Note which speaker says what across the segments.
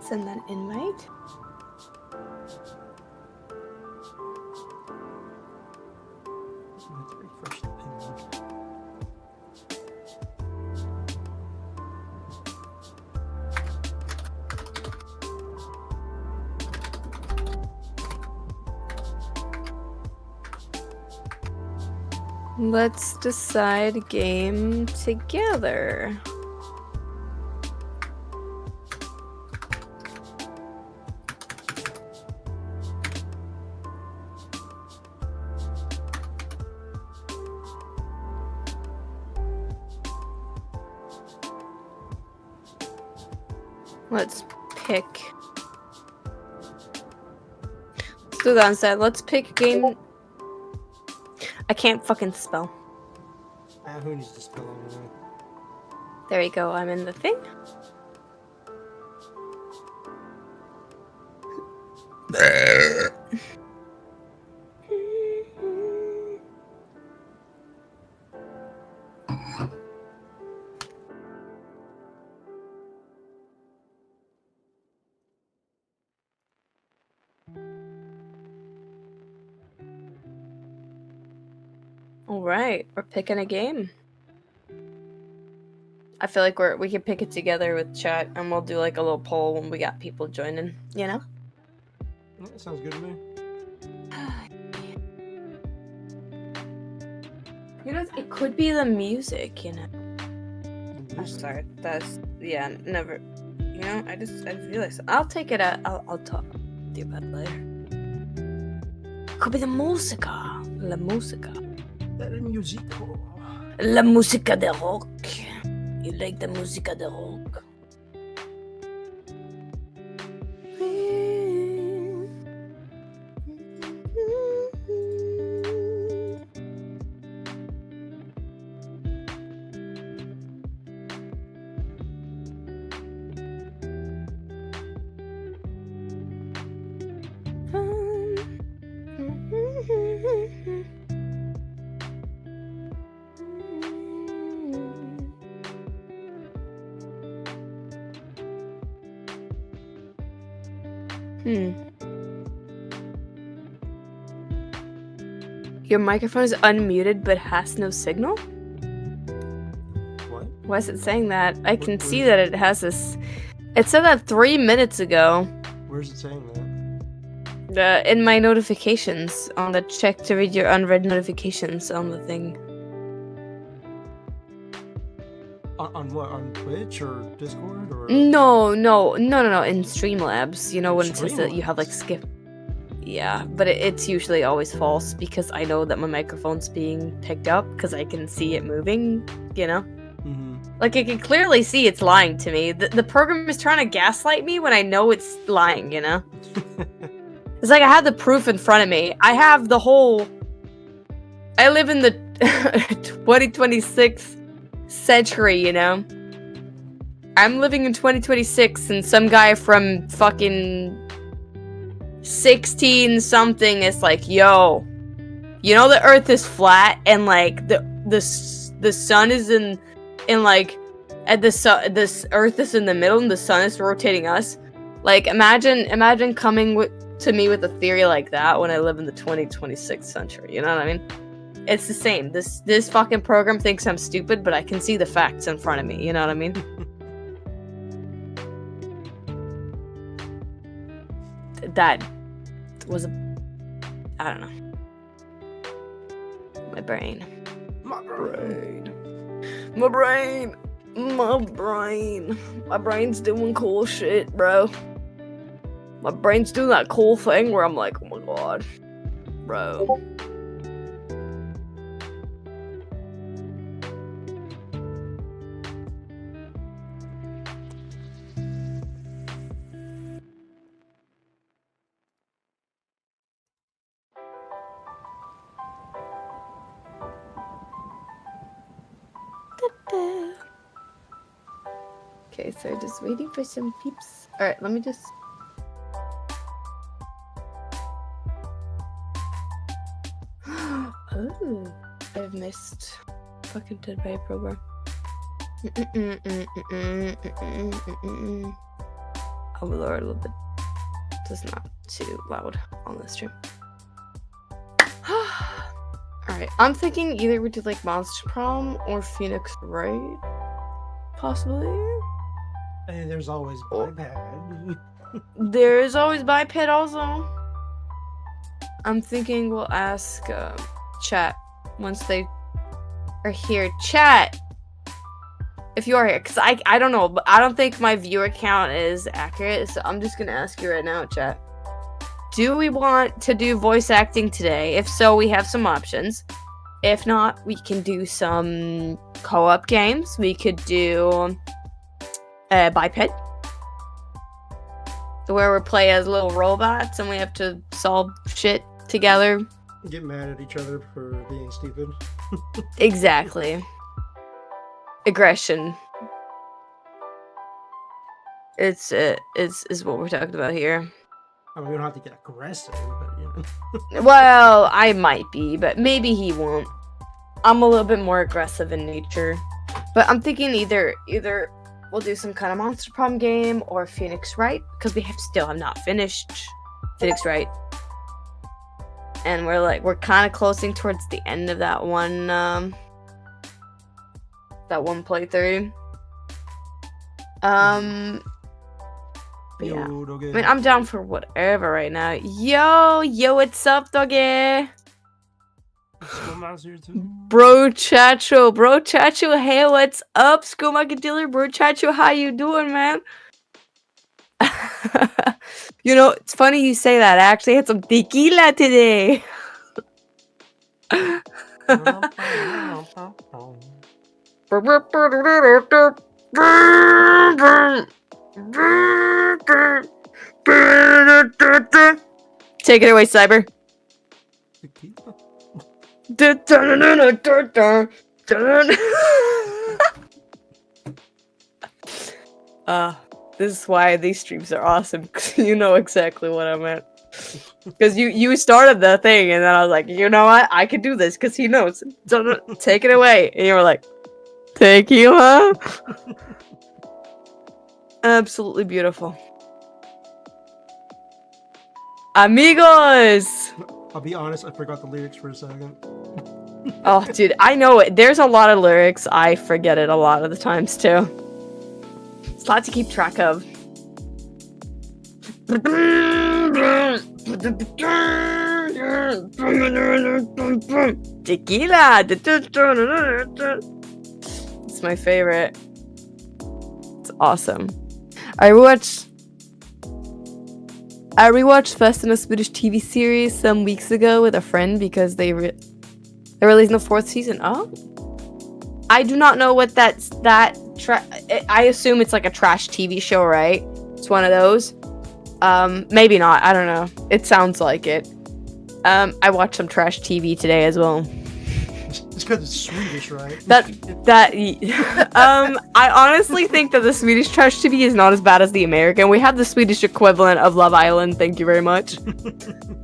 Speaker 1: Send that invite.
Speaker 2: Let's refresh the ping.
Speaker 1: Let's decide game together. Let's pick. Let's do that instead. Let's pick game. I can't fucking spell.
Speaker 2: Who needs to spell anyway?
Speaker 1: There you go. I'm in the thing. All right, we're picking a game. I feel like we can pick it together with chat, and we'll do like a little poll when we got people joining. You know?
Speaker 2: Yeah, that sounds good to me.
Speaker 1: You know, it could be the music. You know.
Speaker 2: The
Speaker 1: I'm
Speaker 2: music.
Speaker 1: sorry. That's never. You know, I just realized. I'll take it out. I'll talk to you about it later. Could be the musica. La musica.
Speaker 2: El musico.
Speaker 1: La música de rock. You like the música de rock? Your microphone is unmuted but has no signal?
Speaker 2: What?
Speaker 1: Why is it saying that? I can see that it has this. It said that 3 minutes ago.
Speaker 2: Where's it saying that?
Speaker 1: In my notifications on the check to read your unread notifications on the thing.
Speaker 2: On what? On Twitch or Discord or?
Speaker 1: No. In Streamlabs, you know when it says that you have like skip. Yeah, but it's usually always false because I know that my microphone's being picked up because I can see it moving. You know.
Speaker 2: Mm-hmm.
Speaker 1: Like I can clearly see it's lying to me. The program is trying to gaslight me when I know it's lying. You know. It's like I have the proof in front of me. I have the whole. I live in the 2026 century, you know? I'm living in 2026 and some guy from fucking 16 something is like, yo, you know the earth is flat and like the sun is in like at this earth is in the middle and the sun is rotating us. Like imagine coming to me with a theory like that when I live in the 2026th century. You know what I mean? It's the same. This fucking program thinks I'm stupid, but I can see the facts in front of me. You know what I mean? That was I don't know. My brain. My brain's doing cool shit, bro. My brain's doing that cool thing where I'm like, oh my god, bro. Okay, so just waiting for some peeps. Alright, let me just... Oh, I've missed fucking Dead by Program. I will lower it a little bit. Just not too loud on the stream. Alright, I'm thinking either we do like Monster Prom or Phoenix Wright. Possibly.
Speaker 2: And there's always Biped.
Speaker 1: There's always Biped also. I'm thinking we'll ask chat once they are here. Chat! If you are here, because I don't know, but I don't think my viewer count is accurate, so I'm just gonna ask you right now, chat. Do we want to do voice acting today? If so, we have some options. If not, we can do some co-op games. We could do Biped, where we play as little robots and we have to solve shit together.
Speaker 2: Get mad at each other for being stupid.
Speaker 1: Exactly. Aggression. It's what we're talking about here.
Speaker 2: I mean, we don't have to get aggressive, but you know.
Speaker 1: Well, I might be, but maybe he won't. I'm a little bit more aggressive in nature. But I'm thinking either we'll do some kind of Monster Prom game or Phoenix Wright, because we still have not finished Phoenix Wright. And we're kind of closing towards the end of that one playthrough. But yeah.
Speaker 2: Doggy.
Speaker 1: I mean, I'm down for whatever right now. Yo, what's up, doggy?
Speaker 2: Skullmouse here too.
Speaker 1: Bro Chacho, hey, what's up, Skumakadiller? Bro Chacho, how you doing, man? You know, it's funny you say that. I actually had some tequila today. Take it away, Cyber. This is why these streams are awesome, because you know exactly what I meant. Because you started the thing, and then I was like, you know what? I can do this, because he knows. Take it away. And you were like, thank you, huh? Absolutely beautiful. Amigos!
Speaker 2: I'll be honest, I forgot the lyrics for a second.
Speaker 1: Oh, dude, I know it. There's a lot of lyrics. I forget it a lot of the times, too. It's a lot to keep track of. Tequila! It's my favorite. It's awesome. I rewatched Fast and the Swedish TV series some weeks ago with a friend because they're releasing the 4th season. Oh, I do not know what I assume it's like a trash TV show, right? It's one of those. Maybe not. I don't know. It sounds like it. I watched some trash TV today as well.
Speaker 2: It's because it's Swedish, right?
Speaker 1: I honestly think that the Swedish trash TV is not as bad as the American. We have the Swedish equivalent of Love Island, thank you very much.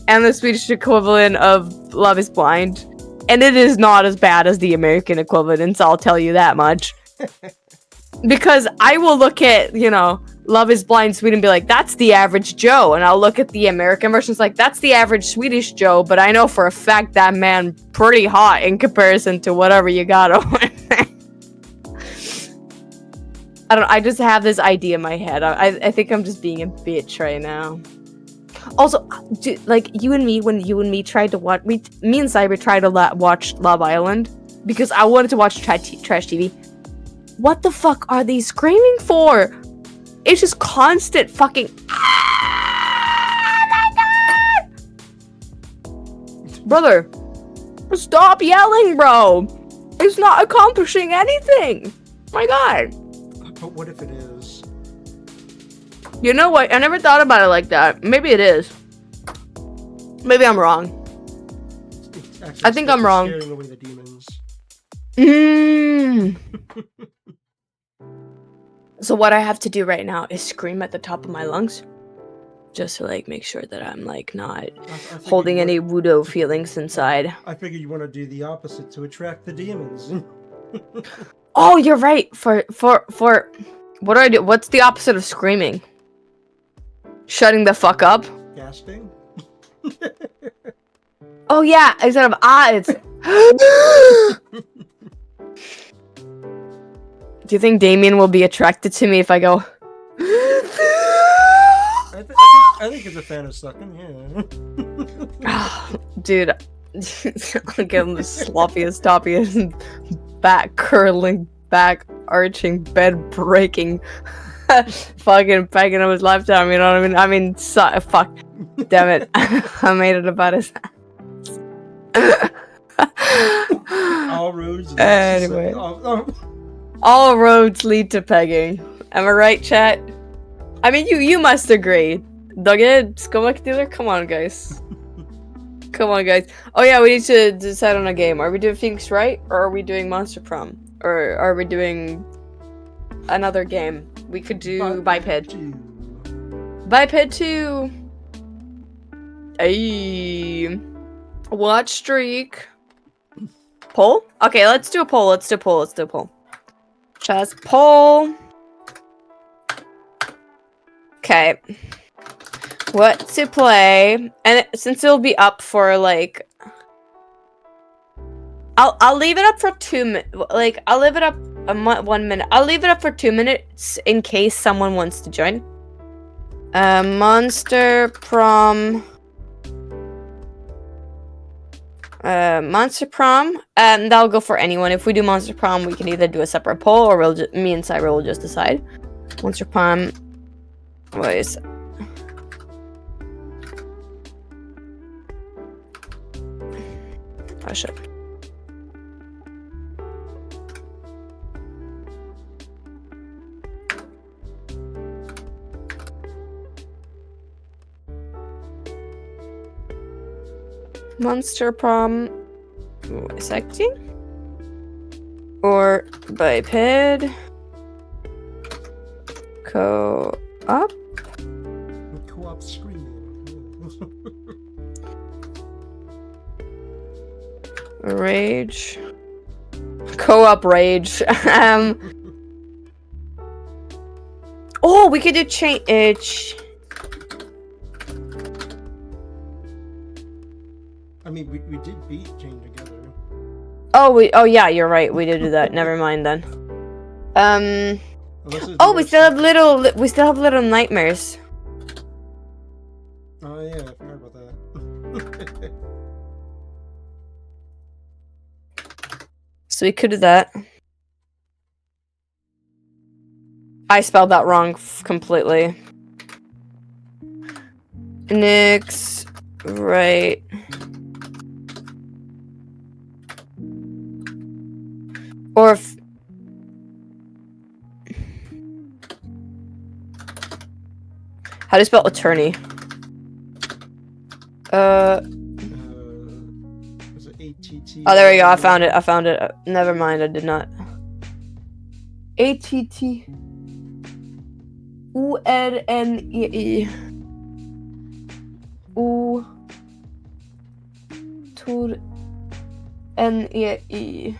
Speaker 1: And the Swedish equivalent of Love is Blind. And it is not as bad as the American equivalent, so I'll tell you that much. Because I will look at, Love is Blind Sweden and be like, that's the average Joe. And I'll look at the American versions like, that's the average Swedish Joe. But I know for a fact that man pretty hot in comparison to whatever you got over there. I just have this idea in my head. I think I'm just being a bitch right now. Also, like, you and me tried to watch, me and Cyber tried to watch Love Island because I wanted to watch trash TV. What the fuck are they screaming for? It's just constant fucking. Oh my god! Brother, stop yelling, bro. It's not accomplishing anything. My god.
Speaker 2: But what if it is?
Speaker 1: You know what? I never thought about it like that. Maybe it is. Maybe I'm wrong. I think I'm wrong.
Speaker 2: Scaring away the demons.
Speaker 1: So what I have to do right now is scream at the top of my lungs, just to like make sure that I'm like not holding any voodoo feelings inside.
Speaker 2: I figured you want to do the opposite to attract the demons.
Speaker 1: Oh, you're right. For what do I do? What's the opposite of screaming? Shutting the fuck up.
Speaker 2: Gasping?
Speaker 1: Oh yeah, instead of it's. Do you think Damien will be attracted to me if I go?
Speaker 2: I think he's a fan of sucking, yeah.
Speaker 1: Dude, I'll give him the sloppiest, toppiest, back curling, back arching, bed breaking, fucking pegging of his lifetime. You know what I mean? Fuck. Damn it. I made it about his ass.
Speaker 2: All roads.
Speaker 1: Anyway. All roads lead to pegging. Am I right, chat? I mean, you must agree. Dugge, Skomakdealer? Come on, guys. Come on, guys. Oh yeah, we need to decide on a game. Are we doing Phoenix Wright, or are we doing Monster Prom? Or are we doing another game? We could do Biped. Biped 2! Ayy. Watch streak. Poll? Okay, let's do a poll. Let's do a poll. Chess poll. Okay. What to play? And since it'll be up for like, I'll leave it up for 2 minutes. Like I'll leave it up 1 minute. I'll leave it up for 2 minutes in case someone wants to join. Monster Prom. Monster Prom. That'll go for anyone. If we do Monster Prom, we can either do a separate poll, or me and Cyber will just decide. Monster Prom. What is? Oh shit. Monster Prom acting or Biped co-op
Speaker 2: screen.
Speaker 1: Rage co-op Rage. Oh, we could do change.
Speaker 2: I mean, we did beat Chain Together.
Speaker 1: Oh yeah, you're right. We did do that. Never mind then. Oh, we still have little nightmares.
Speaker 2: Oh yeah, I forgot about that.
Speaker 1: So we could do that. I spelled that wrong completely. Nix, right. Or if... How do you spell attorney?
Speaker 2: Was it ATT?
Speaker 1: Oh, there we go. I found it. Never mind. I did not. ATT. URNEI. U. Tur. NEI.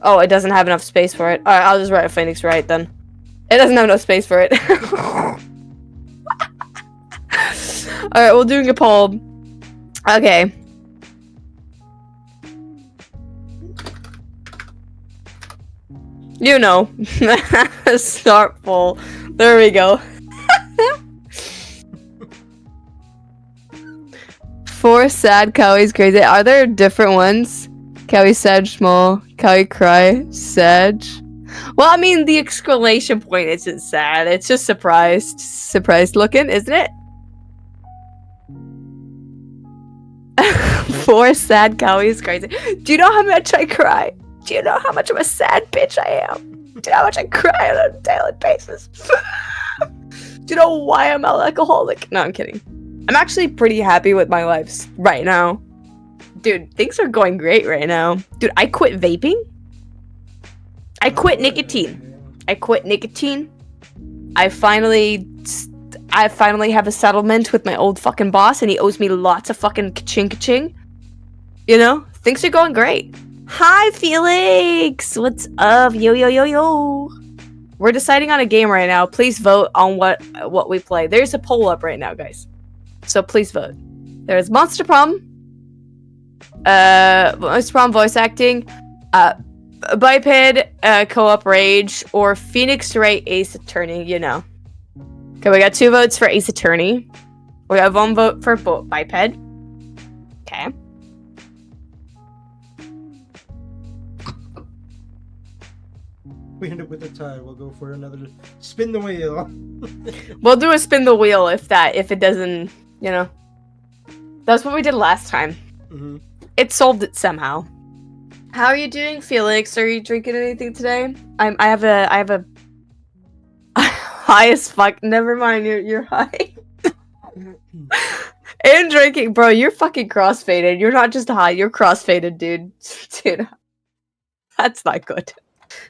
Speaker 1: Oh, it doesn't have enough space for it. Alright, I'll just write a Phoenix Wright then. It doesn't have enough space for it. Alright, we're doing a poll. Okay. You know. Start poll. There we go. 4 sad, Cowie's crazy. Are there different ones? Cowie sad, small. Cowie cry, sad. Well, I mean, the exclamation point isn't sad. It's just surprised looking, isn't it? 4 sad, Cowie's crazy. Do you know how much I cry? Do you know how much of a sad bitch I am? Do you know how much I cry on a daily basis? Do you know why I'm an alcoholic? No, I'm kidding. I'm actually pretty happy with my life right now. Dude, things are going great right now. Dude, I quit vaping. I quit nicotine. I finally have a settlement with my old fucking boss, and he owes me lots of fucking ka-ching. You know? Things are going great. Hi, Felix. What's up? Yo, yo, yo, yo. We're deciding on a game right now. Please vote on what we play. There's a poll up right now, guys. So please vote. There's Monster Prom, Monster Prom voice acting, Biped, Co-op Rage, or Phoenix Wright Ace Attorney. You know. Okay, we got 2 votes for Ace Attorney. We have 1 vote for Biped. Okay.
Speaker 2: We end up with a tie. We'll go for another spin the wheel.
Speaker 1: We'll do a spin the wheel if it doesn't, you know. That's what we did last time.
Speaker 2: Mm-hmm.
Speaker 1: It solved it somehow. How are you doing, Felix? Are you drinking anything today? I have a high as fuck. Never mind, you're high. And drinking, bro. You're fucking crossfaded. You're not just high. You're crossfaded, dude. Dude, that's not good.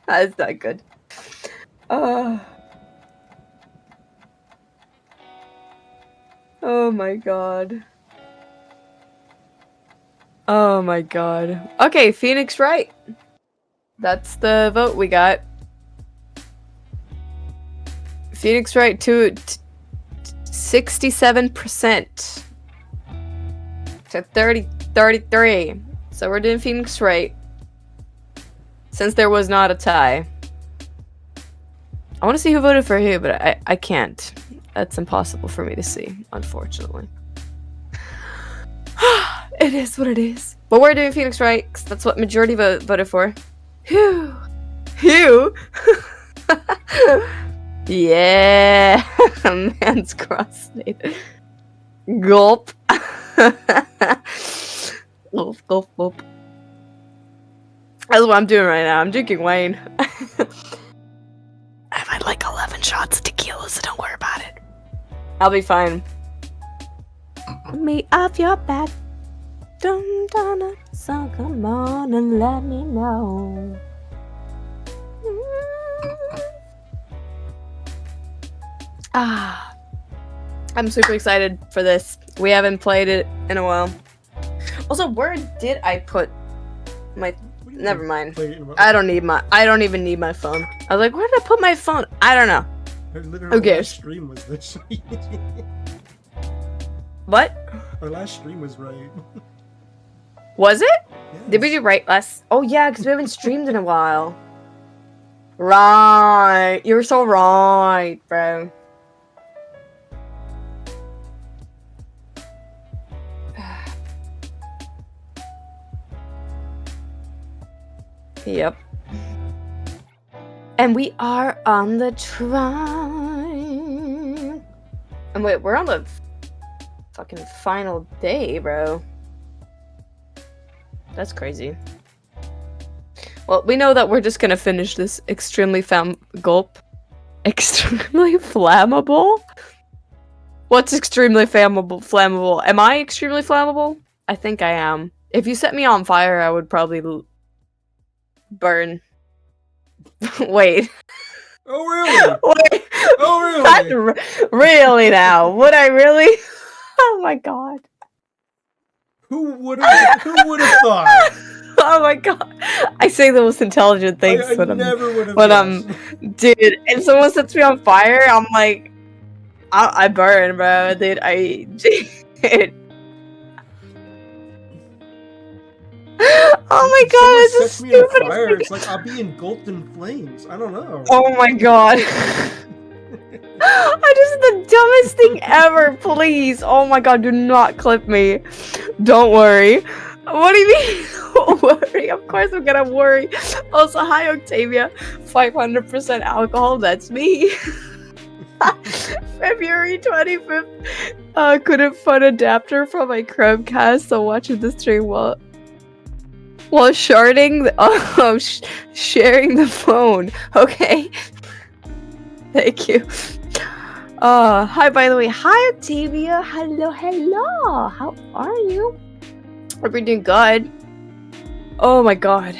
Speaker 1: That's not good. Oh my god. Oh my god. Okay, Phoenix Wright. That's the vote we got. Phoenix Wright to 67% to 33. So we're doing Phoenix Wright. Since there was not a tie. I want to see who voted for who, but I can't. That's impossible for me to see, unfortunately. It is what it is. But we're doing Phoenix Wright, 'cause that's what majority voted for. Whew. Whew. Yeah. Man's crossfade. Gulp. Gulp, gulp, gulp. That's what I'm doing right now. I'm drinking Wayne. I've had like 11 shots of tequila, so don't worry about it. I'll be fine. Me off your back. Dun, dun, dun. So come on and let me know. I'm super excited for this. We haven't played it in a while. Also, where did I put my... Never mind. I don't even need my phone. I was like, where did I put my phone? I don't know. Who cares?
Speaker 2: Our stream was this.
Speaker 1: What?
Speaker 2: Our last stream was right.
Speaker 1: Was it?
Speaker 2: Yes.
Speaker 1: Did we do right last? Oh yeah, because we haven't streamed in a while. Right. You're so right, bro. Yep. And we are on the train. And wait, we're on the fucking final day, bro. That's crazy. Well, we know that we're just gonna finish this extremely gulp. Extremely flammable? What's extremely flammable? Am I extremely flammable? I think I am. If you set me on fire, I would probably burn. Wait.
Speaker 2: Oh really?
Speaker 1: Wait.
Speaker 2: Oh really?
Speaker 1: Really now? Would I really? Oh my god.
Speaker 2: Who would have thought?
Speaker 1: Oh my god. I say the most intelligent things
Speaker 2: I never would have
Speaker 1: dude, if someone sets me on fire, I'm like I burn, bro. Dude, dude. Oh my god,
Speaker 2: Someone
Speaker 1: it's
Speaker 2: sets
Speaker 1: just
Speaker 2: me on
Speaker 1: stupid.
Speaker 2: fire, it's like I'll be engulfed in flames. I don't know.
Speaker 1: Oh my god. I just the dumbest thing ever, please. Oh my god, do not clip me. Don't worry. What do you mean? Don't worry. Of course I'm gonna worry. Also, hi Octavia. 500% alcohol, that's me. February 25th. Couldn't find adapter from my Chromecast, so watching the stream while sharding sharing the phone. Okay. Thank you. Hi, by the way. Hi, Octavia. Hello. How are you? Hope you're doing good. Oh my god.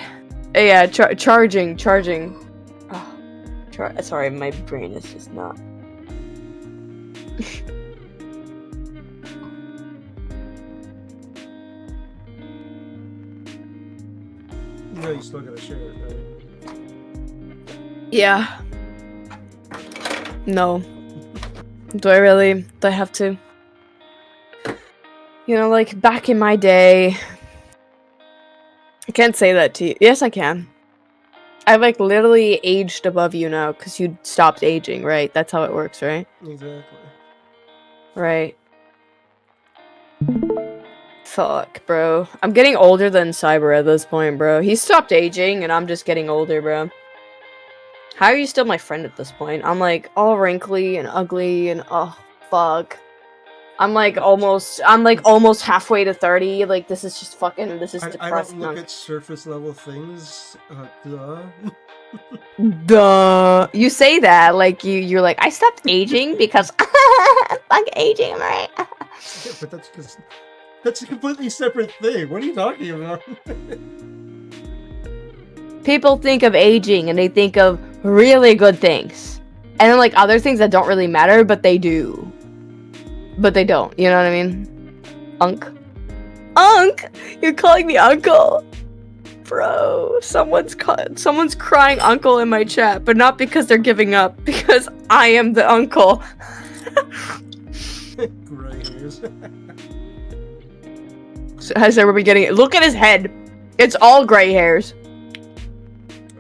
Speaker 1: Yeah, charging. Oh, sorry, my brain is just not.
Speaker 2: You know you still gotta share it, right?
Speaker 1: Yeah. No. Do I really? Do I have to? You know, like, back in my day... I can't say that to you. Yes, I can. I, like, literally aged above you now, because you stopped aging, right? That's how it works, right?
Speaker 2: Exactly.
Speaker 1: Right. Fuck, bro. I'm getting older than Cyber at this point, bro. He stopped aging, and I'm just getting older, bro. How are you still my friend at this point? I'm, like, all wrinkly and ugly, and oh, fuck. I'm almost halfway to 30. Like, this is just fucking, this is
Speaker 2: I
Speaker 1: depressing.
Speaker 2: don't look at surface level things. Duh.
Speaker 1: Duh. You say that, like, you're like, I stopped aging because fuck aging, right?
Speaker 2: Yeah, but that's a completely separate thing. What are you talking about?
Speaker 1: People think of aging and they think of really good things. And then, like, other things that don't really matter, but they do. But they don't, you know what I mean? Unk. You're calling me uncle? Bro, someone's crying uncle in my chat, but not because they're giving up, because I am the uncle.
Speaker 2: Gray hairs.
Speaker 1: So how's everybody getting it? Look at his head. It's all gray hairs.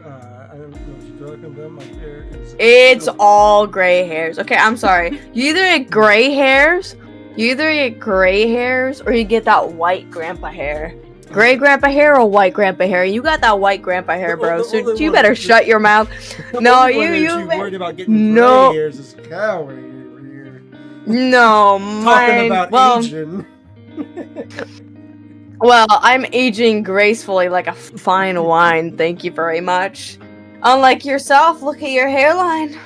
Speaker 2: I don't know what you're talking about. My hair is...
Speaker 1: It's all gray hairs. Okay, I'm sorry. You either get gray hairs, or you get that white grandpa hair. Gray grandpa hair or white grandpa hair? You got that white grandpa hair, bro. So you better shut your mouth. No, you
Speaker 2: worried about getting gray hairs is coward over here.
Speaker 1: No,
Speaker 2: Talking about aging.
Speaker 1: Well, I'm aging gracefully like a fine wine. Thank you very much. Unlike yourself, look at your hairline.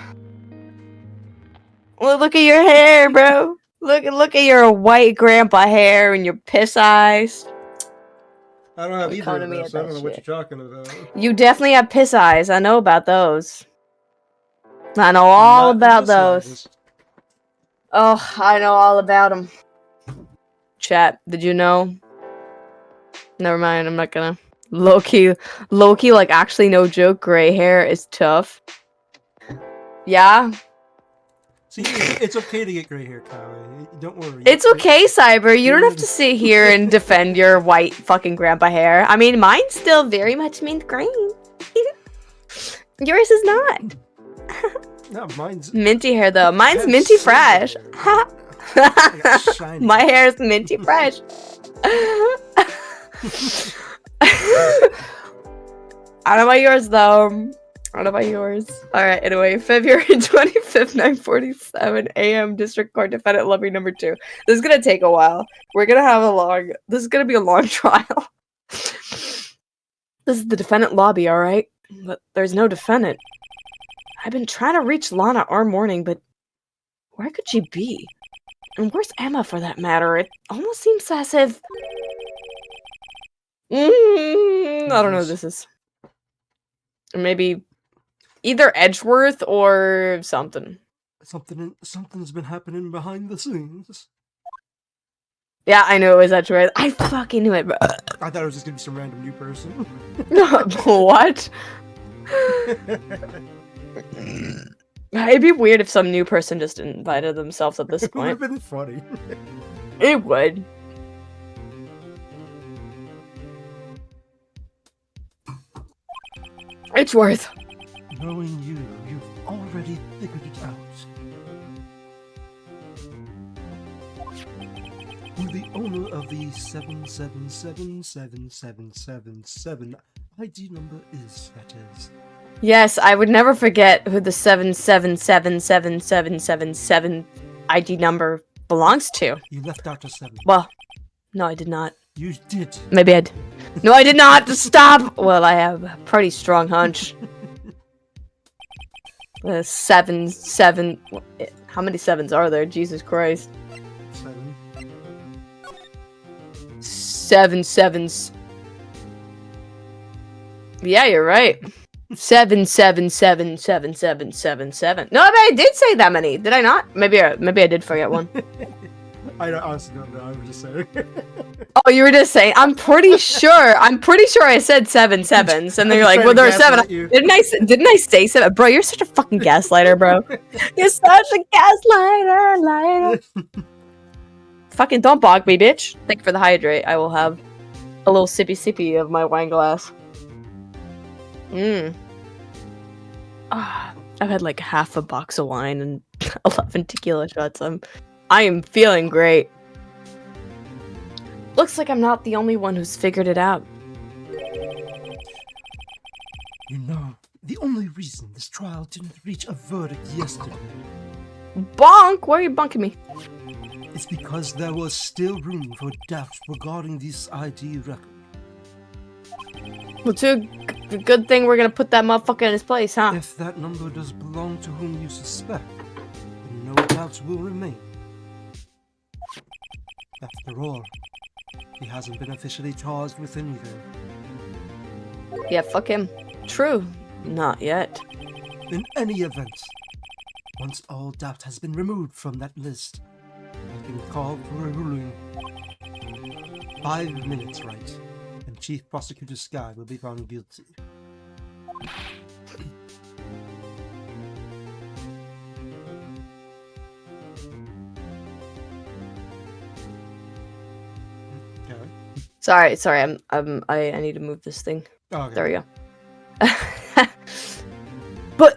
Speaker 1: Well, look at your hair, bro. Look at your white grandpa hair and your piss eyes.
Speaker 2: I don't have either of those, so I don't know what you're talking about.
Speaker 1: You definitely have piss eyes. I know about those. I know all about those. Oh, I know all about them. Chat, did you know? Never mind, I'm not gonna. Low-key, like, actually, no joke, gray hair is tough. Yeah?
Speaker 2: See, it's okay to get gray hair, Kyle. Don't worry.
Speaker 1: It's okay, Cyber. You don't have to sit here and defend your white fucking grandpa hair. I mean, mine's still very much mint green. Yours is not.
Speaker 2: No, mine's...
Speaker 1: Minty hair, though. Mine's minty fresh. My hair is minty fresh. I don't know about yours, though. I don't know about yours. Alright, anyway, February 25th, 9:47 a.m. District Court Defendant Lobby number 2. This is gonna take a while. We're gonna have this is gonna be a long trial. This is the defendant lobby, alright? But there's no defendant. I've been trying to reach Lana all morning, but where could she be? And where's Emma, for that matter? It almost seems as if... I don't know what this is. Or maybe either Edgeworth or something.
Speaker 2: Something's been happening behind the scenes.
Speaker 1: Yeah, I knew it was Edgeworth. I fucking knew it, bro.
Speaker 2: I thought it was just gonna be some random new person.
Speaker 1: What? It'd be weird if some new person just invited themselves at this point.
Speaker 2: It would have been funny.
Speaker 1: It would. It's worth.
Speaker 2: Knowing you've already figured it out. Who the owner of the 7777777 ID number is, that is.
Speaker 1: Yes, I would never forget who the 7777777 ID number belongs to.
Speaker 2: You left out a 7.
Speaker 1: Well, no, I did not.
Speaker 2: You did.
Speaker 1: Maybe I did. No, I did not. Stop. Well, I have a pretty strong hunch. 7. How many 7s are there? Jesus Christ.
Speaker 2: 7.
Speaker 1: 7 7s. Yeah, you're right. 7777777. No, I did say that many. Did I not? Maybe I did forget one.
Speaker 2: I honestly don't know. I was just saying.
Speaker 1: Oh, you were just saying. I'm pretty sure I said 7 sevens, and then you're like, well, there are 7. Didn't I say 7? Bro, you're such a fucking gaslighter, bro. You're such a gaslighter, lighter. Fucking don't bog me, bitch. Thank you for the hydrate. I will have a little sippy of my wine glass. I've had like half a box of wine and 11 tequila shots. I am feeling great. Looks like I'm not the only one who's figured it out.
Speaker 2: You know, the only reason this trial didn't reach a verdict yesterday
Speaker 1: Bonk! Why are you bunking me?
Speaker 2: is because there was still room for doubt regarding this ID record.
Speaker 1: Well, good thing we're gonna put that motherfucker in his place, huh?
Speaker 2: If that number does belong to whom you suspect, then no doubts will remain. After all, he hasn't been officially charged with anything.
Speaker 1: Yeah, fuck him. True. Not yet.
Speaker 2: In any event, once all doubt has been removed from that list, I can call for a ruling. 5 minutes, right? And Chief Prosecutor Sky will be found guilty. Okay.
Speaker 1: Sorry. I need to move this thing.
Speaker 2: Oh, okay.
Speaker 1: There we go.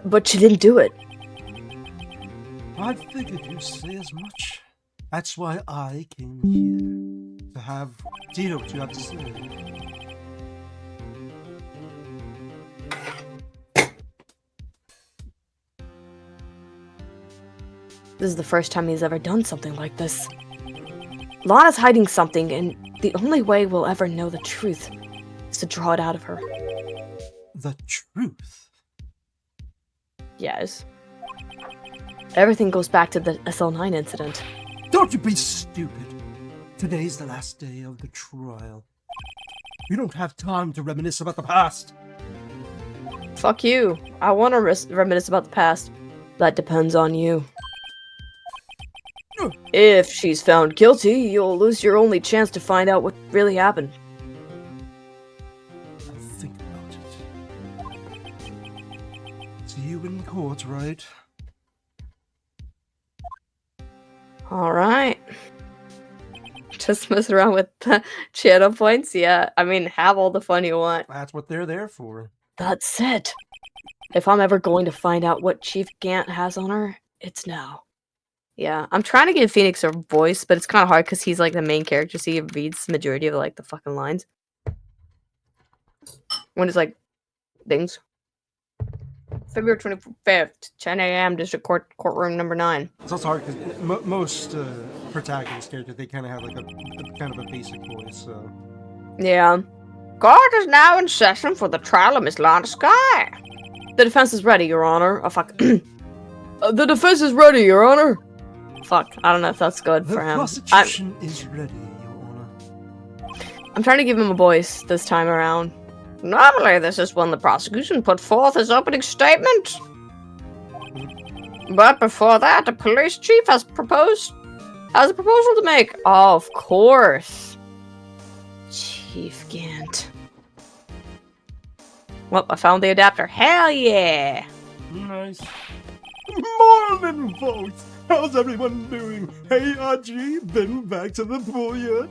Speaker 1: But you didn't do it.
Speaker 2: I figured you'd say as much. That's why I came here. To have Tito what you have to say.
Speaker 1: This is the first time he's ever done something like this. Lana's hiding something, and the only way we'll ever know the truth is to draw it out of her.
Speaker 2: The truth?
Speaker 1: Yes. Everything goes back to the SL9 incident.
Speaker 2: Don't you be stupid. Today's the last day of the trial. You don't have time to reminisce about the past.
Speaker 1: Fuck you. I want to reminisce about the past. That depends on you. If she's found guilty, you'll lose your only chance to find out what really happened.
Speaker 2: I'll think about it. See you in court, right?
Speaker 1: Alright. Just mess around with channel points? Yeah, I mean, have all the fun you want.
Speaker 2: That's what they're there for.
Speaker 1: That's it. If I'm ever going to find out what Chief Gant has on her, it's now. Yeah, I'm trying to give Phoenix a voice, but it's kind of hard because he's like the main character, so he reads the majority of like the fucking lines. When it's like, things. February 25th, 10 a.m., District Courtroom number 9.
Speaker 2: It's also hard because most protagonist characters, they kind of have like a kind of a basic voice, so.
Speaker 1: Yeah. Court is now in session for the trial of Miss Lana Sky. The defense is ready, Your Honor. Oh, fuck. The defense is ready, Your Honor. Fuck, I don't know if that's good for him.
Speaker 2: The prosecution is ready, Your Honor.
Speaker 1: I'm trying to give him a voice this time around. Normally, this is when the prosecution put forth his opening statement. But before that, the police chief has a proposal to make. Oh, of course. Chief Gant. Well, I found the adapter. Hell yeah!
Speaker 2: Nice. Morning, folks! How's everyone doing? Hey, RG, been back to the pool yet?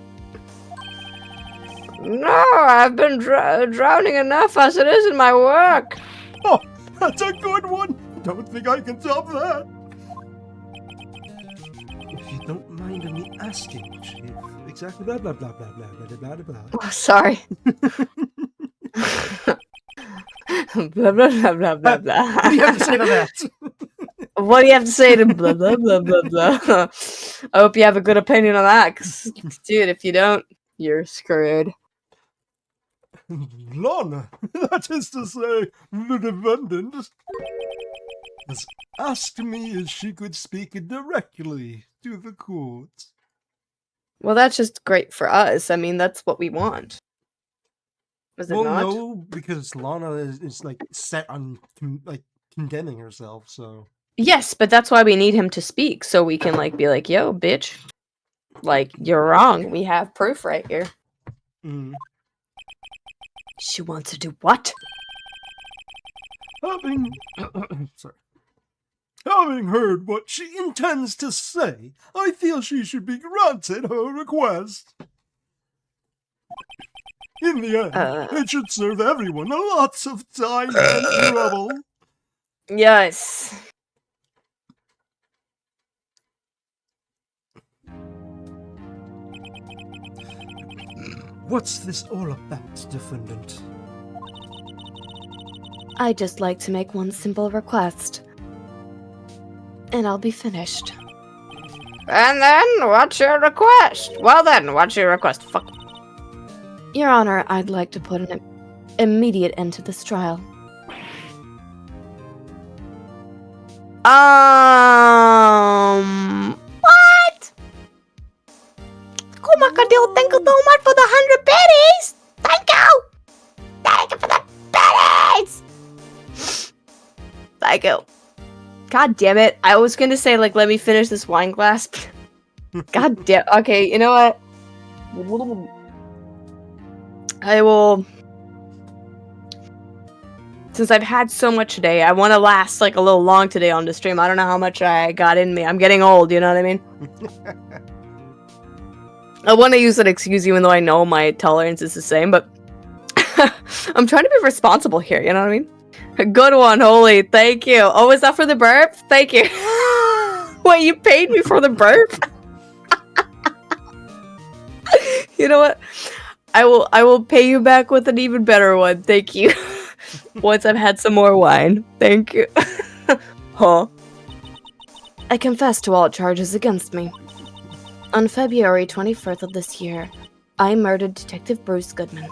Speaker 1: No, I've been drowning enough as it is in my work.
Speaker 2: Oh, that's a good one! Don't think I can top that! If you don't mind me asking, Chief, exactly blah blah blah blah blah blah blah blah.
Speaker 1: Oh, sorry. Blah blah blah blah blah blah.
Speaker 2: What do you have to say to that?
Speaker 1: What do you have to say to blah blah blah blah blah? I hope you have a good opinion on that, 'cause, dude, if you don't, you're screwed.
Speaker 2: Lana, that is to say, the defendant, has asked me if she could speak directly to the court.
Speaker 1: Well, that's just great for us. I mean, that's what we want. Is it
Speaker 2: Well,
Speaker 1: not?
Speaker 2: no, because Lana is like set on like condemning herself. So
Speaker 1: Yes, but that's why we need him to speak, so we can like be like, "Yo, bitch." Like, you're wrong. We have proof right here.
Speaker 2: Mm.
Speaker 1: She wants to do what?
Speaker 2: Sorry. Having heard what she intends to say, I feel she should be granted her request. In the end, it should serve everyone lots of time and trouble.
Speaker 1: Yes.
Speaker 2: What's this all about, defendant?
Speaker 1: I'd just like to make one simple request. And I'll be finished. And then, what's your request? Well then, what's your request? Fuck. Your Honor, I'd like to put an immediate end to this trial. What? Kumakadil, thank you so much for the 100 pennies! Thank you! Thank you for the pennies! Thank you. God damn it. I was gonna say, like, let me finish this wine glass. God damn. Okay, you know what? I will... Since I've had so much today, I want to last, like, a little long today on the stream. I don't know how much I got in me. I'm getting old, you know what I mean? I want to use that excuse even though I know my tolerance is the same, but... I'm trying to be responsible here, you know what I mean? Good one, holy, thank you. Oh, is that for the burp? Thank you. Wait, you paid me for the burp? You know what? I will pay you back with an even better one. Thank you. Once I've had some more wine. Thank you. Huh? I confess to all charges against me. On February 21st of this year, I murdered Detective Bruce Goodman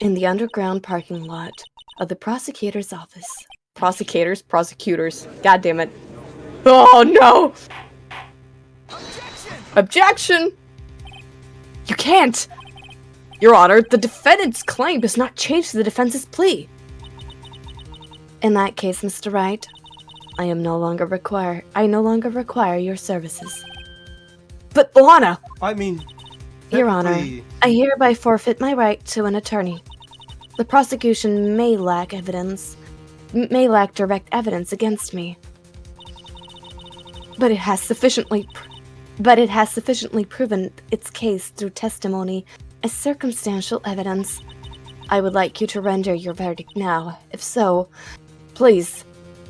Speaker 1: in the underground parking lot of the prosecutor's office. Prosecutors. God damn it. Oh no! Objection! You can't! Your Honor, the defendant's claim does not change the defense's plea. In that case, Mr. Wright, I no longer require your services. But Lana!
Speaker 2: I mean...
Speaker 1: Your Honor, I hereby forfeit my right to an attorney. The prosecution may lack direct evidence against me. But it has sufficiently proven its case through testimony as circumstantial evidence. I would like you to render your verdict now. If so, please.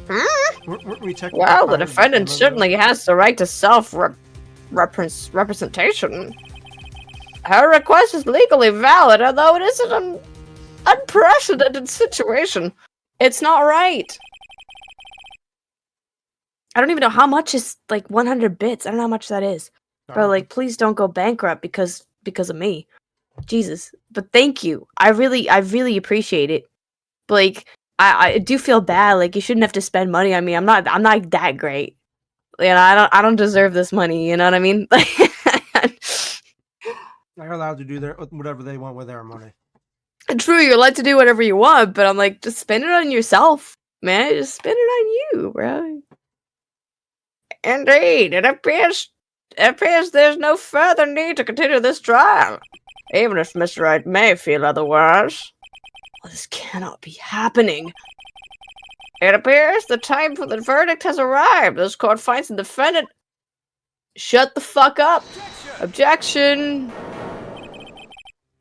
Speaker 1: Well, the defendant certainly has the right to self-representation. Her request is legally valid, although it is an unprecedented situation. It's not right. I don't even know how much is, like, 100 bits. I don't know how much that is. But, like, please don't go bankrupt because of me. Jesus. But thank you. I really appreciate it. But, like, I do feel bad. Like, you shouldn't have to spend money on me. I'm not that great. You know, I don't deserve this money. You know what I mean?
Speaker 2: They're allowed to do whatever they want with their money.
Speaker 1: True, you're allowed to do whatever you want, but I'm like, just spend it on yourself, man. Just spend it on you, bro. Indeed, it appears there's no further need to continue this trial, even if Mr. Wright may feel otherwise. Well, this cannot be happening. It appears the time for the verdict has arrived. This court finds the defendant. Shut the fuck up. Objection.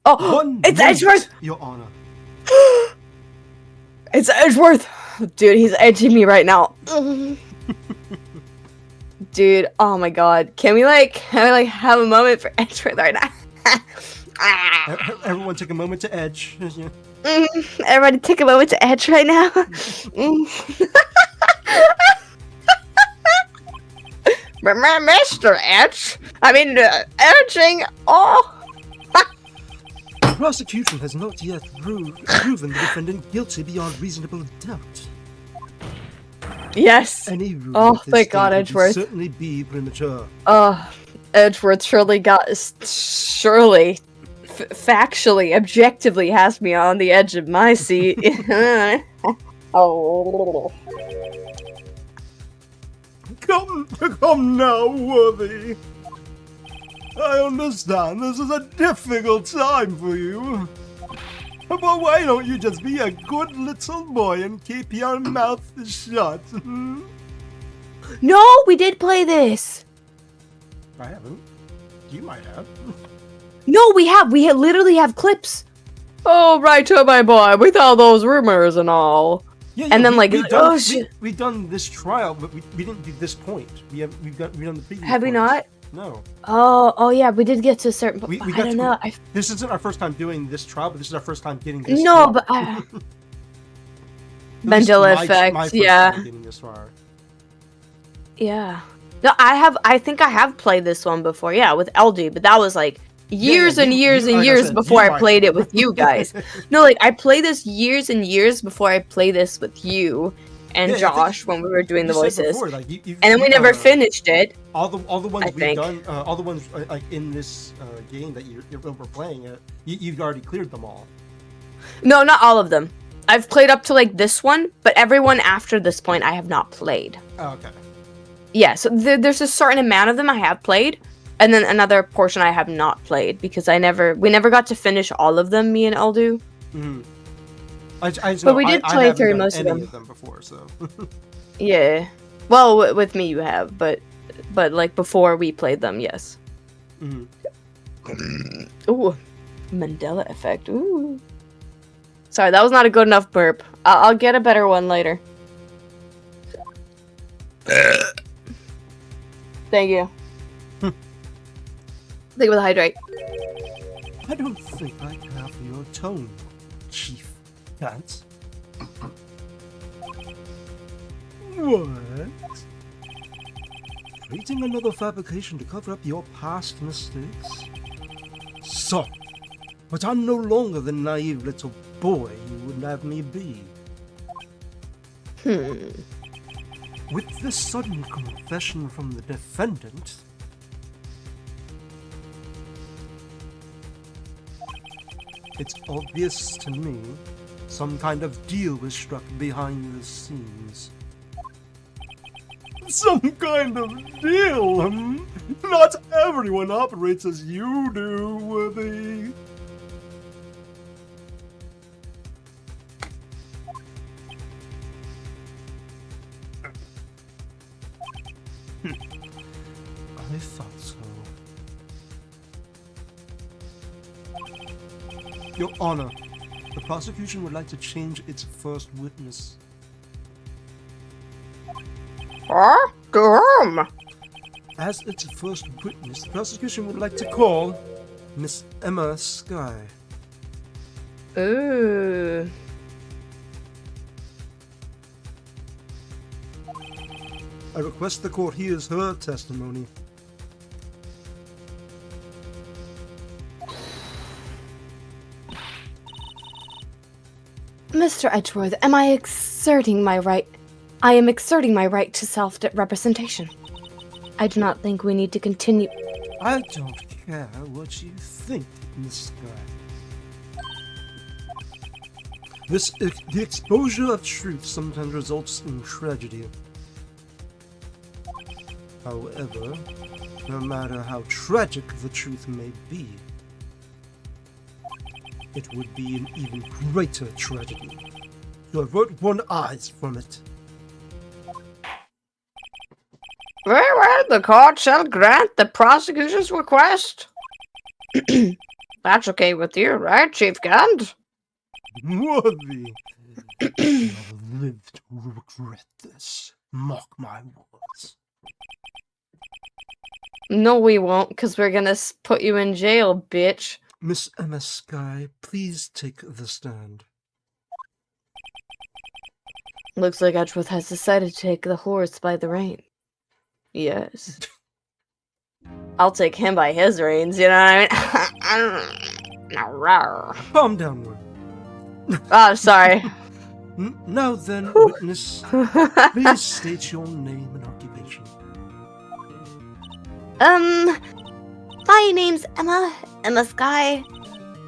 Speaker 1: Oh, it's Edgeworth!
Speaker 2: Your Honor.
Speaker 1: It's Edgeworth! Dude, he's edging me right now. Dude, oh my god. Can we have a moment for Edgeworth right now?
Speaker 2: Everyone take a moment to edge.
Speaker 1: Everybody take a moment to edge right now. Mr. Edge? Edging? Oh!
Speaker 2: The prosecution has not yet proven the defendant guilty beyond reasonable doubt.
Speaker 1: Yes.
Speaker 2: Any ruling
Speaker 1: oh, thank God, Edgeworth.
Speaker 2: Would certainly be premature.
Speaker 1: Edgeworth factually, objectively has me on the edge of my seat. Oh.
Speaker 2: Come now, Worthy. I understand this is a difficult time for you. But why don't you just be a good little boy and keep your mouth shut?
Speaker 1: No, we did play this.
Speaker 2: I haven't. You might have.
Speaker 1: No, we have. We literally have clips. Oh, right to my boy, with all those rumors and all.
Speaker 2: Yeah,
Speaker 1: And then, like, oh,
Speaker 2: we've done this trial, but we didn't do this point. We've done the previous.
Speaker 1: Have we
Speaker 2: points.
Speaker 1: not?
Speaker 2: No.
Speaker 1: Oh, yeah, we did get to a certain point. I don't know.
Speaker 2: This isn't our first time doing this trial, but this is our first time getting this
Speaker 1: No,
Speaker 2: far.
Speaker 1: but
Speaker 2: At least
Speaker 1: Mandela
Speaker 2: my
Speaker 1: effect,
Speaker 2: first
Speaker 1: yeah.
Speaker 2: time getting this far.
Speaker 1: Yeah. No, I think I have played this one before, yeah, with LG, but that was like years and years and
Speaker 2: like I
Speaker 1: years
Speaker 2: said,
Speaker 1: before
Speaker 2: you
Speaker 1: I
Speaker 2: might
Speaker 1: played it
Speaker 2: have.
Speaker 1: with you guys. No, like I played this years and years before I played this with you and
Speaker 2: Yeah, I think
Speaker 1: Josh when we were doing the
Speaker 2: You said
Speaker 1: voices.
Speaker 2: before, like,
Speaker 1: And then we never finished it.
Speaker 2: All the ones
Speaker 1: I
Speaker 2: we've
Speaker 1: think.
Speaker 2: done, all the ones like in this game that we're playing it, you've already cleared them all.
Speaker 1: No, not all of them. I've played up to like this one, but everyone after this point I have not played.
Speaker 2: Oh, okay.
Speaker 1: Yeah, so there's a certain amount of them I have played, and then another portion I have not played because we never got to finish all of them. Me and Aldu.
Speaker 2: Mm-hmm. I just
Speaker 1: But
Speaker 2: know
Speaker 1: we did
Speaker 2: I
Speaker 1: play
Speaker 2: haven't
Speaker 1: through
Speaker 2: done
Speaker 1: most of
Speaker 2: any
Speaker 1: them.
Speaker 2: before, so.
Speaker 1: Yeah. Well, with me you have, but like before we played them, yes.
Speaker 2: Mm-hmm.
Speaker 1: Ooh, Mandela effect. Ooh. Sorry, that was not a good enough burp. I'll get a better one later. Thank you. Thank you for the hydrate.
Speaker 2: I don't think I have your tone, Chief Dance. What? Creating another fabrication to cover up your past mistakes? So, but I'm no longer the naive little boy you would have me be. With this sudden confession from the defendant, it's obvious to me some kind of deal was struck behind the scenes. Some kind of deal? Not everyone operates as you do, Worthy. I thought so. Your Honor, the prosecution would like to change its first witness.
Speaker 1: Huh? To whom?
Speaker 2: As its first witness, the prosecution would like to call Miss Emma Sky.
Speaker 1: Ooh.
Speaker 2: I request the court hears her testimony.
Speaker 1: Mr. Edgeworth, am I exerting my right? I am exerting my right to self-representation. I do not think we need to continue.
Speaker 2: I don't care what you think, Miss Sky. The exposure of truth sometimes results in tragedy. However, no matter how tragic the truth may be, it would be an even greater tragedy to avert one's eyes from it.
Speaker 1: Very well, the court shall grant the prosecution's request. That's okay with you, right, Chief Gant?
Speaker 2: Worthy, you'll live to regret this. Mark my words.
Speaker 1: No, we won't, because we're gonna put you in jail, bitch.
Speaker 2: Miss Emma Sky, please take the stand.
Speaker 1: Looks like Edgeworth has decided to take the horse by the rein. Yes. I'll take him by his reins, you know what I mean?
Speaker 2: Calm down, Worthy.
Speaker 1: Oh, sorry.
Speaker 2: Now then, witness, please state your name and occupation.
Speaker 3: My name's Emma Sky.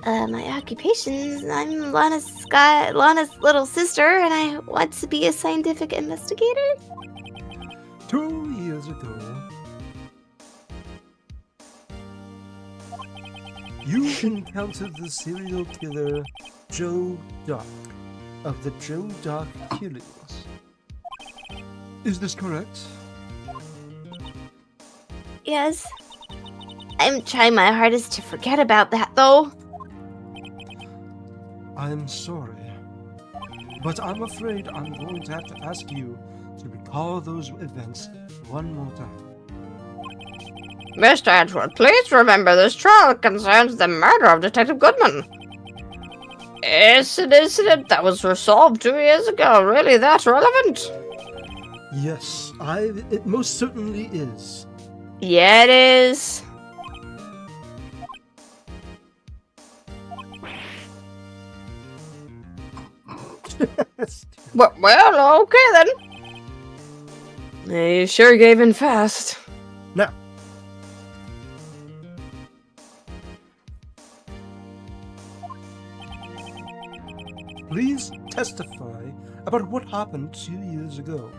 Speaker 3: My occupations, I'm Lana's little sister, and I want to be a scientific investigator.
Speaker 2: 2 years ago, You encountered the serial killer Joe Dock of the Joe Dock killings. Is this correct?
Speaker 3: Yes. I'm trying my hardest to forget about that, though.
Speaker 2: I'm sorry, but I'm afraid I'm going to have to ask you to recall those events one more time.
Speaker 1: Mr. Edgeworth, please remember this trial concerns the murder of Detective Goodman. It's an incident that was resolved 2 years ago. Really that relevant?
Speaker 2: Yes, it most certainly is.
Speaker 1: Yeah, it is. Well, okay then. You sure gave in fast.
Speaker 2: Now, please testify about what happened 2 years ago.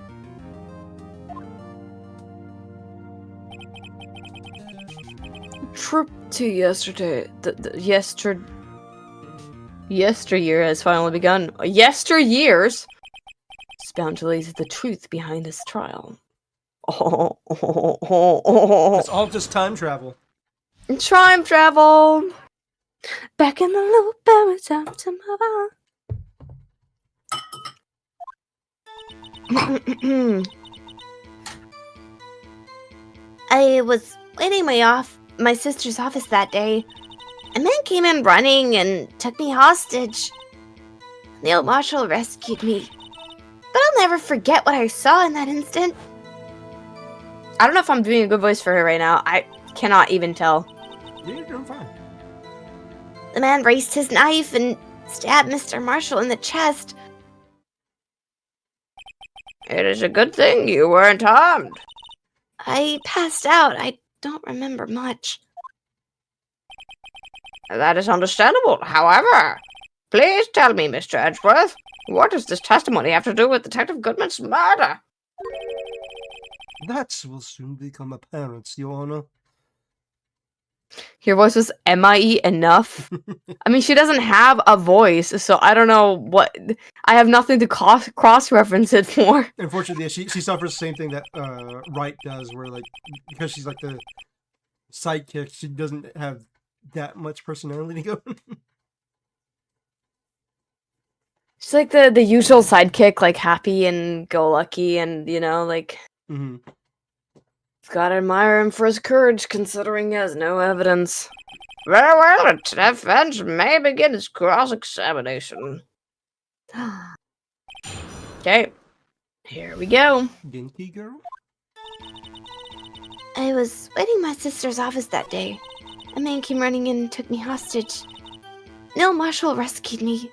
Speaker 1: Trip to yesterday. Yesteryear has finally begun. Yesteryears? It's bound to lead to the truth behind this trial.
Speaker 2: It's all just time travel.
Speaker 1: Time travel. Back in the loop, and it's time to move on.
Speaker 3: I was waiting my sister's office that day. A man came in running and took me hostage. The old marshal rescued me. But I'll never forget what I saw in that instant.
Speaker 1: I don't know if I'm doing a good voice for her right now. I cannot even tell.
Speaker 2: Yeah, you're doing fine.
Speaker 3: The man raised his knife and stabbed Mr. Marshall in the chest.
Speaker 1: It is a good thing you weren't harmed.
Speaker 3: I passed out. I don't remember much.
Speaker 1: That is understandable. However, please tell me, Mr. Edgeworth, what does this testimony have to do with Detective Goodman's murder?
Speaker 2: That will soon become apparent, Your Honor.
Speaker 1: Your voice was MIE enough? I mean, she doesn't have a voice, so I don't know what... I have nothing to cross-reference it for.
Speaker 2: Unfortunately, yeah, she suffers the same thing that Wright does, where, like, because she's, like, the sidekick, she doesn't have that much personality going.
Speaker 1: She's like the usual sidekick, like, happy and go-lucky, and, you know, like...
Speaker 2: Mm-hmm.
Speaker 1: Gotta admire him for his courage, considering he has no evidence. Very well, the defense may begin its cross-examination. Okay, here we go.
Speaker 2: Genki girl?
Speaker 3: I was waiting my sister's office that day. A man came running in and took me hostage. Neil Marshall rescued me.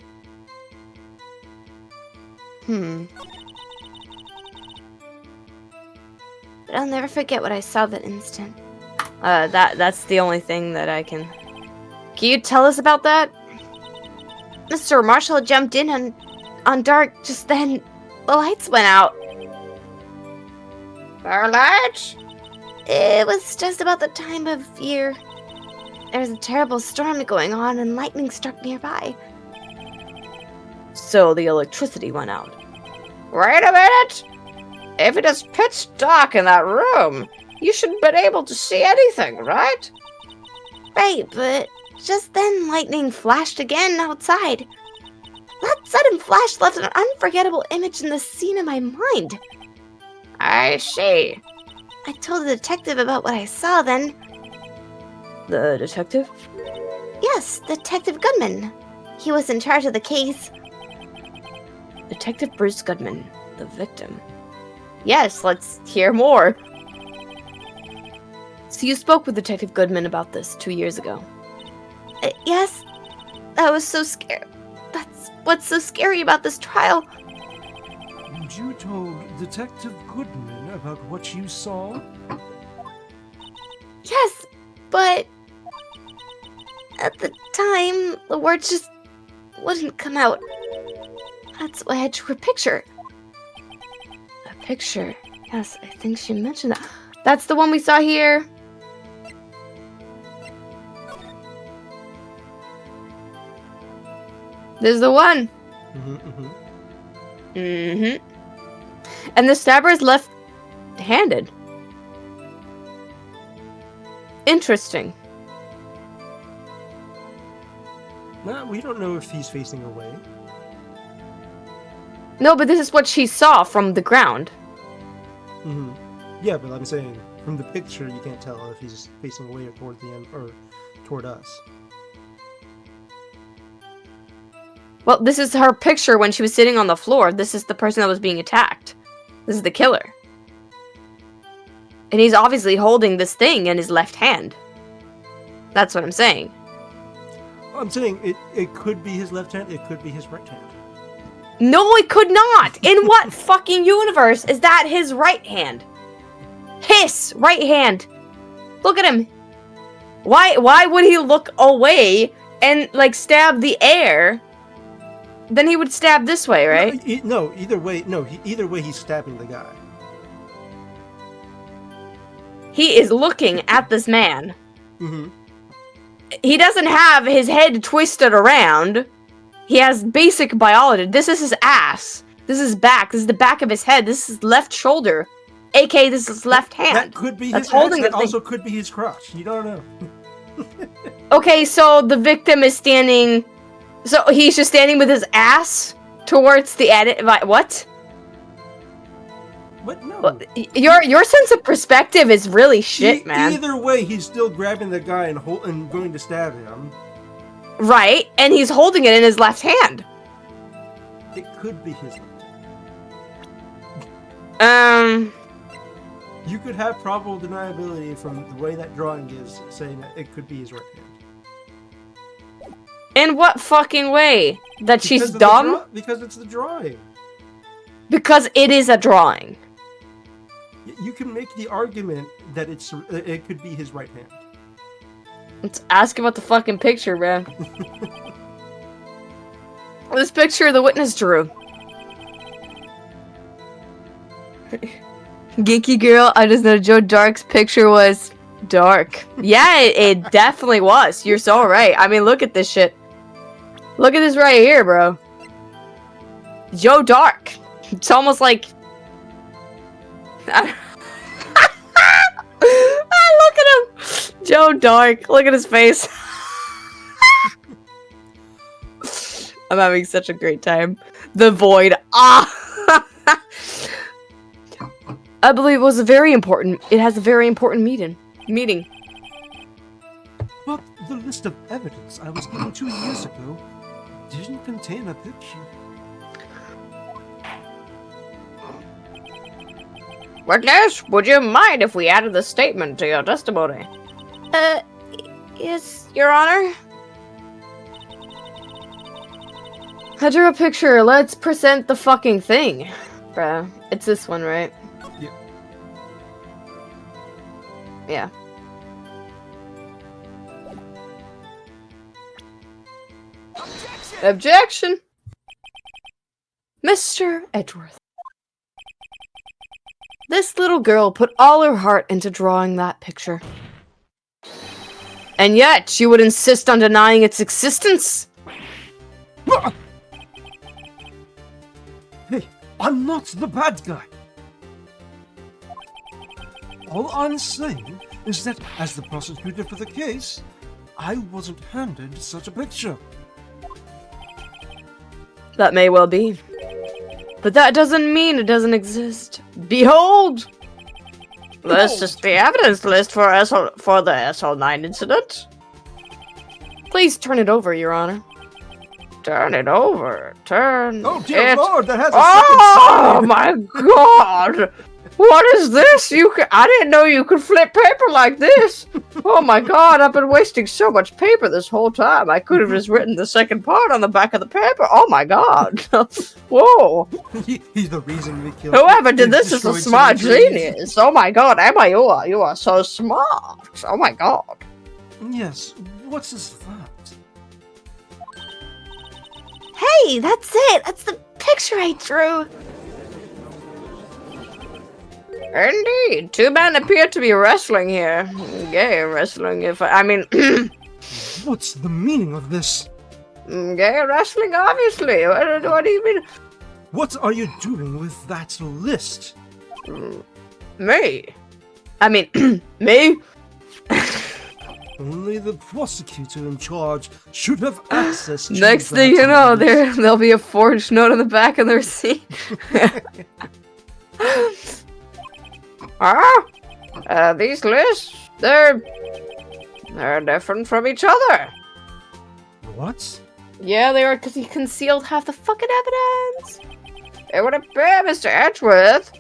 Speaker 3: But I'll never forget what I saw that instant.
Speaker 1: That's the only thing that I can... Can you tell us about that?
Speaker 3: Mr. Marshall jumped in on dark. Just then, the lights went out.
Speaker 1: Our lights?
Speaker 3: It was just about the time of year. There was a terrible storm going on and lightning struck nearby.
Speaker 1: So the electricity went out.
Speaker 3: Wait a minute!
Speaker 1: If it is pitch dark in that room, you should have been able to see anything, right?
Speaker 3: Right, but just then lightning flashed again outside. That sudden flash left an unforgettable image in the scene in my mind.
Speaker 1: I see.
Speaker 3: I told the detective about what I saw then.
Speaker 1: The detective?
Speaker 3: Yes, Detective Goodman. He was in charge of the case.
Speaker 1: Detective Bruce Goodman, the victim. Yes, let's hear more. So you spoke with Detective Goodman about this 2 years ago?
Speaker 3: Yes. That was so scary. That's what's so scary about this trial.
Speaker 2: You told Detective Goodman about what you saw?
Speaker 3: Yes, but at the time, the words just wouldn't come out. That's why I drew a picture.
Speaker 1: A picture? Yes, I think she mentioned that. That's the one we saw here. This is the one. And the stabber is left-handed. Interesting.
Speaker 2: No, we don't know if he's facing away.
Speaker 1: No, but this is what she saw from the ground.
Speaker 2: Yeah, but I'm saying from the picture you can't tell if he's facing away or toward the end or toward us.
Speaker 1: Well, this is her picture when she was sitting on the floor. This is the person that was being attacked. This is the killer. And he's obviously holding this thing in his left hand. That's what I'm saying.
Speaker 2: I'm saying it could be his left hand, it could be his right hand.
Speaker 1: No, it could not! In what fucking universe is that his right hand? His right hand! Look at him! Why would he look away and, like, stab the air? Then he would stab this way, right?
Speaker 2: Either way he's stabbing the guy.
Speaker 1: He is looking at this man. He doesn't have his head twisted around. He has basic biology. This is his ass. This is his back. This is the back of his head. This is his left shoulder. AK, this is his left hand.
Speaker 2: That could be
Speaker 1: That's
Speaker 2: his
Speaker 1: holding
Speaker 2: ass. That
Speaker 1: the thing.
Speaker 2: also could be his crotch. You don't know.
Speaker 1: Okay, so the victim is standing... So he's just standing with his ass towards the edit... What?
Speaker 2: But no.
Speaker 1: Well, your sense of perspective is really shit, man.
Speaker 2: Either way, he's still grabbing the guy and going to stab him.
Speaker 1: Right, and he's holding it in his left hand.
Speaker 2: It could be his left hand. You could have probable deniability from the way that drawing is, saying that it could be his right hand.
Speaker 1: In what fucking way? That she's
Speaker 2: Because of
Speaker 1: dumb?
Speaker 2: because it's the drawing.
Speaker 1: Because it is a drawing.
Speaker 2: You can make the argument that it could be his right hand.
Speaker 1: Let's ask about the fucking picture, man. This picture the witness drew. Geeky girl, I just know Joe Dark's picture was dark. Yeah, it definitely was. You're so right. I mean, look at this shit. Look at this right here, bro. Joe Dark. It's almost like... look at him! Joe Dark. Look at his face. I'm having such a great time. The Void. Ah! I believe it was a very important... It has a very important meeting.
Speaker 2: But the list of evidence I was given 2 years ago didn't contain a picture.
Speaker 1: Witness, would you mind if we added the statement to your testimony?
Speaker 3: Yes, Your Honor.
Speaker 1: I drew a picture. Let's present the fucking thing. Bruh, it's this one, right?
Speaker 2: Yeah.
Speaker 1: Yeah. Objection! Mr. Edgeworth. This little girl put all her heart into drawing that picture. And yet, you would insist on denying its existence?
Speaker 2: Hey, I'm not the bad guy. All I'm saying is that as the prosecutor for the case, I wasn't handed such a picture.
Speaker 1: That may well be. But that doesn't mean it doesn't exist. Behold! This is the evidence list for the SL9 incident. Please turn it over, Your Honor. Turn it over.
Speaker 2: Oh dear Lord, that has a
Speaker 1: Oh
Speaker 2: second side.
Speaker 1: my God! What is this? I didn't know you could flip paper like this. Oh my God, I've been wasting so much paper this whole time. I could have just written the second part on the back of the paper. Oh my God. Whoa.
Speaker 2: He's the reason we killed.
Speaker 1: Whoever did this is a
Speaker 2: destroyed
Speaker 1: smart
Speaker 2: cemeteries.
Speaker 1: genius. Oh my God, Emma, you are so smart. Oh my God.
Speaker 2: Yes, what's his fact?
Speaker 3: Hey, that's it. That's the picture I drew.
Speaker 1: Indeed. Two men appear to be wrestling here. Gay wrestling, I mean...
Speaker 2: What's the meaning of this?
Speaker 1: Gay wrestling, obviously. What do you mean?
Speaker 2: What are you doing with that list?
Speaker 1: Me? I mean, me?
Speaker 2: Only the prosecutor in charge should have access to
Speaker 1: Next
Speaker 2: that
Speaker 1: thing you know,
Speaker 2: list.
Speaker 1: there'll be a forged note on the back of the receipt. These lists, they're different from each other.
Speaker 2: What?
Speaker 1: Yeah, they are, because he concealed half the fucking evidence. It would appear, Mr. Edgeworth,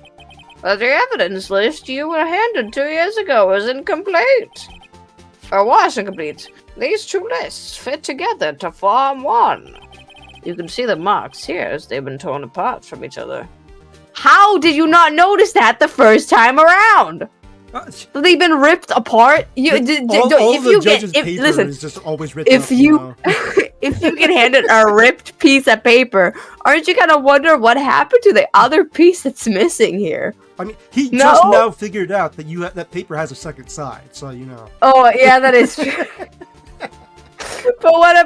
Speaker 1: that the evidence list you were handed 2 years ago was incomplete. Or was incomplete. These two lists fit together to form one. You can see the marks here as they've been torn apart from each other. How did you not notice that the first time around? They've been ripped apart. You,
Speaker 2: all
Speaker 1: if
Speaker 2: the
Speaker 1: you
Speaker 2: judge's
Speaker 1: get,
Speaker 2: paper
Speaker 1: listen,
Speaker 2: is just always written
Speaker 1: if
Speaker 2: up,
Speaker 1: you
Speaker 2: know.
Speaker 1: if you get handed a ripped piece of paper, aren't you gonna wonder what happened to the other piece that's missing here?
Speaker 2: I mean, he
Speaker 1: No?
Speaker 2: just now figured out that that paper has a second side, so you know.
Speaker 1: Oh yeah, that is true. But what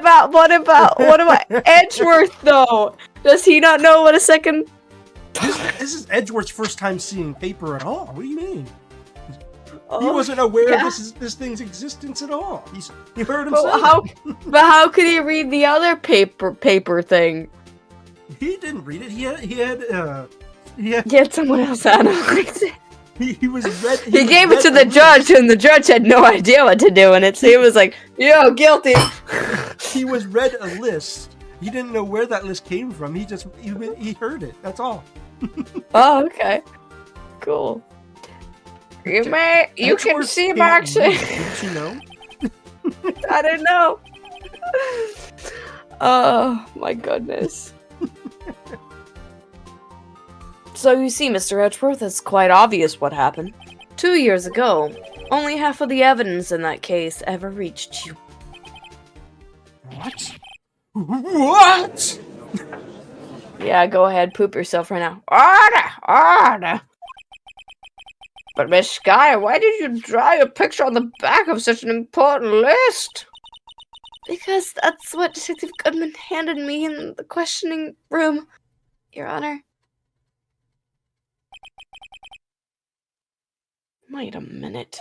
Speaker 1: about Edgeworth though? Does he not know what a second?
Speaker 2: This is Edgeworth's first time seeing paper at all. What do you mean? He
Speaker 1: Oh,
Speaker 2: wasn't aware
Speaker 1: yeah.
Speaker 2: of this thing's existence at all. He heard him
Speaker 1: But
Speaker 2: say it.
Speaker 1: how could he read the other paper thing?
Speaker 2: He didn't read it. He had
Speaker 1: Get someone else analyze it.
Speaker 2: he was read.
Speaker 1: He gave it to the judge, and the judge had no idea what to do in it, so he was like, "Yo, guilty."
Speaker 2: He was read a list. He didn't know where that list came from. He heard it. That's all.
Speaker 1: Oh, okay, cool. You can
Speaker 2: Edgeworth
Speaker 1: see
Speaker 2: can't
Speaker 1: marks.
Speaker 2: read, didn't you know?
Speaker 1: I didn't know. Oh my goodness. So you see, Mr. Edgeworth, it's quite obvious what happened. 2 years ago, only half of the evidence in that case ever reached you.
Speaker 2: What? What?
Speaker 1: Yeah, go ahead, poop yourself right now. Order! But Miss Sky, why did you draw your picture on the back of such an important list? Because that's what Detective Goodman handed me in the questioning room, Your Honor. Wait a minute.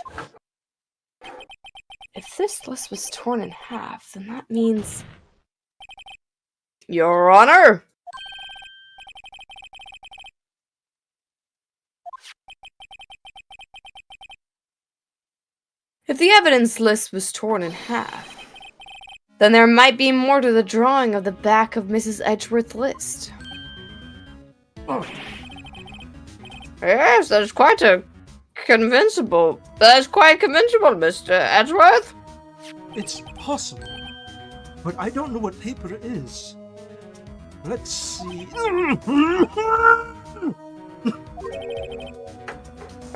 Speaker 1: If this list was torn in half, then that means... Your Honor! If the evidence list was torn in half, then there might be more to the drawing of the back of Mrs. Edgeworth's list. Oh. Yes, that is quite convincible, Mr. Edgeworth.
Speaker 2: It's possible, but I don't know what paper it is. Let's see.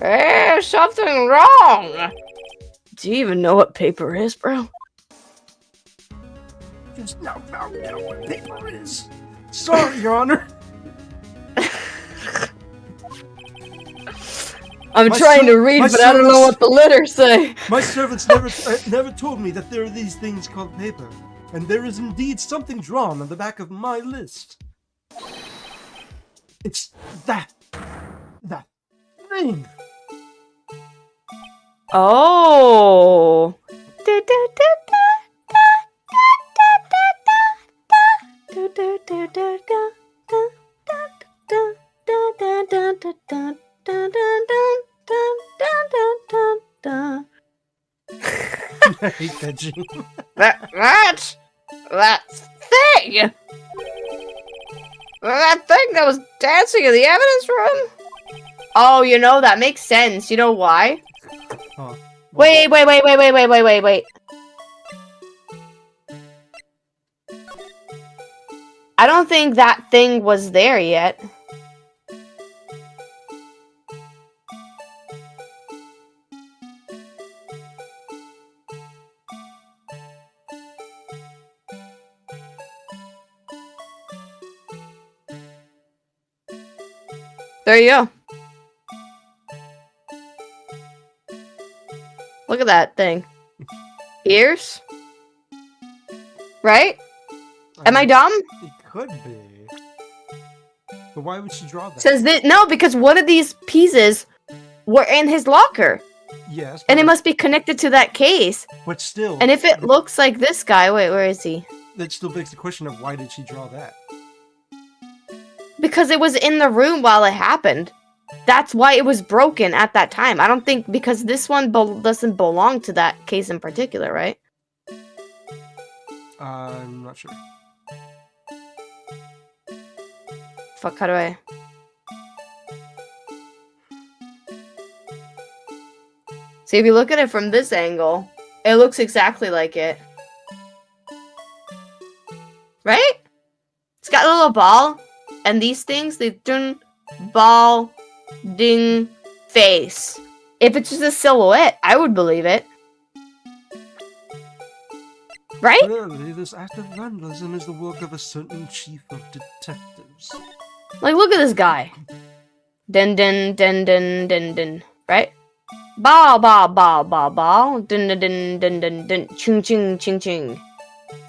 Speaker 1: There's something wrong. Do you even know what paper is, bro?
Speaker 2: Just now what paper it is. Sorry, Your Honor.
Speaker 1: I'm
Speaker 2: My
Speaker 1: trying to
Speaker 2: ser-
Speaker 1: read,
Speaker 2: my
Speaker 1: but I don't know
Speaker 2: servants-
Speaker 1: what the letters say.
Speaker 2: My servants never told me that there are these things called paper, and there is indeed something drawn on the back of my list. It's that thing.
Speaker 1: Oh.
Speaker 2: I hate that Gene.
Speaker 1: That thing! That thing that was dancing in the evidence room? Oh, you know, that makes sense. You know why?
Speaker 2: Huh.
Speaker 1: Wait. I don't think that thing was there yet. There you go. Look at that thing. Ears? Right? Am I dumb?
Speaker 2: It could be. But why would she draw that?
Speaker 1: Says that no, because one of these pieces were in his locker,
Speaker 2: Yes.
Speaker 1: and it
Speaker 2: but-
Speaker 1: must be connected to that case.
Speaker 2: But still.
Speaker 1: And if it looks like this guy, wait, where is he?
Speaker 2: That still begs the question of why did she draw that?
Speaker 1: Because it was in the room while it happened. That's why it was broken at that time. I don't think because this one doesn't belong to that case in particular, right?
Speaker 2: I'm not sure.
Speaker 1: Fuck, how do I? See, if you look at it from this angle, it looks exactly like it. Right? It's got a little ball, and these things, they turn ball, ding, face. If it's just a silhouette, I would believe it. Right?
Speaker 2: Clearly, this act of vandalism is the work of a certain chief of detectives.
Speaker 1: Like, look at this guy. Dun dun dun dun dun dun. Right? Ball, ball, ball, ball, ball. Dun dun dun dun dun dun. Ching ching ching ching.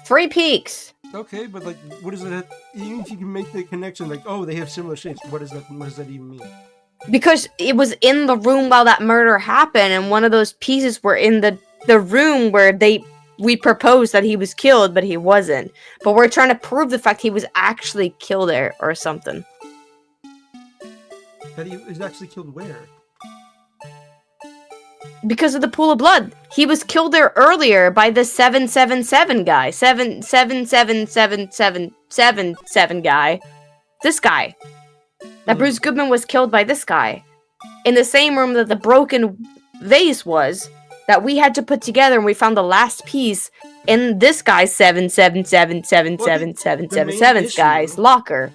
Speaker 1: 3 peaks.
Speaker 2: Okay, but like, what does it have, even if you can make the connection, like, oh, they have similar shapes, what does that even mean?
Speaker 1: Because it was in the room while that murder happened, and one of those pieces were in the room where we proposed that he was killed, but he wasn't. But we're trying to prove the fact he was actually killed there or something.
Speaker 2: That he was actually killed where?
Speaker 1: Because of the pool of blood. He was killed there earlier by the 777 guy. 7777777 guy. This guy. That Bruce Goodman was killed by this guy. In the same room that the broken vase was. That we had to put together, and we found the last piece in this guy's 7777777 guy's locker.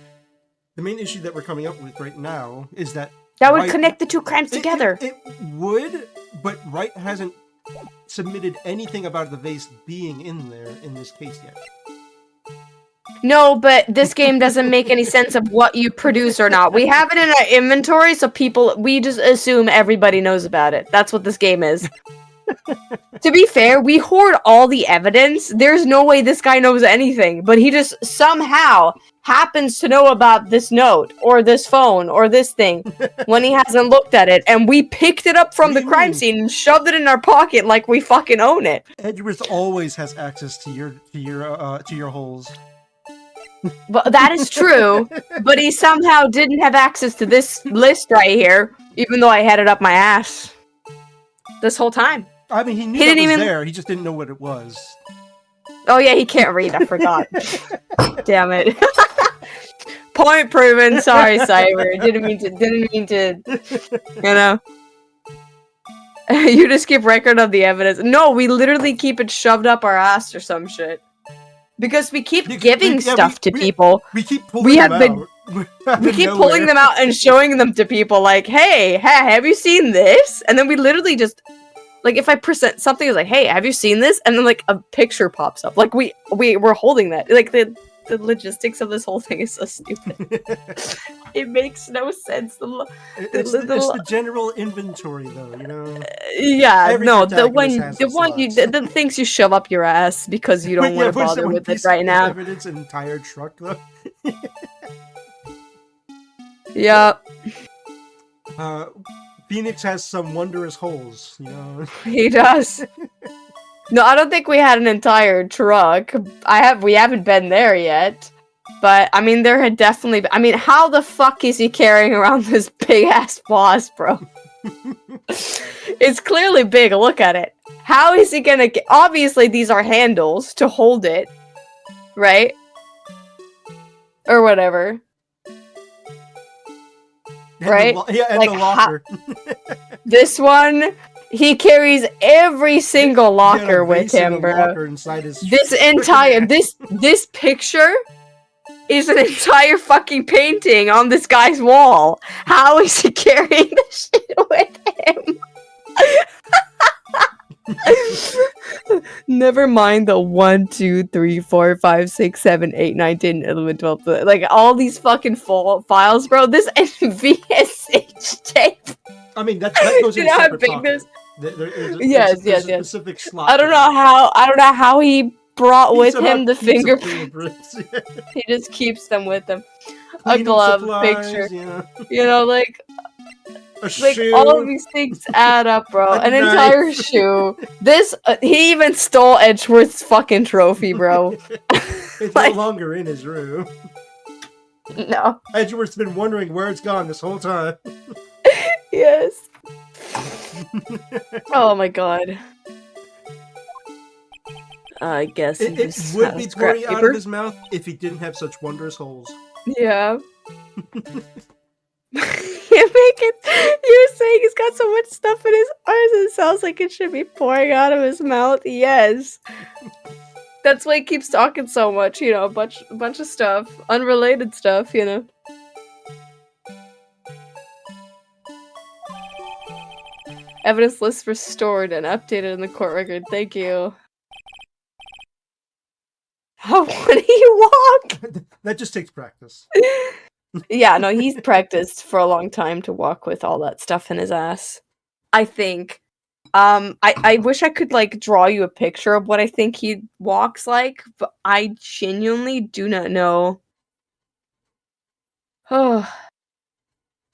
Speaker 2: The main issue that we're coming up with right now is that
Speaker 1: That would
Speaker 2: Wright-
Speaker 1: connect the two crimes together.
Speaker 2: It would, but Wright hasn't submitted anything about the vase being in there in this case yet.
Speaker 1: No, but this game doesn't make any sense of what you produce or not. We have it in our inventory, so we just assume everybody knows about it. That's what this game is. To be fair, we hoard all the evidence. There's no way this guy knows anything, but he just somehow happens to know about this note, or this phone, or this thing, when he hasn't looked at it, and we picked it up from
Speaker 2: What
Speaker 1: the
Speaker 2: do you
Speaker 1: crime
Speaker 2: mean?
Speaker 1: scene and shoved it in our pocket like we fucking own it.
Speaker 2: Edgeworth always has access to your holes.
Speaker 1: But that is true, but he somehow didn't have access to this list right here, even though I had it up my ass this whole time.
Speaker 2: I mean, he knew
Speaker 1: He
Speaker 2: it
Speaker 1: didn't
Speaker 2: was
Speaker 1: even-
Speaker 2: there. He just didn't know what it was.
Speaker 1: Oh yeah, he can't read. I forgot. Damn it. Point proven. Sorry, Cyber. Didn't mean to. You know. You just keep record of the evidence. No, we literally keep it shoved up our ass or some shit. Because we keep giving stuff to people.
Speaker 2: We keep pulling
Speaker 1: We
Speaker 2: them
Speaker 1: have been-
Speaker 2: out.
Speaker 1: We keep pulling them out and showing them to people like, hey, have you seen this? And then we literally just, like, if I present something, it's like, hey, have you seen this? And then, like, a picture pops up. Like, we're holding that. Like, the logistics of this whole thing is so stupid. It makes no sense.
Speaker 2: It's the general inventory, though, you know?
Speaker 1: Yeah,
Speaker 2: Every
Speaker 1: no, the
Speaker 2: protagonist has its
Speaker 1: the things you shove up your ass because you don't want to
Speaker 2: where's
Speaker 1: bother
Speaker 2: the one
Speaker 1: with it
Speaker 2: piece
Speaker 1: right
Speaker 2: of
Speaker 1: now.
Speaker 2: Evidence, an entire truck, though.
Speaker 1: Yeah,
Speaker 2: Phoenix has some wondrous holes, you know?
Speaker 1: he does. No, I don't think we had an entire truck. We haven't been there yet. But, I mean, there had definitely been. I mean, how the fuck is he carrying around this big-ass boss, bro? It's clearly big. Look at it. How is he gonna get... Obviously, these are handles to hold it. Right? Or whatever.
Speaker 2: And
Speaker 1: Right?
Speaker 2: and
Speaker 1: Like,
Speaker 2: the locker.
Speaker 1: This one, he carries every single
Speaker 2: He had a
Speaker 1: locker with
Speaker 2: vase and
Speaker 1: him,
Speaker 2: a
Speaker 1: bro.
Speaker 2: locker inside his
Speaker 1: This
Speaker 2: freaking
Speaker 1: entire
Speaker 2: ass.
Speaker 1: this picture is an entire fucking painting on this guy's wall. How is he carrying this shit with him? Never mind the 1, 2, 3, 4, 5, 6, 7, 8, 9, 10, 11, 12, like all these fucking files, bro. This VSH tape.
Speaker 2: I mean, that goes
Speaker 1: You
Speaker 2: in
Speaker 1: know
Speaker 2: a
Speaker 1: how
Speaker 2: separate
Speaker 1: big
Speaker 2: pocket.
Speaker 1: this-
Speaker 2: There's
Speaker 1: Yes,
Speaker 2: a
Speaker 1: yes.
Speaker 2: specific slot.
Speaker 1: I don't know how he brought
Speaker 2: He
Speaker 1: with
Speaker 2: somehow
Speaker 1: him the
Speaker 2: keeps the
Speaker 1: fingerprints.
Speaker 2: fingerprints.
Speaker 1: He just keeps them with him. A
Speaker 2: Cleaning
Speaker 1: glove
Speaker 2: supplies,
Speaker 1: picture.
Speaker 2: you know,
Speaker 1: You know, like
Speaker 2: a
Speaker 1: all of
Speaker 2: shoe,
Speaker 1: these things add up, bro.
Speaker 2: a
Speaker 1: An entire
Speaker 2: knife.
Speaker 1: shoe. This he even stole Edgeworth's fucking trophy, bro.
Speaker 2: It's
Speaker 1: Like-
Speaker 2: no longer in his room.
Speaker 1: No.
Speaker 2: Edgeworth's been wondering where it's gone this whole time.
Speaker 1: Yes. Oh my god. I guess he
Speaker 2: It
Speaker 1: just
Speaker 2: would
Speaker 1: had a
Speaker 2: be
Speaker 1: scrap
Speaker 2: pouring out
Speaker 1: paper.
Speaker 2: of his mouth if he didn't have such wondrous holes.
Speaker 1: Yeah. You're saying he's got so much stuff in his arms it sounds like it should be pouring out of his mouth. Yes. That's why he keeps talking so much, you know, a bunch of stuff. Unrelated stuff, you know. Evidence list restored and updated in the court record. Thank you. How do you walk?
Speaker 2: That just takes practice.
Speaker 1: Yeah, no, he's practiced for a long time to walk with all that stuff in his ass. I think. I wish I could like draw you a picture of what I think he walks like, but I genuinely do not know. Oh,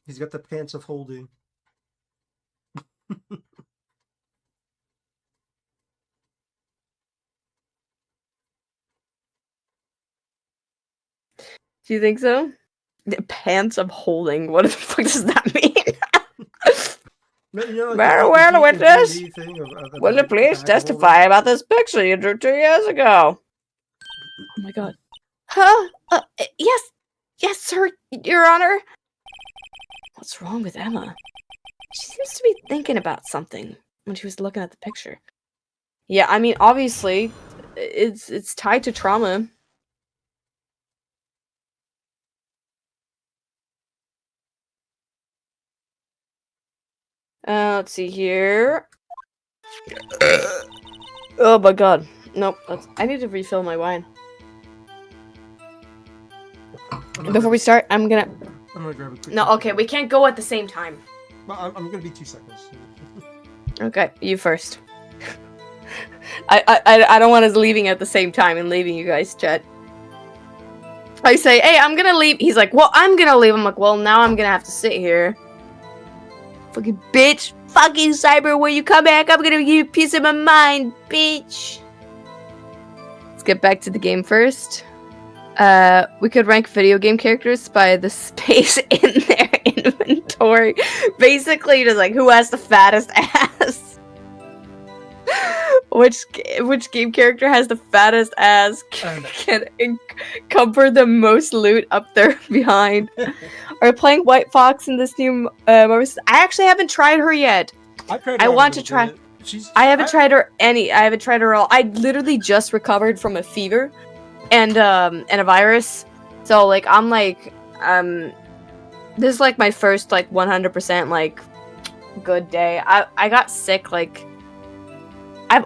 Speaker 2: He's got the pants of holding.
Speaker 1: do you think so? The pants of holding. What the fuck does that mean?
Speaker 2: No, you know, like
Speaker 1: Better
Speaker 2: the
Speaker 1: wear the
Speaker 2: D&D
Speaker 1: witness.
Speaker 2: thing of
Speaker 1: Will you
Speaker 2: like,
Speaker 1: please
Speaker 2: bag
Speaker 1: testify
Speaker 2: holder.
Speaker 1: about this picture you drew 2 years ago? Oh my god. Huh? Yes, sir, Your Honor. What's wrong with Emma? She seems to be thinking about something when she was looking at the picture. Yeah, I mean, obviously, it's tied to trauma. Let's see here. Oh my god. Nope. I need to refill my wine. Before we start, I'm gonna
Speaker 2: grab a quick.
Speaker 1: No, okay, we can't go at the same time.
Speaker 2: I'm gonna be 2 seconds.
Speaker 1: Okay, you first. I don't want us leaving at the same time and leaving you guys, Chet. I say, hey, I'm gonna leave. He's like, well, I'm gonna leave. I'm like, well, now I'm gonna have to sit here. Fucking bitch. Fucking Cyber, when you come back, I'm gonna give you a piece of my mind, bitch. Let's get back to the game first. We could rank video game characters by the space in their inventory. Basically, just like, who has the fattest ass? Which game character has the fattest ass? Can encumber the most loot up there behind? Are you playing White Fox in this new I actually haven't tried her yet. I want to try. I haven't tried her at all. I literally just recovered from a fever and a virus. So like I'm like this is like my first like 100% like good day. I got sick like I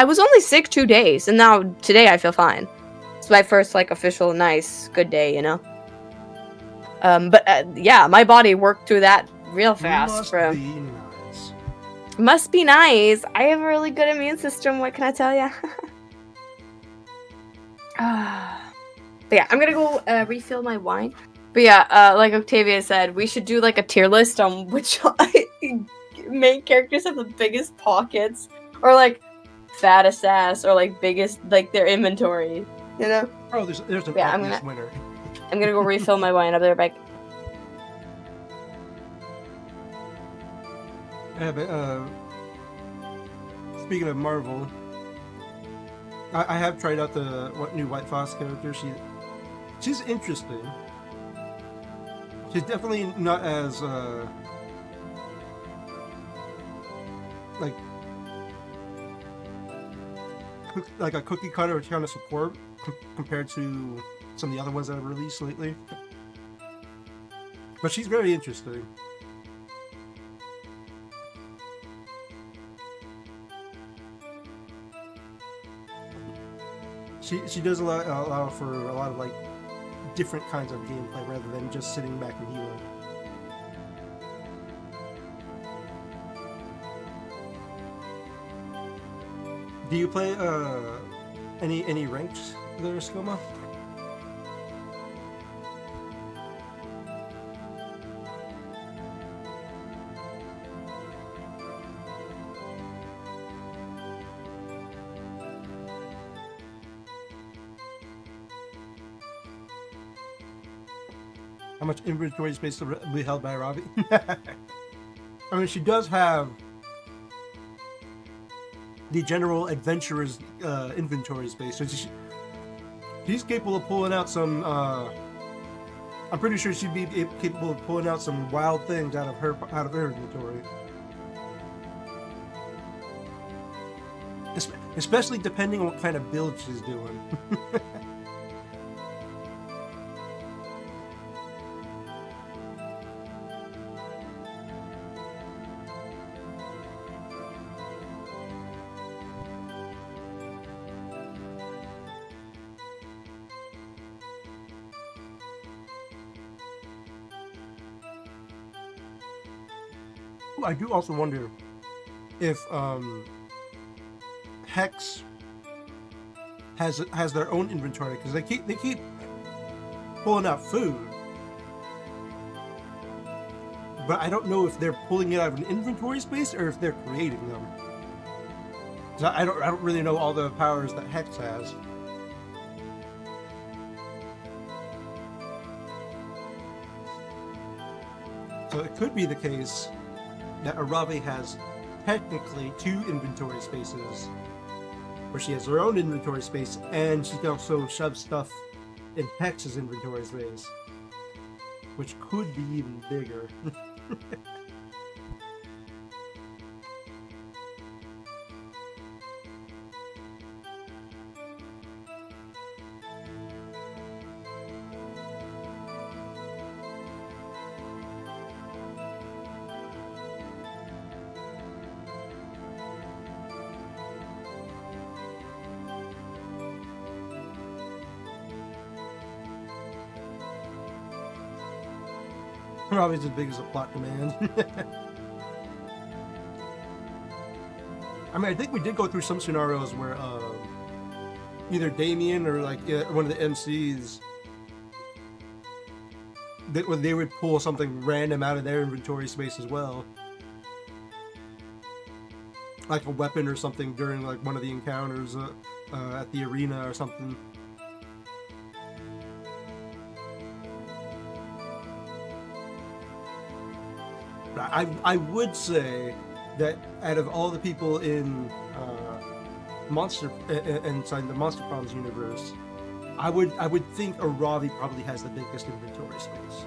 Speaker 1: was only sick 2 days, and now today I feel fine. It's my first like official nice good day, you know. But yeah, my body worked through that real fast. Must be nice. I have a really good immune system. What can I tell ya? But yeah, I'm gonna go refill my wine. But yeah, like Octavia said, we should do like a tier list on which main characters have the biggest pockets, or like fattest ass, or like biggest, like their inventory, you know?
Speaker 2: Oh, there's an
Speaker 1: Yeah,
Speaker 2: obvious winner.
Speaker 1: I'm gonna go refill my wine. I'll be right back.
Speaker 2: Yeah, but speaking of Marvel, I have tried out the new White Fox character. She's interesting. She's definitely not as like a cookie cutter kind of support compared to some of the other ones that I've released lately. But she's very interesting. She does allow for a lot of like different kinds of gameplay rather than just sitting back and healing. Do you play Any ranks there, Skoma? How much inventory space will be held by Ravi? I mean, she does have the general adventurer's inventory space, so she's capable of pulling out some. I'm pretty sure she'd be capable of pulling out some wild things out of her inventory, especially depending on what kind of build she's doing. I do also wonder if Hex has their own inventory, because they keep pulling out food, but I don't know if they're pulling it out of an inventory space or if they're creating them. 'Cause I don't really know all the powers that Hex has. So it could be the case that Aravi has technically 2 inventory spaces, where she has her own inventory space, and she can also shove stuff in Hex's inventory space, which could be even bigger. Probably as big as a plot demands. I mean, I think we did go through some scenarios where either Damien or like one of the MCs, they would pull something random out of their inventory space as well, like a weapon or something during like one of the encounters at the arena or something. I would say that out of all the people in inside the Monster Problems universe, I would think Aravi probably has the biggest inventory space.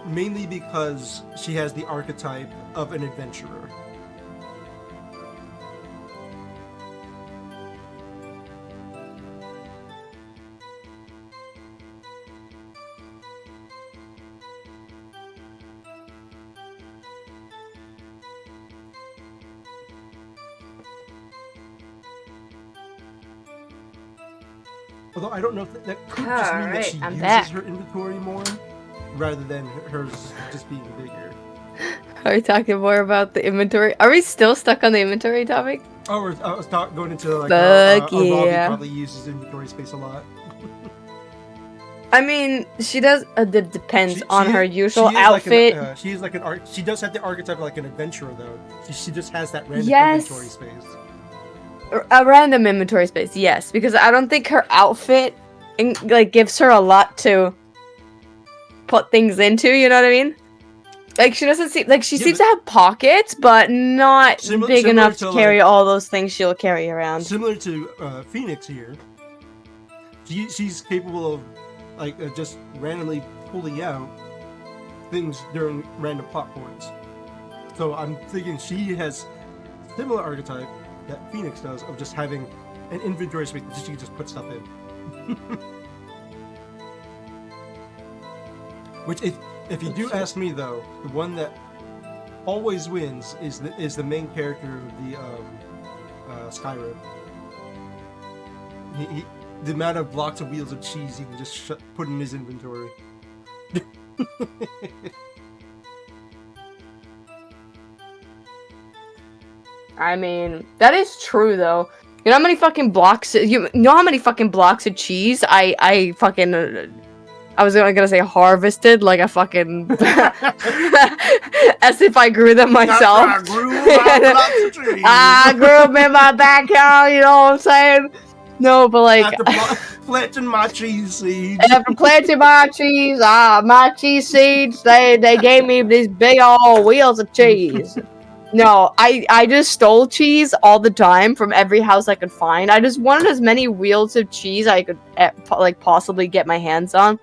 Speaker 2: Mainly because she has the archetype of an adventurer. Although I don't know if that could just mean that she uses her inventory more, rather than hers just being bigger.
Speaker 1: Are we talking more about the inventory? Are we still stuck on the inventory topic?
Speaker 2: Oh, I was going into like
Speaker 1: yeah.
Speaker 2: probably uses inventory space a lot.
Speaker 1: I mean, she does. It depends on her usual outfit.
Speaker 2: She is like an she does have the archetype of like an adventurer though. She just has that random inventory space.
Speaker 1: A random inventory space, yes, because I don't think her outfit like gives her a lot to put things into. You know what I mean? Like she doesn't seem like she seems to have pockets, but not big enough to carry all those things she'll carry around.
Speaker 2: Similar to Phoenix here, she's capable of like just randomly pulling out things during random plot points. So I'm thinking she has similar archetype that Phoenix does of just having an inventory space that she can just put stuff in. Which, if you do ask me though, the one that always wins is the main character of the Skyrim. The amount of blocks of wheels of cheese he can just put in his inventory.
Speaker 1: I mean, that is true though, You know how many fucking blocks? You know how many fucking blocks of cheese I fucking. I was gonna say harvested like a fucking. As if I grew them myself.
Speaker 2: I grew lots of trees.
Speaker 1: I grew them in my backyard. You know what I'm saying? No, but like.
Speaker 2: After planting my cheese seeds.
Speaker 1: After planting my cheese seeds, they gave me these big old wheels of cheese. No, I just stole cheese all the time from every house I could find. I just wanted as many wheels of cheese I could like possibly get my hands on.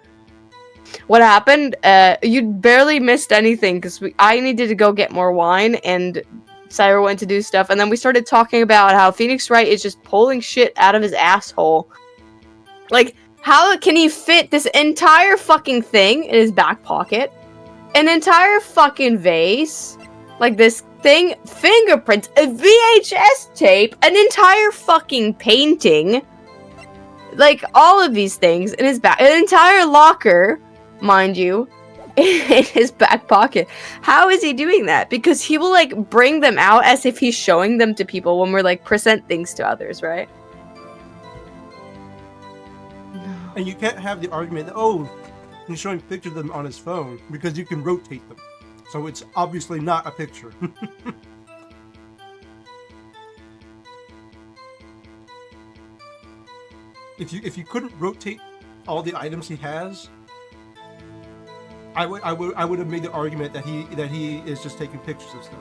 Speaker 1: What happened? You barely missed anything because I needed to go get more wine and Syra went to do stuff, and then we started talking about how Phoenix Wright is just pulling shit out of his asshole. Like, how can he fit this entire fucking thing in his back pocket? An entire fucking vase? Like this thing? Fingerprints? A VHS tape? An entire fucking painting? Like, all of these things in his back. An entire locker, mind you, in his back pocket. How is he doing that? Because he will, like, bring them out as if he's showing them to people when we're, like, present things to others, right?
Speaker 2: And you can't have the argument that, oh, he's showing pictures of them on his phone, because you can rotate them. So it's obviously not a picture. If you couldn't rotate all the items he has, I would have made the argument that he is just taking pictures of stuff.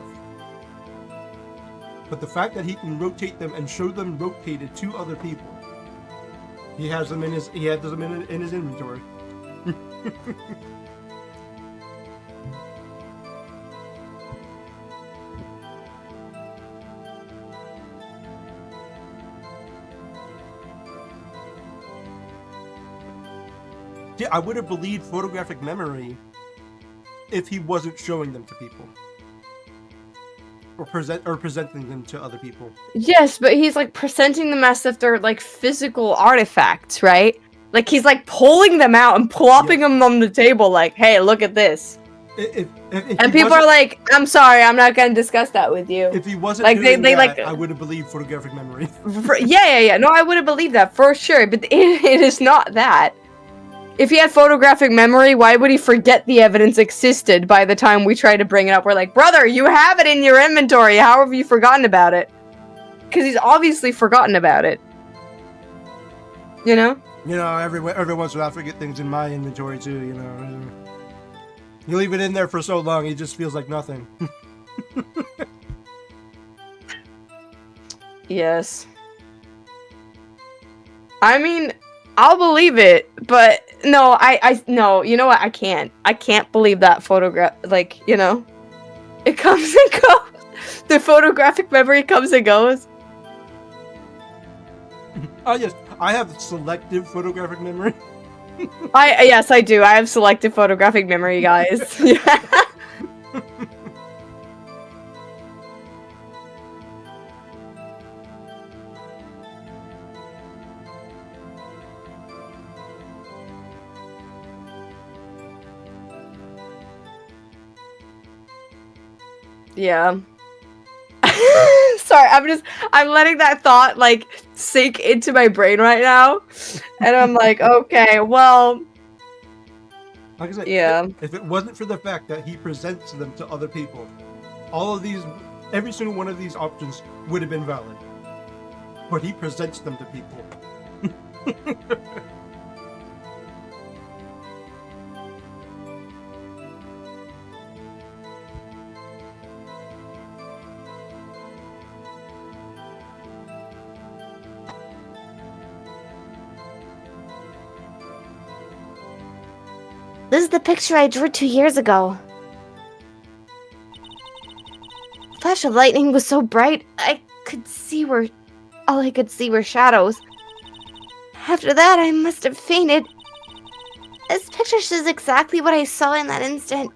Speaker 2: But the fact that he can rotate them and show them rotated to other people, he has them in his inventory. Yeah, I would have believed photographic memory if he wasn't showing them to people. Or presenting them to other people.
Speaker 1: Yes, but he's like presenting them as if they're like physical artifacts, right? Like he's like pulling them out and plopping them on the table like, hey, look at this.
Speaker 2: If
Speaker 1: and people are like, I'm sorry, I'm not gonna discuss that with you.
Speaker 2: If he wasn't
Speaker 1: like
Speaker 2: doing
Speaker 1: they
Speaker 2: that,
Speaker 1: like,
Speaker 2: I would have believed photographic memory.
Speaker 1: Yeah. No, I would have believed that for sure, but it is not that. If he had photographic memory, why would he forget the evidence existed by the time we try to bring it up? We're like, brother, you have it in your inventory. How have you forgotten about it? Because he's obviously forgotten about it. You know?
Speaker 2: You know, every once in a while I forget things in my inventory too, you know. You leave it in there for so long, it just feels like nothing.
Speaker 1: Yes. I mean, I'll believe it, but no, no, you know what? I can't believe that photograph, like, you know, it comes and goes. The photographic memory comes and goes.
Speaker 2: Oh yes, I have selective photographic memory.
Speaker 1: Yes, I do. I have selective photographic memory, guys. Yeah. Sorry, I'm letting that thought like sink into my brain right now. And I'm like, okay, well,
Speaker 2: like I said,
Speaker 1: yeah.
Speaker 2: If it wasn't for the fact that he presents them to other people, all of these, every single one of these options would have been valid. But he presents them to people.
Speaker 3: This is the picture I drew 2 years ago. The flash of lightning was so bright, all I could see were shadows. After that, I must have fainted. This picture shows exactly what I saw in that instant.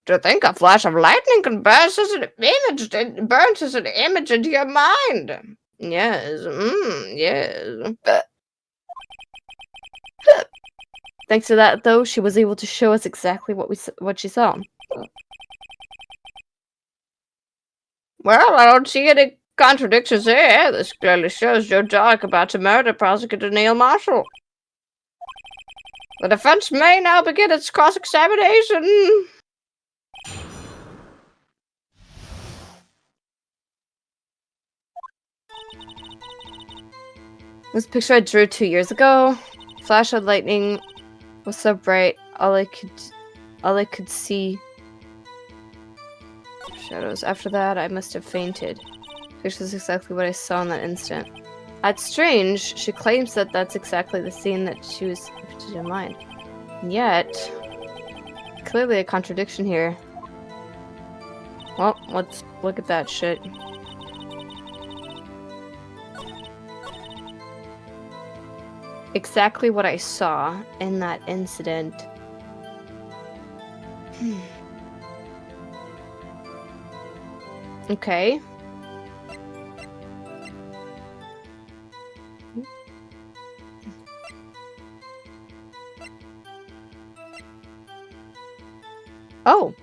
Speaker 1: To think a flash of lightning can burn such an image into your mind. Yes, yes. Thanks to that, though, she was able to show us exactly what she saw. Well, I don't see any contradictions here. This clearly shows Joe Dark about to murder Prosecutor Neil Marshall. The defense may now begin its cross-examination. This picture I drew 2 years ago. Flash of lightning was so bright, all I could see shadows. After that, I must have fainted. This is exactly what I saw in that instant. That's strange. She claims that that's exactly the scene that she was interested in mind. And yet, clearly a contradiction here. Well, let's look at that shit. Exactly what I saw in that incident. Okay. Oh.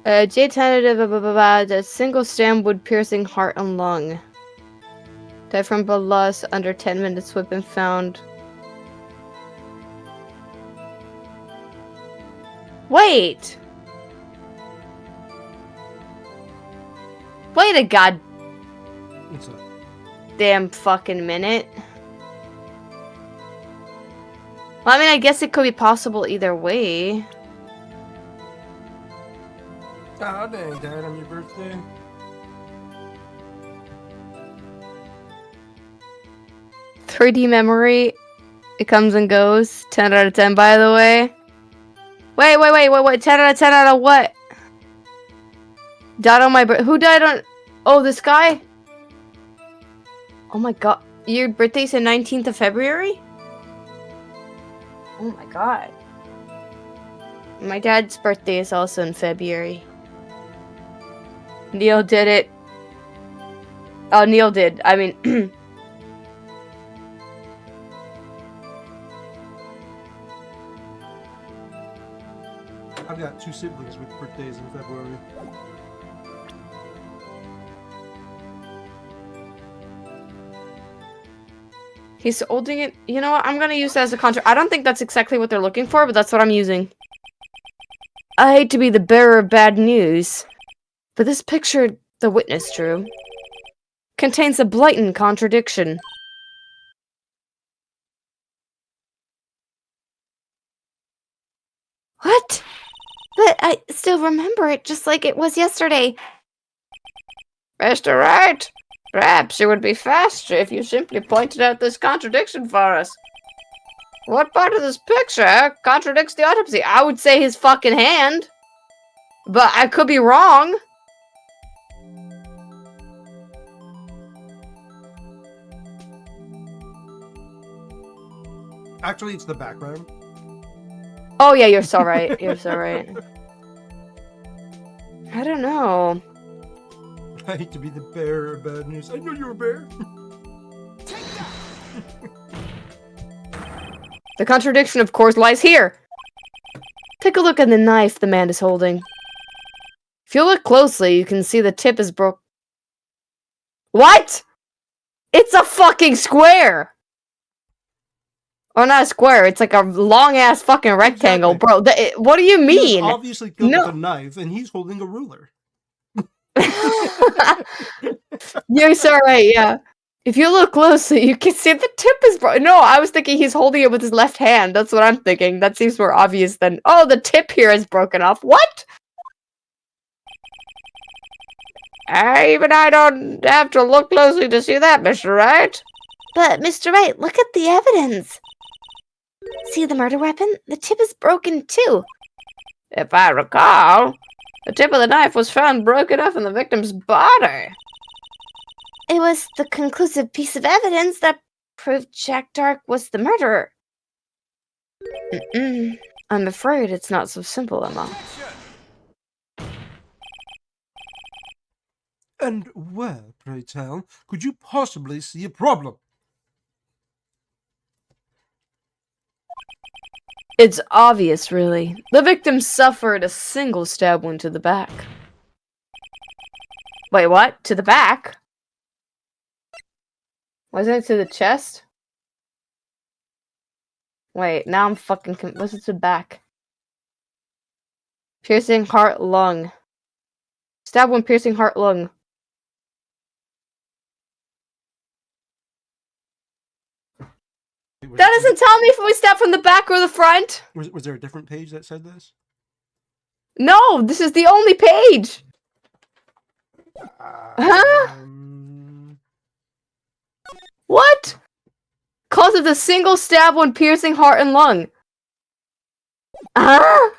Speaker 1: J tentative a single stem wood piercing heart and lung. Died from blood loss under 10 minutes. Weapon found. Wait! Wait a god
Speaker 2: What's up?
Speaker 1: damn fucking minute. Well, I mean, I guess it could be possible either way.
Speaker 2: Ah, dang, Dad, on your birthday.
Speaker 1: .3D memory. It comes and goes. 10 out of 10, by the way. Wait. 10 out of 10 out of what? Died on my birthday. Who died on... Oh, this guy? Oh my god. Your birthday's the 19th of February? Oh my god. My dad's birthday is also in February. Neil did it. Oh, Neil did. I mean...
Speaker 2: I've got 2 siblings with birthdays in February.
Speaker 1: He's holding it. You know what? I'm gonna use that as a contract. I don't think that's exactly what they're looking for, but that's what I'm using. I hate to be the bearer of bad news, but this picture the witness drew contains a blatant contradiction.
Speaker 3: What? But I still remember it just like it was yesterday.
Speaker 1: Mr. Wright, perhaps it would be faster if you simply pointed out this contradiction for us. What part of this picture contradicts the autopsy? I would say his fucking hand, but I could be wrong.
Speaker 2: Actually, it's the background.
Speaker 1: Oh yeah, you're so right. You're so right. I don't know.
Speaker 2: I hate to be the bearer of bad news. I know you're a bear.
Speaker 1: The contradiction, of course, lies here. Take a look at the knife the man is holding. If you look closely, you can see the tip is broke. What? It's a fucking square! Or not a square, it's like a long-ass fucking rectangle,
Speaker 2: Exactly.
Speaker 1: bro. What do you
Speaker 2: He's
Speaker 1: mean?
Speaker 2: obviously killed
Speaker 1: No.
Speaker 2: with a knife, and he's holding a ruler.
Speaker 1: You're so right, yeah. If you look closely, you can see the tip is broken. No, I was thinking he's holding it with his left hand. That's what I'm thinking. That seems more obvious than, oh, the tip here is broken off. What? Even I don't have to look closely to see that, Mr. Wright.
Speaker 3: But, Mr. Wright, look at the evidence. See the murder weapon? The tip is broken too.
Speaker 1: If I recall, the tip of the knife was found broken off in the victim's body.
Speaker 3: It was the conclusive piece of evidence that proved Jack Dark was the murderer.
Speaker 1: I'm afraid it's not so simple, Emma.
Speaker 2: And where, pray tell, could you possibly see a problem?
Speaker 1: It's obvious, really. The victim suffered a single stab wound to the back. Wait, what? To the back? Wasn't it to the chest? Wait, now I'm fucking what's it to the back? Piercing heart lung. Stab wound piercing heart lung. That doesn't tell me if we stab from the back or the front.
Speaker 2: Was there a different page that said this?
Speaker 1: No, this is the only page. Huh? What? Causes a single stab wound piercing heart and lung. Huh?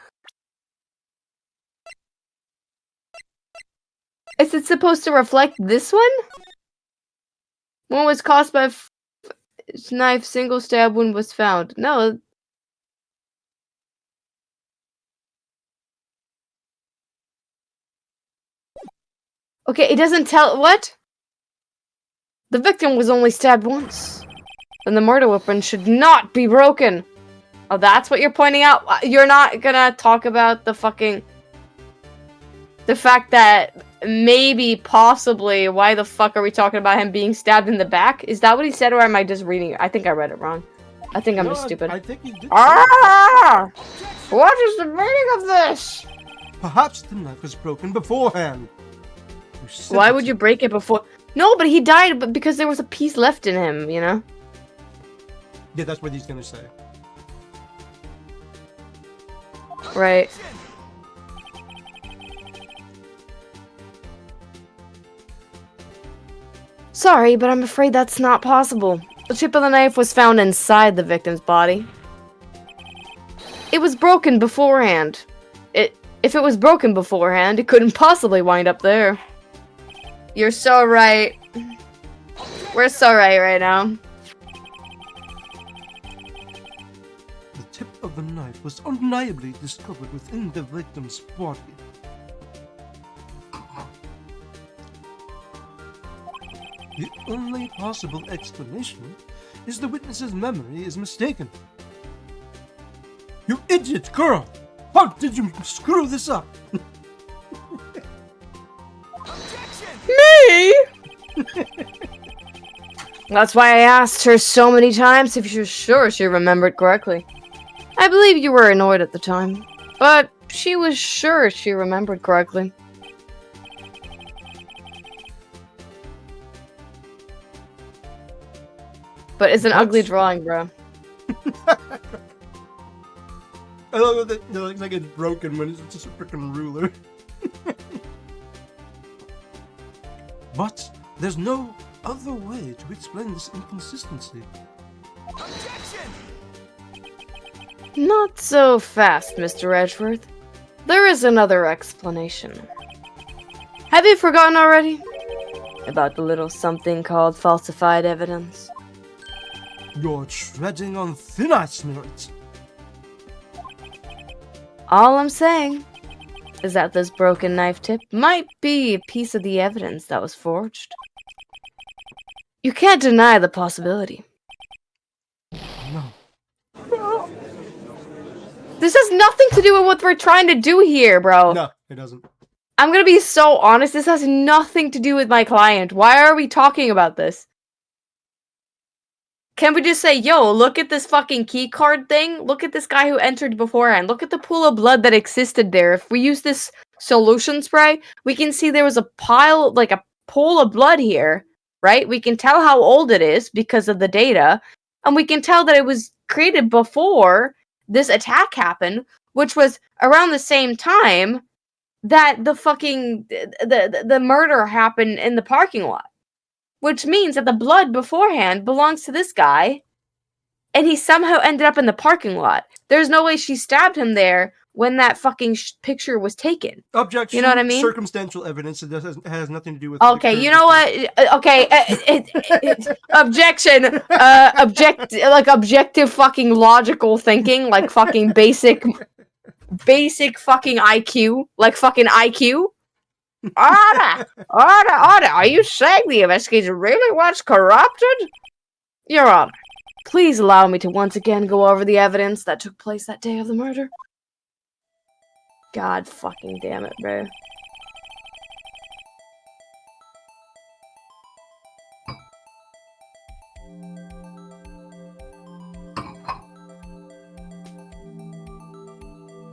Speaker 1: Is it supposed to reflect this one? One was caused by knife, single stab wound was found. No. Okay, it doesn't tell what? The victim was only stabbed once. Then the murder weapon should not be broken. Oh, that's what you're pointing out? You're not gonna talk about the fact that maybe, possibly, why the fuck are we talking about him being stabbed in the back? Is that what he said, or am I just reading it? I think I read it wrong. I think I'm just stupid.
Speaker 2: I think you did.
Speaker 1: Ah! What is the meaning of this?
Speaker 2: Perhaps the knife was broken beforehand.
Speaker 1: Why would you break it before? No, but he died because there was a piece left in him, you know?
Speaker 2: Yeah, that's what he's gonna say.
Speaker 1: Right. Sorry, but I'm afraid that's not possible. The tip of the knife was found inside the victim's body. It was broken beforehand. If it was broken beforehand, it couldn't possibly wind up there. You're so right. We're so right now.
Speaker 2: The tip of the knife was undeniably discovered within the victim's body. The only possible explanation is the witness's memory is mistaken. You idiot girl! How did you screw this up?
Speaker 1: Me? That's why I asked her so many times if you're sure she remembered correctly. I believe you were annoyed at the time, but she was sure she remembered correctly. But it's an ugly drawing, bro.
Speaker 2: I love that it looks like it's broken when it's just a freaking ruler. But there's no other way to explain this inconsistency.
Speaker 4: Objection!
Speaker 1: Not so fast, Mr. Edgeworth. There is another explanation. Have you forgotten already? About the little something called falsified evidence?
Speaker 2: You're treading on thin ice, Merit.
Speaker 1: All I'm saying is that this broken knife tip might be a piece of the evidence that was forged. You can't deny the possibility.
Speaker 2: No.
Speaker 1: This has nothing to do with what we're trying to do here, bro.
Speaker 2: No, it doesn't.
Speaker 1: I'm gonna be so honest, this has nothing to do with my client. Why are we talking about this? Can we just say, yo, look at this fucking key card thing? Look at this guy who entered beforehand. Look at the pool of blood that existed there. If we use this solution spray, we can see there was a pile, like a pool of blood here, right? We can tell how old it is because of the data. And we can tell that it was created before this attack happened, which was around the same time that the fucking, the murder happened in the parking lot. Which means that the blood beforehand belongs to this guy, and he somehow ended up in the parking lot. There's no way she stabbed him there when that fucking picture was taken.
Speaker 2: Objection.
Speaker 1: You know what I mean?
Speaker 2: Circumstantial evidence. It has nothing to do with.
Speaker 1: Okay, you know what? Okay, objection. Objective fucking logical thinking, like fucking basic fucking IQ, like fucking IQ. Order! Are you saying the investigation really was corrupted? Your Honor, please allow me to once again go over the evidence that took place that day of the murder. God fucking damn it, bro.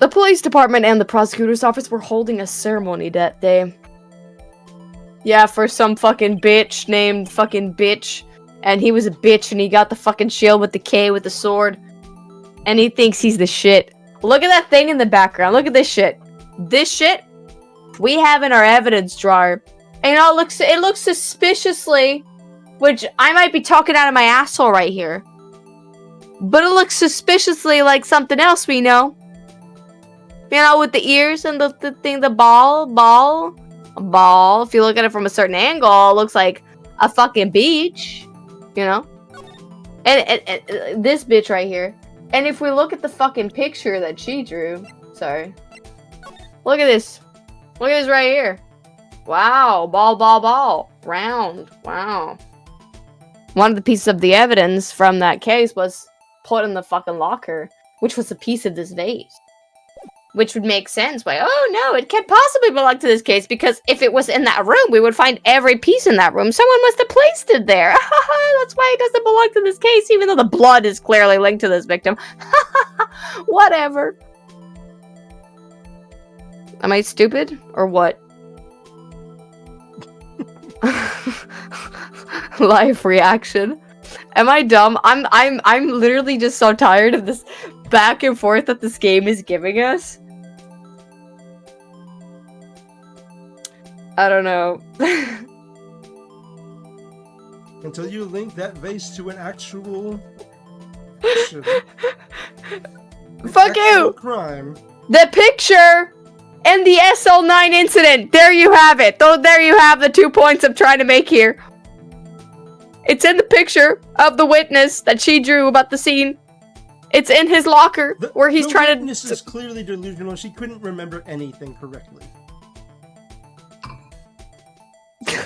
Speaker 1: The police department and the prosecutor's office were holding a ceremony that day. Yeah, for some fucking bitch named fucking Bitch. And he was a bitch and he got the fucking shield with the K with the sword. And he thinks he's the shit. Look at that thing in the background. Look at this shit. This shit we have in our evidence drawer. And it looks suspiciously, which I might be talking out of my asshole right here. But it looks suspiciously like something else we know. You know, with the ears and the thing, the ball. If you look at it from a certain angle, it looks like a fucking beach. You know? And this bitch right here. And if we look at the fucking picture that she drew. Sorry. Look at this. Look at this right here. Wow. Ball. Round. Wow. One of the pieces of the evidence from that case was put in the fucking locker, which was a piece of this vase. Which would make sense. Why, oh no, it can't possibly belong to this case, because if it was in that room, we would find every piece in that room. Someone must have placed it there. That's why it doesn't belong to this case, even though the blood is clearly linked to this victim. Whatever. Am I stupid? Or what? Live reaction. Am I dumb? I'm literally just so tired of this back and forth that this game is giving us. I don't know.
Speaker 2: Until you link that vase to an actual
Speaker 1: Fuck you!
Speaker 2: Crime.
Speaker 1: The picture and the SL9 incident. There you have it. There you have the 2 points I'm trying to make here. It's in the picture of the witness that she drew about the scene. It's in his locker where he's trying to.
Speaker 2: The witness is clearly delusional. She couldn't remember anything correctly.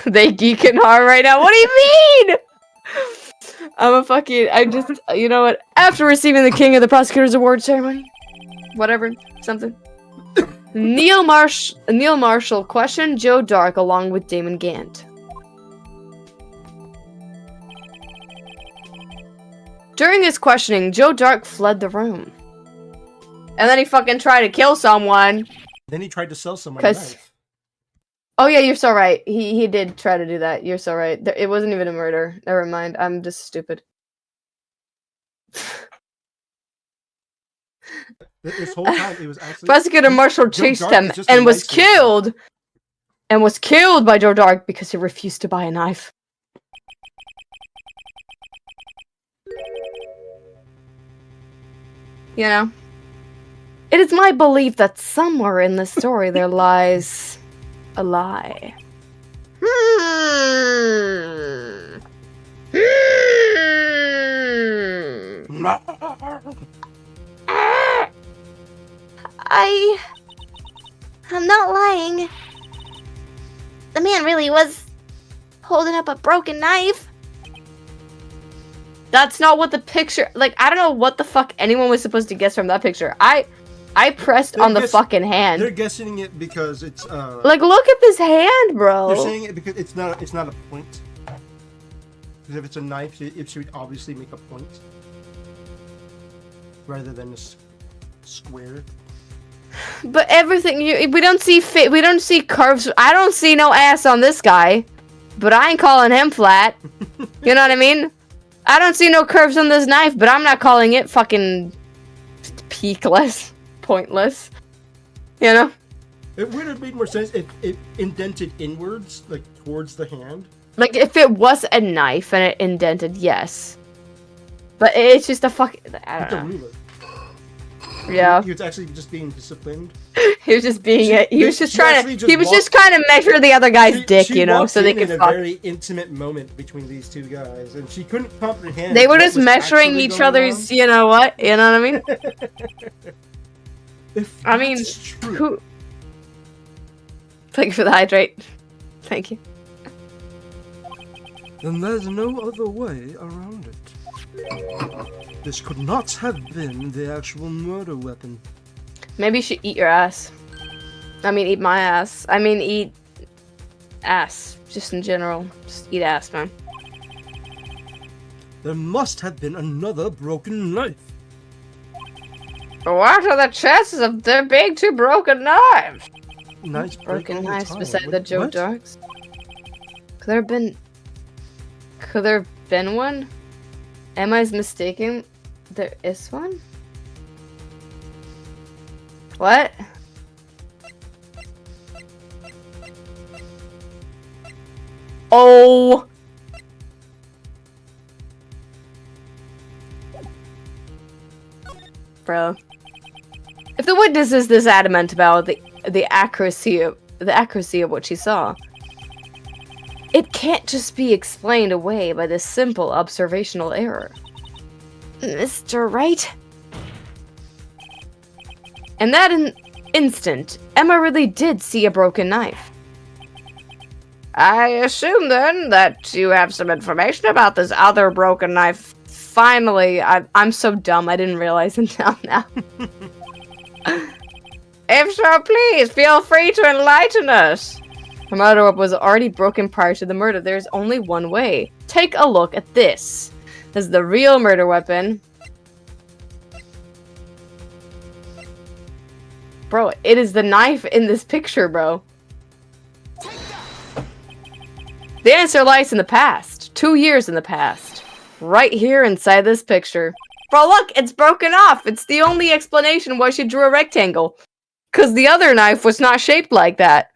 Speaker 1: They geeking hard right now. What do you mean? You know what? After receiving the King of the Prosecutors Award ceremony, whatever, something. Neil Marshall questioned Joe Dark along with Damon Gant. During his questioning, Joe Dark fled the room. And then he fucking tried to kill someone.
Speaker 2: Then he tried to sell someone a knife.
Speaker 1: Oh yeah, you're so right. He did try to do that. You're so right. It wasn't even a murder. Never mind. I'm just stupid.
Speaker 2: This whole time it was actually
Speaker 1: Prosecutor Marshall chased him and was killed. And was killed by Joe Dark because he refused to buy a knife. You know? It is my belief that somewhere in this story there lies a lie.
Speaker 3: I'm not lying. The man really was holding up a broken knife.
Speaker 1: That's not what the picture... Like, I don't know what the fuck anyone was supposed to guess from that picture. I pressed on the fucking hand.
Speaker 2: They're guessing it because it's
Speaker 1: like, look at this hand, bro.
Speaker 2: They're saying it because it's not a point. Because if it's a knife, it should obviously make a point rather than a square.
Speaker 1: But everything we don't see curves. I don't see no ass on this guy, but I ain't calling him flat. You know what I mean? I don't see no curves on this knife, but I'm not calling it fucking peakless, pointless. You know?
Speaker 2: It would have made more sense if it indented inwards, like towards the hand.
Speaker 1: Like if it was a knife and it indented, yes. But it's just a fucking... I don't know.
Speaker 2: It's a ruler.
Speaker 1: Yeah.
Speaker 2: He was actually just being disciplined.
Speaker 1: He was just being... He was just trying to measure the other guy's dick, you know, so they could fuck.
Speaker 2: A very intimate moment between these two guys, and she couldn't comprehend.
Speaker 1: They were just measuring each other's, you know what? You know what I mean? Who... Thank you for the hydrate. Thank you.
Speaker 2: Then there's no other way around it. This could not have been the actual murder weapon.
Speaker 1: Maybe you should eat your ass. I mean, eat my ass. I mean, eat ass. Just in general. Just eat ass, man.
Speaker 2: There must have been another broken knife.
Speaker 1: What are the chances of there being 2 broken knives?
Speaker 2: Knives break
Speaker 1: Broken
Speaker 2: all the
Speaker 1: knives
Speaker 2: time.
Speaker 1: beside
Speaker 2: What-
Speaker 1: the Joe
Speaker 2: what?
Speaker 1: Darks? Could there have been one? Am I mistaken? There is one? What? Oh! Bro. If the witness is this adamant about the accuracy of what she saw, it can't just be explained away by this simple observational error.
Speaker 3: Mr. Wright?
Speaker 1: In that instant, Emma really did see a broken knife. I assume then that you have some information about this other broken knife. Finally, I'm so dumb I didn't realize until now. If so, please feel free to enlighten us. Her murder was already broken prior to the murder. There's only one way. Take a look at this. This is the real murder weapon. Bro, it is the knife in this picture, bro. The answer lies in the past. 2 years in the past. Right here inside this picture. Bro, look, it's broken off. It's the only explanation why she drew a rectangle. Because the other knife was not shaped like that.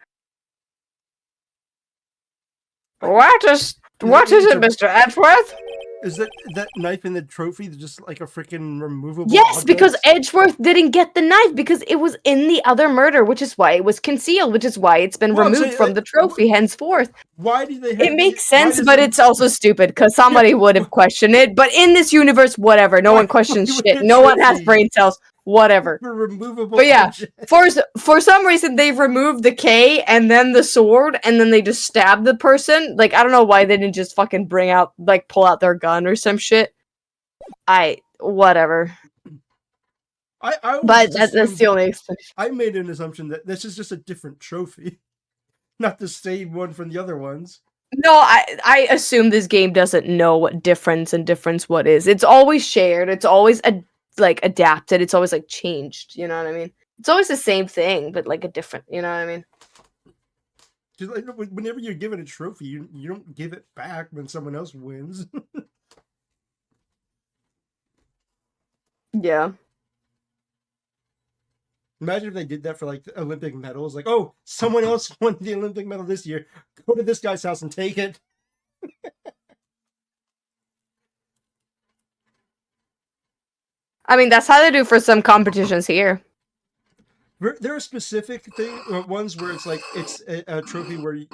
Speaker 1: What is it, Mr. Edgeworth?
Speaker 2: Is that knife in the trophy just like a freaking removable
Speaker 1: Yes,
Speaker 2: object?
Speaker 1: because Edgeworth didn't get the knife because it was in the other murder, which is why it was concealed, which is why it's been
Speaker 2: Well, I'm
Speaker 1: removed
Speaker 2: saying,
Speaker 1: from
Speaker 2: like,
Speaker 1: the trophy henceforth.
Speaker 2: Why do they have
Speaker 1: It makes
Speaker 2: why
Speaker 1: sense,
Speaker 2: does
Speaker 1: but
Speaker 2: it-
Speaker 1: it's also stupid because somebody would have questioned it. But in this universe, whatever. No
Speaker 2: Why-
Speaker 1: one questions
Speaker 2: why would
Speaker 1: shit.
Speaker 2: a
Speaker 1: No one has
Speaker 2: trophy-
Speaker 1: brain cells. Whatever.
Speaker 2: for removable
Speaker 1: But yeah,
Speaker 2: object?
Speaker 1: for some reason they've removed the K and then the sword and then they just stabbed the person. Like I don't know why they didn't just fucking pull out their gun or some shit. Whatever.
Speaker 2: I always
Speaker 1: But
Speaker 2: just
Speaker 1: that's
Speaker 2: assumed-
Speaker 1: the only explanation.
Speaker 2: I made an assumption that this is just a different trophy, not the same one from the other ones.
Speaker 1: No, I assume this game doesn't know what difference what is. It's always shared. It's always adapted. It's always like changed. You know what I mean? It's always the same thing, but like a different. You know what I mean?
Speaker 2: Just like whenever you're given a trophy, you don't give it back when someone else wins.
Speaker 1: Yeah.
Speaker 2: Imagine if they did that for like the Olympic medals. Like, oh, someone else won the Olympic medal this year. Go to this guy's house and take it.
Speaker 1: I mean, that's how they do for some competitions here.
Speaker 2: There are specific ones where it's like it's a trophy where you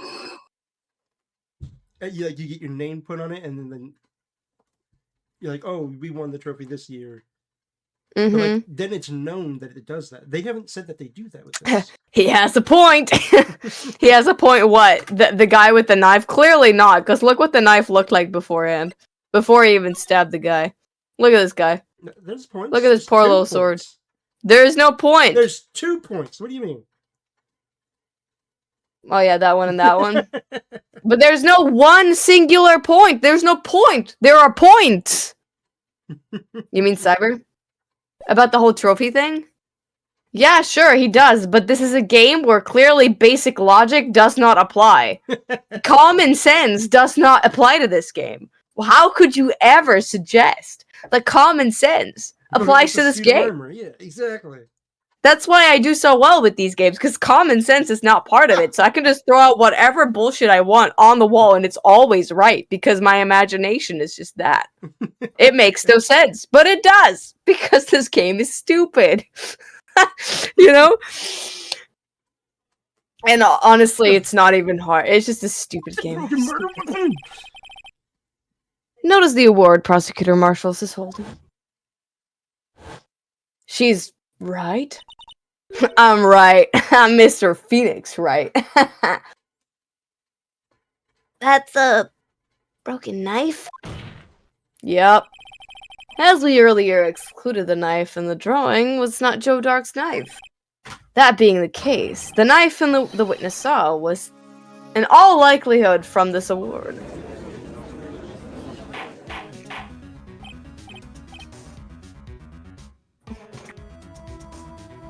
Speaker 2: get your name put on it, and then you're like, oh, we won the trophy this year. But
Speaker 1: Hmm.
Speaker 2: like, then it's known that it does that. They haven't said that they do that with this.
Speaker 1: He has a point. He has a point. What? The guy with the knife? Clearly not, because look what the knife looked like beforehand. Before he even stabbed the guy. Look at this guy.
Speaker 2: No, there's points.
Speaker 1: Look at this
Speaker 2: There's
Speaker 1: poor
Speaker 2: 2
Speaker 1: little sword.
Speaker 2: points.
Speaker 1: There is no point.
Speaker 2: There's 2 points. What do you mean?
Speaker 1: Oh yeah, that one and that one. But there's no one singular point. There's no point. There are points. You mean Cyber? About the whole trophy thing? Yeah, sure, he does, but this is a game where clearly basic logic does not apply. Common sense does not apply to this game. How could you ever suggest that common sense applies to this game?
Speaker 2: Armor. Yeah, exactly.
Speaker 1: That's why I do so well with these games, because common sense is not part of it. So I can just throw out whatever bullshit I want on the wall, and it's always right, because my imagination is just that. It makes no sense, but it does, because this game is stupid. You know? And honestly, it's not even hard. It's just a stupid game.
Speaker 2: Broken murder weapon.
Speaker 1: Notice the award Prosecutor Marshals is holding. She's right. I'm right. I'm Mr. Phoenix, right?
Speaker 3: That's a broken knife?
Speaker 1: Yep. As we earlier excluded, the knife in the drawing was not Joe Dark's knife. That being the case, the knife in the witness saw was, in all likelihood, from this award.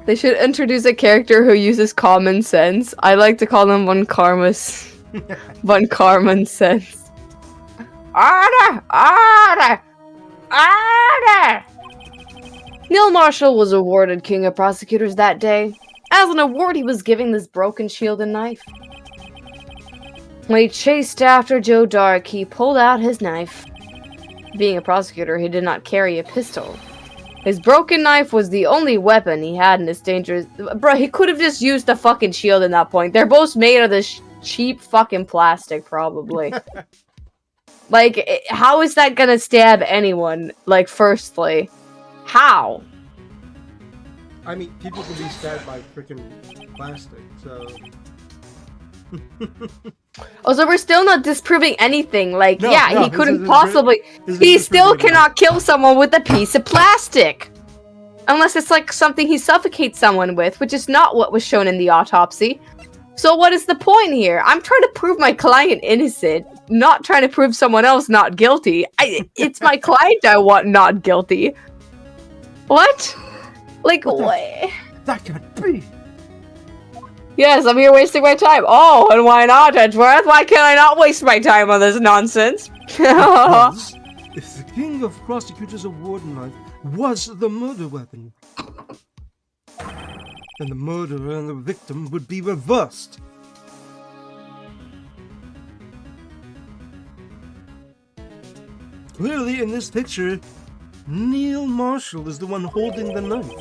Speaker 1: They should introduce a character who uses common sense. I like to call them Von Karmas. Von Karman sense. Order! Order! Order! Neil Marshall was awarded King of Prosecutors that day. As an award, he was giving this broken shield and knife. When he chased after Joe Dark, he pulled out his knife. Being a prosecutor, he did not carry a pistol. His broken knife was the only weapon he had in this dangerous... Bro, he could have just used the fucking shield in that point. They're both made of this cheap fucking plastic, probably. Like, how is that gonna stab anyone? Like, firstly. How?
Speaker 2: I mean, people can be stabbed by freaking plastic, so...
Speaker 1: Oh, so we're still not disproving anything. Like,
Speaker 2: No,
Speaker 1: yeah,
Speaker 2: no,
Speaker 1: he
Speaker 2: this
Speaker 1: couldn't
Speaker 2: isn't
Speaker 1: possibly...
Speaker 2: this
Speaker 1: He
Speaker 2: isn't
Speaker 1: still
Speaker 2: disproving
Speaker 1: cannot kill someone with a piece of plastic! Unless it's like something he suffocates someone with, which is not what was shown in the autopsy. So what is the point here? I'm trying to prove my client innocent, not trying to prove someone else not guilty. It's my client I want not guilty. What? Like, what?
Speaker 2: That can't be!
Speaker 1: Yes, I'm here wasting my time. Oh, and why not, Edgeworth? Why can't I not waste my time on this nonsense?
Speaker 2: Because if the King of Prosecutors Award knife was the murder weapon, then the murderer and the victim would be reversed. Clearly, in this picture, Neil Marshall is the one holding the knife.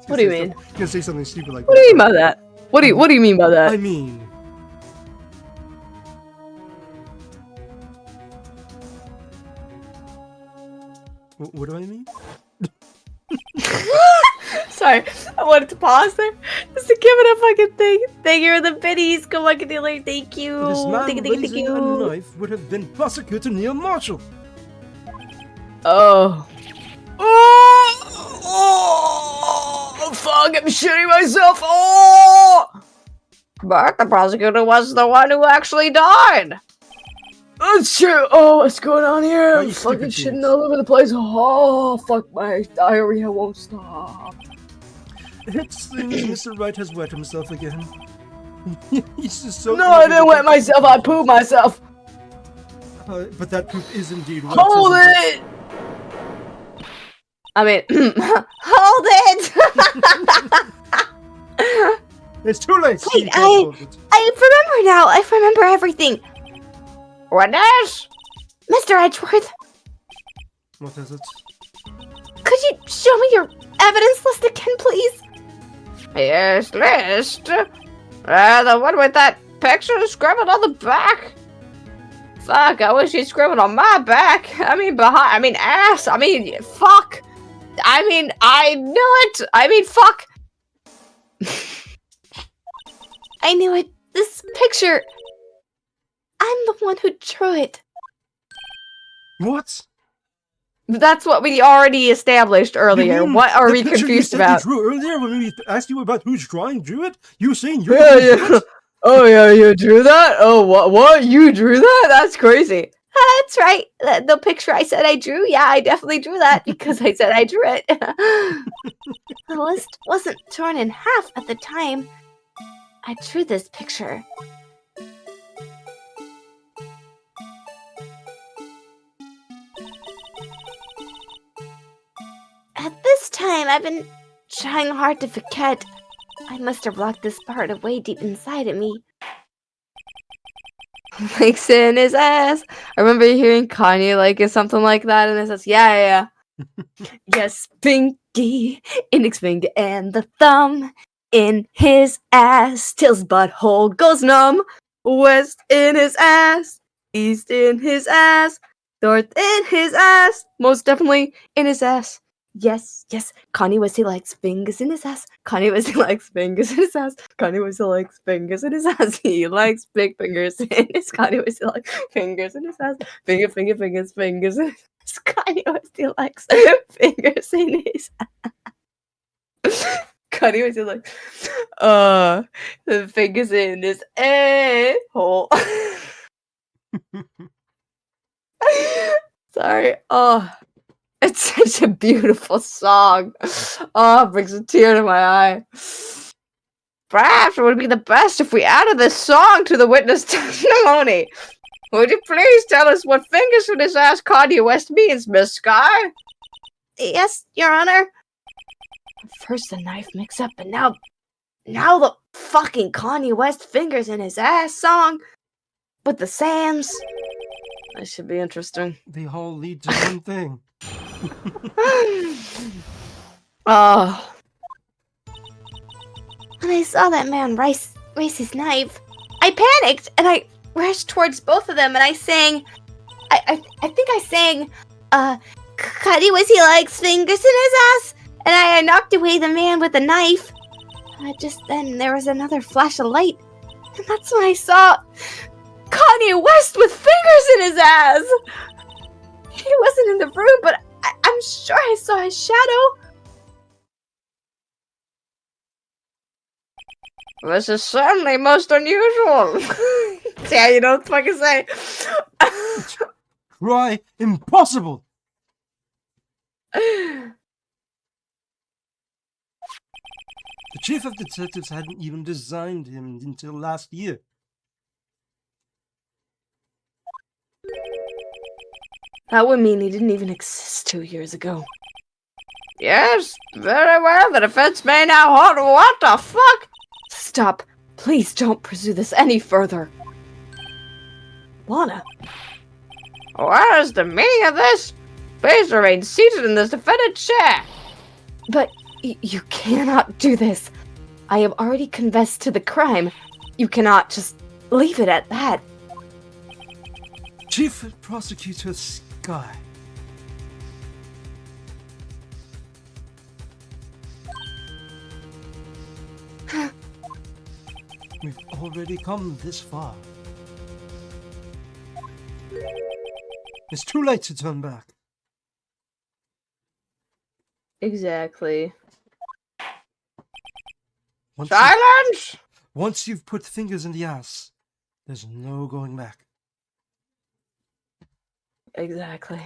Speaker 1: What do you mean?
Speaker 2: You're gonna say something stupid like
Speaker 1: What do you mean by that? What do you mean by that?
Speaker 2: I mean... What do I mean?
Speaker 1: Sorry, I wanted to pause there. Just to give it a fucking thing. Thank you for the biddies. Go fucking dealer. Thank you.
Speaker 2: This man
Speaker 1: Thank you, thank you, thank
Speaker 2: raising a
Speaker 1: you.
Speaker 2: knife would have been Prosecutor Neil Marshall.
Speaker 1: Oh. Oh, fuck, I'm shitting myself. Oh! But the prosecutor was the one who actually died. That's true. Oh, what's going on here?
Speaker 2: Are
Speaker 1: I'm
Speaker 2: you
Speaker 1: fucking
Speaker 2: stupid
Speaker 1: shitting
Speaker 2: fools?
Speaker 1: all over the place. Oh, fuck, my diarrhea won't stop.
Speaker 2: It seems Mr. Wright has wet himself again. He's just so...
Speaker 1: No, I didn't wet myself. I pooped myself.
Speaker 2: But that poop is indeed wet.
Speaker 1: Hold
Speaker 2: isn't
Speaker 1: it. I mean, hold it.
Speaker 2: It's too late.
Speaker 3: Wait,
Speaker 2: You can't hold it.
Speaker 3: I remember now. I remember everything.
Speaker 1: What is?
Speaker 3: Mr. Edgeworth,
Speaker 2: What is it?
Speaker 3: could you show me your evidence list again, please?
Speaker 1: Yes, list. The one with that picture scribbled on the back. Fuck, I wish he'd scribbled on my back. I mean, ass. I mean, fuck. I mean, I knew it. I mean, fuck.
Speaker 3: I knew it. This picture. I'm the one who drew it.
Speaker 2: What?
Speaker 1: That's what we already established earlier.
Speaker 2: You mean
Speaker 1: What are
Speaker 2: the
Speaker 1: we
Speaker 2: picture
Speaker 1: confused
Speaker 2: you said
Speaker 1: about?
Speaker 2: You drew earlier when we asked you about whose drawing drew it? You were saying you
Speaker 1: Yeah. Oh yeah, you drew that? Oh, what? You drew that? That's crazy.
Speaker 3: That's right. The picture I said I drew. Yeah, I definitely drew that because I said I drew it. The list wasn't torn in half at the time. I drew this picture. At this time, I've been trying hard to forget. I must have locked this part away deep inside of me.
Speaker 1: Likes in his ass. I remember hearing Kanye like something like that, and it says, yeah. Yes, Pinky, index finger and the thumb in his ass till his butthole goes numb. West in his ass, east in his ass, north in his ass, most definitely in his ass. Yes, Kanye West, he likes fingers in his ass. Kanye West, he likes fingers in his ass. Kanye West, he likes fingers in his ass. He likes big fingers in his. Kanye West, he likes fingers in his ass. Fingers in his ass. Kanye West, he likes fingers in his ass. Kanye West, he likes, the fingers in his a-hole. Sorry. Oh. It's such a beautiful song. Oh, it brings a tear to my eye. Perhaps it would be the best if we added this song to the witness testimony. Would you please tell us what fingers in his ass Kanye West means, Miss Sky?
Speaker 3: Yes, Your Honor.
Speaker 1: First the knife mix-up, and now the fucking Kanye West fingers in his ass song with the Sams. That should be interesting.
Speaker 2: They all lead to one thing.
Speaker 1: Oh,
Speaker 3: When I saw that man raise his knife, I panicked and I rushed towards both of them and I sang. I think I sang, Cuddy was he likes fingers in his ass, and I knocked away the man with the knife. Just then there was another flash of light, and that's when I saw
Speaker 1: Kanye West with fingers in his ass.
Speaker 3: he wasn't in the room, but I'm sure I saw his shadow.
Speaker 1: This is certainly most unusual. Yeah, you don't fucking say.
Speaker 2: Try impossible! The chief of detectives hadn't even designed him until last year.
Speaker 1: That would mean he didn't even exist 2 years ago. Yes, very well. The defense may now hold. What the fuck? Stop. Please don't pursue this any further. Lana. What is the meaning of this? Please remain seated in this defendant's chair. But you cannot do this. I have already confessed to the crime. You cannot just leave it at that.
Speaker 2: Chief Prosecutor Sky. We've already come this far. It's too late to turn back.
Speaker 1: Exactly.
Speaker 2: Once
Speaker 1: Silence!
Speaker 2: once you've put fingers in the ass, there's no going back.
Speaker 1: Exactly.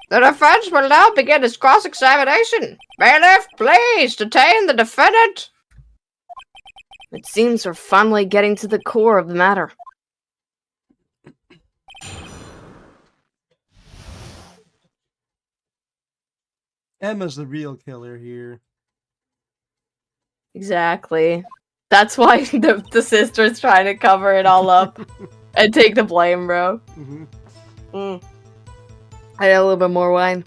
Speaker 1: The defense will now begin its cross-examination. Bailiff, please detain the defendant. It seems we're finally getting to the core of the matter.
Speaker 2: Emma's the real killer here.
Speaker 1: Exactly. That's why the sister's trying to cover it all up and take the blame, bro.
Speaker 2: Mm-hmm.
Speaker 1: I had a little bit more wine.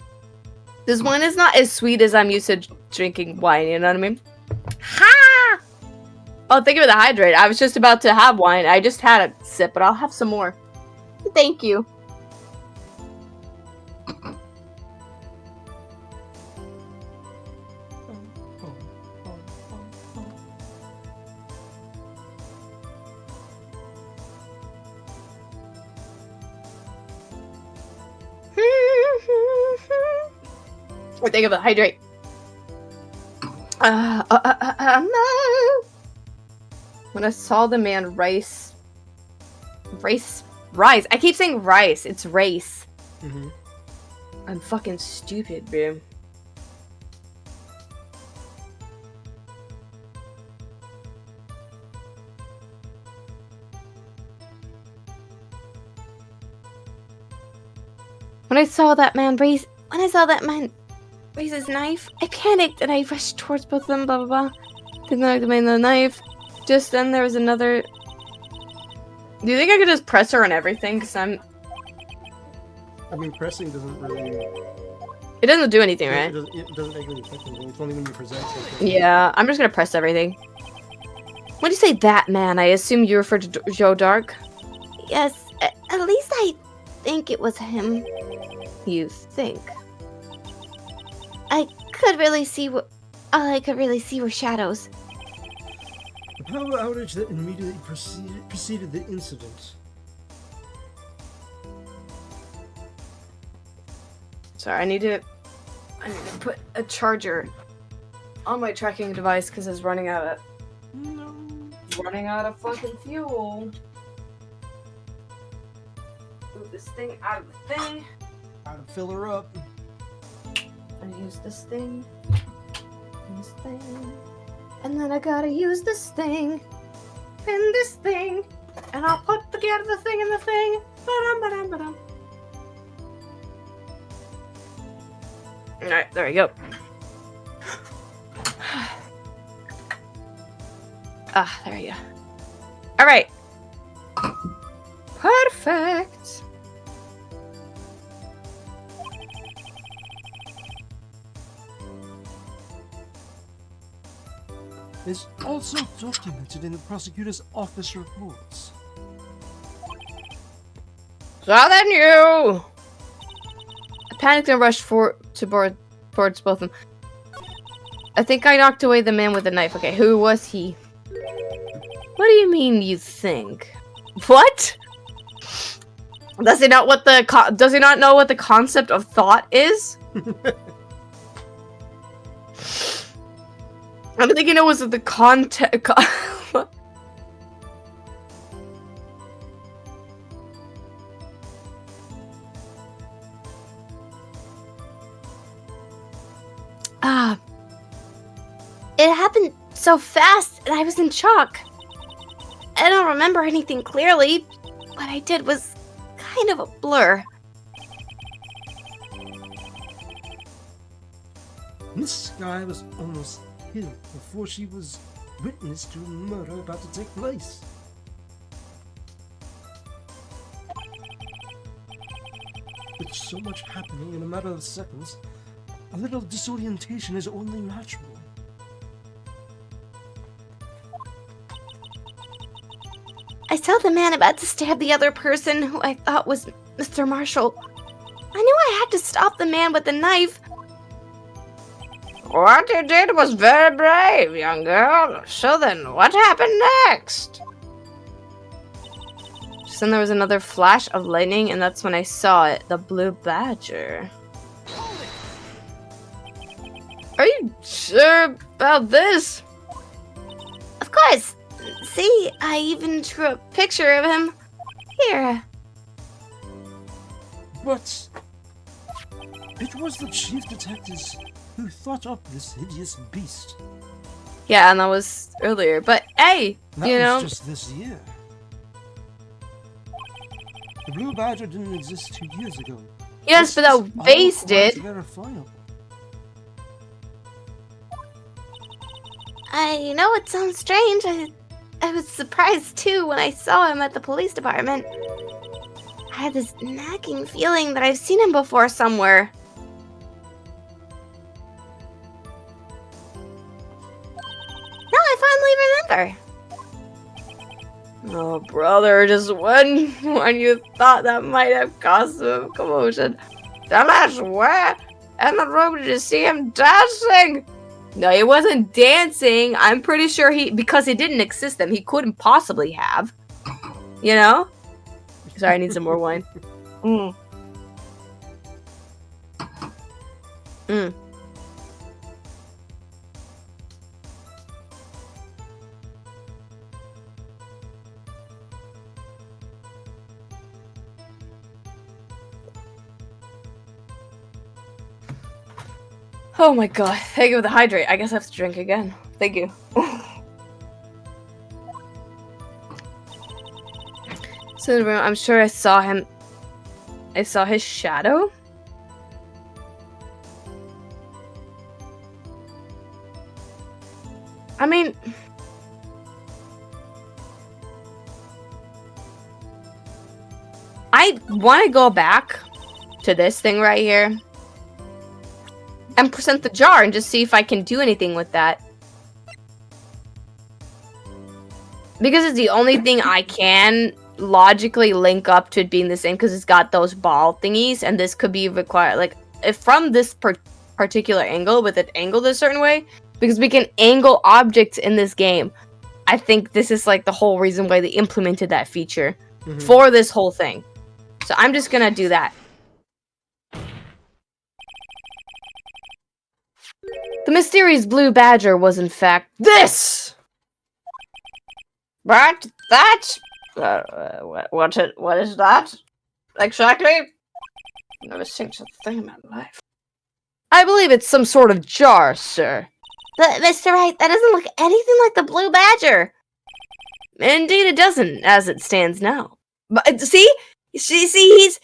Speaker 1: This wine is not as sweet as I'm used to drinking wine, you know what I mean? Ha! Oh, thank you for the hydrate. I was just about to have wine. I just had a sip, but I'll have some more. Thank you. Or think of the hydrate. When I saw the man rise. I keep saying rice. It's race.
Speaker 2: Mm-hmm.
Speaker 1: I'm fucking stupid, bro. When I saw that man raise his knife, I panicked and I rushed towards both of them, blah blah blah. Didn't like the man the knife. Just then there was another. Do you think I could just press her on everything? Because
Speaker 2: I mean, pressing doesn't really.
Speaker 1: It doesn't do anything, right?
Speaker 2: It doesn't make any effect. It's only when you present something.
Speaker 1: Yeah, I'm just gonna press everything. When you say that man, I assume you refer to Joe Dark?
Speaker 3: Yes, at least I think it was him.
Speaker 1: You think?
Speaker 3: I could really see all I could really see were shadows.
Speaker 2: The power outage that immediately preceded the incident.
Speaker 1: Sorry, I need to put a charger on my tracking device because it's running out of fucking fuel. Move this thing out of the thing.
Speaker 2: Gotta fill her up.
Speaker 1: I use this thing. This thing. And then I gotta use this thing. And this thing. And I'll put together the thing and the thing. Ba-dum, ba-dum, ba-dum. Alright, there we go. Ah, there you go. Alright. Perfect.
Speaker 2: Is also documented in the prosecutor's office reports.
Speaker 1: So then you! I panicked and rushed towards both of them. I think I knocked away the man with the knife. Okay, who was he? What do you mean you think? What? Does he not does he not know what the concept of thought is? I'm thinking it was the context.
Speaker 3: It happened so fast, and I was in shock. I don't remember anything clearly. What I did was kind of a blur.
Speaker 2: Miss Sky was almost killed before she was witness to a murder about to take place. With so much happening in a matter of seconds, a little disorientation is only natural.
Speaker 3: I saw the man about to stab the other person who I thought was Mr. Marshall. I knew I had to stop the man with the knife.
Speaker 1: What you did was very brave, young girl. So then, what happened next? Just then there was another flash of lightning, and that's when I saw it. The blue badger. Are you sure about this?
Speaker 3: Of course. See, I even drew a picture of him. Here.
Speaker 2: But it was the chief detectives who thought up this hideous beast.
Speaker 1: Yeah, and that was earlier. But hey,
Speaker 2: That
Speaker 1: you
Speaker 2: was
Speaker 1: know,
Speaker 2: just this year. The blue badger didn't exist 2 years ago.
Speaker 1: yes,
Speaker 2: This
Speaker 1: but
Speaker 2: is
Speaker 1: that
Speaker 2: all
Speaker 1: base
Speaker 2: quite
Speaker 1: did.
Speaker 2: verifiable.
Speaker 3: I know it sounds strange. I was surprised too when I saw him at the police department. I had this nagging feeling that I've seen him before somewhere. Now I finally remember.
Speaker 1: Oh, brother, just when you thought that might have caused some commotion. Tell us where in the room did you see him dancing? No, he wasn't dancing. I'm pretty sure because he didn't exist them, he couldn't possibly have. You know? Sorry, I need some more wine. Mm. Mm. Oh my god, thank you for the hydrate. I guess I have to drink again. Thank you. So I'm sure I saw him. I saw his shadow. I mean, I want to go back to this thing right here and present the jar and just see if I can do anything with that. Because it's the only thing I can logically link up to it being the same, because it's got those ball thingies, and this could be required, like, if from this particular angle, with it angled a certain way, because we can angle objects in this game. I think this is like the whole reason why they implemented that feature for this whole thing. So I'm just gonna do that. The mysterious blue badger was in fact this! But that? What is that? Exactly? Never seen such a thing in my life. I believe it's some sort of jar, sir.
Speaker 3: But, Mr. Wright, that doesn't look anything like the blue badger.
Speaker 1: Indeed, it doesn't, as it stands now. But see, he's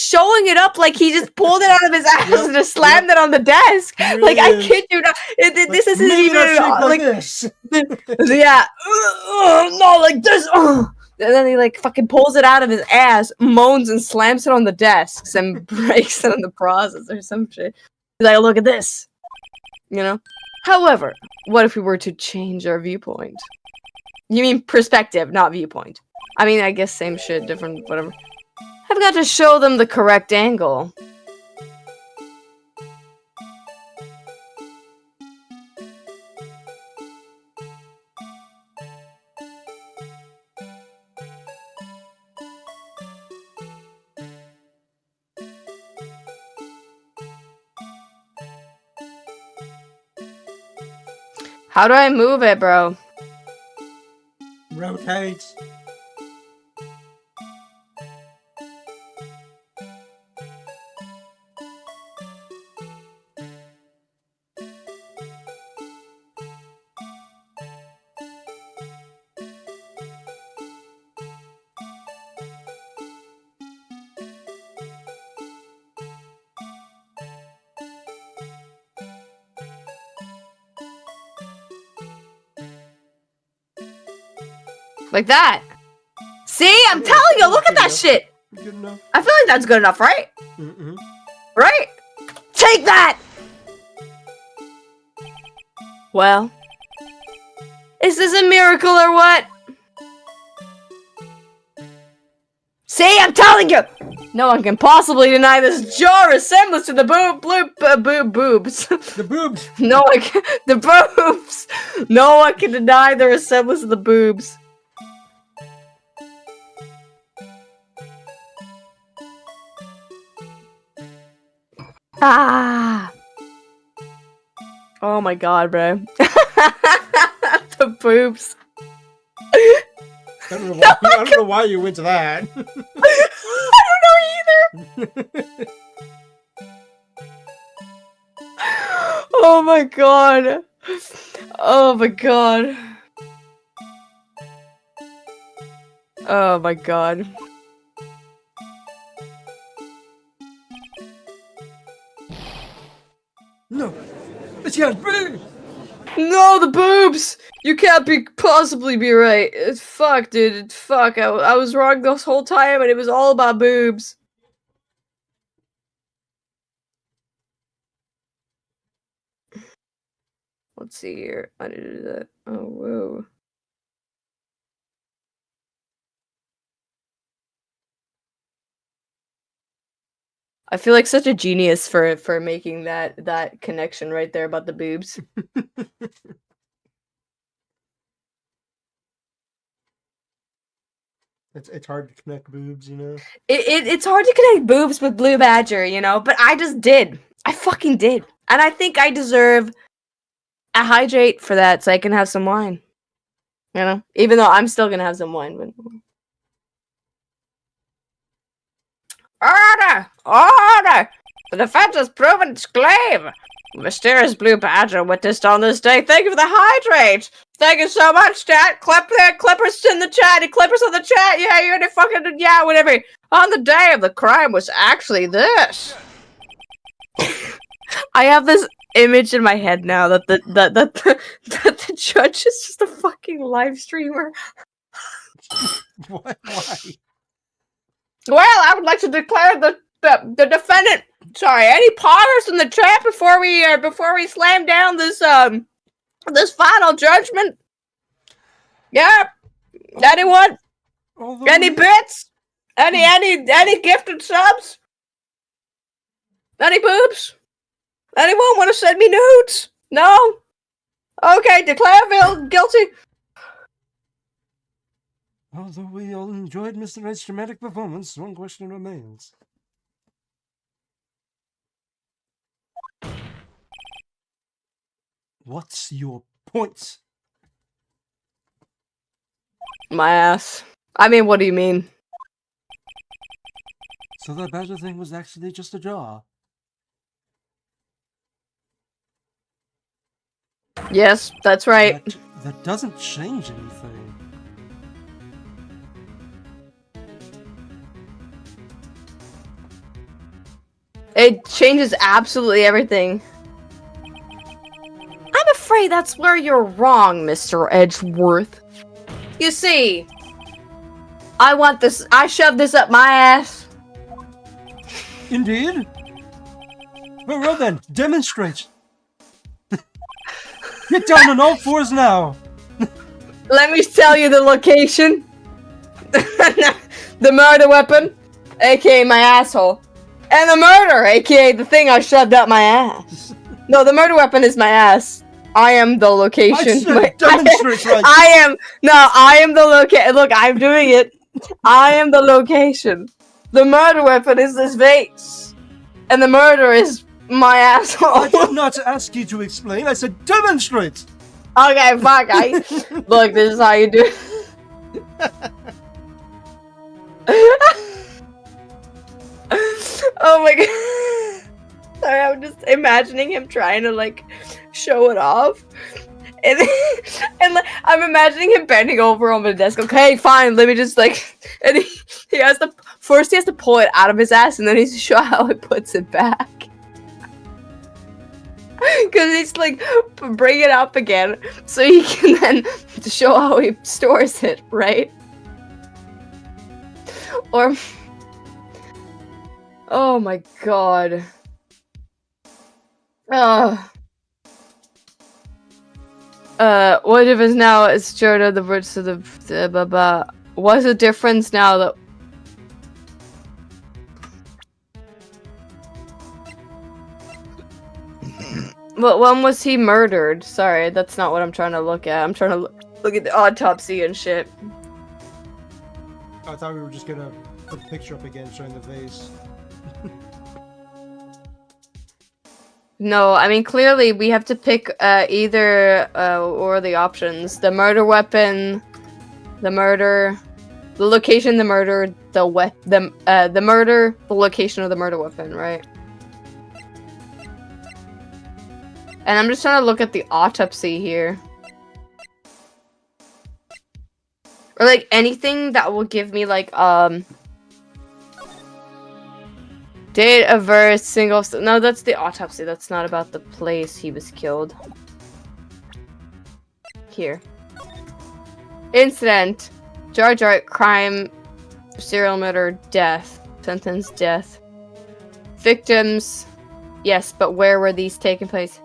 Speaker 1: showing it up like he just pulled it out of his ass
Speaker 2: Yep,
Speaker 1: and just slammed it on the desk.
Speaker 2: He
Speaker 1: Like I
Speaker 2: really is.
Speaker 1: kid you not, this isn't
Speaker 2: Maybe
Speaker 1: even
Speaker 2: not shaped like
Speaker 1: like
Speaker 2: this.
Speaker 1: yeah, no, like this. And then he like fucking pulls it out of his ass, moans and slams it on the desks and breaks it in the process or some shit. He's like, look at this, you know. However, what if we were to change our viewpoint? You mean perspective, not viewpoint. I mean, I guess same shit, different, whatever. I've got to show them the correct angle. How do I move it, bro?
Speaker 2: Rotate.
Speaker 1: Like that. See, I'm telling you, look at that shit.
Speaker 2: Good enough.
Speaker 1: I feel like that's good enough, right?
Speaker 2: Mm-mm.
Speaker 1: Right? Take that! Well, is this a miracle or what? See, I'm telling you! No one can possibly deny this jar resemblance to the boobs.
Speaker 2: The boobs.
Speaker 1: No one can, the boobs! No one can deny the resemblance of the boobs. Ah! Oh my god, bro. The boobs.
Speaker 2: I don't know why. I don't know why you went to that.
Speaker 1: I don't know either. Oh my god. Oh my god. Oh my god.
Speaker 2: No, it's got boobs.
Speaker 1: No, the boobs! You can't possibly be right. Fuck, dude. Fuck. I was wrong this whole time and it was all about boobs. Let's see here. I need to do that. Oh, whoa. I feel like such a genius for making that connection right there about the boobs.
Speaker 2: It's hard to connect boobs, you know.
Speaker 1: It's hard to connect boobs with Blue Badger, you know, but I just did. I fucking did. And I think I deserve a hydrate for that so I can have some wine. You know? Even though I'm still gonna have some wine, but Order! Order! The defense has proven its claim! Mysterious Blue Badger witnessed on this day. Thank you for the hydrate! Thank you so much, chat! Clippers in the chat! Clippers in the chat! Yeah, you're the fucking... Yeah, whatever! On the day of the crime was actually this! I have this image in my head now that the judge is just a fucking live streamer.
Speaker 2: What? Why?
Speaker 1: Well, I would like to declare the defendant. Sorry, any potters in the chat before we slam down this this final judgment? Yeah. Anyone?
Speaker 2: Although
Speaker 1: Any bits? Any gifted subs? Any boobs? Anyone want to send me nudes? No. Okay, declare Bill guilty.
Speaker 2: Although we all enjoyed Mr. Wright's dramatic performance, one question remains. What's your point?
Speaker 1: My ass. I mean, what do you mean?
Speaker 2: So that badger thing was actually just a jar.
Speaker 1: Yes, that's right.
Speaker 2: That doesn't change anything.
Speaker 1: It changes absolutely everything. I'm afraid that's where you're wrong, Mr. Edgeworth. You see, I shoved this up my ass.
Speaker 2: Indeed? Very well then, demonstrate. Get down on all fours now.
Speaker 1: Let me tell you the location. The murder weapon, aka my asshole. And the murder, aka the thing I shoved up my ass. No, the murder weapon is my ass. I am the location.
Speaker 2: I said demonstrate right.
Speaker 1: I am the location. Look, I'm doing it. I am the location. The murder weapon is this vase. And the murder is my asshole.
Speaker 2: I did not ask you to explain. I said demonstrate.
Speaker 1: Okay, fuck. Look, this is how you do it. Oh my god. Sorry, I'm just imagining him trying to like show it off. And I'm imagining him bending over on the desk. Okay, fine, let me just like, and he has to pull it out of his ass, and then he's show how he puts it back. Because he's like, bring it up again, so he can then show how he stores it, right? Or, oh my god. What difference now is Jordan the words to the blah blah. What's the difference now that but when was he murdered? Sorry, that's not what I'm trying to look at. I'm trying to look at the autopsy and shit.
Speaker 2: I thought we were just gonna put the picture up again showing the vase.
Speaker 1: No, I mean clearly we have to pick either or the options: the murder weapon, the murder, the location, the murder, the murder, the location of the murder weapon, right? And I'm just trying to look at the autopsy here, or like anything that will give me like date of birth, single... No, that's the autopsy. That's not about the place he was killed. Here. Incident. Jar Jar, crime, serial murder, death. Sentence, death. Victims. Yes, but where were these taking place?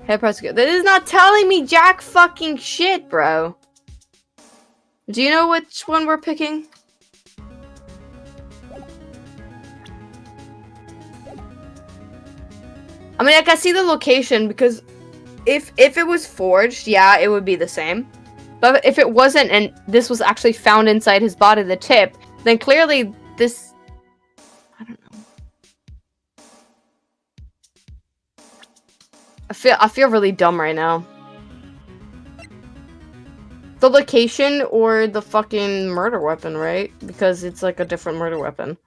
Speaker 1: Head prosecutor. That is not telling me jack fucking shit, bro. Do you know which one we're picking? I mean, I can see the location because if it was forged, yeah, it would be the same. But if it wasn't, and this was actually found inside his body, the tip, then clearly this... I don't know. I feel really dumb right now. The location or the fucking murder weapon, right? Because it's like a different murder weapon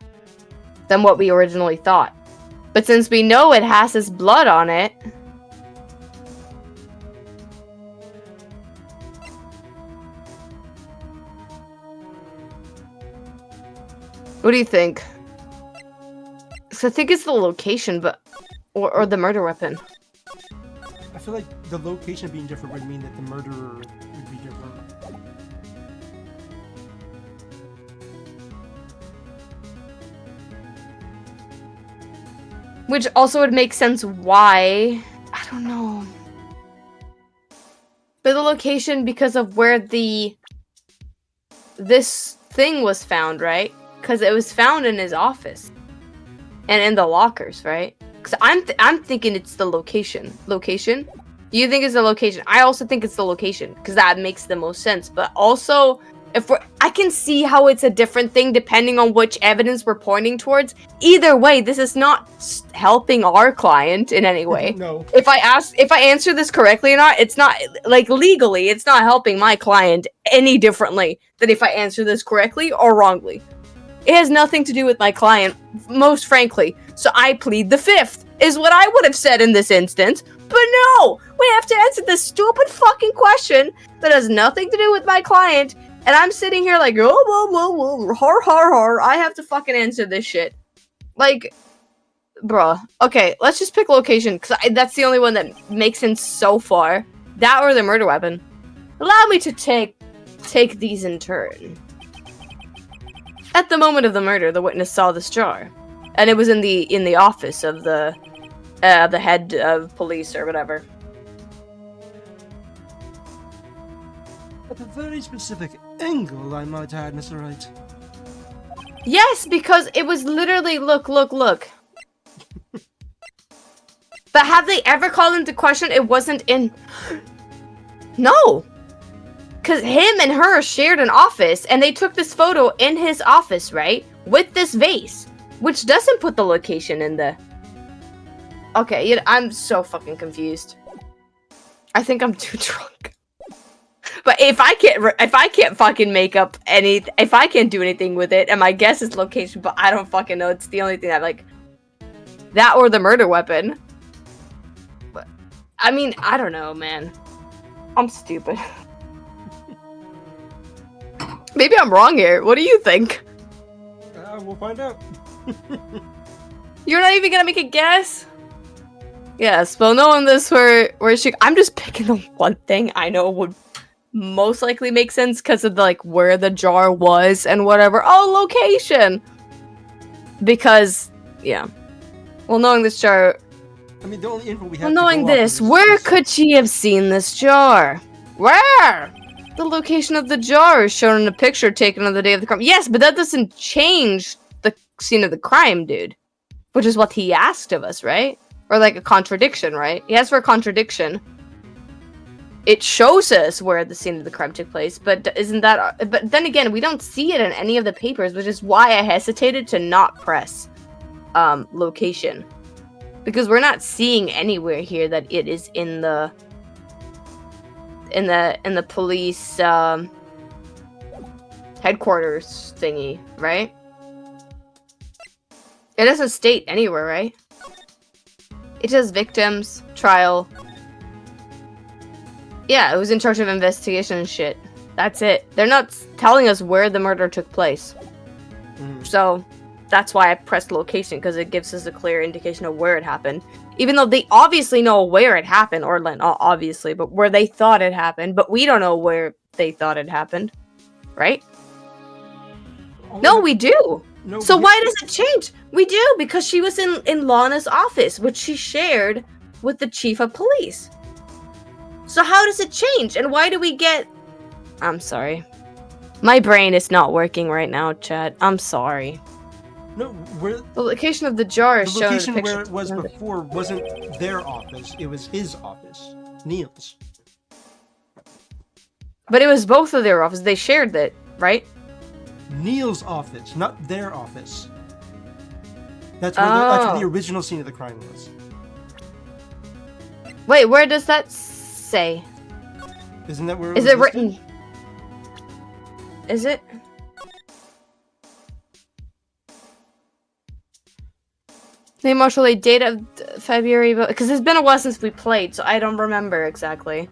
Speaker 1: than what we originally thought. But since we know it has his blood on it... What do you think? So I think it's the location, but... Or the murder weapon.
Speaker 2: I feel like the location being different would mean that the murderer would be different.
Speaker 1: Which also would make sense why... I don't know. But the location because of where this thing was found, right? Because it was found in his office. And in the lockers, right? Because I'm thinking it's the location. Location? You think it's the location? I also think it's the location. Because that makes the most sense. But also... I can see how it's a different thing depending on which evidence we're pointing towards. Either way, this is not helping our client in any way.
Speaker 2: No.
Speaker 1: If I answer this correctly or not, it's not, like, legally, it's not helping my client any differently than if I answer this correctly or wrongly. It has nothing to do with my client, most frankly. So I plead the fifth, is what I would have said in this instance. But no! We have to answer this stupid fucking question that has nothing to do with my client, and I'm sitting here like, oh, whoa, har, har, har. I have to fucking answer this shit. Like, bruh. Okay, let's just pick location, because that's the only one that makes sense so far. That or the murder weapon. Allow me to take these in turn. At the moment of the murder, the witness saw this jar, and it was in the office of the head of police or whatever.
Speaker 2: At a very specific angle, I might add, Mr. Wright.
Speaker 1: Yes, because it was literally look. But have they ever called into question it wasn't in? No. Because him and her shared an office, and they took this photo in his office, right? With this vase, which doesn't put the location in the... Okay, I'm so fucking confused. I think I'm too drunk. But if I can't fucking make up if I can't do anything with it, and my guess is location, but I don't fucking know, it's the only thing that, like... That or the murder weapon. But, I mean, I don't know, man. I'm stupid. Maybe I'm wrong here. What do you think?
Speaker 2: We'll find out.
Speaker 1: You're not even gonna make a guess? Yes, well, knowing this, where she... I'm just picking the one thing I know would most likely make sense because of, like, where the jar was and whatever. Oh, location! Because, yeah. Well, knowing this jar...
Speaker 2: I mean, the only info we have.
Speaker 1: Well, knowing this, where could she have seen this jar? Where? The location of the jar is shown in a picture taken on the day of the crime. Yes, but that doesn't change the scene of the crime, dude. Which is what he asked of us, right? Or like a contradiction, right? He asked for a contradiction. It shows us where the scene of the crime took place, but isn't that... But then again, we don't see it in any of the papers, which is why I hesitated to not press location. Because we're not seeing anywhere here that it is in the police headquarters thingy, right? It doesn't state anywhere, right? It says victims, trial. Yeah, it was in charge of investigation and shit. That's it. They're not telling us where the murder took place. So, that's why I pressed location, because it gives us a clear indication of where it happened. Even though they obviously know where it happened, or not obviously, but where they thought it happened, but we don't know where they thought it happened. Right? No, we do!
Speaker 2: No,
Speaker 1: So why does it change? We do, because she was in Lana's office, which she shared with the chief of police. So how does it change? And why do we get... I'm sorry. My brain is not working right now, chat. I'm sorry.
Speaker 2: No, where
Speaker 1: The location of the jar is
Speaker 2: the
Speaker 1: shown in
Speaker 2: location
Speaker 1: the picture.
Speaker 2: where it was before wasn't their office; it was his office, Neil's.
Speaker 1: But it was both of their offices. They shared that, right?
Speaker 2: Neil's office, not their office. That's where the
Speaker 1: Oh.
Speaker 2: original scene of the crime was.
Speaker 1: Wait, where does that say?
Speaker 2: Isn't that where?
Speaker 1: Is
Speaker 2: was
Speaker 1: it
Speaker 2: listed?
Speaker 1: written? Is it? Name Marshall, a date of February, because it's been a while since we played, so I don't remember exactly.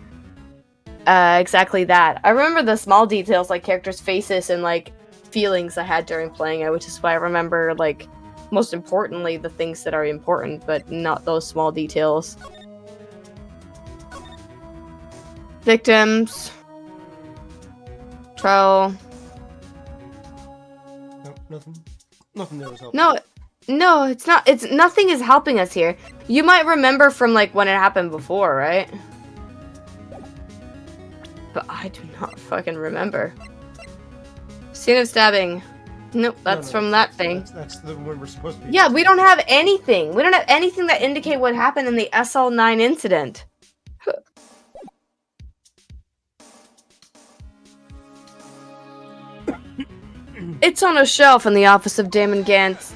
Speaker 1: Exactly that. I remember the small details, like characters' faces and like feelings I had during playing it, which is why I remember, like, most importantly, the things that are important, but not those small details. Victims. Trial.
Speaker 2: No, nothing. Nothing there was helpful.
Speaker 1: No, it's not. It's nothing is helping us here. You might remember from like when it happened before, right? But I do not fucking remember. Scene of stabbing. Nope, that's from that thing.
Speaker 2: That's the one we're supposed to be.
Speaker 1: Yeah, we don't have anything. We don't have anything that indicate what happened in the SL9 incident. It's on a shelf in the office of Damon Gantz.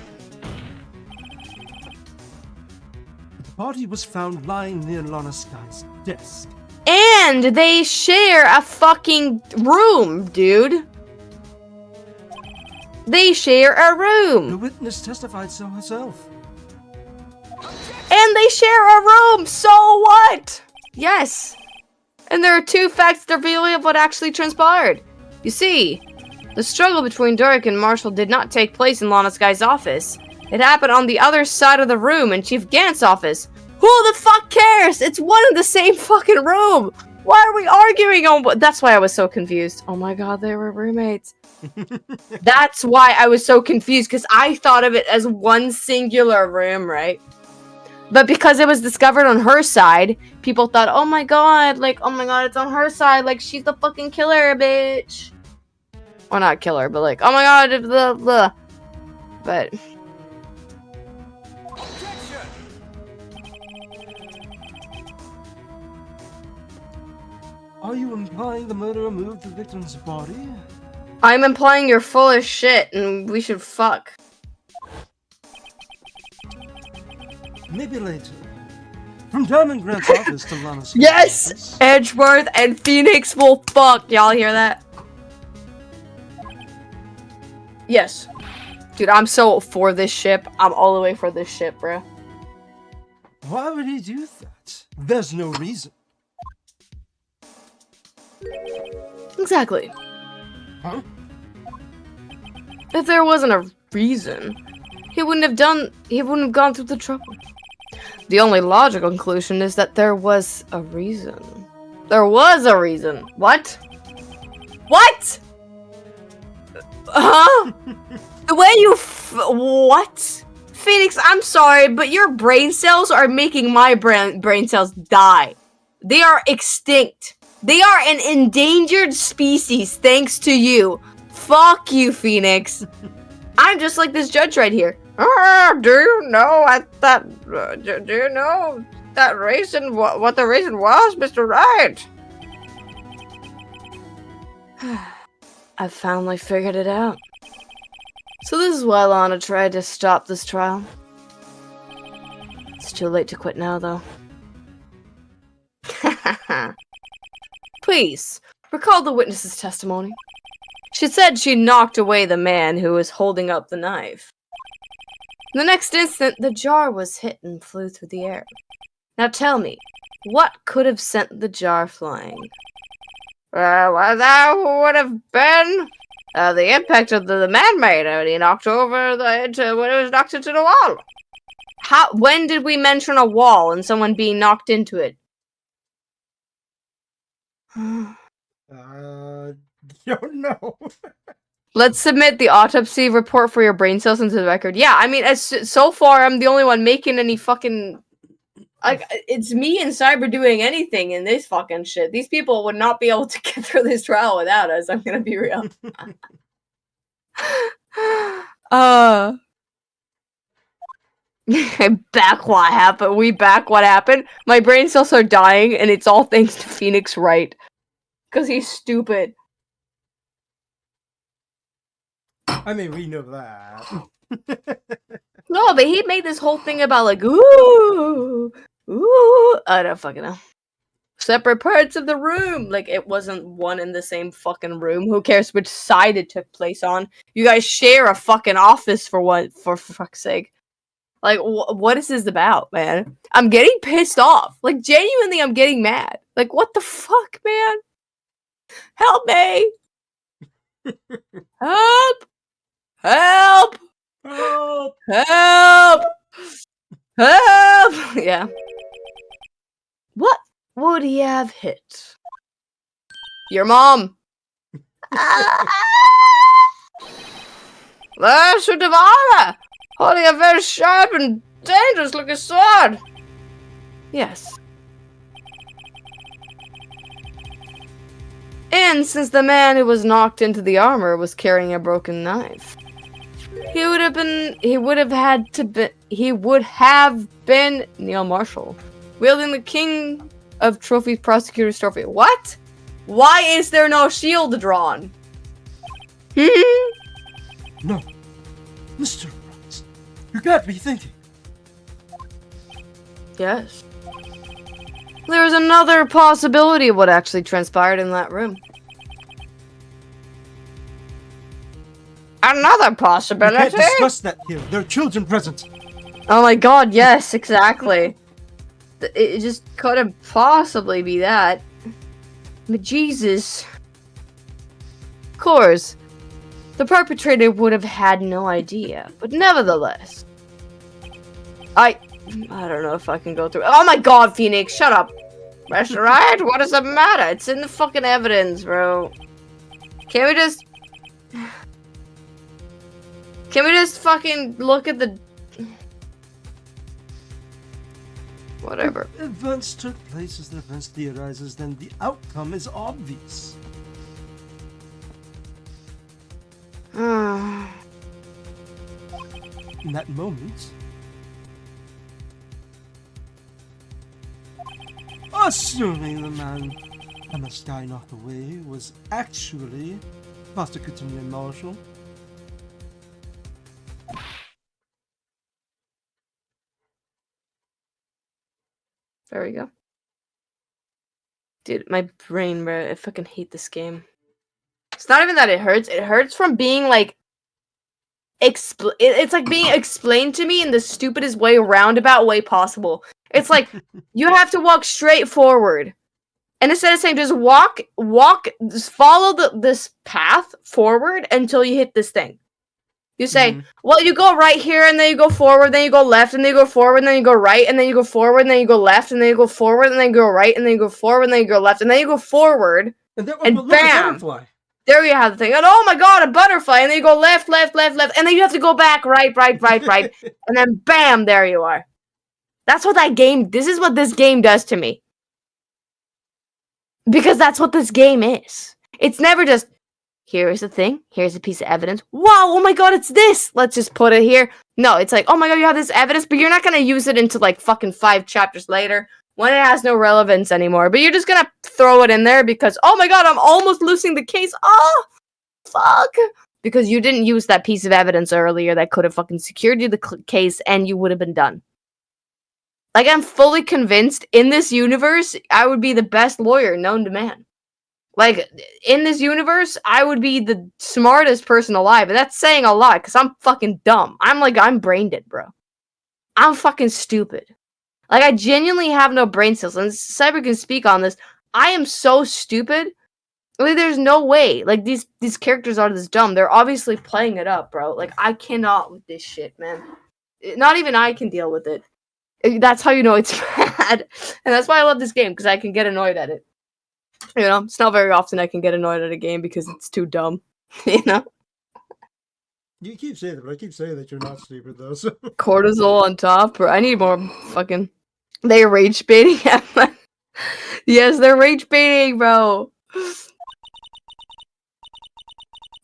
Speaker 2: The body was found lying near Lana Sky's desk.
Speaker 1: And they share a fucking room, dude. They share a
Speaker 2: The
Speaker 1: room.
Speaker 2: witness testified so herself.
Speaker 1: And They share a room, so what? Yes. And there are two facts that reveal what actually transpired. You see, the struggle between Dirk and Marshall did not take place in Lana Sky's office. It happened on the other side of the room in Chief Gant's office. Who the fuck cares? It's one in the same fucking room. Why are we arguing on? That's why I was so confused. Oh my god, they were roommates. That's why I was so confused, because I thought of it as one singular room, right? But because it was discovered on her side, people thought, oh my god, like, oh my god, it's on her side, like, she's the fucking killer, bitch. Or not killer, but like, oh my god, blah, blah. But...
Speaker 4: Objection!
Speaker 2: Are you implying the murderer moved the victim's body?
Speaker 1: I'm implying you're full of shit and we should fuck.
Speaker 2: Maybe later. From Diamond Grant's office to Lana Sky's
Speaker 1: Yes!
Speaker 2: office.
Speaker 1: Edgeworth and Phoenix will fuck. Y'all hear that? Yes. Dude, I'm so for this ship. I'm all the way for this ship, bruh.
Speaker 2: Why would he do that? There's no reason.
Speaker 1: Exactly.
Speaker 2: Huh?
Speaker 1: If there wasn't a reason, he wouldn't have gone through the trouble. The only logical conclusion is that there was a reason. There was a reason. What? What? Huh? The way you what? Phoenix, I'm sorry, but your brain cells are making my brain cells die. They are extinct. They are an endangered species thanks to you. Fuck you, Phoenix. I'm just like this judge right here. Do you know do you know that reason? What the reason was, Mr. Wright? I finally figured it out. So this is why Lana tried to stop this trial. It's too late to quit now, though. Please, recall the witness's testimony. She said she knocked away the man who was holding up the knife. In the next instant, the jar was hit and flew through the air. Now tell me, what could have sent the jar flying? Well, that would have been the impact of the man made when he knocked over when it was knocked into the wall. When did we mention a wall and someone being knocked into it?
Speaker 2: Don't know.
Speaker 1: Let's submit the autopsy report for your brain cells into the record. Yeah, I mean, so far, I'm the only one making any fucking... Like, it's me and Cyber doing anything in this fucking shit. These people would not be able to get through this trial without us, I'm gonna be real. Back what happened? We back what happened? My brain cells are dying, and it's all thanks to Phoenix Wright. Because he's stupid.
Speaker 2: I mean, we know that.
Speaker 1: No, but he made this whole thing about like, ooh, I don't fucking know. Separate parts of the room. Like, it wasn't one in the same fucking room. Who cares which side it took place on? You guys share a fucking office for fuck's sake. Like, what is this about, man? I'm getting pissed off. Like, genuinely, I'm getting mad. Like, what the fuck, man? Help me! Help! Help!
Speaker 2: Help!
Speaker 1: Help! Help! Yeah. What would he have hit? Your mom. There's your Devana, holding a very sharp and dangerous looking sword. Yes. And since the man who was knocked into the armor was carrying a broken knife, he would have been Neil Marshall, wielding the King of Trophies Prosecutor's Trophy. What? Why is there no shield drawn?
Speaker 2: No. Mr. Wright, you can't be thinking.
Speaker 1: Yes. There's another possibility of what actually transpired in that room. Another
Speaker 2: We
Speaker 1: possibility?
Speaker 2: can't discuss that here. There are children present.
Speaker 1: Oh my god, yes, exactly. it just couldn't possibly be that. But Jesus. Of course, the perpetrator would have had no idea, but nevertheless. I don't know if I can go through. Oh my god, Phoenix, shut up. That's right, what does it matter? It's in the fucking evidence, bro. Can we just fucking look at the... Whatever.
Speaker 2: If events took place as the events theorizes, then the outcome is obvious. In that moment, assuming the man Emma Sky knocked away was actually Prosecutor Marshall.
Speaker 1: There we go. Dude, my brain, bro. I fucking hate this game. It's not even that it hurts. It hurts from being like... It's like being explained to me in the stupidest way, roundabout way possible. It's like, you have to walk straight forward. And instead of saying just walk, just follow this path forward until you hit this thing. You say, well, you go right here, and then you go forward, then you go left, and then you go forward, and then you go right, and then you go forward, and then you go left, and then you go forward, and then you go right, and then you go forward, and then you go left, and then you go forward,
Speaker 2: and
Speaker 1: bam!
Speaker 2: Butterfly.
Speaker 1: There you have the thing. And oh my god, a butterfly, and then you go left, left, left, left, and then you have to go back, right, and then bam, there you are. That's what this is what this game does to me. Because that's what this game is. It's never just, here is the thing, here's a piece of evidence. Wow, oh my god, it's this! Let's just put it here. No, it's like, oh my god, you have this evidence, but you're not gonna use it until like fucking 5 chapters later when it has no relevance anymore. But you're just gonna throw it in there because, oh my god, I'm almost losing the case. Oh, fuck. Because you didn't use that piece of evidence earlier that could have fucking secured you the case and you would have been done. Like, I'm fully convinced in this universe, I would be the best lawyer known to man. Like, in this universe, I would be the smartest person alive. And that's saying a lot, because I'm fucking dumb. I'm brain dead, bro. I'm fucking stupid. Like, I genuinely have no brain cells. And Cyber can speak on this. I am so stupid. Like, there's no way. Like, these characters are this dumb. They're obviously playing it up, bro. Like, I cannot with this shit, man. Not even I can deal with it. That's how you know it's bad. And that's why I love this game, because I can get annoyed at it. You know, it's not very often I can get annoyed at a game because it's too dumb. You know?
Speaker 2: You keep saying that, but I keep saying that you're not stupid, though. So.
Speaker 1: Cortisol on top, or I need more fucking... They rage baiting Emma. Yes, they're rage baiting, bro.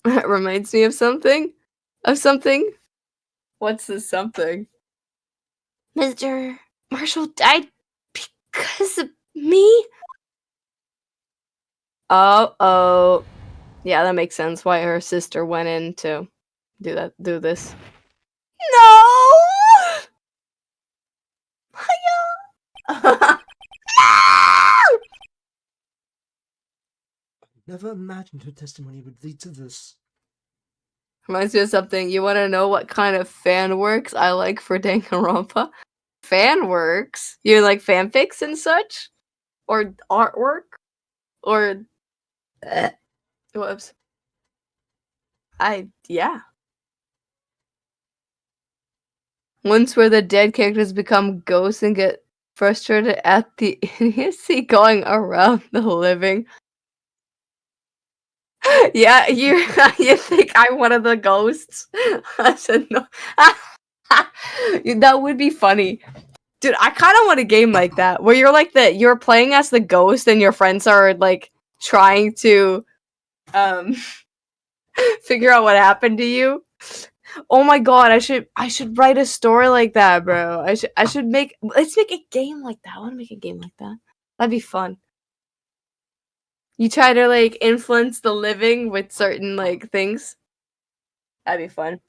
Speaker 1: That reminds me of something. What's the something?
Speaker 3: Mr. Marshall died because of me?
Speaker 1: Oh. Yeah, that makes sense why her sister went in to do this.
Speaker 3: No!
Speaker 2: I never imagined her testimony would lead to this.
Speaker 1: Reminds me of something. You want to know what kind of fan works I like for Danganronpa? Fan works? You like fanfics and such? Or artwork? Or... Whoops. Yeah. Ones where the dead characters become ghosts and get frustrated at the idiocy going around the living. Yeah, you think I'm one of the ghosts? I said no. That would be funny. Dude, I kind of want a game like that, where you're playing as the ghost and your friends are, like, trying to, figure out what happened to you. Oh my god, I should write a story like that, bro. Let's make a game like that. I want to make a game like that. That'd be fun. You try to, like, influence the living with certain, like, things. That'd be fun.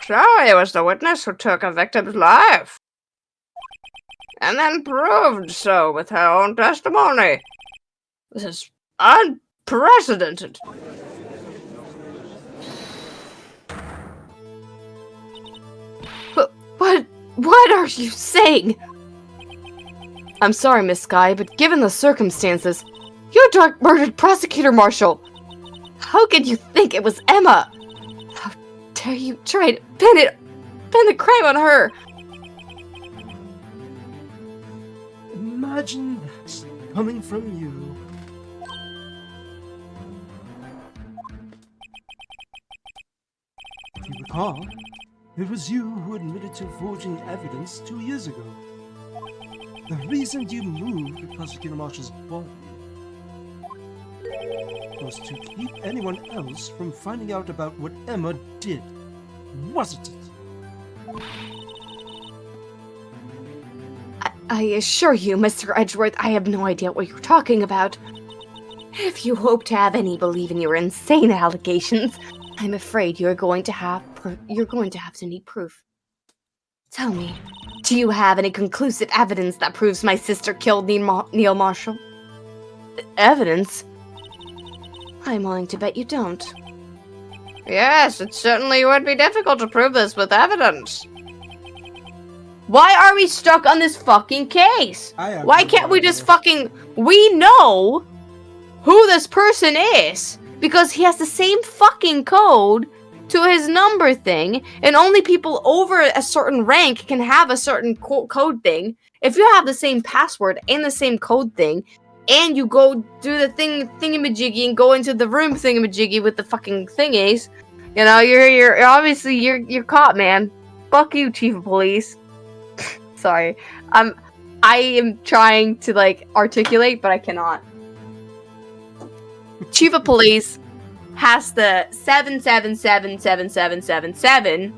Speaker 1: So, it was the witness who took a victim's life. And then proved so with her own testimony. This is unprecedented. What are you saying? I'm sorry, Miss Sky, but given the circumstances, you murdered Prosecutor Marshall. How could you think it was Emma? How dare you try to pin the crime on her?
Speaker 2: Imagine that coming from you. If you recall, it was you who admitted to forging evidence 2 years ago. The reason you moved the Prosecutor Marshall's body was to keep anyone else from finding out about what Emma did, wasn't it?
Speaker 1: I assure you, Mr. Edgeworth, I have no idea what you're talking about. If you hope to have any belief in your insane allegations, I'm afraid you're going to have to need proof. Tell me, do you have any conclusive evidence that proves my sister killed Neil Marshall? Evidence? I'm willing to bet you don't. Yes, it certainly would be difficult to prove this with evidence. Why are we stuck on this fucking case? Why can't we just fucking... We know who this person is because he has the same fucking code to his number thing, and only people over a certain rank can have a certain code thing. If you have the same password and the same code thing, and you go do the thingamajiggy and go into the room thingamajiggy with the fucking thingies, you know, you're obviously you're caught, man. Fuck you, Chief of Police. Sorry. I am trying to like articulate, but I cannot. Chief of Police has the 777777.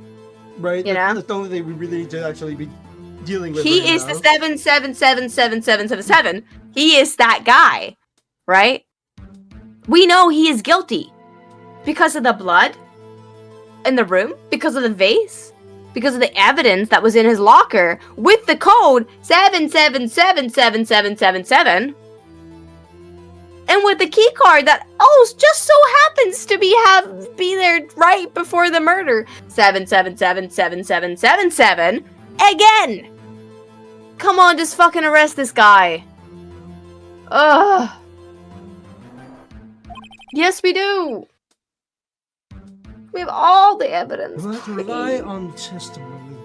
Speaker 2: Right.
Speaker 1: You know?
Speaker 2: That's the only thing we really need to actually be dealing with.
Speaker 1: He
Speaker 2: right
Speaker 1: is
Speaker 2: now.
Speaker 1: the 77777777. He is that guy, right? We know he is guilty because of the blood in the room, because of the vase, because of the evidence that was in his locker with the code 77777777. And with the key card that just so happens to be there right before the murder. 77777777 again. Come on, just fucking arrest this guy. Ugh. Yes, we do. We have all the evidence.
Speaker 2: We'll have to rely on testimony.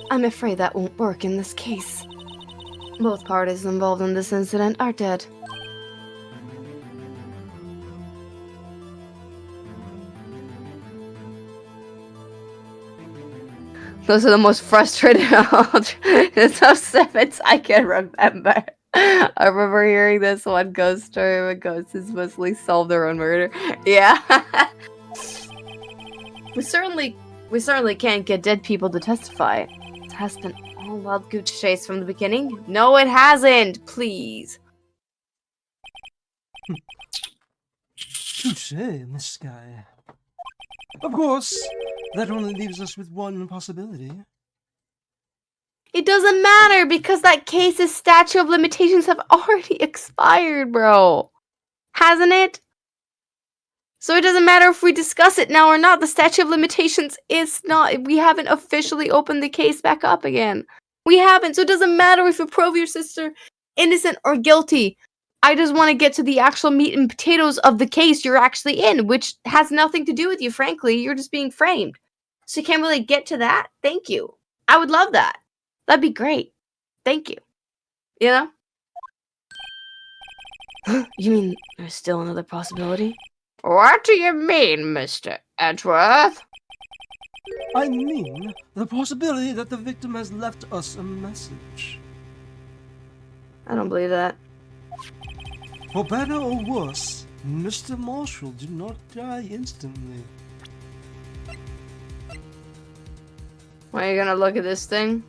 Speaker 1: I'm afraid that won't work in this case. Both parties involved in this incident are dead. Those are the most frustrated segments I can remember. I remember hearing this one ghost story where ghosts mostly solve their own murder. Yeah. We certainly can't get dead people to testify. It has been all wild goose chase from the beginning. No, it hasn't. Please.
Speaker 2: Touche, Miss Sky. Of course, that only leaves us with one possibility.
Speaker 1: It doesn't matter because that case's statute of limitations have already expired, bro. Hasn't it? So it doesn't matter if we discuss it now or not. The statute of limitations is not... We haven't officially opened the case back up again. We haven't. So it doesn't matter if you prove your sister innocent or guilty. I just want to get to the actual meat and potatoes of the case you're actually in, which has nothing to do with you, frankly. You're just being framed. So you can't really get to that? Thank you. I would love that. That'd be great. Thank you. You know? You mean there's still another possibility? What do you mean, Mr. Edgeworth?
Speaker 2: I mean, the possibility that the victim has left us a message.
Speaker 1: I don't believe that.
Speaker 2: For better or worse, Mr. Marshall did not die instantly.
Speaker 1: Why are you gonna look at this thing?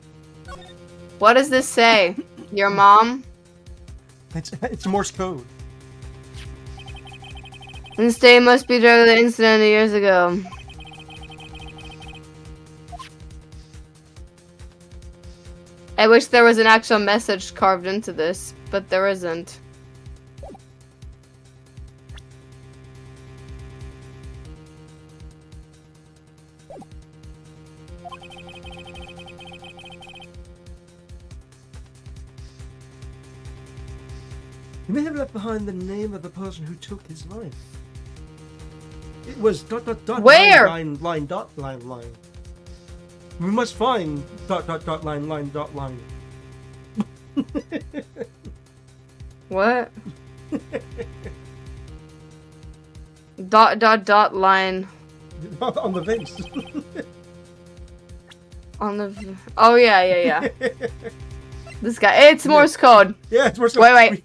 Speaker 1: What does this say? Your mom?
Speaker 2: It's Morse code.
Speaker 1: This day must be during the incident years ago. I wish there was an actual message carved into this, but there isn't.
Speaker 2: He may have left behind the name of the person who took his life. It was dot dot dot
Speaker 1: Where?
Speaker 2: line dot line line. We must find dot dot dot line dot line.
Speaker 1: What? dot dot dot line
Speaker 2: On the vase.
Speaker 1: on the. Oh yeah. This guy. It's Morse code.
Speaker 2: Yeah, it's worse.
Speaker 1: Wait.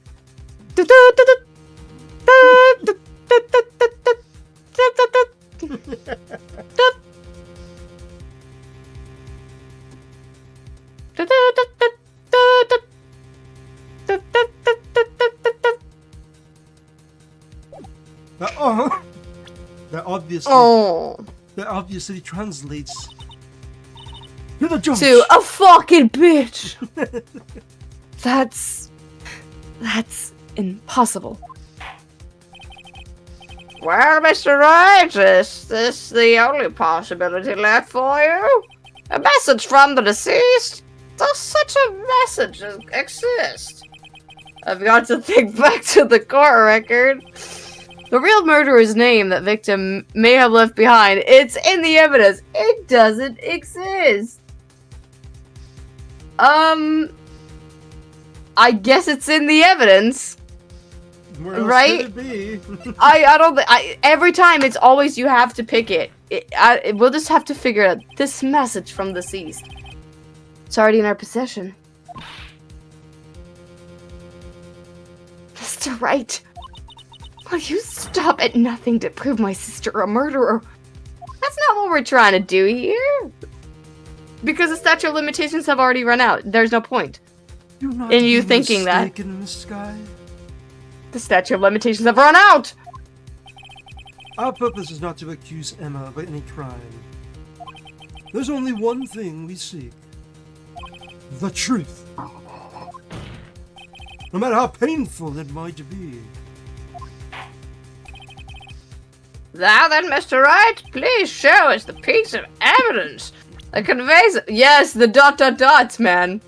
Speaker 2: That obviously translates to the judge.
Speaker 1: To a fucking bitch. That's impossible. Well, Mr. Wright, is this the only possibility left for you? A message from the deceased? Does such a message exist? I've got to think back to the court record. The real murderer's name that victim may have left behind, it's in the evidence. It doesn't exist. I guess it's in the evidence.
Speaker 2: Where else
Speaker 1: right?
Speaker 2: could it be?
Speaker 1: I don't. Every time it's always you have to pick it. We'll just have to figure out this message from the deceased. It's already in our possession. Mr. Wright, will you stop at nothing to prove my sister a murderer? That's not what we're trying to do here. Because the statute of limitations have already run out. There's no point.
Speaker 2: Do not
Speaker 1: in you
Speaker 2: be
Speaker 1: thinking that.
Speaker 2: mistaken, Miss Sky.
Speaker 1: The statute of limitations have run out.
Speaker 2: Our purpose is not to accuse Emma of any crime. There's only one thing we seek. The truth. No matter how painful it might be.
Speaker 1: Now then, Mr. Wright, please show us the piece of evidence that conveys... Yes, the dot dot dots, man.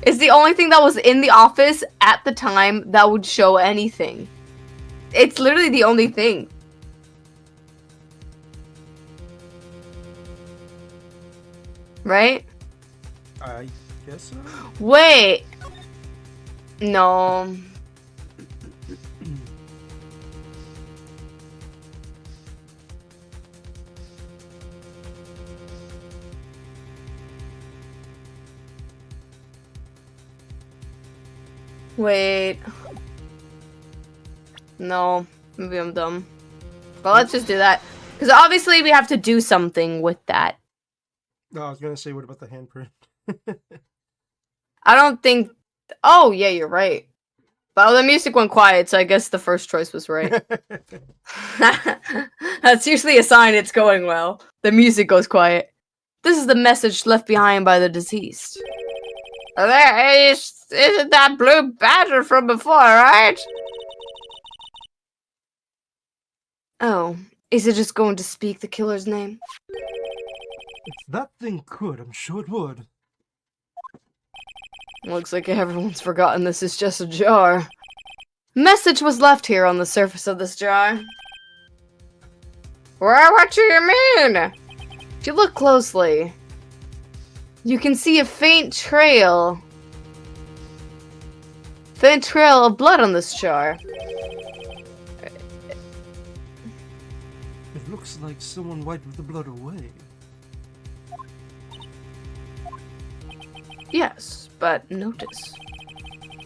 Speaker 1: It's the only thing that was in the office at the time that would show anything. It's literally the only thing. Right?
Speaker 2: I guess so.
Speaker 1: Wait. No. Wait. No. Maybe I'm dumb. Well, let's just do that. Because obviously we have to do something with that.
Speaker 2: No, I was gonna say, what about the handprint?
Speaker 1: I don't think... Oh, yeah, you're right. But the music went quiet, so I guess the first choice was right. That's usually a sign it's going well. The music goes quiet. This is the message left behind by the deceased. There isn't that blue badger from before, right? Oh, is it just going to speak the killer's name?
Speaker 2: If that thing could, I'm sure it would.
Speaker 1: Looks like everyone's forgotten this is just a jar. Message was left here on the surface of this jar. Well, what do you mean? If you look closely, you can see a faint trail. Faint trail of blood on this jar.
Speaker 2: It looks like someone wiped the blood away.
Speaker 1: Yes, but notice.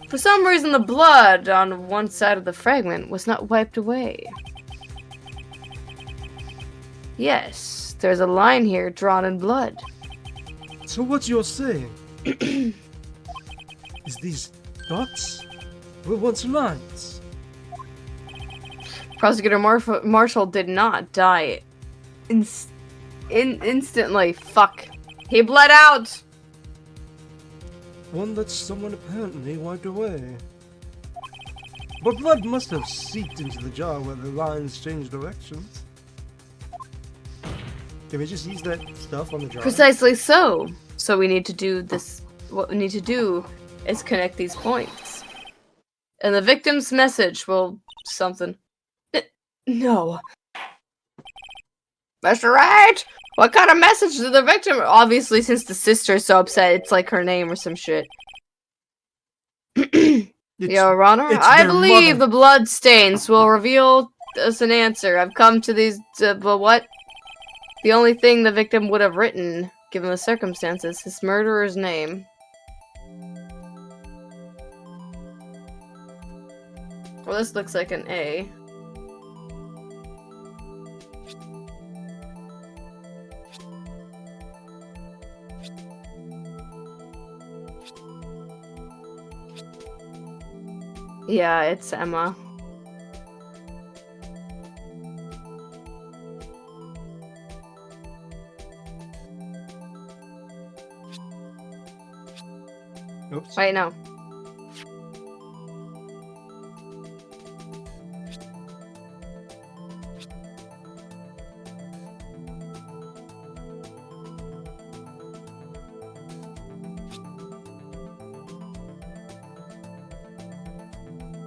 Speaker 1: For some reason the blood on one side of the fragment was not wiped away. Yes, there's a line here drawn in blood.
Speaker 2: So what you're saying is these dots were once lines?
Speaker 1: Prosecutor Marshall did not die instantly. Fuck. He bled out!
Speaker 2: One that someone apparently wiped away. But blood must have seeped into the jar where the lines changed directions. Can we just use that stuff on the jar?
Speaker 1: Precisely so. So we need to do this. What we need to do is connect these points. And the victim's message will something. No. Mr. Right! What kind of message did the victim? Obviously, since the sister is so upset, it's like her name or some shit. Your Honor,
Speaker 2: it's
Speaker 1: I
Speaker 2: their
Speaker 1: believe
Speaker 2: mother.
Speaker 1: the blood stains will reveal us an answer. I've come to these, but what? The only thing the victim would have written, given the circumstances, his murderer's name. Well, this looks like an A. Yeah, it's Emma.
Speaker 2: Oops.
Speaker 1: Wait, no.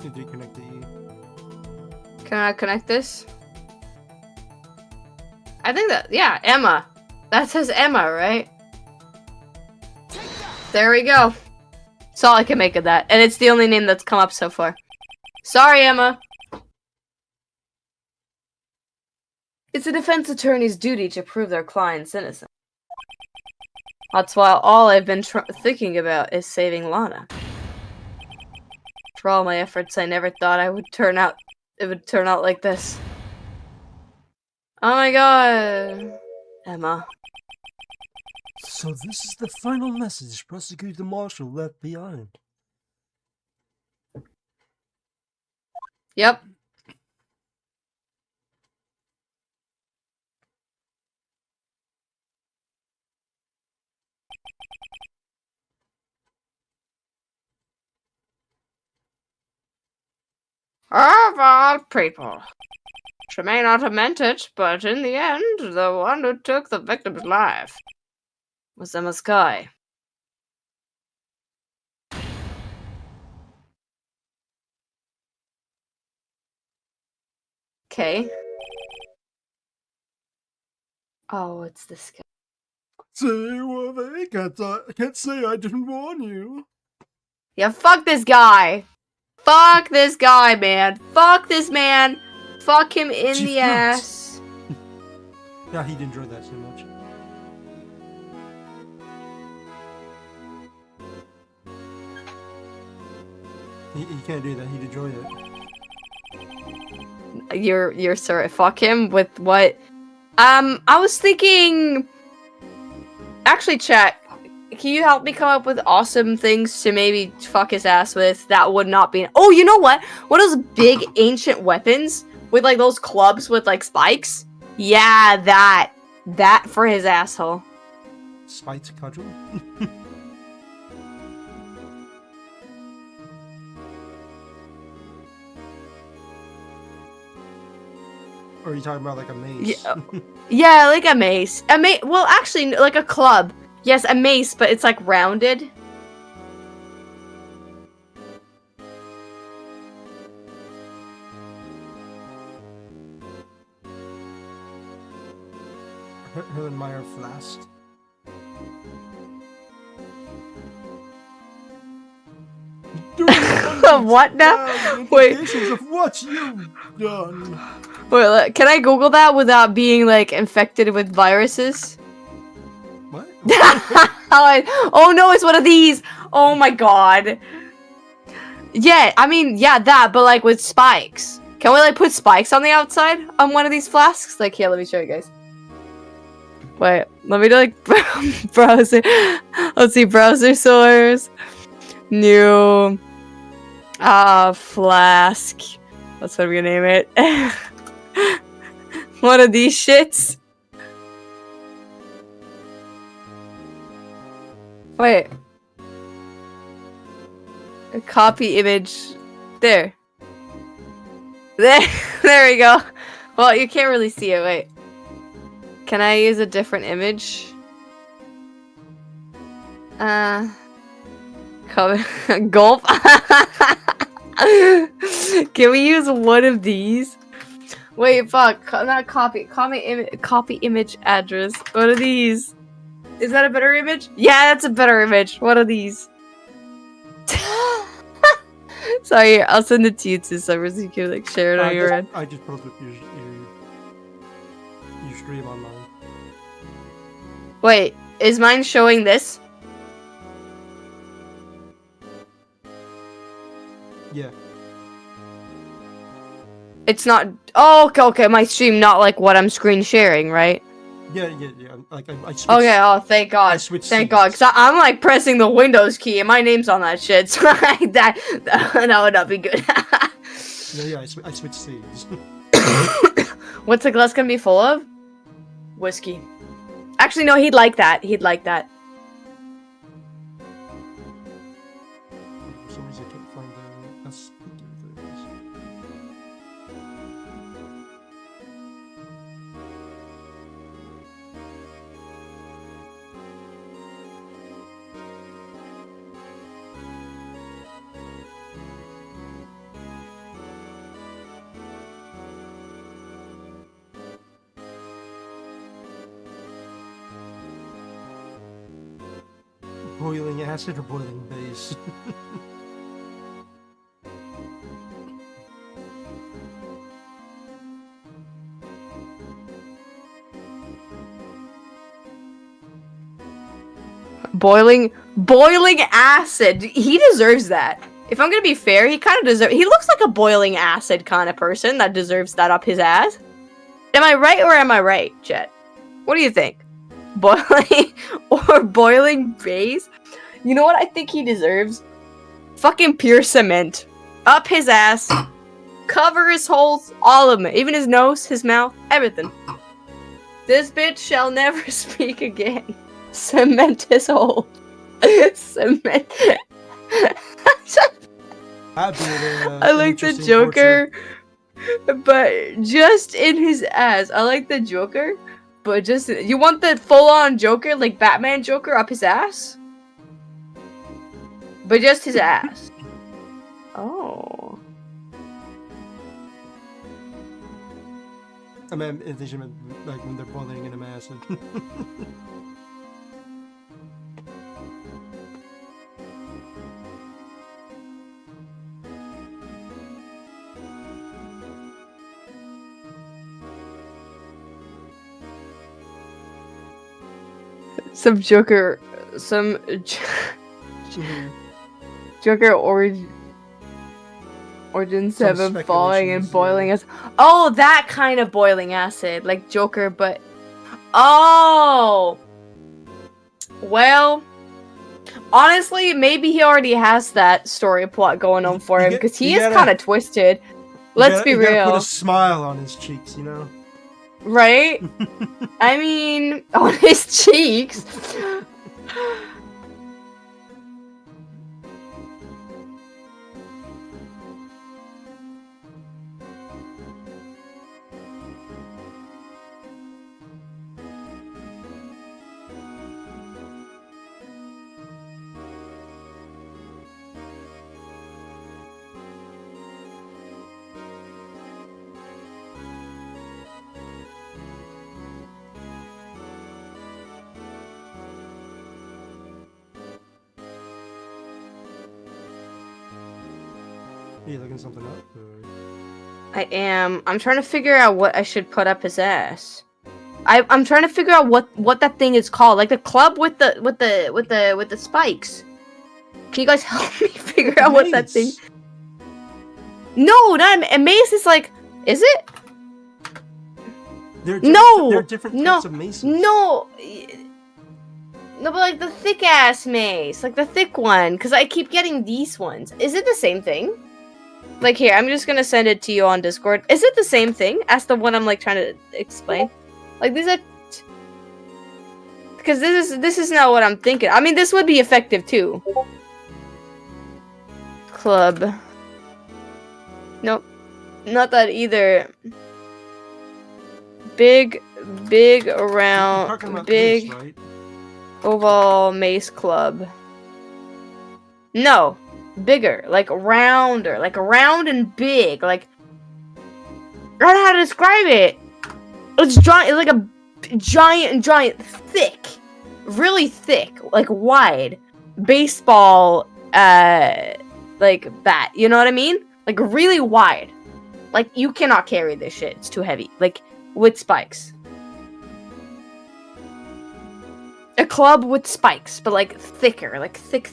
Speaker 2: Did you connect the E?
Speaker 1: Can I connect this? I think that, yeah, Emma. That says Emma, right? There we go. That's all I can make of that. And it's the only name that's come up so far. Sorry, Emma. It's a defense attorney's duty to prove their client's innocent. That's why all I've been thinking about is saving Lana. For all my efforts, I never thought it would turn out like this. Oh my god. Emma.
Speaker 2: So this is the final message Prosecutor Marshall left behind.
Speaker 1: Yep. Of all people. She may not have meant it, but in the end, the one who took the victim's life was Emma Skye. Okay. Oh, it's this guy.
Speaker 2: Say what they can't say I didn't warn you.
Speaker 1: Yeah, fuck this guy. Fuck this guy, man. Fuck this man. Fuck him in
Speaker 2: Chief
Speaker 1: the
Speaker 2: Brooks.
Speaker 1: ass.
Speaker 2: Yeah, he'd enjoy that so much. He can't do that. He'd enjoy it.
Speaker 1: You're sorry. Fuck him with what? I was thinking. Actually, chat. Can you help me come up with awesome things to maybe fuck his ass with? That would not be. Oh, you know what? What are those big ancient weapons with like those clubs with like spikes? Yeah, that for his asshole.
Speaker 2: Spite cudgel? Or are you talking about like a mace?
Speaker 1: Yeah, like a mace. Well, actually, like a club. Yes, a mace, but it's like rounded.
Speaker 2: Helen Meyer Flask.
Speaker 1: What now? Wait.
Speaker 2: Of what you've done.
Speaker 1: Wait, can I Google that without being like infected with viruses?
Speaker 2: What?
Speaker 1: Oh no, it's one of these. Oh my god. Yeah, I mean, yeah, that, but like with spikes. Can we like put spikes on the outside on one of these flasks? Like, here, let me show you guys. Wait, let me do like browser. Let's see, browser source. New flask. That's what we're gonna name it. One of these shits. Wait. A copy image. There. There we go. Well, you can't really see it. Wait. Can I use a different image? Gulp. Can we use one of these? Wait, fuck. Not copy. Copy image address. What are these? Is that a better image? Yeah, that's a better image. What are these? Sorry, I'll send it to you too, so you can like share it on your end.
Speaker 2: I just put up your stream online.
Speaker 1: Wait, is mine showing this?
Speaker 2: Yeah.
Speaker 1: It's not. Oh, okay. My stream, not like what I'm screen sharing, right?
Speaker 2: Yeah. Like I switched.
Speaker 1: Okay. Oh, thank God.
Speaker 2: I switched
Speaker 1: Thank God, because I'm like pressing the Windows key and my name's on that shit. So like that would not be good.
Speaker 2: Yeah. I switched seeds.
Speaker 1: What's the glass gonna be full of? Whiskey. Actually, no. He'd like that. He'd like that.
Speaker 2: For some reason I can't find the speaker things. Boiling acid or boiling base?
Speaker 1: Boiling acid. He deserves that. If I'm gonna be fair, he kind of deserves. He looks like a boiling acid kind of person that deserves that up his ass. Am I right or am I right, Jet? What do you think? Boiling or boiling base? You know what I think he deserves? Fucking pure cement. Up his ass. Cover his holes. All of them. Even his nose, his mouth, everything. This bitch shall never speak again. Cement his hole. Cement. I like the Joker. But just in his ass. I like the Joker. But just, you want the full-on Joker, like Batman Joker, up his ass? But just his ass. Oh.
Speaker 2: I mean, envision like when they're boiling in a acid.
Speaker 1: Some Joker, Joker Origin 7 falling and boiling acid. Oh, that kind of boiling acid, like Joker, but oh, well, honestly, maybe he already has that story plot going on for him because he is kind of twisted. Let's be real.
Speaker 2: You gotta put a smile on his cheeks, you know.
Speaker 1: Right? I mean, on his cheeks.
Speaker 2: Are you looking something up? Or...
Speaker 1: I am. I'm trying to figure out what I should put up his ass. I'm trying to figure out what that thing is called, like the club with the spikes. Can you guys help me figure out what that thing? No, not a mace. Is like, is it?
Speaker 2: They're different types of maces.
Speaker 1: No, but like the thick ass mace, like the thick one, because I keep getting these ones. Is it the same thing? Like here, I'm just gonna send it to you on Discord. Is it the same thing as the one I'm like trying to explain? Like these are, because this is not what I'm thinking. I mean, this would be effective too. Club. Nope, not that either. Big round, big
Speaker 2: this, right?
Speaker 1: oval mace club. No, bigger, like rounder, like round and big. Like I don't know how to describe it. It's giant. It's like a giant, thick, really thick, like wide baseball, like bat. You know what I mean? Like really wide. Like you cannot carry this shit. It's too heavy. Like with spikes. A club with spikes, but like thicker, like thick.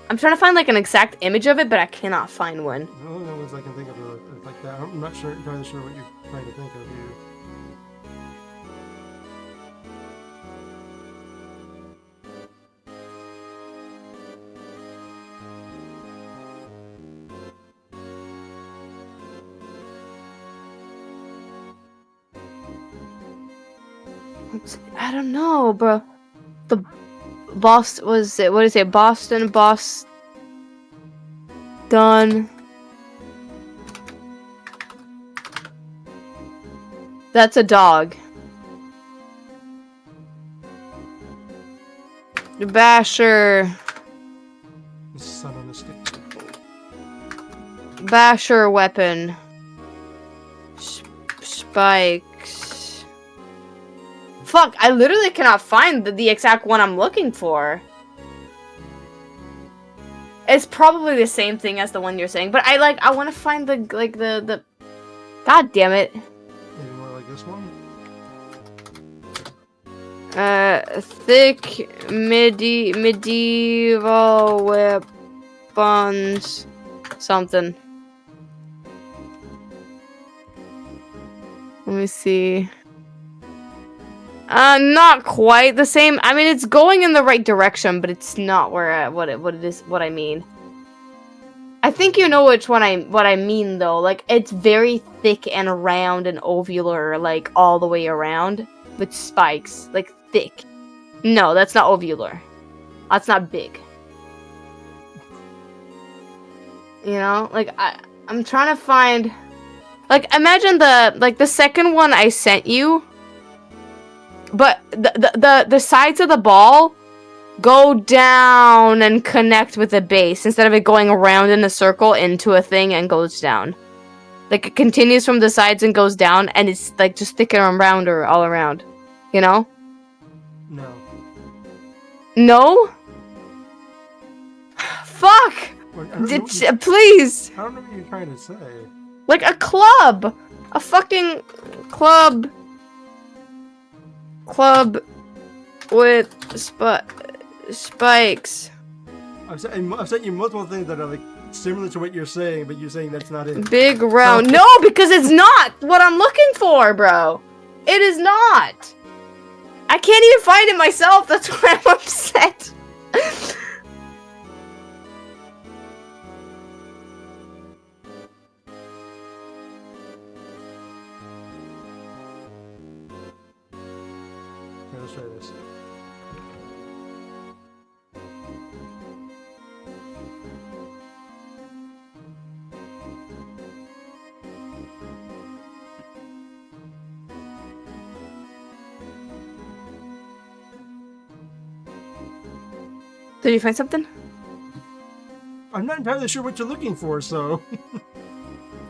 Speaker 1: I'm trying to find like an exact image of it, but I cannot find one.
Speaker 2: The only ones I can think of are like that. I'm not entirely sure what you're trying to think of here.
Speaker 1: I don't know, bro. The Boston was it? What is it? Boston. That's a dog. The Basher.
Speaker 2: The sun on a stick.
Speaker 1: Basher weapon. Spikes. Fuck, I literally cannot find the exact one I'm looking for. It's probably the same thing as the one you're saying, but I want to find the God damn it.
Speaker 2: Maybe more like this one?
Speaker 1: Thick medieval weapons something. Let me see. Not quite the same. I mean, it's going in the right direction, but it's not where what I mean. I think you know what I mean though. Like it's very thick and round and ovular, like all the way around with spikes, like thick. No, that's not ovular. That's not big. You know, like I'm trying to find. Like imagine the second one I sent you. But the sides of the ball go down and connect with the base instead of it going around in a circle into a thing and goes down. Like it continues from the sides and goes down, and it's like just thicker and rounder all around. You know?
Speaker 2: No.
Speaker 1: No? Fuck! Please!
Speaker 2: I don't know what you're trying to say.
Speaker 1: Like a club! A fucking club. Club with spikes.
Speaker 2: I've sent you multiple things that are like similar to what you're saying, but you're saying that's not it.
Speaker 1: Big round. No, because it's not what I'm looking for, bro. It is not. I can't even find it myself. That's why I'm upset.
Speaker 2: Let's try this.
Speaker 1: Did you find something?
Speaker 2: I'm not entirely sure what you're looking for, so.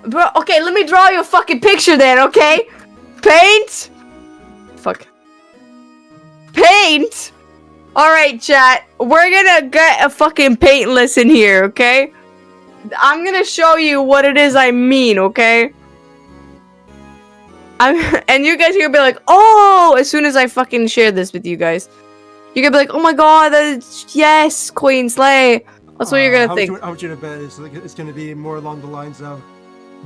Speaker 1: Bro, okay, let me draw you a fucking picture then, okay? Paint! Fuck. Paint! Alright, chat. We're gonna get a fucking paint lesson here, okay? I'm gonna show you what it is I mean, okay? And you guys are gonna be like, oh! As soon as I fucking share this with you guys. You're gonna be like, oh my god, yes, Queen Slay. That's what you're gonna think.
Speaker 2: How much you to bet it's gonna be more along the lines of,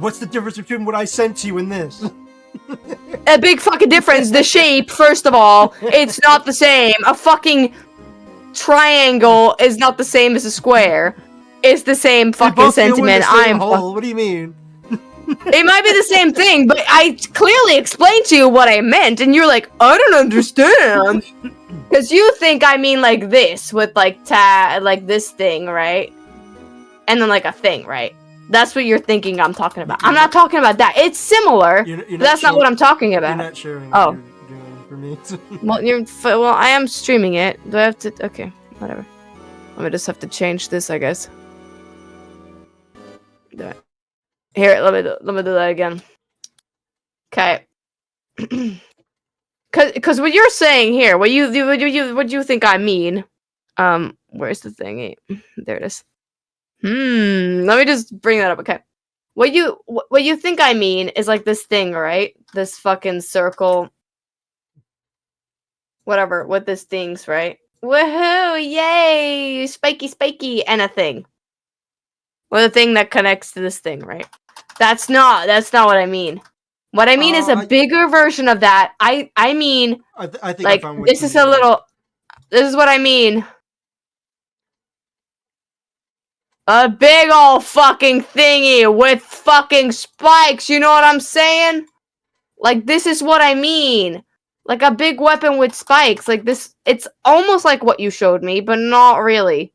Speaker 2: what's the difference between what I sent you and this?
Speaker 1: A big fucking difference. The shape, first of all, it's not the same. A fucking triangle is not the same as a square. It's the same fucking sentiment.
Speaker 2: What do you mean?
Speaker 1: It might be the same thing, but I clearly explained to you what I meant, and you're like, I don't understand. Because you think I mean like this, with like like this thing, right? And then like a thing, right? That's what you're thinking I'm talking about. I'm not talking about that. It's similar. That's not what I'm talking about.
Speaker 2: You're not sharing what you're doing for me.
Speaker 1: Well, I am streaming it. Do I have to? Okay, whatever. Let me just have to change this, I guess. There. Here, let me do that again. Okay. Cause what you're saying here, what you think I mean? Where's the thingy? There it is. Let me just bring that up. Okay. What you think I mean is like this thing, right? This fucking circle. Whatever, with this things, right? Woohoo! Yay! Spiky, and a thing. Or the thing that connects to this thing, right? That's not what I mean. What I mean is a bigger version of that. I mean,
Speaker 2: I think
Speaker 1: like
Speaker 2: I found what
Speaker 1: this
Speaker 2: you
Speaker 1: is a
Speaker 2: mean.
Speaker 1: little. This is what I mean. A big ol' fucking thingy with fucking spikes. You know what I'm saying? Like this is what I mean. Like a big weapon with spikes. Like this. It's almost like what you showed me, but not really.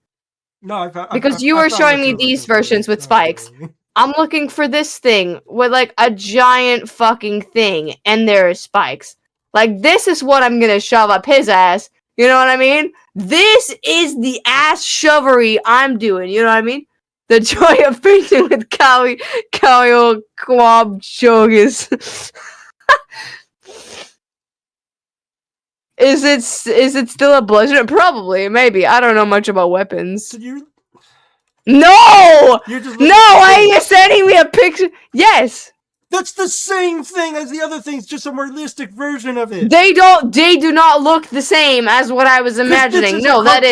Speaker 2: No,
Speaker 1: Because you were showing me these versions with spikes. I'm looking for this thing with like a giant fucking thing, and there is spikes. Like this is what I'm gonna shove up his ass. You know what I mean? This is the ass shovery I'm doing. You know what I mean? The joy of painting with Kawio Kwab Chogus. Is it still a bludgeon? Probably, maybe. I don't know much about weapons.
Speaker 2: So you're
Speaker 1: No!
Speaker 2: just
Speaker 1: No, why are you sending me a picture? Yes!
Speaker 2: That's the same thing as the other things, just a more realistic version of it.
Speaker 1: They do not look the same as what I was imagining. No,
Speaker 2: that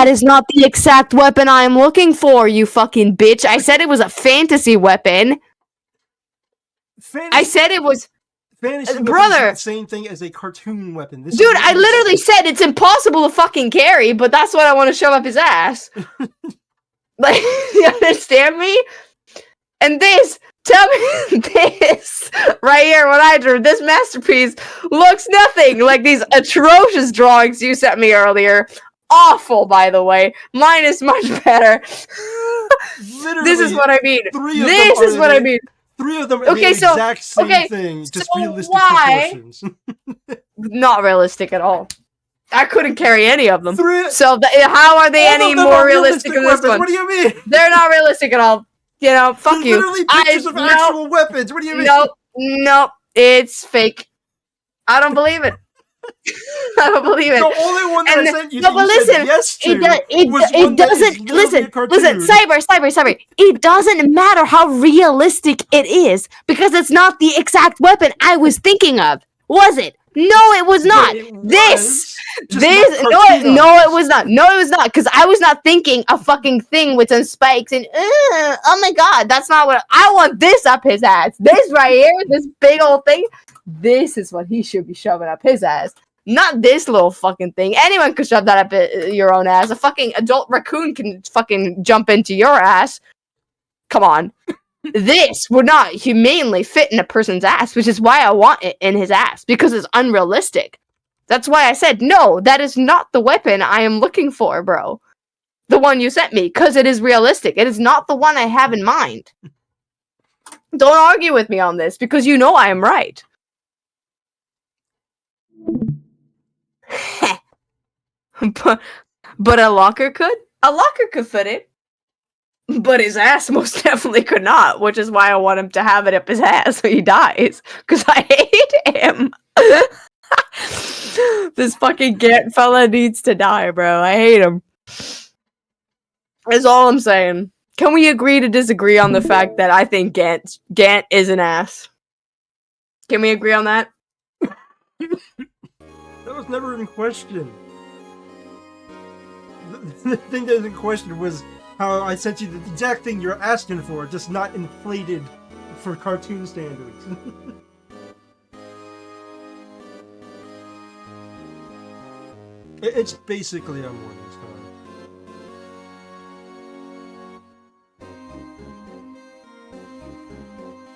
Speaker 1: is not the exact weapon I am looking for, you fucking bitch. I said it was a fantasy weapon. I said it was...
Speaker 2: Fantasy
Speaker 1: brother,
Speaker 2: the same thing as a cartoon weapon.
Speaker 1: Dude, I literally said it's impossible to fucking carry, but that's what I want to shove up his ass. Like, you understand me? And this, tell me this, right here, what I drew, this masterpiece looks nothing like these atrocious drawings you sent me earlier. Awful, by the way. Mine is much better. This is what I mean. This is what I mean.
Speaker 2: 3 of them are the exact same thing, just realistic proportions.
Speaker 1: Not realistic at all. I couldn't carry any of them.
Speaker 2: 3...
Speaker 1: So how are they any more realistic than this one?
Speaker 2: What do you mean?
Speaker 1: They're not realistic at all. You know, fuck you.
Speaker 2: Literally pictures of actual weapons. What do you mean?
Speaker 1: Nope. It's fake. I don't believe it. I don't believe it.
Speaker 2: The only one that I sent you,
Speaker 1: no, but listen, it doesn't. Listen, Cyber. It doesn't matter how realistic it is because it's not the exact weapon I was thinking of, was it? No, it was not. It was not. No, it was not. Because I was not thinking a fucking thing with some spikes and oh my god, that's not what I want. This up his ass. This right here, this big old thing. This is what he should be shoving up his ass. Not this little fucking thing. Anyone could shove that up your own ass. A fucking adult raccoon can fucking jump into your ass. Come on. This would not humanely fit in a person's ass, which is why I want it in his ass, because it's unrealistic. That's why I said, no, that is not the weapon I am looking for, bro. The one you sent me, because it is realistic. It is not the one I have in mind. Don't argue with me on this, because you know I am right. but a locker could? A locker could fit it. But his ass most definitely could not, which is why I want him to have it up his ass so he dies. Because I hate him. This fucking Gant fella needs to die, bro. I hate him. That's all I'm saying. Can we agree to disagree on the fact that I think Gant is an ass? Can we agree on that?
Speaker 2: That was never in question. The thing that was in question was how I sent you the exact thing you're asking for, just not inflated for cartoon standards. It's basically a Morning Star.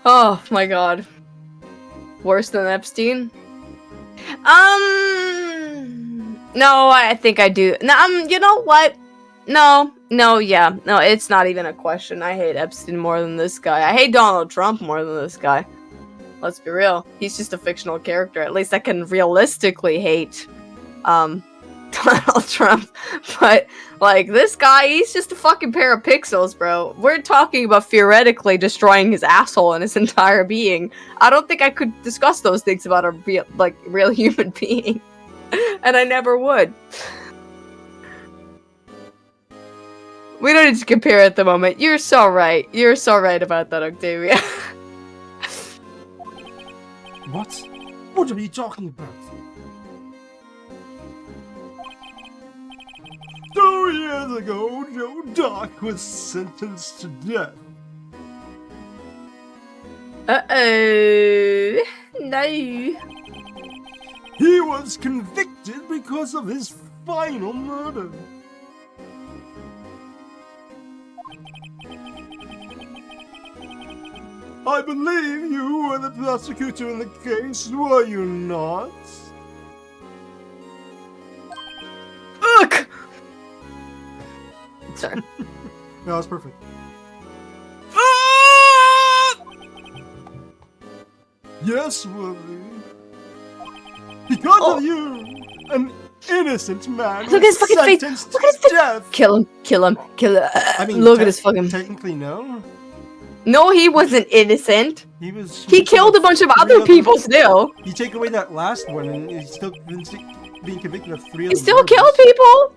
Speaker 1: Oh my god. Worse than Epstein? No, I think I do. No, you know what? No, it's not even a question. I hate Epstein more than this guy. I hate Donald Trump more than this guy. Let's be real. He's just a fictional character. At least I can realistically hate, Donald Trump, but like this guy, he's just a fucking pair of pixels, bro. We're talking about theoretically destroying his asshole and his entire being. I don't think I could discuss those things about a real human being, and I never would. We don't need to compare at the moment. You're so right. You're so right about that, Octavia.
Speaker 2: What? What are you talking about? 2 years ago, Joe Doc was sentenced to death.
Speaker 1: Uh-oh. No.
Speaker 2: He was convicted because of his final murder. I believe you were the prosecutor in the case, were you not?
Speaker 1: Ugh! Sorry.
Speaker 2: That was perfect. Yes, Willie. Because of you, an innocent man
Speaker 1: Look at his
Speaker 2: was
Speaker 1: fucking face.
Speaker 2: sentenced
Speaker 1: Look at his
Speaker 2: to
Speaker 1: face.
Speaker 2: death.
Speaker 1: Kill him. Kill him. Kill him.
Speaker 2: I mean,
Speaker 1: Look at his fucking...
Speaker 2: Technically, no.
Speaker 1: No, he wasn't innocent.
Speaker 2: He was.
Speaker 1: He killed a bunch of other people still.
Speaker 2: You take away that last one, and he's still being convicted of 3
Speaker 1: He
Speaker 2: other
Speaker 1: still
Speaker 2: murders.
Speaker 1: killed people.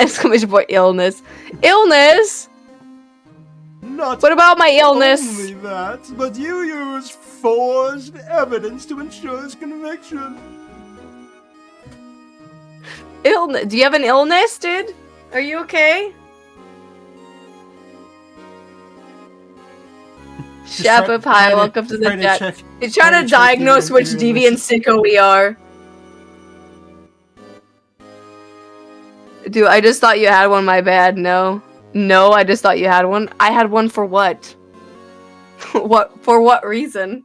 Speaker 1: Exclamation point, illness. Illness?
Speaker 2: Not
Speaker 1: What about my illness?
Speaker 2: only that, but you used forged evidence to ensure his conviction.
Speaker 1: Illness? Do you have an illness, dude? Are you okay? Shapa Pie, welcome to the chat. He's trying to diagnose which deviant sicko we are. Dude, I just thought you had one, my bad. No. No, I just thought you had one. I had one for what? For what reason?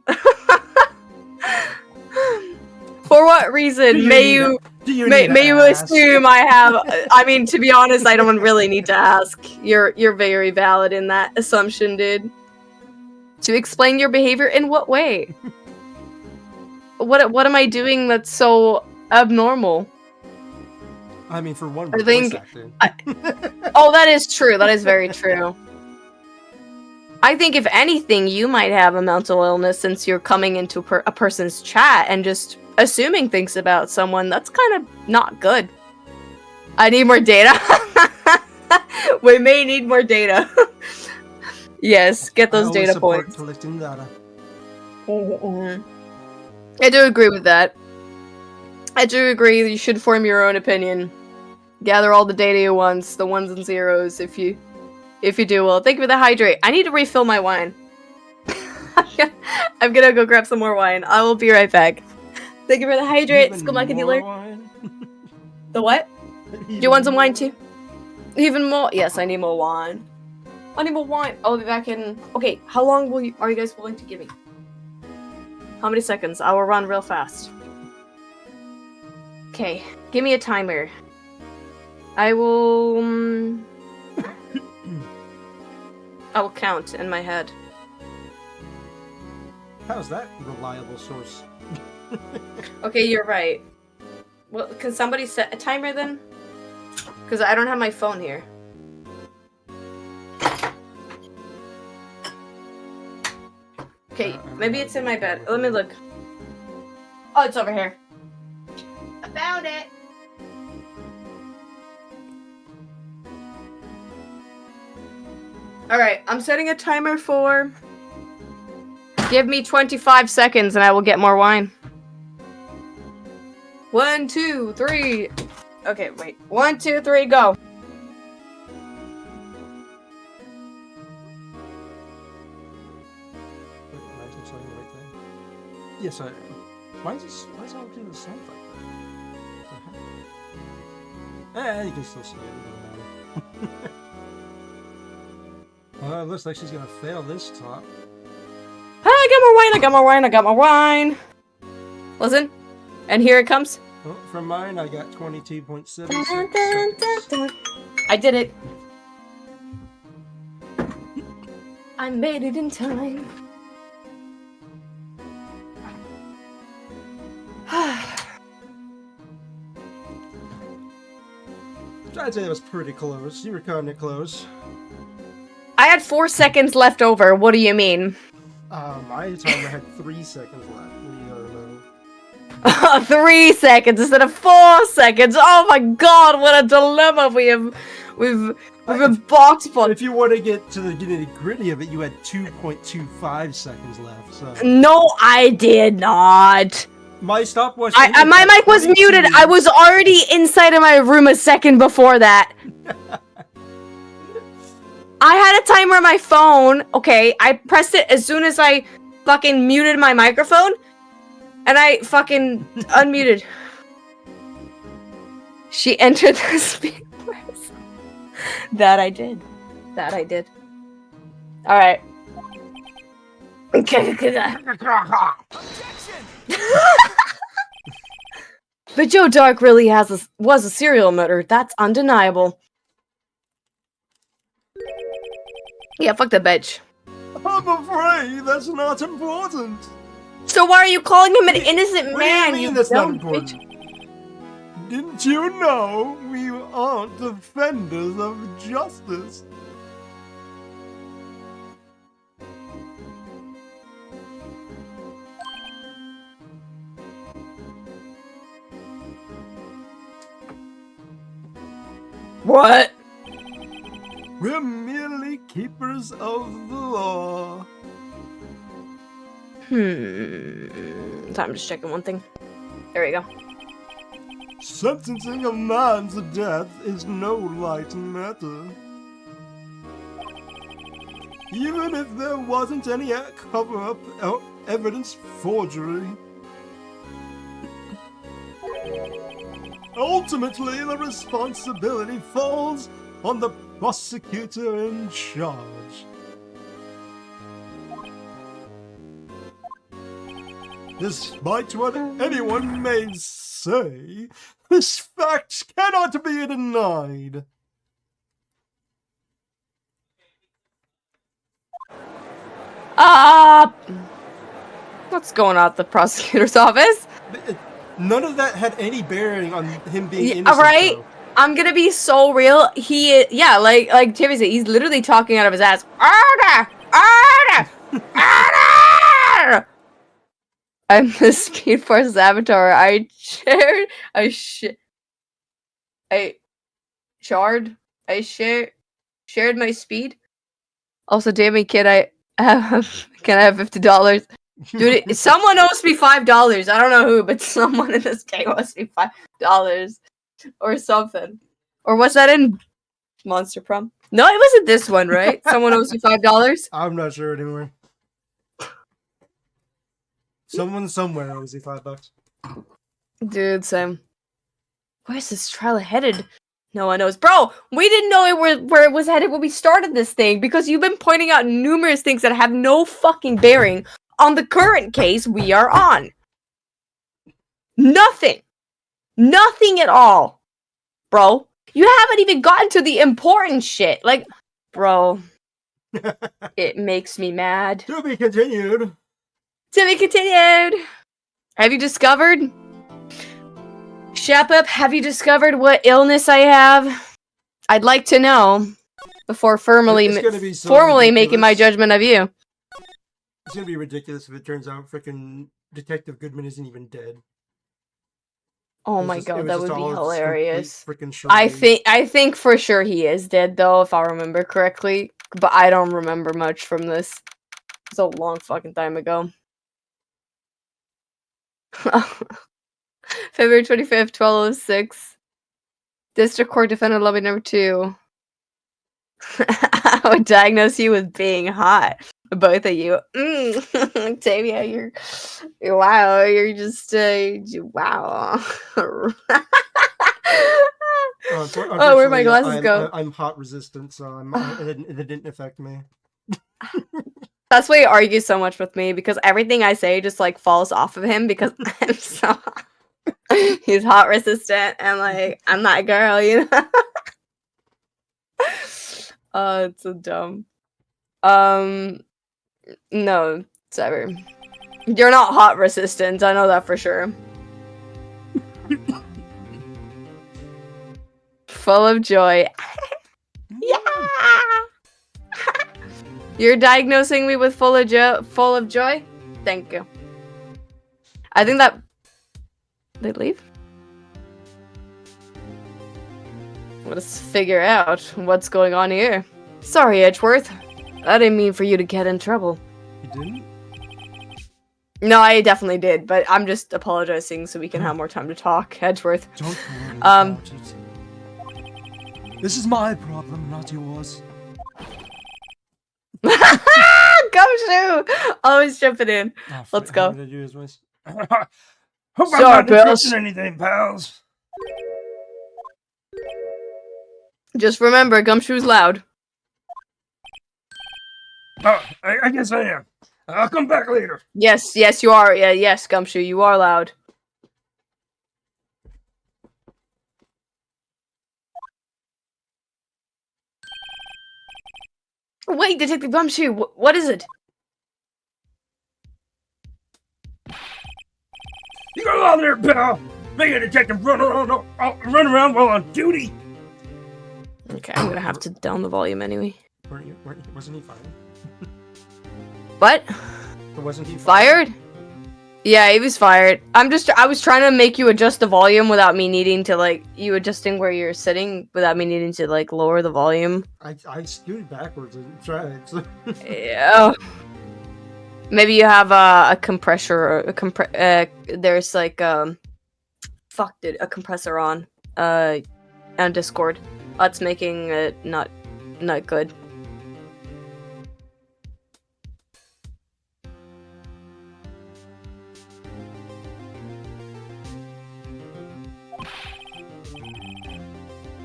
Speaker 1: For what reason? May you assume I have... I mean, to be honest, I don't really need to ask. You're very valid in that assumption, dude. To explain your behavior in what way? What am I doing that's so abnormal?
Speaker 2: I mean, for one,
Speaker 1: I think-
Speaker 2: voice acting.
Speaker 1: Oh, that is true. That is very true. I think if anything, you might have a mental illness since you're coming into a person's chat and just assuming things about someone. That's kind of not good. I need more data. We may need more data. Yes, get those
Speaker 2: I always
Speaker 1: data
Speaker 2: support
Speaker 1: points.
Speaker 2: collecting data.
Speaker 1: I do agree with that. I do agree that you should form your own opinion. Gather all the data you want, the ones and zeros, if you do well. Thank you for the hydrate. I need to refill my wine. I'm gonna go grab some more wine. I will be right back. Thank you for the hydrate,
Speaker 2: Even
Speaker 1: Skullmaca
Speaker 2: more
Speaker 1: dealer.
Speaker 2: wine?
Speaker 1: The what? Do you want some wine too? Even more? Yes, I need more wine. I need more wine. I'll be back in... Okay, how long are you guys willing to give me? How many seconds? I will run real fast. Okay, give me a timer. I will... I will count in my head.
Speaker 2: How's that reliable source?
Speaker 1: Okay, you're right. Well, can somebody set a timer then? Because I don't have my phone here. Okay, maybe it's in my bed. Let me look. Oh, it's over here. About it. Alright, I'm setting a timer for... Give me 25 seconds and I will get more wine. 1, 2, 3. Okay, wait. 1, 2, 3, go.
Speaker 2: Yes, I am. Why is all doing the sound like that? You can still see it. It doesn't matter. Well, it looks like she's gonna fail this top.
Speaker 1: I got more wine. Listen. And here it comes.
Speaker 2: Oh, from mine, I got 22.7
Speaker 1: Dun, dun,
Speaker 2: seconds.
Speaker 1: dun, dun. I did it. I made it in time.
Speaker 2: I'd say it was pretty close. You were kinda close.
Speaker 1: I had 4 seconds left over. What do you mean?
Speaker 2: My timer had 3 seconds left. We don't know.
Speaker 1: 3 seconds instead of 4 seconds. Oh my god, what a dilemma we've been boxed for.
Speaker 2: If you want to get to the nitty gritty of it, you had 2.25 seconds left. So
Speaker 1: No, I did not.
Speaker 2: my stopwatch.
Speaker 1: My mic was muted. I was already inside of my room a second before that. I had a timer on my phone. Okay, I pressed it as soon as I fucking muted my microphone. And I fucking unmuted. She entered the speakers. That I did. Alright.
Speaker 4: Objection!
Speaker 1: But Joe Dark really was a serial murderer. That's undeniable. Yeah, fuck the bitch.
Speaker 2: I'm afraid that's not important.
Speaker 1: So why are you calling him an innocent
Speaker 2: What do you
Speaker 1: man?
Speaker 2: mean
Speaker 1: You
Speaker 2: that's not
Speaker 1: dumb
Speaker 2: important?
Speaker 1: bitch?
Speaker 2: Didn't you know we aren't defenders of justice?
Speaker 1: What?
Speaker 2: We're merely keepers of the law.
Speaker 1: So I'm just checking one thing. There we go.
Speaker 2: Sentencing a man to death is no light matter. Even if there wasn't any cover-up or evidence forgery. Ultimately, the responsibility falls on the prosecutor in charge. Despite what anyone may say, this fact cannot be denied.
Speaker 1: What's going on at the prosecutor's office?
Speaker 2: None of that had any bearing on him being
Speaker 1: Yeah,
Speaker 2: innocent.
Speaker 1: right?
Speaker 2: Though.
Speaker 1: I'm gonna be so real. Like Timmy said, he's literally talking out of his ass. Order! Order! Order! I'm the Speed Force Avatar. I shared my speed. Also, damn it, kid, can I have $50? Dude, someone owes me $5. I don't know who, but someone in this game owes me $5 or something. Or was that in Monster Prom? No, it wasn't this one, right? Someone owes me $5.
Speaker 2: I'm not sure anymore. Someone somewhere owes you $5.
Speaker 1: Dude, Sam. Where's this trial headed? No one knows. Bro, we didn't know where it was headed when we started this thing because you've been pointing out numerous things that have no fucking bearing on the current case we are on. Nothing. Nothing at all. Bro, you haven't even gotten to the important shit. Like, bro, it makes me mad.
Speaker 2: To be continued.
Speaker 1: To be continued. Have you discovered? Shap up, have you discovered what illness I have? I'd like to know before formally
Speaker 2: It's gonna be so
Speaker 1: making my
Speaker 2: ridiculous.
Speaker 1: judgment of you.
Speaker 2: It's gonna be ridiculous if it turns out frickin' Detective Goodman isn't even dead.
Speaker 1: Oh
Speaker 2: It was
Speaker 1: my
Speaker 2: just- it
Speaker 1: god,
Speaker 2: was
Speaker 1: that
Speaker 2: just
Speaker 1: would be
Speaker 2: all a
Speaker 1: hilarious.
Speaker 2: complete frickin'
Speaker 1: I
Speaker 2: charade.
Speaker 1: think for sure he is dead though, if I remember correctly. But I don't remember much from this. It's a long fucking time ago. February 25th, 1206. District Court Defendant Lobby number 2. I would diagnose you with being hot. Both of you. Tavia, you're wow, you're just wow. Oh, where'd my
Speaker 2: Unfortunately,
Speaker 1: glasses go?
Speaker 2: I'm hot resistant, so it didn't affect me.
Speaker 1: That's why he argues so much with me, because everything I say just like falls off of him because I'm so he's hot resistant and like I'm that girl, you know. Oh, it's so dumb. No, Sever. You're not hot resistant, I know that for sure. full of joy. Yeah. You're diagnosing me with full of joy? Thank you. I think that they leave. Let's figure out what's going on here. Sorry, Edgeworth. I didn't mean for you to get in trouble.
Speaker 2: You didn't?
Speaker 1: No, I definitely did, but I'm just apologizing so we can have more time to talk, Edgeworth.
Speaker 2: Don't worry
Speaker 1: Um,
Speaker 2: about it. This is my problem, not yours.
Speaker 1: Gumshoe! Always jumping in.
Speaker 2: Oh,
Speaker 1: Let's
Speaker 2: how
Speaker 1: go.
Speaker 2: did I do his voice?
Speaker 5: Hope I'm
Speaker 1: Sorry,
Speaker 5: not
Speaker 1: pals.
Speaker 5: disrupting anything, pals.
Speaker 1: Just remember, Gumshoe's loud.
Speaker 5: Oh, I guess I am. I'll come back later.
Speaker 1: Yes, you are. Yeah, yes, Gumshoe, you are loud. Wait, Detective Gumshoe, what is it?
Speaker 5: You go on there, pal. Make a detective run around while on duty.
Speaker 1: Okay, I'm gonna have to down the volume anyway.
Speaker 2: Wasn't he fired?
Speaker 1: What?
Speaker 2: Or wasn't he
Speaker 1: Fired? Yeah, he was fired. I was trying to make you adjust the volume without me needing to, like, you adjusting where you're sitting without me needing to, like, lower the volume.
Speaker 2: I scooted backwards and tried. So.
Speaker 1: Yeah. Maybe you have a compressor, or there's like fuck, dude, a compressor on Discord. That's making it not good.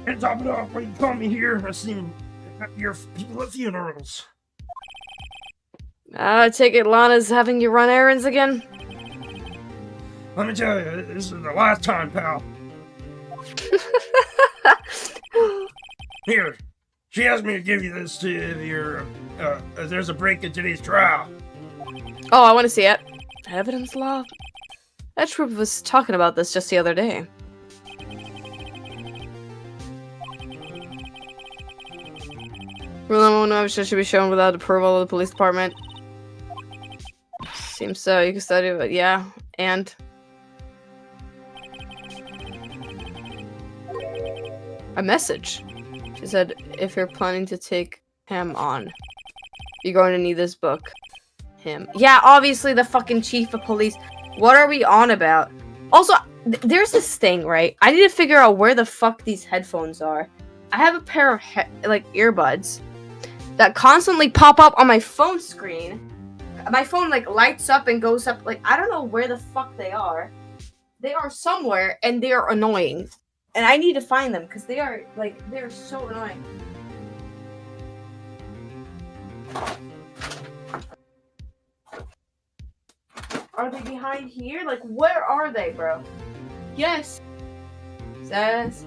Speaker 5: And top it off, when you call me here, I've seen your people at funerals.
Speaker 1: I take it Lana's having you run errands again?
Speaker 5: Let me tell you, this is the last time, pal. Here, she asked me to give you this to your, there's a break in today's trial.
Speaker 1: Oh, I want to see it. Evidence law? Edgeworth was talking about this just the other day. Rule no evidence should be shown without approval of the police department. Seems so. You can study it, yeah. And a message. She said, if you're planning to take him on, you're going to need this book. Him. Yeah, obviously the fucking chief of police. What are we on about? Also, there's this thing, right? I need to figure out where the fuck these headphones are. I have a pair of earbuds that constantly pop up on my phone screen. My phone like lights up and goes up. Like, I don't know where the fuck they are. They are somewhere and they are annoying. And I need to find them because they are so annoying. Are they behind here? Like, where are they, bro? Yes. Says,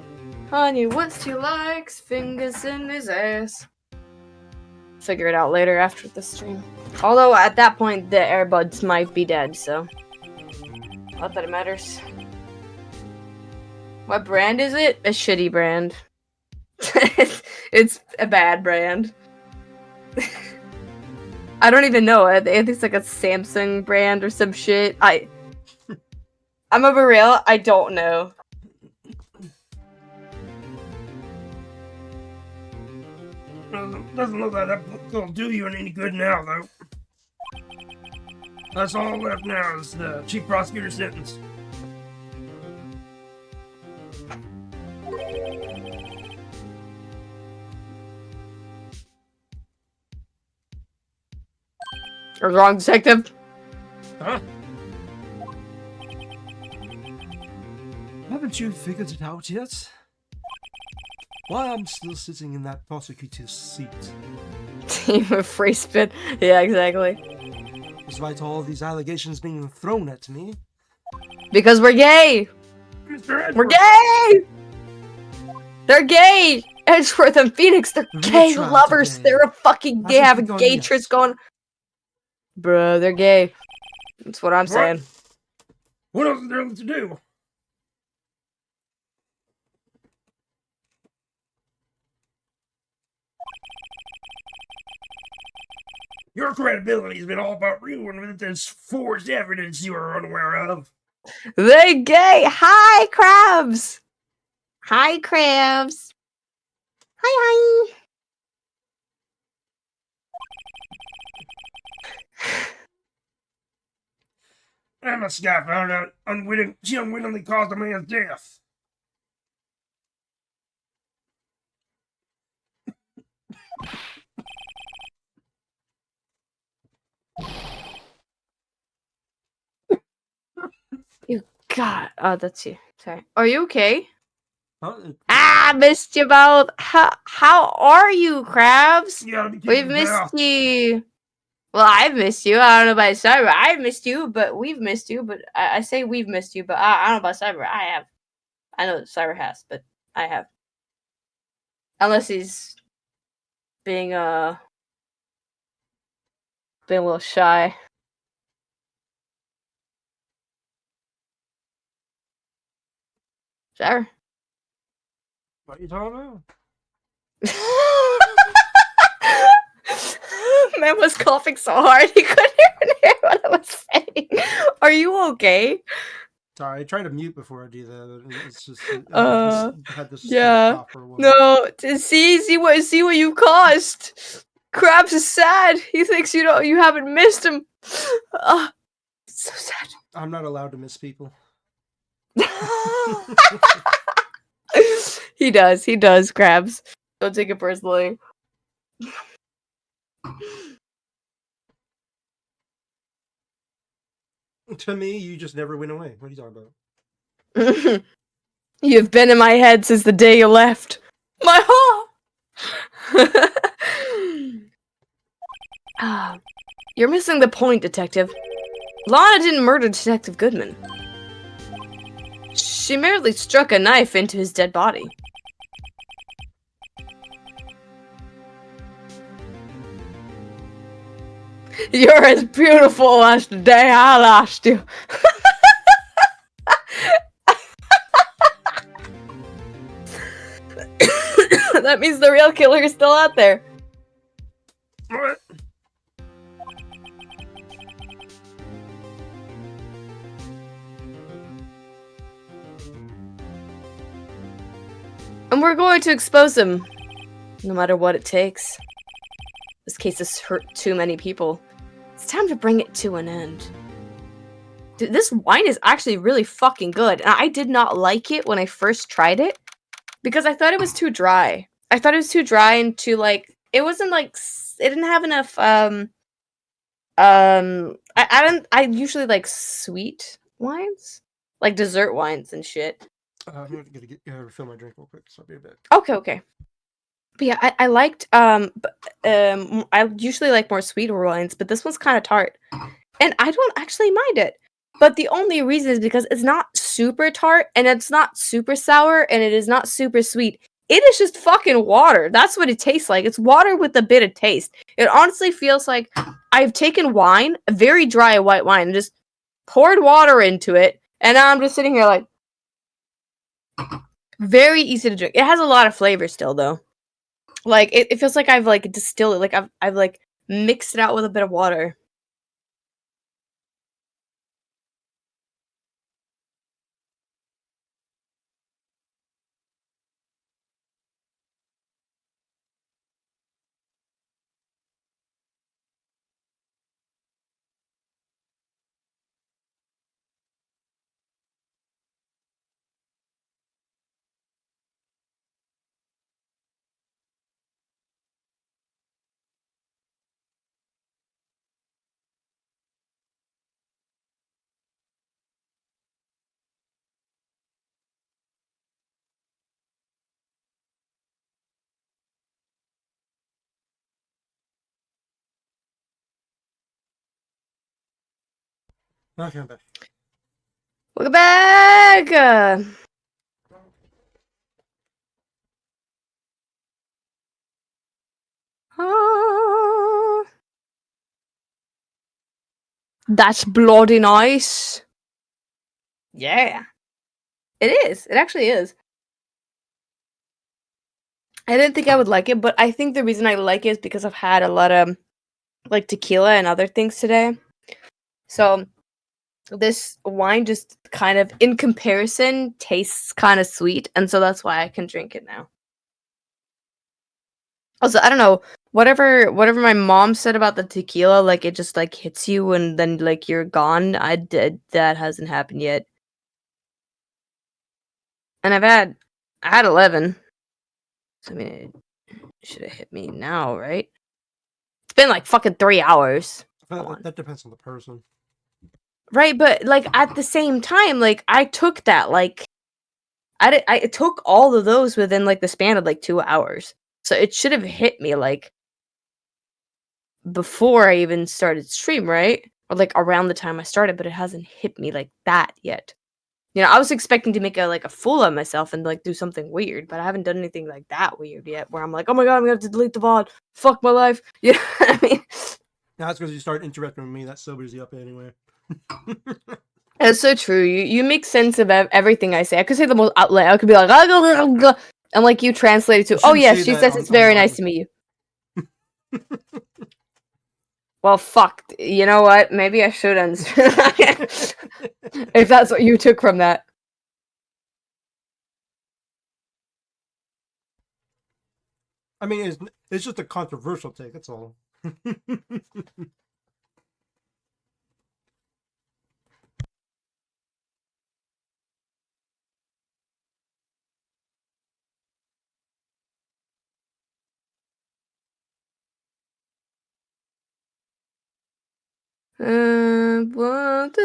Speaker 1: honey, what's he likes? Fingers in his ass. Figure it out later after the stream. Although, at that point, the earbuds might be dead, so. Not that it matters. What brand is it? A shitty brand. It's a bad brand. I don't even know. I think it's like a Samsung brand or some shit. I'm gonna be real, I don't know.
Speaker 5: Doesn't look like that book will do you any good now, though. That's all left now is the chief prosecutor's sentence.
Speaker 1: I was wrong, detective.
Speaker 5: Huh?
Speaker 2: Haven't you figured it out yet? Why I'm still sitting in that prosecutor's seat,
Speaker 1: Team of free spin. Yeah, exactly.
Speaker 2: despite all these allegations being thrown at me.
Speaker 1: Because we're gay!
Speaker 5: Mr.
Speaker 1: We're
Speaker 5: Edgeworth,
Speaker 1: gay! They're gay! Edgeworth and Phoenix, they're
Speaker 2: We
Speaker 1: gay
Speaker 2: tried
Speaker 1: lovers.
Speaker 2: today.
Speaker 1: They're a fucking gay,
Speaker 2: Hasn't
Speaker 1: having
Speaker 2: begun
Speaker 1: gay
Speaker 2: yet.
Speaker 1: trips going. Bro, they're gay. That's what I'm saying.
Speaker 5: what else is there to do? Your credibility has been all but ruined with this forged evidence you are unaware of.
Speaker 1: They gay. Hi, crabs.
Speaker 3: Hi, crabs. Hi,
Speaker 5: Emma Scott found out she unwittingly caused a man's death.
Speaker 1: God. Oh, that's you. Sorry. Are you okay?
Speaker 2: Huh?
Speaker 1: Ah, missed you both. How are you, crabs?
Speaker 5: You gotta be kidding
Speaker 1: We've
Speaker 5: me,
Speaker 1: missed
Speaker 5: pal.
Speaker 1: you. Well, I've missed you. I don't know about Cyber. I've missed you, but we've missed you. But I say we've missed you, but I don't know about Cyber. I have. I know that Cyber has, but I have. Unless he's being a little shy. Cyber.
Speaker 2: What are you talking about?
Speaker 1: Man was coughing so hard he couldn't even hear what I was saying. Are you okay?
Speaker 2: Sorry, I tried to mute before I do that. It's just
Speaker 1: Uh,
Speaker 2: I had this
Speaker 1: yeah.
Speaker 2: cough for a while.
Speaker 1: No, to see what you caused. Krabs is sad. He thinks you haven't missed him. So sad.
Speaker 2: I'm not allowed to miss people.
Speaker 1: He does, Krabs. Don't take it personally.
Speaker 2: To me, you just never went away. What are you talking about?
Speaker 1: You've been in my head since the day you left. My heart. You're missing the point, Detective. Lana didn't murder Detective Goodman. She merely struck a knife into his dead body. You're as beautiful as the day I lost you. That means the real killer is still out there.
Speaker 5: What?
Speaker 1: And we're going to expose him, no matter what it takes. This case has hurt too many people. It's time to bring it to an end. Dude, this wine is actually really fucking good. And I did not like it when I first tried it because I thought it was too dry. I thought it was too dry and too it wasn't it didn't have enough I usually like sweet wines, like dessert wines and shit.
Speaker 2: I'm gonna refill my drink real quick, so I'll be a bit.
Speaker 1: Okay. But yeah, I liked I usually like more sweeter wines, but this one's kind of tart. And I don't actually mind it. But the only reason is because it's not super tart and it's not super sour and it is not super sweet. It is just fucking water. That's what it tastes like. It's water with a bit of taste. It honestly feels like I've taken wine, a very dry white wine, and just poured water into it, and now I'm just sitting here like very easy to drink. It has a lot of flavor still though. Like it feels like I've like distilled it, like I've like mixed it out with a bit of water.
Speaker 2: Okay, I'm back.
Speaker 1: Welcome back. That's bloody nice. Yeah. It is. It actually is. I didn't think I would like it, but I think the reason I like it is because I've had a lot of like tequila and other things today. So this wine just kind of, in comparison, tastes kind of sweet, and so that's why I can drink it now. Also, I don't know, whatever my mom said about the tequila, like it just like hits you and then like you're gone. That hasn't happened yet. And I had 11. So I mean, it should have hit me now, right? It's been like fucking 3 hours. Come on.
Speaker 2: That depends on the person.
Speaker 1: Right, but like at the same time, like I took that like I took all of those within like the span of like 2 hours. So it should have hit me like before I even started stream, right? Or like around the time I started, but it hasn't hit me like that yet. You know, I was expecting to make a fool of myself and like do something weird, but I haven't done anything like that weird yet where I'm like, "Oh my god, I'm going to have to delete the VOD. Fuck my life." You know what I mean?
Speaker 2: Now that's because you start interacting with me. That sobers you up anyway.
Speaker 1: It's so true. You make sense of everything I say. I could say the most outlet. I could be like, and like you translate it to, "Oh
Speaker 2: shouldn't
Speaker 1: yes,
Speaker 2: say
Speaker 1: she
Speaker 2: that
Speaker 1: says
Speaker 2: on-
Speaker 1: it's very
Speaker 2: online.
Speaker 1: nice to meet you." Well, fuck. You know what? Maybe I shouldn't. If that's what you took from that.
Speaker 2: I mean, it's just a controversial take. That's all.
Speaker 1: What?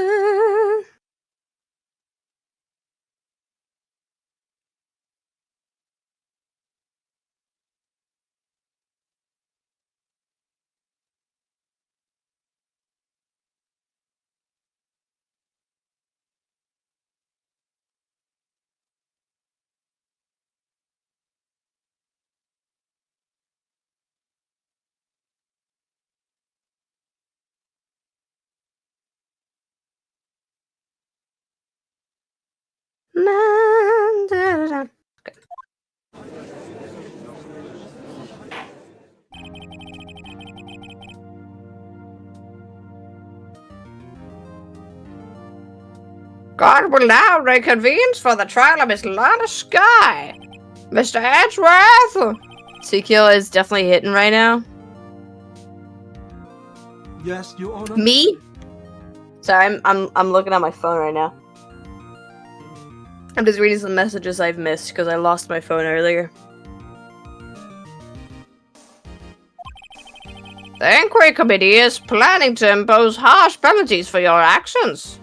Speaker 1: God will now reconvenes for the trial of Miss Lana Sky. Mr. Edgeworth! CQ is definitely hitting right now.
Speaker 2: Yes, you own
Speaker 1: Me? Sorry, I'm looking at my phone right now. I'm just reading some messages I've missed because I lost my phone earlier. The Inquiry Committee is planning to impose harsh penalties for your actions.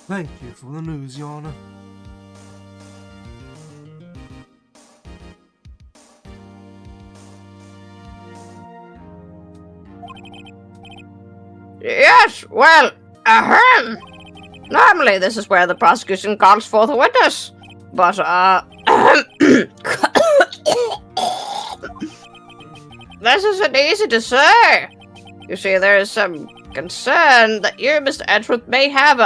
Speaker 2: Thank you for the news, Your Honor.
Speaker 1: Yes, well, ahem. Normally, this is where the prosecution calls forth a witness. But, this isn't easy to say. You see, there is some concern that you, Mr. Edgeworth, may have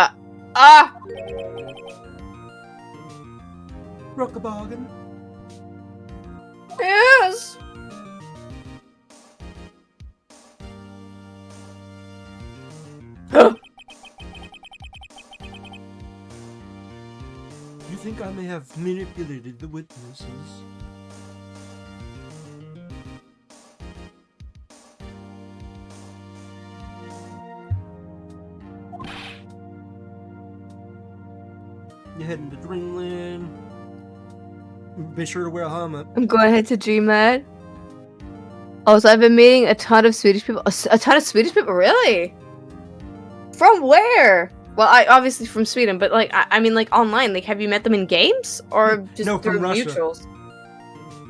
Speaker 2: Rock a bargain.
Speaker 1: Yes.
Speaker 2: You think I may have manipulated the witnesses? You're heading to Dreamland. Be sure to wear a helmet.
Speaker 1: I'm going ahead to Dreamland. Oh, so I've been meeting a ton of Swedish people. A ton of Swedish people? Really? From where? Well, I obviously from Sweden, but like, I mean, like online. Like, have you met them in games or just
Speaker 2: No, from
Speaker 1: through
Speaker 2: Russia.
Speaker 1: mutuals?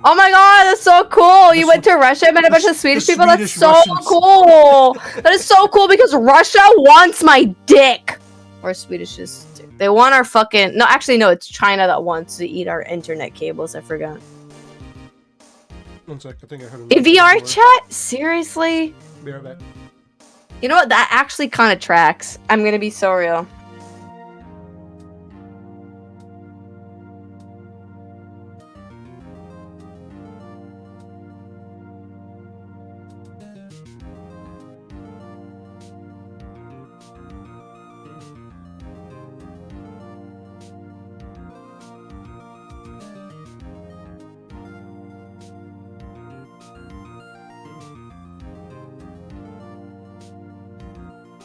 Speaker 1: Oh my god, that's so cool! You
Speaker 2: The
Speaker 1: went to Russia and met a bunch of Swedish people? That's
Speaker 2: Swedish
Speaker 1: so
Speaker 2: Russians.
Speaker 1: cool! That is so cool because Russia wants my dick! Or Swedish is... They want our fucking... No, actually, no, it's China that wants to eat our internet cables. I forgot.
Speaker 2: 1 sec, I think I heard
Speaker 1: In
Speaker 2: another
Speaker 1: VR
Speaker 2: word.
Speaker 1: chat? Seriously?
Speaker 2: Be right back.
Speaker 1: You know what? That actually kind of tracks. I'm gonna be so real.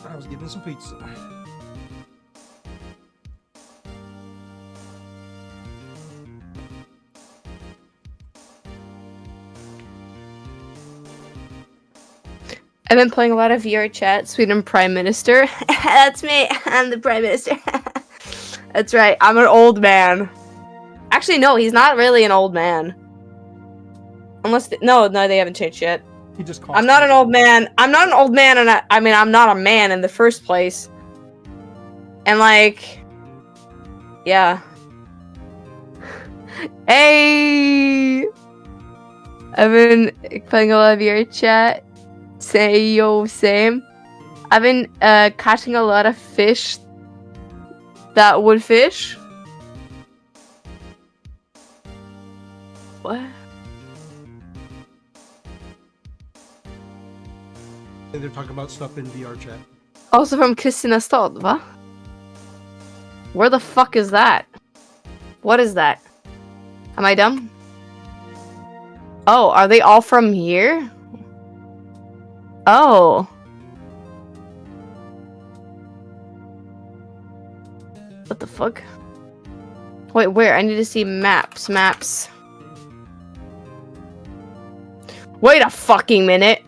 Speaker 2: I was given some pizza.
Speaker 1: I've been playing a lot of VR chat, Sweden Prime Minister. That's me. I'm the Prime Minister. That's right. I'm an old man. Actually, no, he's not really an old man. Unless no, they haven't changed yet.
Speaker 2: He just
Speaker 1: I'm not an old man. I'm not an old man, and I mean, I'm not a man in the first place. And like, yeah. Hey, I've been playing a lot of VR chat. Say yo, same. I've been catching a lot of fish that would fish. What?
Speaker 2: They're talking about stuff in VR chat.
Speaker 1: Also from Kristinestad, va? Where the fuck is that? What is that? Am I dumb? Oh, are they all from here? Oh. What the fuck? Wait, where? I need to see maps. Maps. Wait a fucking minute.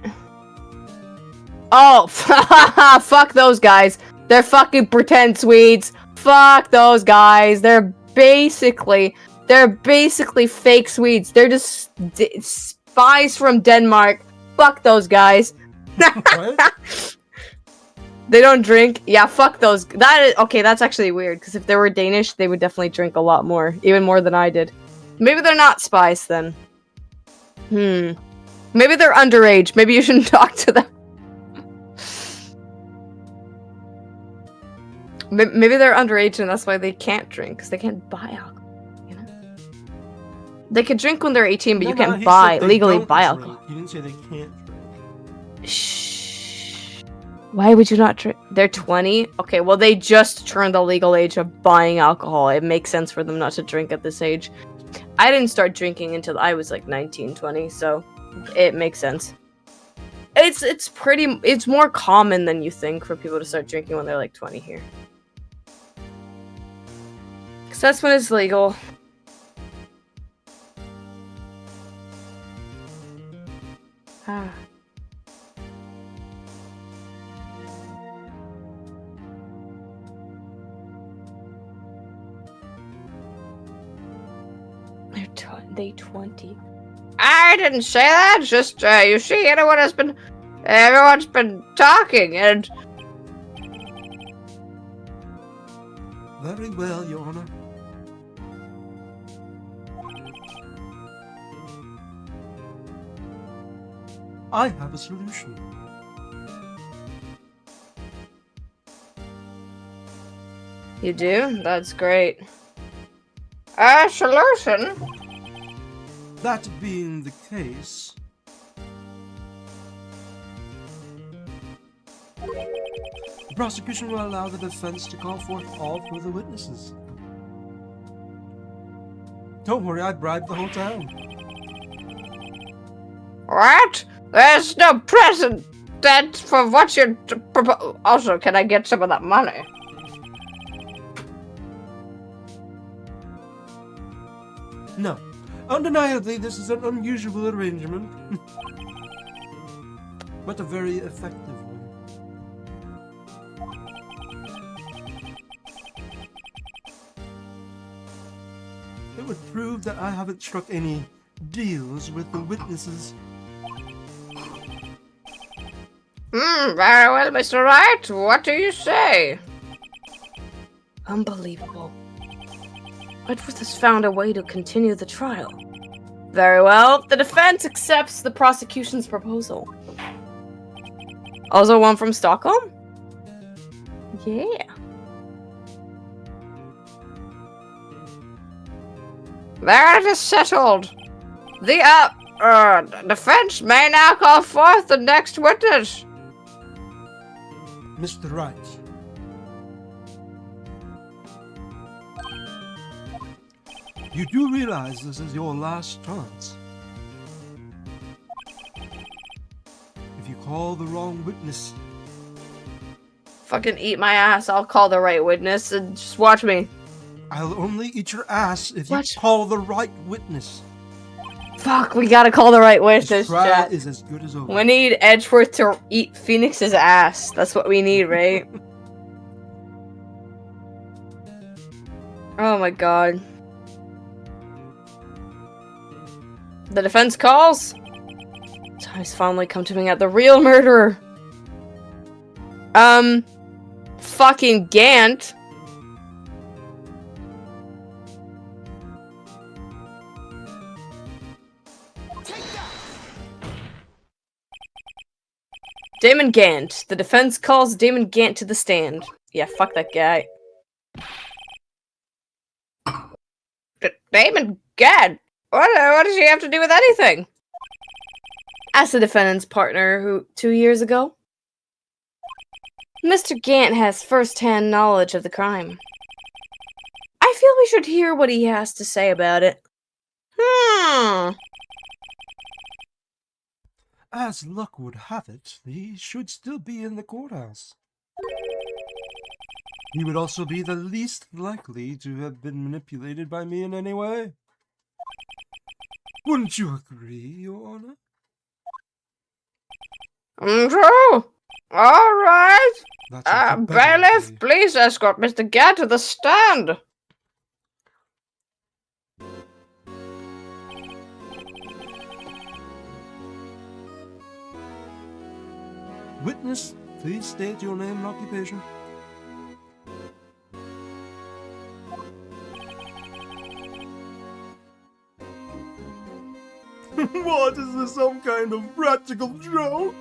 Speaker 1: Oh, fuck those guys. They're fucking pretend Swedes. Fuck those guys. They're basically fake Swedes. They're just spies from Denmark. Fuck those guys.
Speaker 2: What?
Speaker 1: They don't drink. Yeah, fuck those. That is okay. That's actually weird because if they were Danish, they would definitely drink a lot more, even more than I did. Maybe they're not spies then. Maybe they're underage. Maybe you shouldn't talk to them. Maybe they're underage and that's why they can't drink because they can't buy alcohol. You know, they can drink when they're 18, but you can't
Speaker 2: he
Speaker 1: buy
Speaker 2: said they
Speaker 1: legally
Speaker 2: don't
Speaker 1: buy
Speaker 2: drink.
Speaker 1: alcohol.
Speaker 2: He didn't say they can't drink.
Speaker 1: Shh. Why would you not drink? They're 20? Okay, well, they just turned the legal age of buying alcohol. It makes sense for them not to drink at this age. I didn't start drinking until I was like 19, 20, so it makes sense. It's more common than you think for people to start drinking when they're like 20 here. Because that's when it's legal. Ah. They 20. I didn't say that. Just you see, everyone's been talking, and
Speaker 2: Very well, Your Honor. I have a solution.
Speaker 1: you do. That's great. A solution.
Speaker 2: That being the case, the prosecution will allow the defense to call forth all further witnesses. Don't worry, I bribed the whole town.
Speaker 1: What? There's no precedent for what you propose. Also, can I get some of that money?
Speaker 2: No. Undeniably, this is an unusual arrangement. But a very effective one. It would prove that I haven't struck any deals with the witnesses.
Speaker 1: Very well, Mr. Wright. What do you say? Unbelievable. Whitworth has found a way to continue the trial. Very well. The defense accepts the prosecution's proposal. Also one from Stockholm? Yeah. There it is settled. The defense may now call forth the next witness.
Speaker 2: Mr. Wright. You do realize this is your last chance. If you call the wrong witness,
Speaker 1: Fucking eat my ass. I'll call the right witness and just watch me.
Speaker 2: I'll only eat your ass if you
Speaker 1: What?
Speaker 2: call the right witness.
Speaker 1: Fuck, we gotta call the right witness,
Speaker 2: This trial
Speaker 1: chat.
Speaker 2: is as good as over.
Speaker 1: We need Edgeworth to eat Phoenix's ass. That's what we need, right? Oh my god. The defense calls. Time's finally come to bring out the real murderer. Fucking Gant. Damon Gant. The defense calls Damon Gant to the stand. Yeah, fuck that guy. Damon Gant? What does he have to do with anything? Asked the defendant's partner, who 2 years ago. Mr. Gant has first-hand knowledge of the crime. I feel we should hear what he has to say about it.
Speaker 2: As luck would have it, he should still be in the courthouse. He would also be the least likely to have been manipulated by me in any way. Wouldn't you agree, Your Honor?
Speaker 1: True. All right.
Speaker 2: That's a good
Speaker 1: Bailiff,
Speaker 2: agree.
Speaker 1: please escort Mr. Gant to the stand.
Speaker 2: Witness, please state your name and occupation. What, is this some kind of practical joke?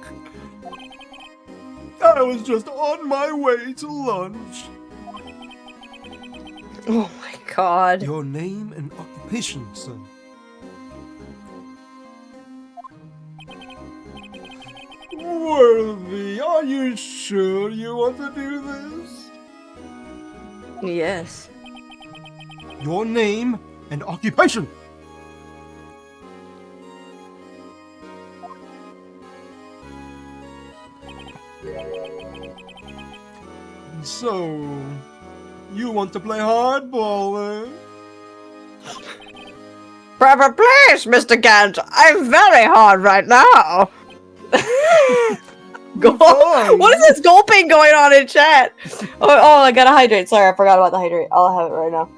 Speaker 2: I was just on my way to lunch.
Speaker 1: Oh my god.
Speaker 2: Your name and occupation, sir. Worthy, are you sure you want to do this?
Speaker 1: Yes.
Speaker 2: Your name and occupation. So, you want to play hardball, eh?
Speaker 1: Proper place, Mr. Gant. I'm very hard right now. What is this gulping going on in chat? Oh, I gotta hydrate. Sorry, I forgot about the hydrate. I'll have it right now.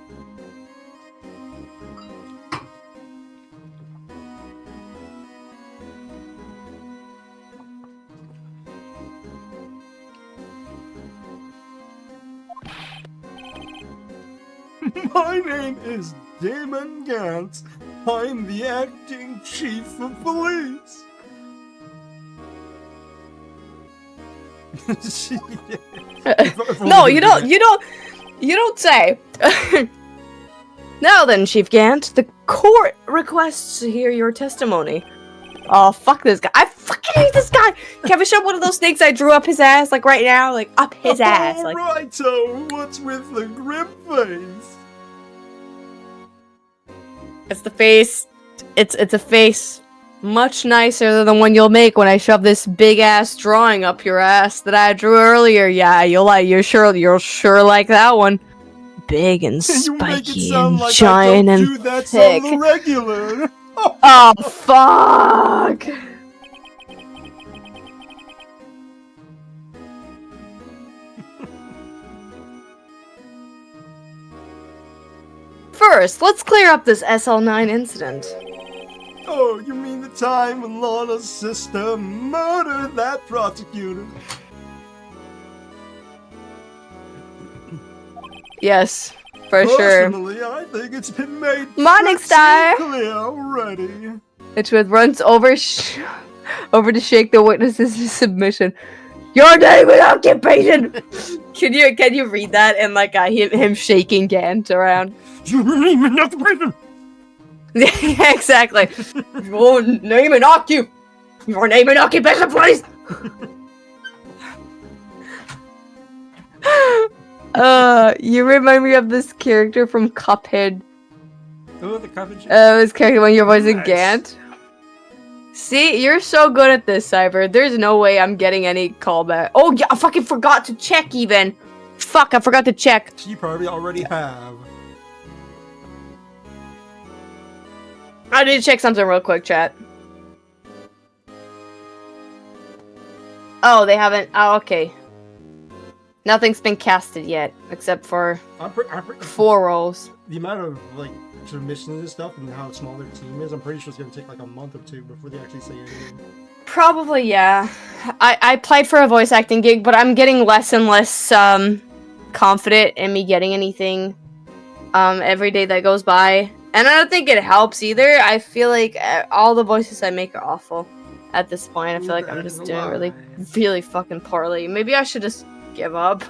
Speaker 2: My name is Damon Gant. I'm the acting chief of police.
Speaker 1: No, you don't say. Now then, Chief Gant, the court requests to hear your testimony. Oh, fuck this guy. I fucking hate this guy. Can we show one of those snakes I drew up his ass, like right now? Like, up his ass. Like,
Speaker 2: Righto, what's with the grim face?
Speaker 1: it's the face. It's a face much nicer than the one you'll make when I shove this big ass drawing up your ass that I drew earlier. Yeah, you'll sure like that one. Big and
Speaker 2: You make it
Speaker 1: spiky
Speaker 2: sound
Speaker 1: and
Speaker 2: like
Speaker 1: giant
Speaker 2: I
Speaker 1: and
Speaker 2: don't do that
Speaker 1: thick.
Speaker 2: on the regular.
Speaker 1: Oh fuck! First, let's clear up this SL9 incident.
Speaker 2: Oh, you mean the time when Lana's sister murdered that prosecutor?
Speaker 1: Yes, for sure.
Speaker 2: Personally, I think it's been made
Speaker 1: Morning
Speaker 2: pretty
Speaker 1: Star!
Speaker 2: clear already.
Speaker 1: Edgeworth runs over to shake the witness's submission. Your name and occupation! Can you read that and like him shaking Gant around?
Speaker 2: Your name and occupation.
Speaker 1: Yeah, exactly. Your name and occupation, please. You remind me of this character from Cuphead.
Speaker 2: Oh, the coverage.
Speaker 1: This character when you're voicing
Speaker 2: Nice.
Speaker 1: Gant. See, you're so good at this, Cyber. There's no way I'm getting any callback. Oh, yeah, I fucking forgot to check even. Fuck, I forgot to check.
Speaker 2: You probably already have.
Speaker 1: I need to check something real quick, chat. Oh, they haven't. Oh, okay. Nothing's been casted yet, except for
Speaker 2: I'm
Speaker 1: 4 roles.
Speaker 2: the amount of like submissions and stuff and how small their team is. I'm pretty sure it's gonna take like a month or 2 before they actually say anything.
Speaker 1: Probably, yeah. I applied for a voice acting gig, but I'm getting less and less confident in me getting anything every day that goes by. And I don't think it helps either. I feel like all the voices I make are awful at this point. I feel like I'm just doing really fucking poorly. Maybe I should just give up.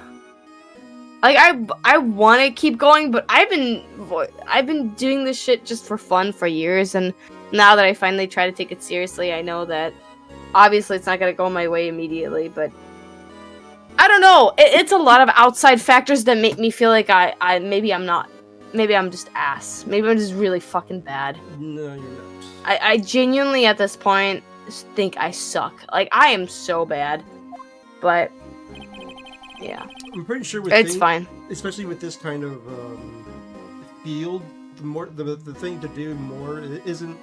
Speaker 1: Like I want to keep going, but I've been doing this shit just for fun for years, and now that I finally try to take it seriously, I know that obviously it's not gonna go my way immediately, but I don't know. It's a lot of outside factors that make me feel like maybe I'm just ass. Maybe I'm just really fucking bad.
Speaker 2: No, you're not.
Speaker 1: I genuinely at this point think I suck. Like I am so bad, but yeah.
Speaker 2: I'm pretty sure
Speaker 1: It's fine.
Speaker 2: Especially with this kind of field, the thing to do more isn't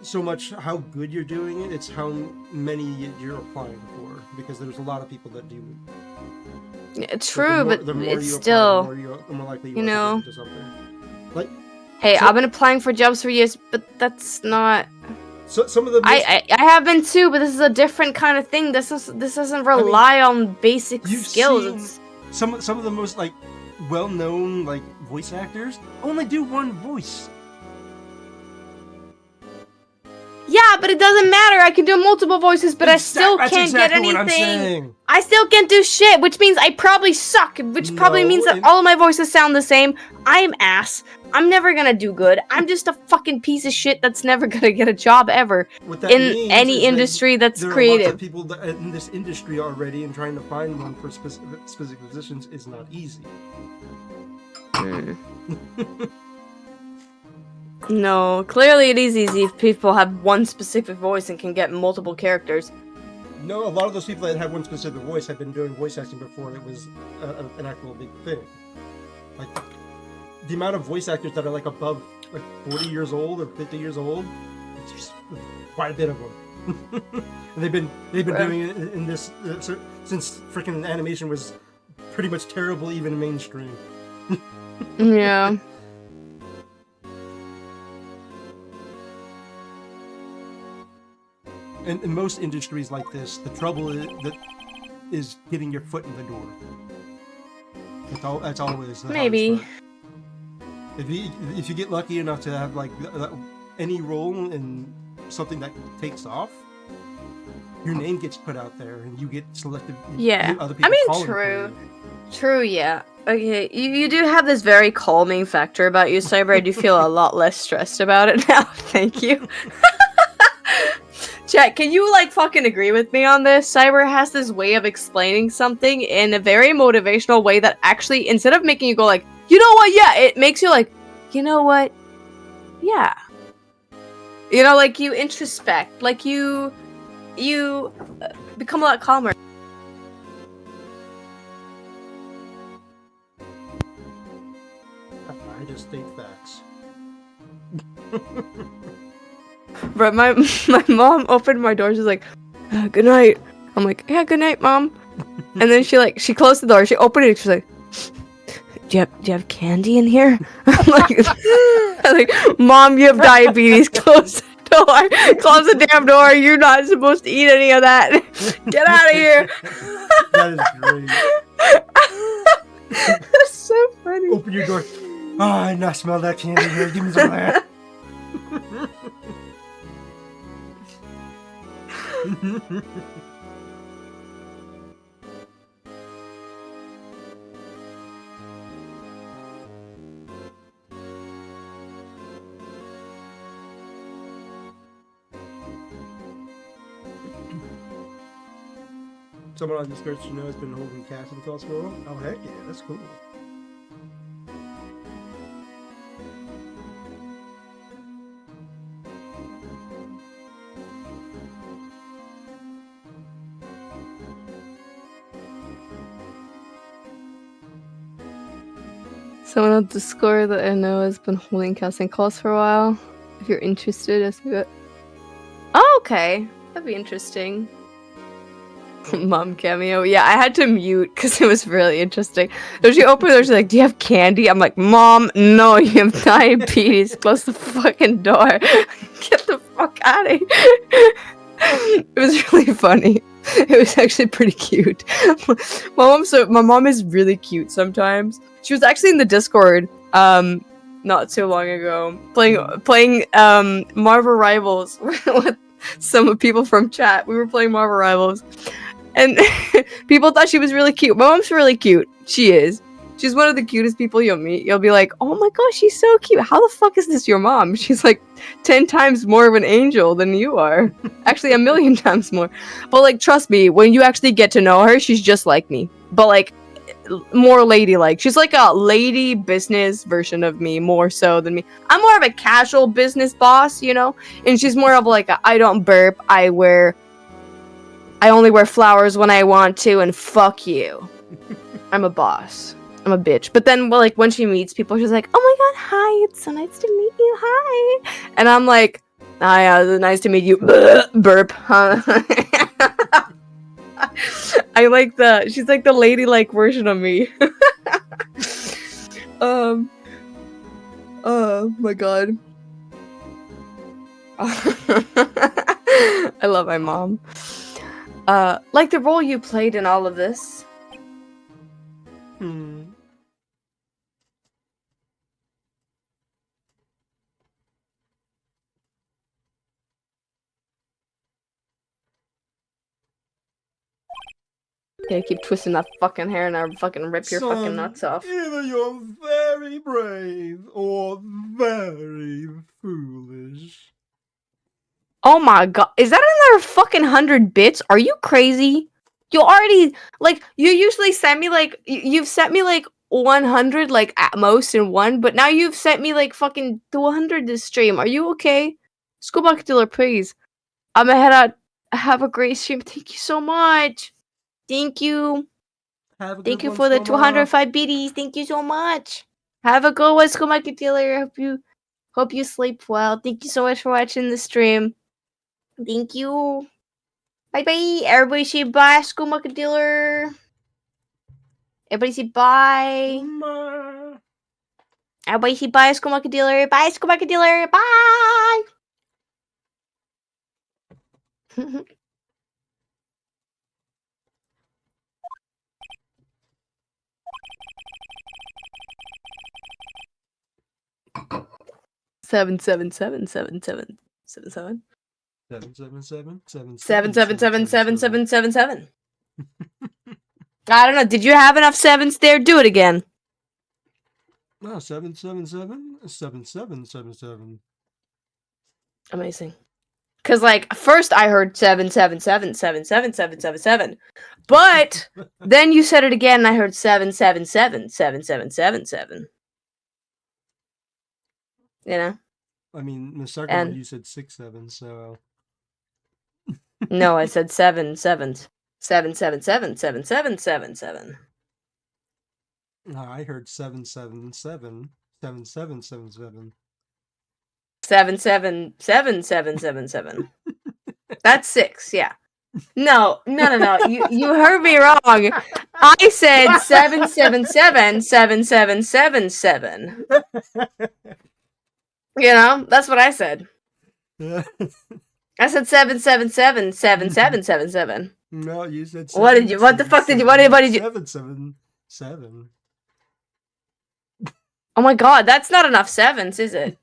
Speaker 2: so much how good you're doing it, it's how many you're applying for, because there's a lot of people that do it.
Speaker 1: Yeah, it's
Speaker 2: So
Speaker 1: true, but
Speaker 2: the more
Speaker 1: it's
Speaker 2: you apply,
Speaker 1: still,
Speaker 2: the more likely
Speaker 1: you
Speaker 2: are to
Speaker 1: know.
Speaker 2: get into something. Like,
Speaker 1: hey,
Speaker 2: so-
Speaker 1: I've been applying for jobs for years, but that's not.
Speaker 2: so some of the
Speaker 1: I have been too, but this is a different kind of thing. This doesn't rely on basic
Speaker 2: you've
Speaker 1: skills.
Speaker 2: seen some of the most like well-known like voice actors only do one voice.
Speaker 1: Yeah, but it doesn't matter. I can do multiple voices, but I still
Speaker 2: That's
Speaker 1: can't
Speaker 2: exactly
Speaker 1: get
Speaker 2: what I'm
Speaker 1: anything.
Speaker 2: saying.
Speaker 1: I still can't do shit, which means I probably suck, which probably
Speaker 2: No,
Speaker 1: means that all of my voices sound the same. I'm ass. I'm never gonna do good. I'm just a fucking piece of shit that's never gonna get a job ever
Speaker 2: What that
Speaker 1: in
Speaker 2: means
Speaker 1: any
Speaker 2: is that
Speaker 1: industry that's
Speaker 2: there are lots
Speaker 1: creative.
Speaker 2: of people that in this industry already, and trying to find one for specific positions is not easy.
Speaker 1: No, clearly it is easy if people have one specific voice and can get multiple characters.
Speaker 2: No, a lot of those people that have one specific voice have been doing voice acting before it was an actual big thing. Like, the amount of voice actors that are like above like 40 years old or 50 years old, it's just quite a bit of them. And they've been doing it in this since freaking animation was pretty much terrible, even mainstream.
Speaker 1: Yeah.
Speaker 2: And in most industries like this, the trouble is getting your foot in the door. That's always the
Speaker 1: Maybe.
Speaker 2: hardest part. If you get lucky enough to have like any role in something that takes off, your name gets put out there and you get selected.
Speaker 1: Yeah.
Speaker 2: Other people
Speaker 1: I mean,
Speaker 2: calling for
Speaker 1: true.
Speaker 2: you.
Speaker 1: True, yeah. Okay, you do have this very calming factor about you, Cyber. I do feel a lot less stressed about it now. Thank you. Chat, can you like fucking agree with me on this? Cyber has this way of explaining something in a very motivational way that actually, instead of making you go like, you know what, yeah, it makes you like, you know what, yeah. You know, like you introspect, like you become a lot calmer.
Speaker 2: I just state facts.
Speaker 1: But my mom opened my door. She's like, "Good night." I'm like, "Yeah, good night, mom." And then she closed the door. She opened it. She's like, "Do you have candy in here?" I'm like, "Mom, you have diabetes. Close the door. Close the damn door. You're not supposed to eat any of that. Get out of here."
Speaker 2: That is great.
Speaker 1: That's so funny.
Speaker 2: Open your door. Oh, I not smell that candy here. Give me some of that. Someone on Discord should know has been holding casting calls for a while. Oh heck yeah, that's cool.
Speaker 1: Someone on Discord that I know has been holding casting calls for a while. If you're interested, ask me that. Oh, okay. That'd be interesting. Mom cameo. Yeah, I had to mute because it was really interesting. So she opened the door, she's like, do you have candy? I'm like, Mom, no, you have diabetes. Close the fucking door. Get the fuck out of here. It was really funny. It was actually pretty cute. My mom is really cute sometimes. She was actually in the Discord not too long ago playing Marvel Rivals with some people from chat. We were playing Marvel Rivals. And people thought she was really cute. My mom's really cute. She is. She's one of the cutest people you'll meet. You'll be like, oh my gosh, she's so cute. How the fuck is this your mom? She's like 10 times more of an angel than you are. Actually, 1,000,000 times more. But like, trust me, when you actually get to know her, she's just like me. But like, more ladylike. She's like a lady business version of me, more so than me. I'm more of a casual business boss, you know? And she's more of like, I don't burp, I only wear flowers when I want to, and fuck you. I'm a boss. I'm a bitch. But then, well, like, when she meets people, she's like, oh my god, hi, it's so nice to meet you, hi. And I'm like, hi, nice to meet you. Burp, huh? She's like the ladylike version of me. Oh my god. I love my mom. Like the role you played in all of this. Yeah, keep twisting that fucking hair and I'll fucking rip your fucking nuts off.
Speaker 2: Either you're very brave or very foolish.
Speaker 1: Oh my god, is that another fucking 100 bits? Are you crazy? You already, like, you usually send me, like, you've sent me, like, 100, like, at most in one, but now you've sent me, like, fucking 200 this stream. Are you okay? Schoolbucket Dealer, please. I'm gonna head out. Have a great stream. Thank you so much. Thank you. Thank you for the 205 biddies. Thank you so much. Have a good one, Schoolbucket Dealer. Hope you sleep well. Thank you so much for watching the stream. Thank you. Bye bye. Everybody say bye, Schoolbucket Dealer. Everybody say bye. Everybody say bye, Schoolbucket Dealer. Bye, Schoolbucket Dealer. Bye. Seven. 777. I don't know. Did you have enough sevens there? Do it again.
Speaker 2: No, 777.
Speaker 1: Amazing. Cause like first I heard 777. But then you said it again and I heard 777. You know?
Speaker 2: I mean, the second one you said 67, so
Speaker 1: no, I said 7. 777.
Speaker 2: No, I heard 777. 7777.
Speaker 1: 777. That's 6, yeah. No. You heard me wrong. I said 777. You know, that's what I said. I said 777.
Speaker 2: No, you said
Speaker 1: What did you? What the fuck did you? What did you?
Speaker 2: 777.
Speaker 1: Oh my god, that's not enough sevens, is it?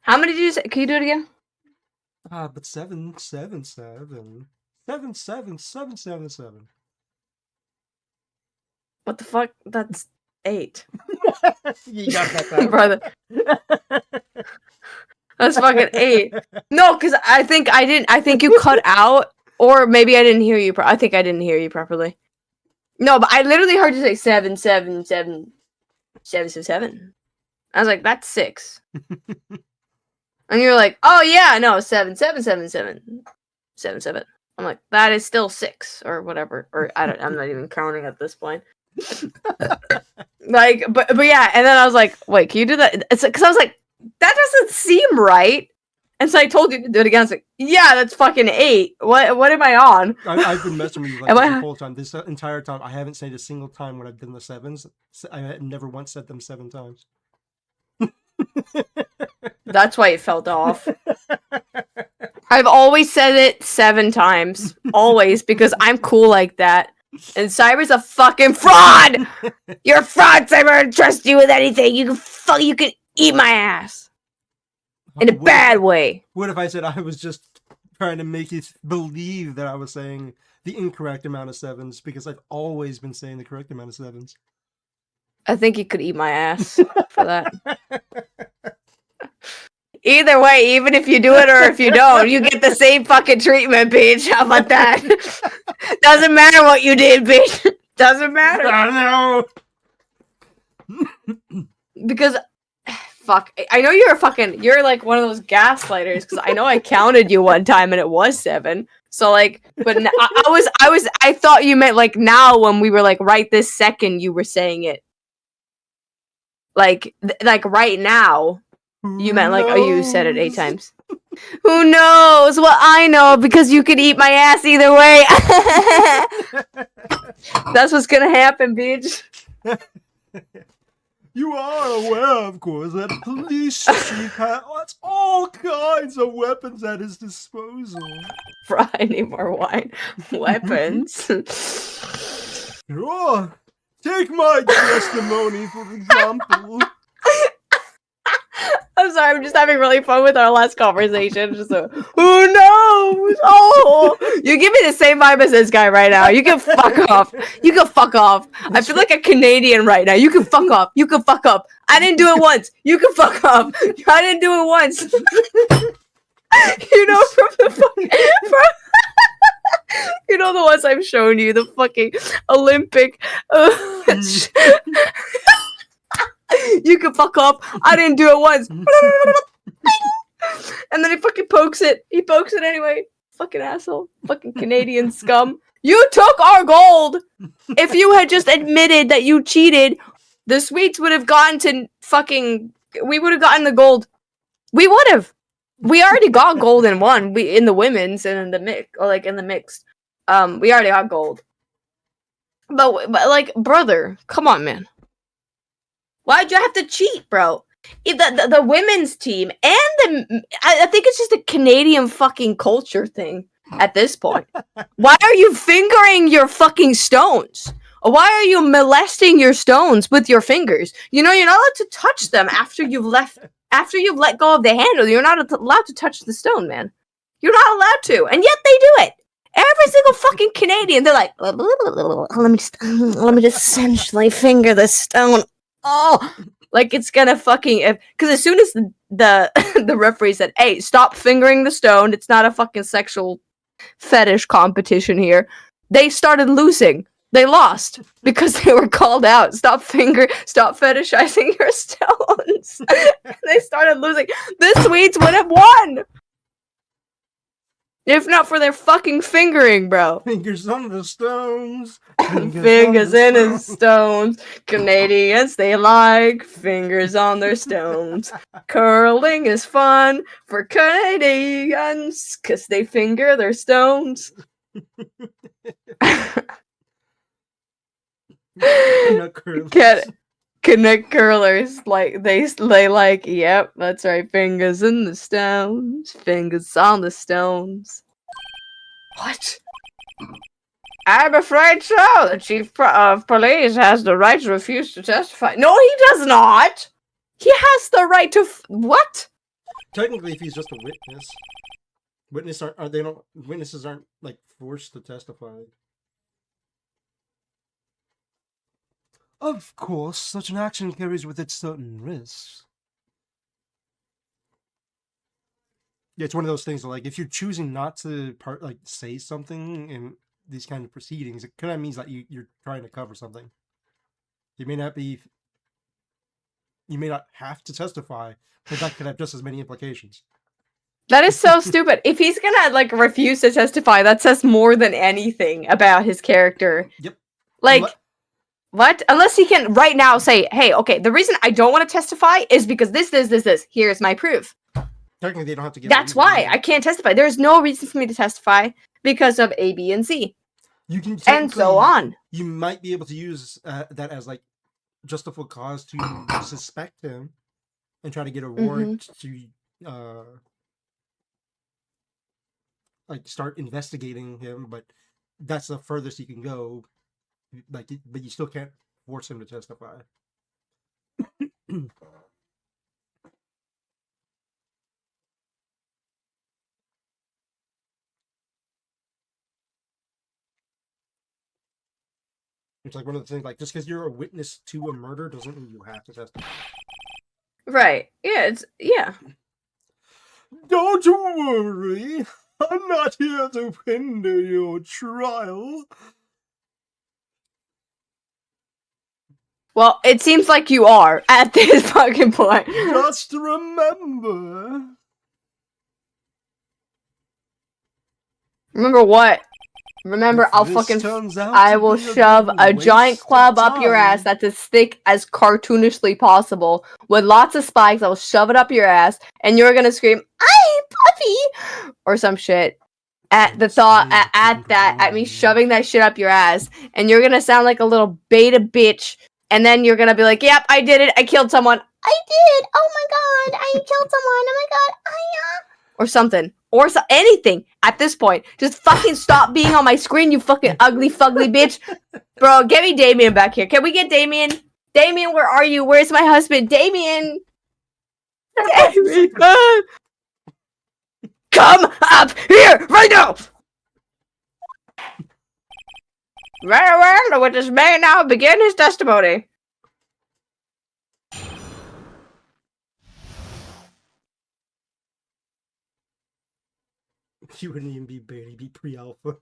Speaker 1: How many did you say? Can you do it again?
Speaker 2: But 777. 77777.
Speaker 1: What the fuck? That's 8.
Speaker 2: You got that,
Speaker 1: brother. That's fucking 8. No, because I think you cut out, or maybe I didn't hear you. I think I didn't hear you properly. No, but I literally heard you say 777. I was like, that's 6. And you're like, oh yeah, no, 777. I'm like, that is still 6 or whatever. Or I'm not even counting at this point. Like, but yeah, and then I was like, wait, can you do that? It's because I was like, that doesn't seem right. And so I told you to do it again. I was like, yeah, that's fucking 8. What am I on?
Speaker 2: I've been messing with you like
Speaker 1: Am
Speaker 2: this
Speaker 1: I-
Speaker 2: the whole time. This entire time, I haven't said a single time when I've done the 7s. I had never once said them 7 times.
Speaker 1: That's why it felt off. I've always said it 7 times. Always, because I'm cool like that. And Cyber's a fucking fraud! You're a fraud, Cyber! I don't trust you with anything. You can eat my ass. In a
Speaker 2: What if-
Speaker 1: bad way.
Speaker 2: What if I said I was just trying to make you believe that I was saying the incorrect amount of 7s because I've always been saying the correct amount of 7s?
Speaker 1: I think you could eat my ass for that. Either way, even if you do it or if you don't, you get the same fucking treatment, bitch. How about that? Doesn't matter what you did, bitch. Doesn't matter.
Speaker 2: I know.
Speaker 1: Because, fuck, I know you're like one of those gaslighters, because I know I counted you one time and it was 7. So like, but I thought you meant like now when we were like right this second you were saying it. Like right now. You meant like, oh, you said it 8 times. Who knows? Well, I know because you could eat my ass either way. That's what's gonna happen, bitch.
Speaker 2: You are aware, of course, that police chief has all kinds of weapons at his disposal.
Speaker 1: Fry, I need more wine. Weapons.
Speaker 2: Sure. Take my testimony, for example.
Speaker 1: I'm sorry, I'm just having really fun with our last conversation. Just so, who knows? Oh, you give me the same vibe as this guy right now. You can fuck off. You can fuck off. I feel like a Canadian right now. You can fuck off. You can fuck up. I didn't do it once. You can fuck off. I didn't do it once. You know, from the fucking. You know the ones I've shown you, the fucking Olympic. You can fuck up. I didn't do it once. And then he fucking pokes it. He pokes it anyway. Fucking asshole. Fucking Canadian scum. You took our gold. If you had just admitted that you cheated, the Swedes would have gotten to fucking. We would have gotten the gold. We would have. We already got gold in one. We in the women's and in the mix, or like in the mixed. We already got gold. But like, brother, come on, man. Why'd you have to cheat, bro? The women's team and I think it's just a Canadian fucking culture thing at this point. Why are you fingering your fucking stones? Why are you molesting your stones with your fingers? You know, you're not allowed to touch them after you've let go of the handle. You're not allowed to touch the stone, man. You're not allowed to, and yet they do it. Every single fucking Canadian, they're like, let me just sensually finger the stone. Oh, like it's gonna fucking, because as soon as the referee said, "Hey, stop fingering the stone. It's not a fucking sexual fetish competition here," they started losing. They lost because they were called out. Stop fetishizing your stones. They started losing. The Swedes would have won. If not for their fucking fingering, bro.
Speaker 2: Fingers on the stones.
Speaker 1: Fingers in his stones. Canadians, they like fingers on their stones. Curling is fun for Canadians because they finger their stones. Connect curlers, like they like, yep, that's right, fingers in the stones, fingers on the stones. What? I'm afraid so. The chief of police has the right to refuse to testify. No, he does not. He has the right to what?
Speaker 2: Technically, if he's just a witness, witnesses aren't like forced to testify. Of course, such an action carries with it certain risks. Yeah, it's one of those things like if you're choosing not to say something in these kind of proceedings, it kind of means that you're trying to cover something. You may not have to testify, but that could have just as many implications.
Speaker 1: That is so stupid. If he's gonna like refuse to testify, that says more than anything about his character.
Speaker 2: Yep.
Speaker 1: Like, What? Unless he can right now say, hey, okay, the reason I don't want to testify is because this. Here's my proof.
Speaker 2: Technically, they don't have to get.
Speaker 1: That's why I can't testify. There's no reason for me to testify because of A, B, and C.
Speaker 2: You can
Speaker 1: And so on.
Speaker 2: You might be able to use that as like justifiable cause to suspect him and try to get a warrant to like start investigating him. But that's the furthest you can go. Like, but you still can't force him to testify. It's like one of the things, like, just because you're a witness to a murder doesn't mean you have to testify.
Speaker 1: Right. Yeah.
Speaker 2: Don't worry. I'm not here to hinder your trial.
Speaker 1: Well, it seems like you are at this fucking point.
Speaker 2: Just remember.
Speaker 1: Remember what? Remember,
Speaker 2: If
Speaker 1: I'll
Speaker 2: this
Speaker 1: fucking.
Speaker 2: turns out
Speaker 1: I
Speaker 2: to
Speaker 1: will
Speaker 2: be
Speaker 1: shove a giant
Speaker 2: waste of
Speaker 1: club up your ass
Speaker 2: time.
Speaker 1: that's as thick as cartoonishly possible with lots of spikes. I'll shove it up your ass, and you're gonna scream, "Ay, puppy!" or some shit at the thought at me shoving that shit up your ass, and you're gonna sound like a little beta bitch, and then you're gonna be like, "Yep, I did it. I killed someone.
Speaker 3: I did. Oh my god, I killed someone. Oh my god,
Speaker 1: or something, or anything at this point. Just fucking stop being on my screen, you fucking ugly fugly bitch. Bro, get me Damien back here. Can we get Damien? Damien, where are you? Where's my husband? Damien! Damien! Come up here right now! Very well, the witness may now begin his testimony.
Speaker 2: You wouldn't even be beta, you'd be pre-alpha.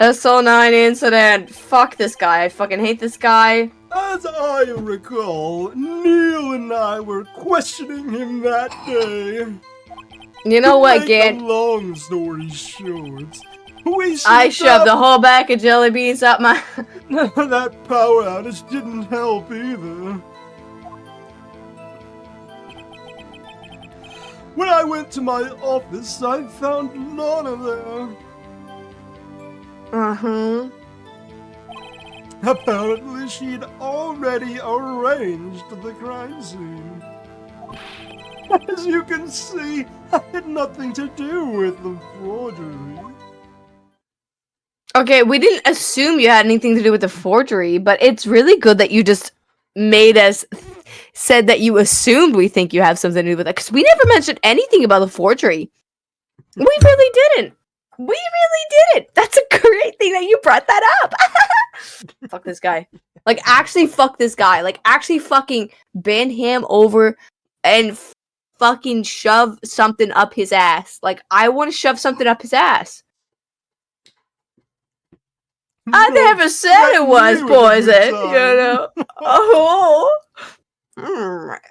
Speaker 1: SO9 incident. Fuck this guy. I fucking hate this guy.
Speaker 2: As I recall, Neil and I were questioning him that day.
Speaker 1: You know
Speaker 2: To
Speaker 1: what,
Speaker 2: make
Speaker 1: Gant?
Speaker 2: a long story short, we
Speaker 1: I shoved the whole bag of jelly beans up my...
Speaker 2: That power outage didn't help either. When I went to my office, I found Lana there.
Speaker 1: Uh-huh.
Speaker 2: Apparently, she'd already arranged the crime scene. As you can see, I had nothing to do with the forgery.
Speaker 1: Okay, we didn't assume you had anything to do with the forgery, but it's really good that you just made us said that you assumed we think you have something to do with it, because we never mentioned anything about the forgery. We really didn't. We really didn't. That's a great thing that you brought that up. Fuck this guy. Like, actually fuck this guy. Like, actually fucking bend him over and fucking shove something up his ass. Like, I want to shove something up his ass. I never said it was poison, you know. Oh.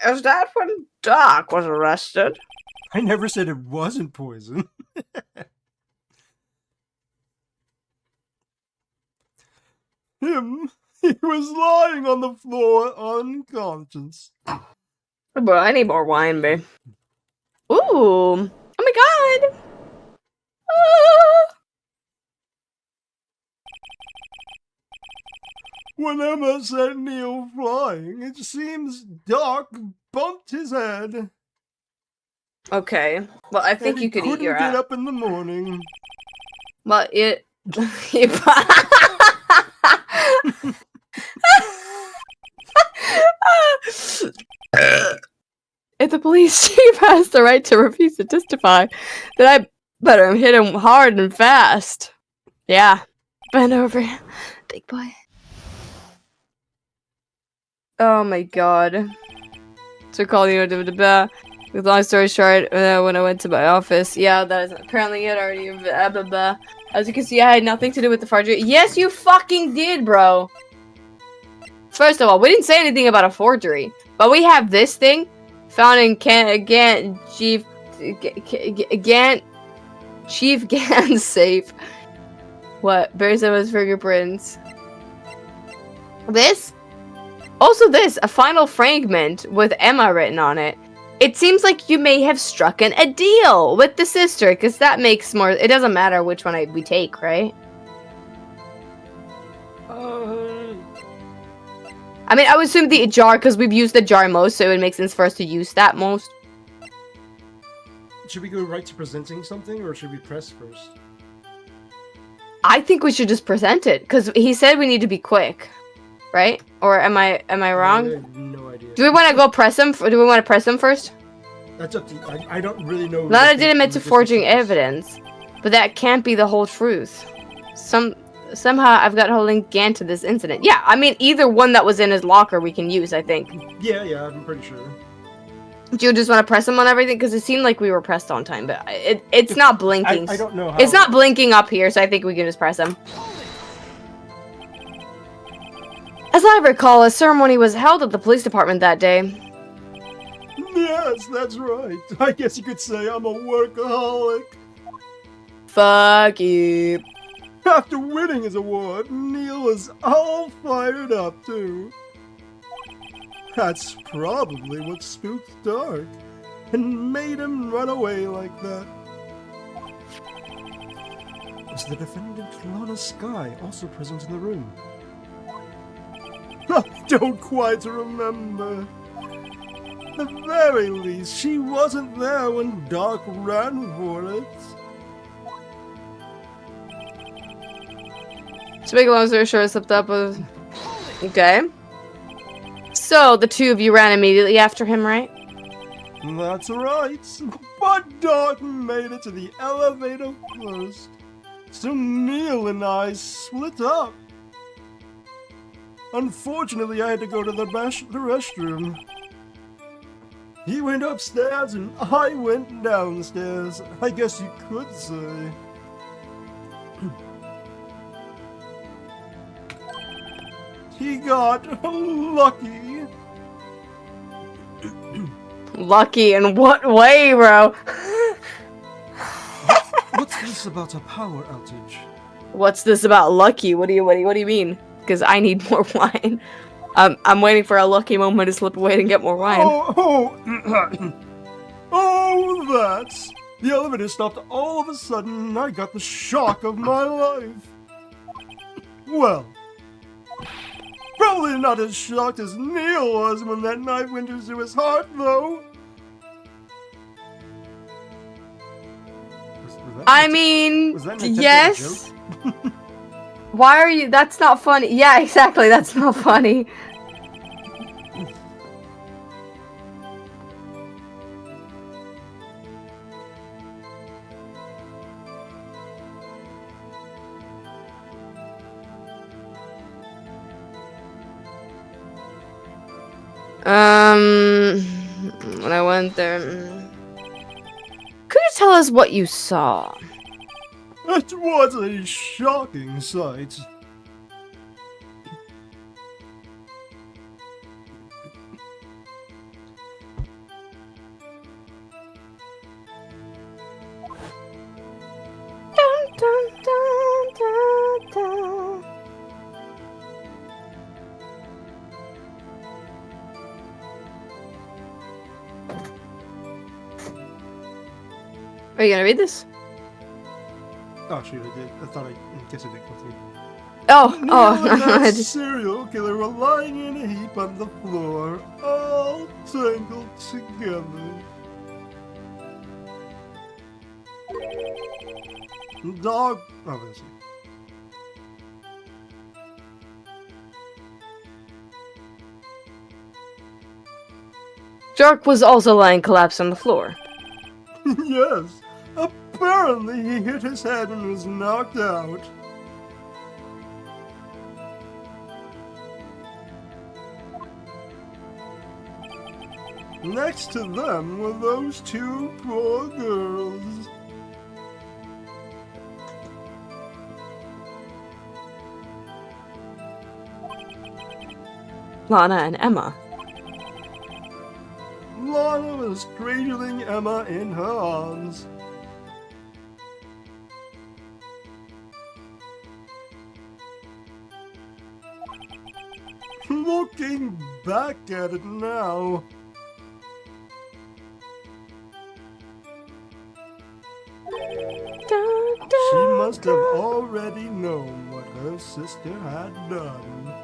Speaker 1: Is that when Doc was arrested?
Speaker 2: I never said it wasn't poison. He was lying on the floor unconscious.
Speaker 1: Bro, I need more wine, babe. Ooh. Oh my god. Ah.
Speaker 2: When Emma said Neil flying, it seems Doc bumped his head.
Speaker 1: Okay. Well, I think you could eat your
Speaker 2: Couldn't get
Speaker 1: ass.
Speaker 2: up in the morning.
Speaker 1: Well, it... If the police chief has the right to refuse to testify, then I better hit him hard and fast. Yeah. Bend over, big boy. Oh my god. So called with long story short, when I went to my office, yeah, that is apparently it already. Blah, blah, blah. As you can see, I had nothing to do with the forgery. Yes, you fucking did, bro. First of all, we didn't say anything about a forgery, but we have this thing found in Chief Chief Gan's safe. What? Bears Emma's fingerprints. This? Also this, a final fragment with Emma written on it. It seems like you may have struck a deal with the sister, because that makes more... It doesn't matter which one we take, right? I mean, I would assume the jar, because we've used the jar most, so it would make sense for us to use that most.
Speaker 2: Should we go right to presenting something, or should we press first?
Speaker 1: I think we should just present it, because he said we need to be quick, right? Or am I wrong?
Speaker 2: I have no idea.
Speaker 1: Do we want to go press him? Do we want to press him first?
Speaker 2: That's up to you. I don't really know.
Speaker 1: Lana did admit to forging evidence, but that can't be the whole truth. Somehow I've got to link Gan to this incident. Yeah, I mean, either one that was in his locker we can use, I think.
Speaker 2: Yeah, I'm pretty sure.
Speaker 1: Do you just want to press him on everything? Because it seemed like we were pressed on time, but it's not blinking.
Speaker 2: I don't know how...
Speaker 1: It's not blinking up here, so I think we can just press him. As I recall, a ceremony was held at the police department that day.
Speaker 2: Yes, that's right. I guess you could say I'm a workaholic.
Speaker 1: Fuck you.
Speaker 2: After winning his award, Neil was all fired up, too. That's probably what spooked Dark and made him run away like that. Was the defendant Lana Skye also present in the room? I don't quite remember. At the very least, she wasn't there when Dark ran for it.
Speaker 1: To make a long story short, I slipped up with... Okay. So, the two of you ran immediately after him, right?
Speaker 2: That's right. But Dark made it to the elevator first. So Neil and I split up. Unfortunately, I had to go to the restroom. He went upstairs and I went downstairs. I guess you could say. He got lucky.
Speaker 1: Lucky in what way, bro?
Speaker 2: What's this about a power outage?
Speaker 1: What's this about lucky? What do you mean? Because I need more wine. I'm waiting for a lucky moment to slip away and get more wine.
Speaker 2: Oh, that's... The elevator stopped all of a sudden and I got the shock of my life. Well, probably not as shocked as Neil was when that knife went into his heart, though.
Speaker 1: I mean,
Speaker 2: was that an attempt at a
Speaker 1: yes.
Speaker 2: joke?
Speaker 1: Why are you? That's not funny. Yeah, exactly. That's not funny. When I went there, could you tell us what you saw?
Speaker 2: It was a shocking sight.
Speaker 1: Dun, dun, dun, dun, dun. Are you gonna read this?
Speaker 2: Oh shoot, I did. I thought I guess I did go through.
Speaker 1: Oh,
Speaker 2: Neil and
Speaker 1: I
Speaker 2: that
Speaker 1: just...
Speaker 2: serial killer were lying in a heap on the floor, all tangled together. Dog. Oh, let's see.
Speaker 1: Dark was also lying collapsed on the floor.
Speaker 2: Yes. Apparently, he hit his head and was knocked out. Next to them were those two poor girls.
Speaker 1: Lana and Emma.
Speaker 2: Lana was cradling Emma in her arms. Looking back at it now, she must have already known what her sister had done.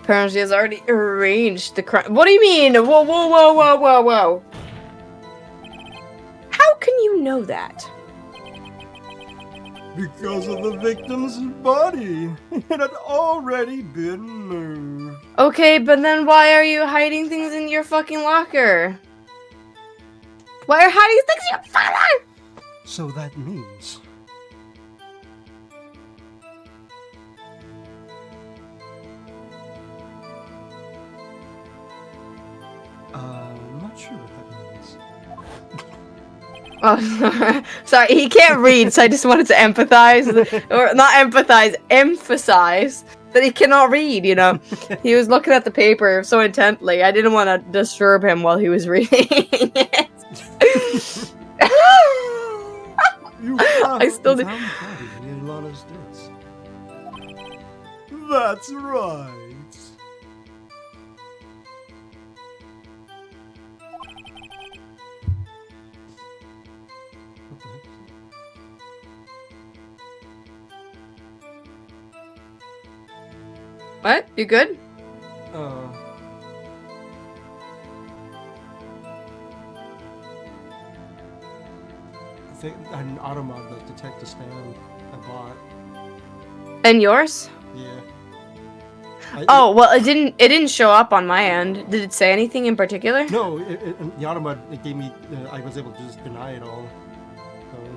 Speaker 1: Apparently, she has already arranged the crime. What do you mean? Whoa, whoa, whoa, whoa, whoa, whoa. How can you know that?
Speaker 2: Because of the victim's body. It had already been moved.
Speaker 1: Okay, but then why are you hiding things in your fucking locker? Why are you hiding things in your fucking locker?
Speaker 2: So that means... I'm not sure what that means.
Speaker 1: Oh, sorry, he can't read, so I just wanted to empathize, or not empathize, emphasize that he cannot read, you know? He was looking at the paper so intently, I didn't want to disturb him while he was reading it. I still did.
Speaker 2: Near Lana's desk. That's right. What the heck?
Speaker 1: What? You good?
Speaker 2: I think an automod that detect a stand I bought.
Speaker 1: And yours?
Speaker 2: Yeah.
Speaker 1: Oh, well, it didn't show up on my end. Did it say anything in particular?
Speaker 2: No, the automod, it gave me, I was able to just deny it all.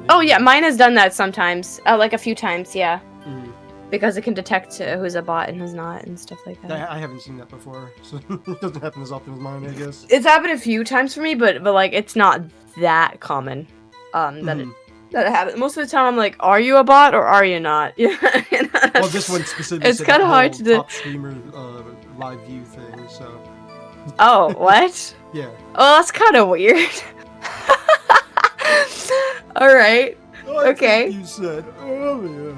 Speaker 1: Oh, yeah, mine has done that sometimes. Like a few times, yeah.
Speaker 2: Mhm.
Speaker 1: Because it can detect who's a bot and who's not and stuff like that.
Speaker 2: I haven't seen that before, so it doesn't happen as often as mine, I guess.
Speaker 1: It's happened a few times for me, but like, it's not that common. That it happens. Most of the time, I'm like, are you a bot or are you not? Yeah.
Speaker 2: Well, this one specifically
Speaker 1: It's
Speaker 2: said
Speaker 1: kind
Speaker 2: that
Speaker 1: of hard
Speaker 2: whole
Speaker 1: to.
Speaker 2: top streamer live view thing, so
Speaker 1: Oh, what?
Speaker 2: yeah.
Speaker 1: Oh, that's kind of weird. All right.
Speaker 2: I
Speaker 1: Okay.
Speaker 2: think you said earlier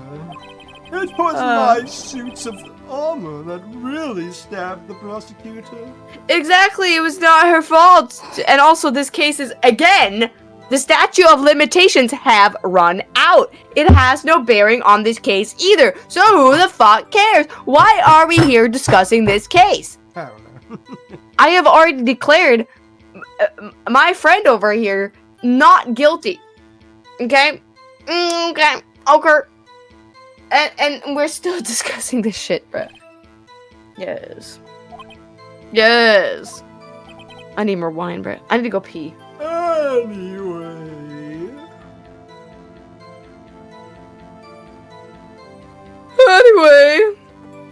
Speaker 2: it was my suits of armor that really stabbed the prosecutor.
Speaker 1: Exactly. It was not her fault. And also, this case is again. The statute of limitations have run out. It has no bearing on this case either. So who the fuck cares? Why are we here discussing this case?
Speaker 2: I don't know.
Speaker 1: I have already declared my friend over here not guilty. Okay? Okay. And we're still discussing this shit, bro. Yes. Yes. I need more wine, bro. I need to go pee.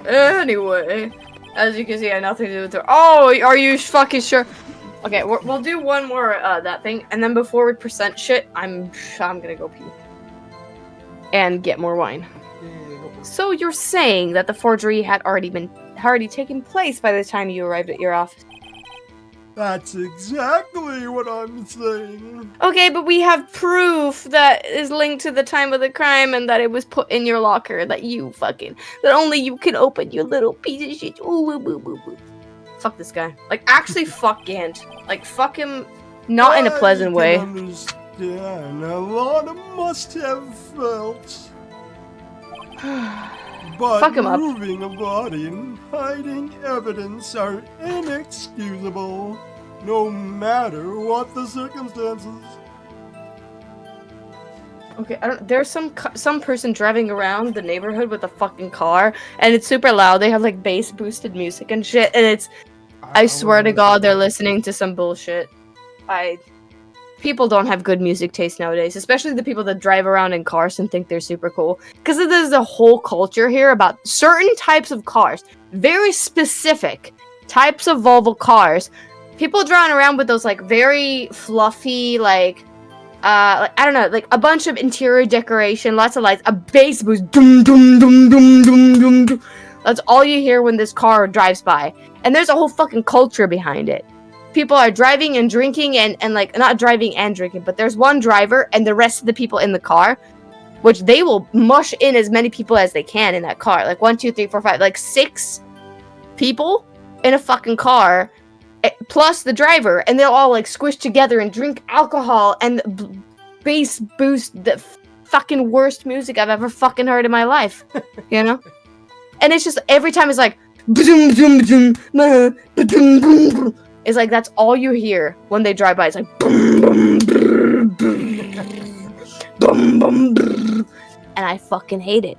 Speaker 1: Anyway, as you can see, I had nothing to do with her. Oh, are you fucking sure? Okay, we'll do one more that thing, and then before we present shit, I'm gonna go pee and get more wine. So you're saying that the forgery had already taken place by the time you arrived at your office?
Speaker 2: That's exactly what I'm saying.
Speaker 1: Okay, but we have proof that is linked to the time of the crime and that it was put in your locker that only you can open, you little piece of shit. Ooh. Fuck this guy. Like, actually fuck Gant. Like, fuck him not in a pleasant way.
Speaker 2: I can understand how Lana must have felt. But
Speaker 1: Fuck him up.
Speaker 2: moving a body and hiding evidence are inexcusable, no matter what the circumstances.
Speaker 1: Okay, there's some person driving around the neighborhood with a fucking car, and it's super loud. They have like bass boosted music and shit, and it's. I swear to God, they're listening to some bullshit. People don't have good music taste nowadays, especially the people that drive around in cars and think they're super cool. Because there's a whole culture here about certain types of cars, very specific types of Volvo cars. People driving around with those like very fluffy, like like I don't know, like a bunch of interior decoration, lots of lights, a bass boost, dum dum dum dum dum dum dum. That's all you hear when this car drives by, and there's a whole fucking culture behind it. People are driving and drinking and like not driving and drinking, but there's one driver and the rest of the people in the car, which they will mush in as many people as they can in that car. Like 1, 2, 3, 4, 5, like 6 people in a fucking car, plus the driver, and they'll all like squish together and drink alcohol and bass boost the fucking worst music I've ever fucking heard in my life, you know? And it's just every time it's like, it's like that's all you hear when they drive by. It's like, and I fucking hate it.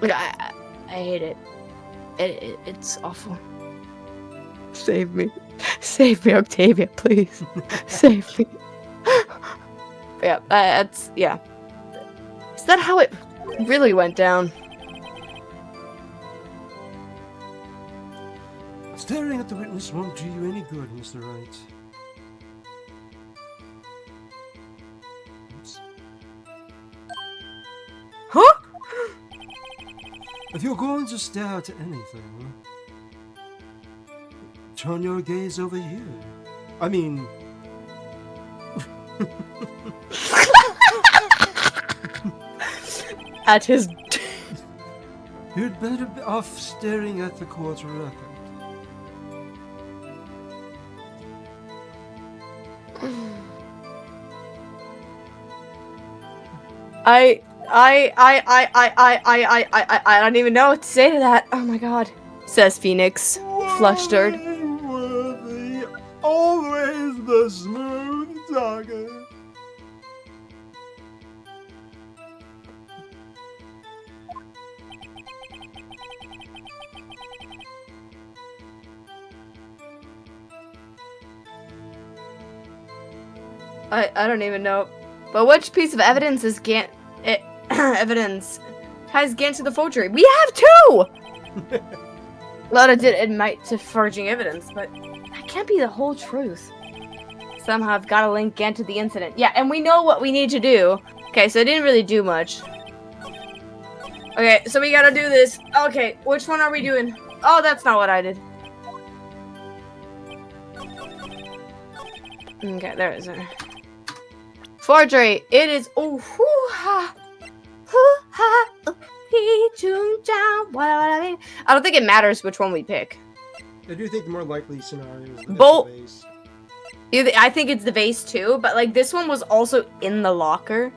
Speaker 1: Like I hate it. It's awful. Save me, Octavia, please. Save me. Yeah, that's yeah. Is that how it really went down?
Speaker 2: Staring at the witness won't do you any good, Mr. Wright. Oops.
Speaker 1: Huh?
Speaker 2: If you're going to stare at anything, turn your gaze over here. I mean...
Speaker 1: At his...
Speaker 2: You'd better be off staring at the court record.
Speaker 1: I don't even know what to say to that. Oh my god. Says Phoenix, flustered.
Speaker 2: Worthy, always the smooth talker.
Speaker 1: I don't even know. But which piece of evidence is evidence ties Gant to the forgery? We have 2! Lotta did admit to forging evidence, but that can't be the whole truth. Somehow I've got to link Gant to the incident. Yeah, and we know what we need to do. Okay, so I didn't really do much. Okay, so we gotta do this. Okay, which one are we doing? Oh, that's not what I did. Okay, there it is. Forgery. It is. Oh, hoo-ha. Hoo-ha. I don't think it matters which one we pick.
Speaker 2: I do think the more likely scenario is the
Speaker 1: Both.
Speaker 2: vase.
Speaker 1: I think it's the vase too, but like this one was also in the locker.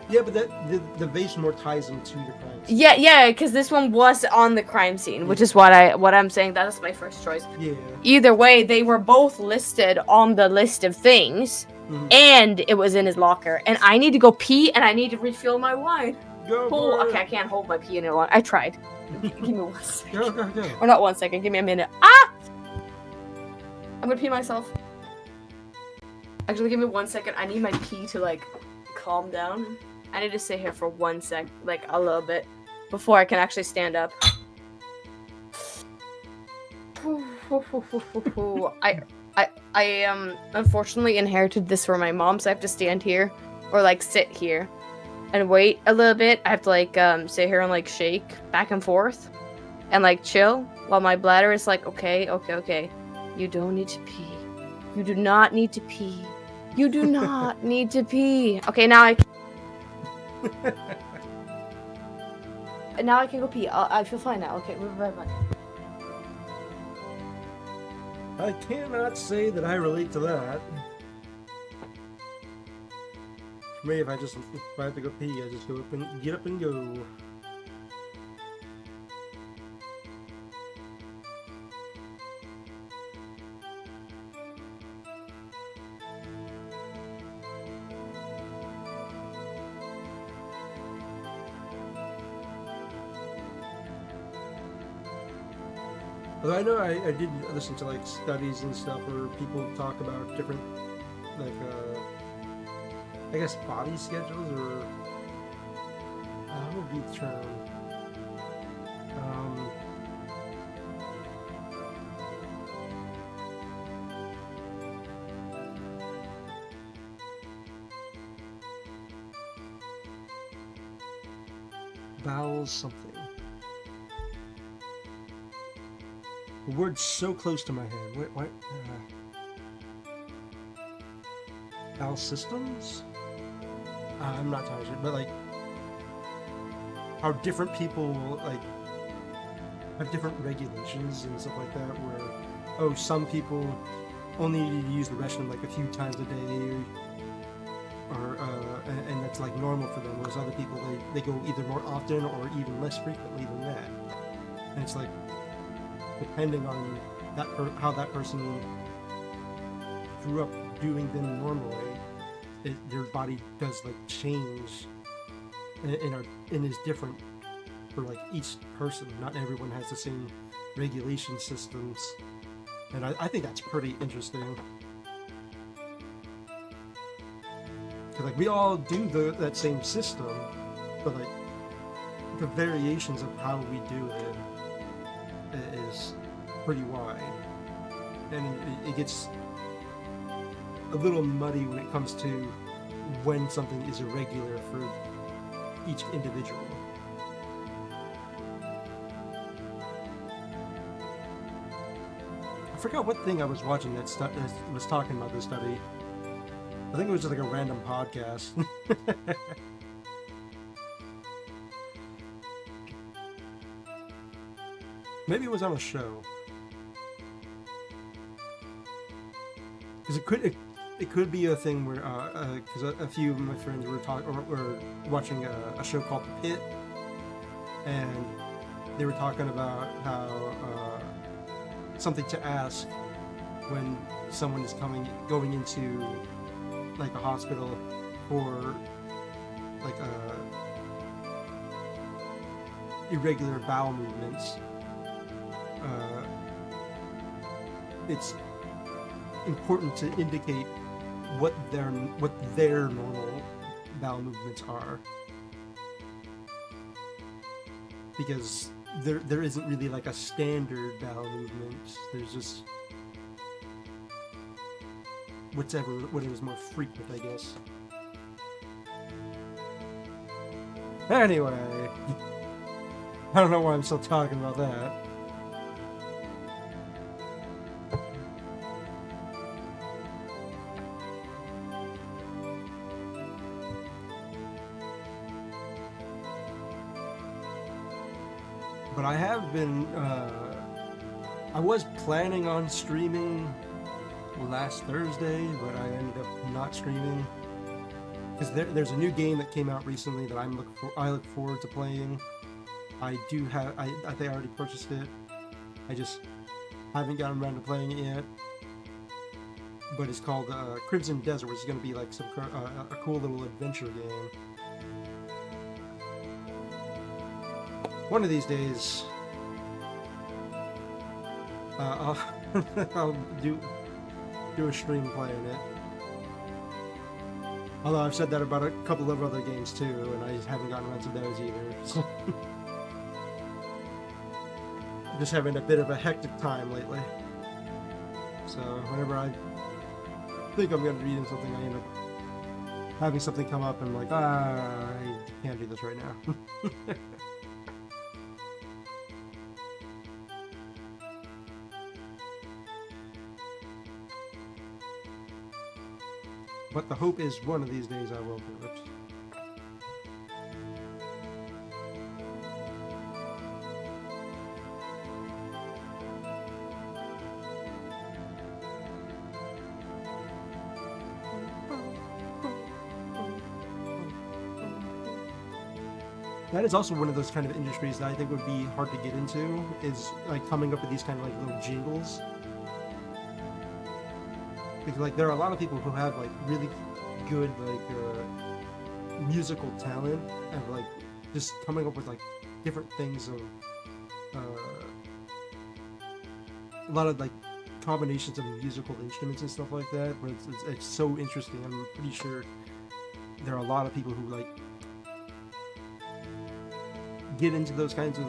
Speaker 2: Yeah, but the vase more ties into the crime scene.
Speaker 1: Yeah, because this one was on the crime scene, which is what I'm saying. That is my first choice.
Speaker 2: Yeah.
Speaker 1: Either way, they were both listed on the list of things, and it was in his locker. And I need to go pee, and I need to refill my wine.
Speaker 2: Go
Speaker 1: Oh,
Speaker 2: for
Speaker 1: okay,
Speaker 2: it.
Speaker 1: I can't hold my pee any longer. I tried. Give me 1 second.
Speaker 2: Go.
Speaker 1: Or not 1 second. Give me a minute. Ah! I'm gonna pee myself. Actually, give me 1 second. I need my pee to like calm down. I need to sit here for 1 sec, like a little bit, before I can actually stand up. I unfortunately inherited this from my mom, so I have to stand here or like sit here and wait a little bit. I have to like sit here and like shake back and forth and like chill while my bladder is like, okay. You don't need to pee. You do not need to pee. You do not need to pee. Okay, now I can go pee. I feel fine now. Okay, we'll be right back.
Speaker 2: I cannot say that I relate to that. For me, if I have to go pee, I just go up and get up and go. Although I know I did listen to like studies and stuff where people talk about different, like, I guess body schedules or what would be the term? Bowel something. The word's so close to my head. What? Bowel systems? I'm not entirely sure, but like how different people like have different regulations and stuff like that. Where some people only need to use the restroom like a few times a day, or and that's like normal for them. Whereas other people they go either more often or even less frequently than that. And it's like depending on how that person grew up doing them normally, their body does like change and is different for like each person. Not everyone has the same regulation systems, and I think that's pretty interesting. Cause like we all do that same system, but like the variations of how we do it is pretty wide, and it gets a little muddy when it comes to when something is irregular for each individual. I forgot what thing I was watching that was talking about this study. I think it was just like a random podcast. Maybe it was on a show. Because it could be a thing where because a few of my friends were watching a show called The Pit, and they were talking about how something to ask when someone is going into like a hospital for like irregular bowel movements. It's important to indicate what their normal bowel movements are, because there isn't really like a standard bowel movement. There's just whatever's more frequent, I guess. Anyway, I don't know why I'm still talking about that. But I have been, I was planning on streaming last Thursday, but I ended up not streaming. Because there's a new game that came out recently that I look forward to playing. I think I already purchased it. I just haven't gotten around to playing it yet. But it's called Crimson Desert, which is going to be like a cool little adventure game. One of these days, I'll do a stream playing it. Although I've said that about a couple of other games too, and I haven't gotten around to those either. So just having a bit of a hectic time lately. So whenever I think I'm going to be doing something, I end up having something come up and I'm like, I can't do this right now. But the hope is one of these days I will do it. That is also one of those kind of industries that I think would be hard to get into, is like coming up with these kind of like little jingles. Because like there are a lot of people who have like really good like musical talent and like just coming up with like different things of a lot of like combinations of musical instruments and stuff like that. But it's so interesting. I'm pretty sure there are a lot of people who like get into those kinds of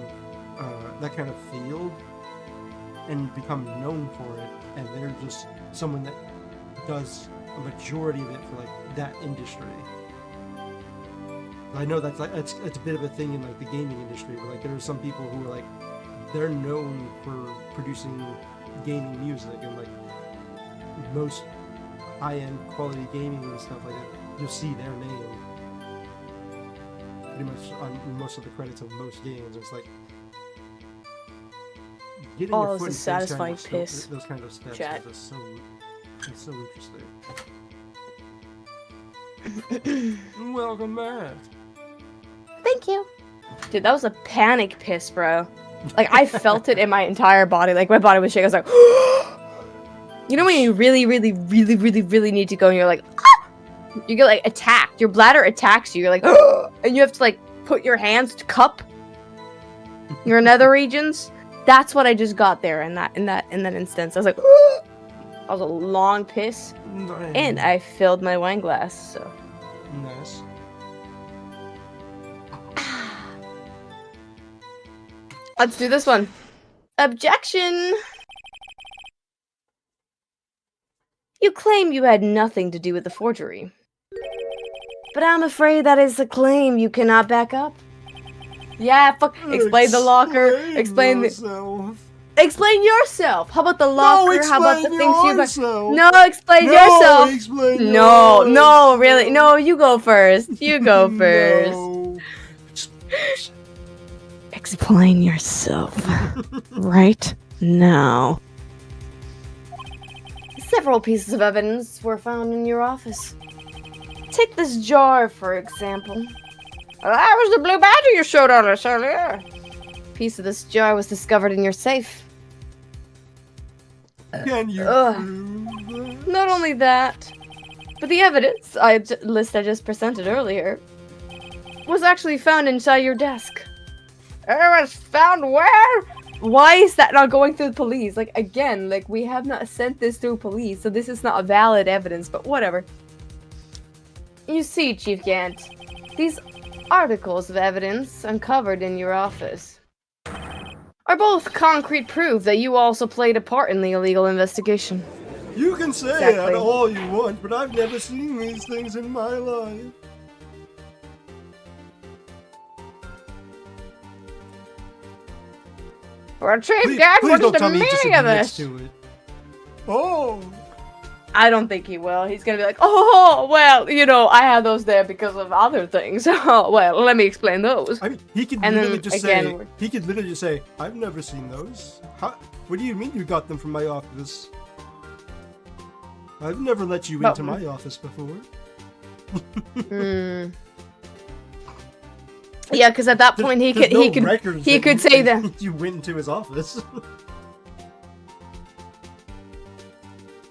Speaker 2: that kind of field and become known for it, and they're just someone that does a majority of it for like that industry. I know that's like it's a bit of a thing in like the gaming industry, but like there are some people who are like they're known for producing gaming music and like most high-end quality gaming and stuff like that. You'll see their name pretty much on most of the credits of most games. It's like getting
Speaker 1: Oh,
Speaker 2: your
Speaker 1: it's
Speaker 2: foot
Speaker 1: a
Speaker 2: in
Speaker 1: satisfying piss.
Speaker 2: those kind of steps
Speaker 1: Chat.
Speaker 2: is just it's so interesting. Welcome back.
Speaker 3: Thank you.
Speaker 1: Dude, that was a panic piss, bro. Like, I felt it in my entire body. Like, my body was shaking. I was like, you know when you really, really, really, really, really need to go and you're like, ah! You get, like, attacked. Your bladder attacks you. You're like, and you have to, like, put your hands to cup your nether regions. That's what I just got there in that instance. I was like, that was a long piss. And I filled my wine glass, so.
Speaker 2: Nice.
Speaker 1: Let's do this one. Objection! You claim you had nothing to do with the forgery. But I'm afraid that is a claim you cannot back up. Yeah, fuck. Explain the locker. Explain
Speaker 2: yourself.
Speaker 1: Explain yourself. How about the locker? How about the things you
Speaker 2: yourself.
Speaker 1: No, explain yourself.
Speaker 2: Explain
Speaker 1: No,
Speaker 2: yourself.
Speaker 1: no, really. No, you go first. You go first.
Speaker 2: No.
Speaker 1: Explain yourself. Right now. Several pieces of evidence were found in your office. Take this jar, for example. That was the blue badger you showed on us earlier. A piece of this jar was discovered in your safe.
Speaker 2: Can you
Speaker 1: Ugh.
Speaker 2: prove that?
Speaker 1: Not only that, but the evidence list I just presented earlier was actually found inside your desk. It was found where? Why is that not going through the police? Like, again, like, we have not sent this through police, so this is not a valid evidence, but whatever. You see, Chief Gant, these articles of evidence uncovered in your office are both concrete proof that you also played a part in the illegal investigation.
Speaker 2: You can say
Speaker 1: Exactly.
Speaker 2: that all you want, but I've never seen these things in my life.
Speaker 1: Well, Chief Gant, what is
Speaker 2: don't
Speaker 1: the
Speaker 2: tell me he just
Speaker 1: meaning of
Speaker 2: admits
Speaker 1: this?
Speaker 2: to it. Oh.
Speaker 1: I don't think he will. He's gonna be like, oh, well, you know, I had those there because of other things. Oh, well, let me explain those.
Speaker 2: I mean, he could
Speaker 1: And
Speaker 2: literally
Speaker 1: then,
Speaker 2: just
Speaker 1: again,
Speaker 2: say.
Speaker 1: we're-
Speaker 2: He could literally just say, "I've never seen those. What do you mean you got them from my office? I've never let you
Speaker 1: But-
Speaker 2: into my office before."
Speaker 1: Hmm. Yeah, because at that point he
Speaker 2: There's
Speaker 1: could
Speaker 2: no
Speaker 1: he could
Speaker 2: records
Speaker 1: he could say that.
Speaker 2: you went into his office.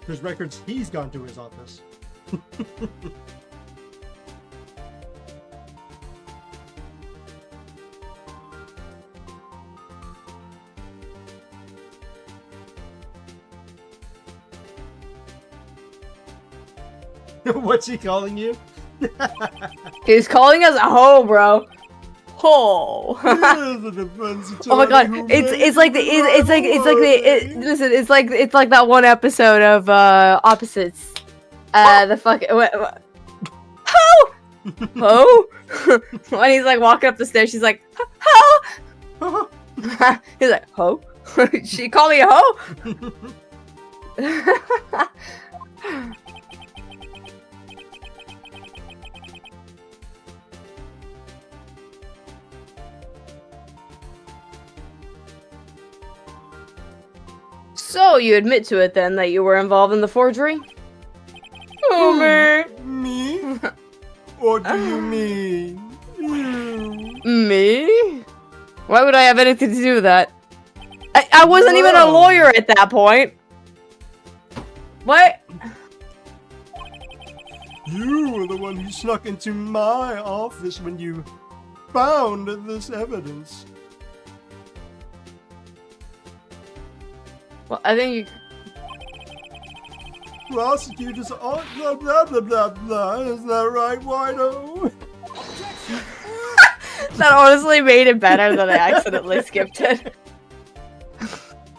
Speaker 2: There's records he's gone to his office. What's he calling you?
Speaker 1: He's calling us a hoe, bro. Ho.
Speaker 2: Oh
Speaker 1: Oh my god, it's like listen, it's like that one episode of Opposites. The fucking ho ho when he's like walking up the stairs, she's like ho. He's like ho. She called me a hoe. So you admit to it then that you were involved in the forgery? Oh man.
Speaker 2: Me? What do you mean? You.
Speaker 1: Me? Why would I have anything to do with that? I wasn't even a
Speaker 2: Whoa.
Speaker 1: lawyer at that point. What?
Speaker 2: You were the one who snuck into my office when you found this evidence.
Speaker 1: Well, I think you...
Speaker 2: Prosecutors are blah blah blah blah blah. Is that right, Whiteo?
Speaker 1: That honestly made it better that I accidentally skipped it.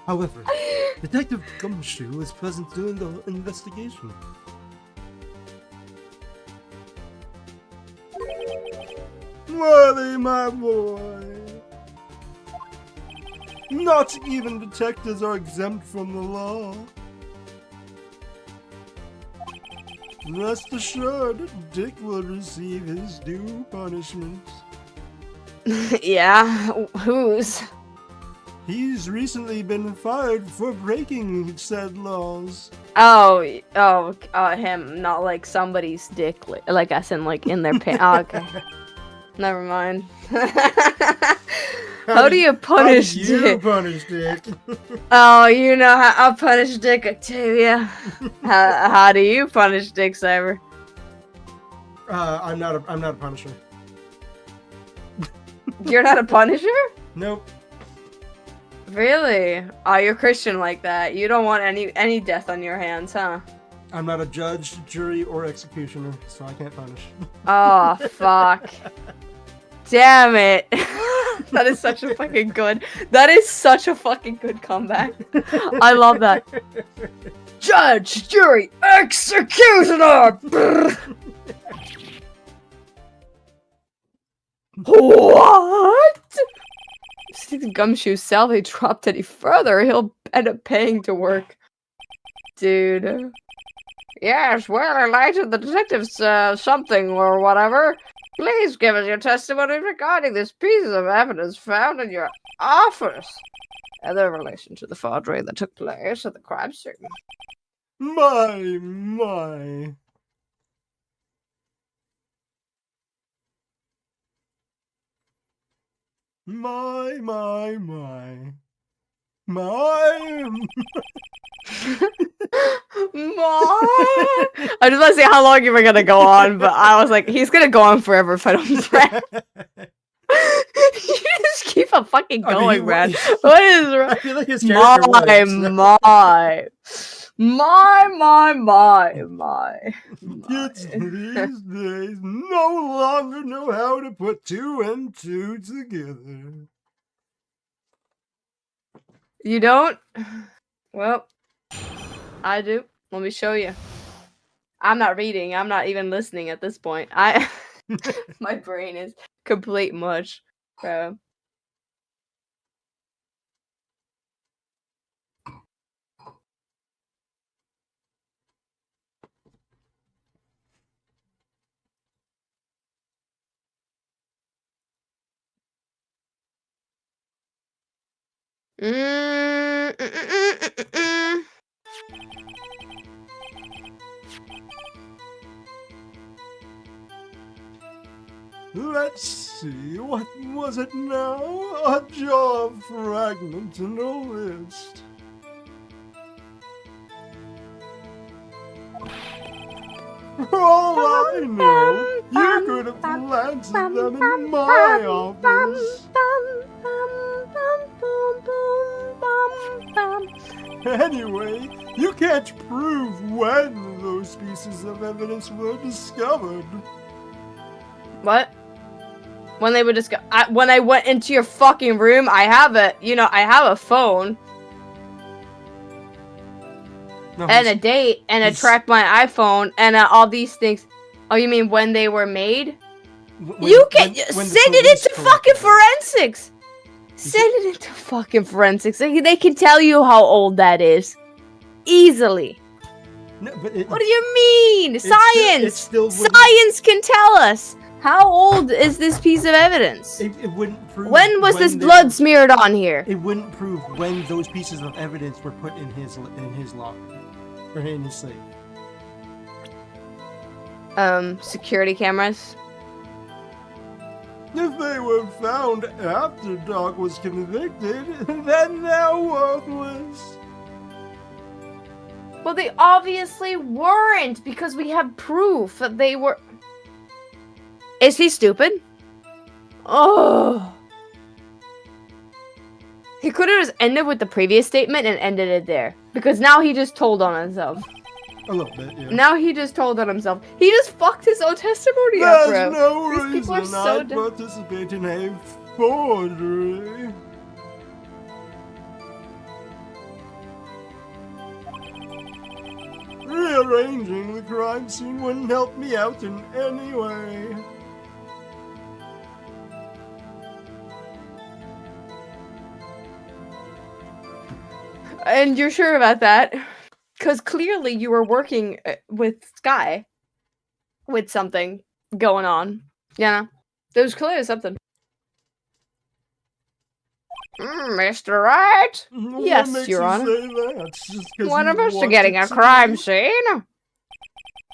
Speaker 2: However, Detective Gumshoe was present during the investigation. Smiley, my boy. Not even detectives are exempt from the law. Rest assured, Dick will receive his due punishment.
Speaker 1: Yeah, whose?
Speaker 2: He's recently been fired for breaking said laws.
Speaker 1: Oh, him, not like somebody's dick, like as in like in their pants. Oh, okay. Never mind. How do you punish
Speaker 2: How do you
Speaker 1: Dick?
Speaker 2: punish Dick?
Speaker 1: Oh, you know how I'll punish Dick, Octavia. how do you punish Dick, Cyber?
Speaker 2: I'm not a punisher.
Speaker 1: You're not a punisher?
Speaker 2: Nope.
Speaker 1: Really? Oh, you're Christian like that. You don't want any death on your hands, huh?
Speaker 2: I'm not a judge, jury, or executioner, so I can't punish.
Speaker 1: Oh, fuck. Damn it. That is such a fucking good. That is such a fucking good comeback. I love that. Judge, jury, executioner! What? If the Gumshoe's salary dropped any further, he'll end up paying to work. Dude. Yes, well, in light of the detective's something or whatever, please give us your testimony regarding this piece of evidence found in your office and in relation to the forgery that took place at the crime scene.
Speaker 2: My. My.
Speaker 1: I just want to see how long you were gonna go on, but I was like, he's gonna go on forever if I don't press. You just keep on fucking going, Brad. What is wrong?
Speaker 2: I feel like his character
Speaker 1: My.
Speaker 2: Kids these days no longer know how to put two and two together.
Speaker 1: You don't? Well, I do. Let me show you. I'm not reading. I'm not even listening at this point. My brain is complete mush. So.
Speaker 2: Let's see, what was it now? A jaw fragment in a list. For all I know, you could have planted them in my office. Anyway, you can't prove when those pieces of evidence were discovered.
Speaker 1: What? When they would when I went into your fucking room, I have a phone
Speaker 2: No,
Speaker 1: and a date and a track my iPhone and all these things. Oh, you mean when they were made? You can send it into fucking forensics. Send it into fucking forensics. They can tell you how old that is. Easily.
Speaker 2: No, but
Speaker 1: What do you mean? Science!
Speaker 2: Still
Speaker 1: Science can tell us. How old is this piece of evidence?
Speaker 2: It wouldn't prove.
Speaker 1: When was this blood smeared on here?
Speaker 2: It wouldn't prove when those pieces of evidence were put in his locker or in his safe.
Speaker 1: Security cameras.
Speaker 2: If they were found after Doc was convicted, then they're worthless.
Speaker 1: Well, they obviously weren't because we have proof that they were. Is he stupid? Oh. He could have just ended with the previous statement and ended it there. Because now he just told on himself.
Speaker 2: A little bit, yeah.
Speaker 1: Now he just told on himself. He just fucked his own testimony up,
Speaker 2: There's
Speaker 1: bro.
Speaker 2: no
Speaker 1: These people are
Speaker 2: reason
Speaker 1: so
Speaker 2: I'd participate in a forgery. Rearranging the crime scene wouldn't help me out in any way.
Speaker 1: And you're sure about that? Because clearly you were working with Sky. With something going on. Yeah. There's clearly something. Mr. Wright? Yes,
Speaker 2: What makes
Speaker 1: Your
Speaker 2: you
Speaker 1: Honor.
Speaker 2: say that? Just 'cause
Speaker 1: When
Speaker 2: you
Speaker 1: investigating a
Speaker 2: wanted to
Speaker 1: crime
Speaker 2: be?
Speaker 1: scene,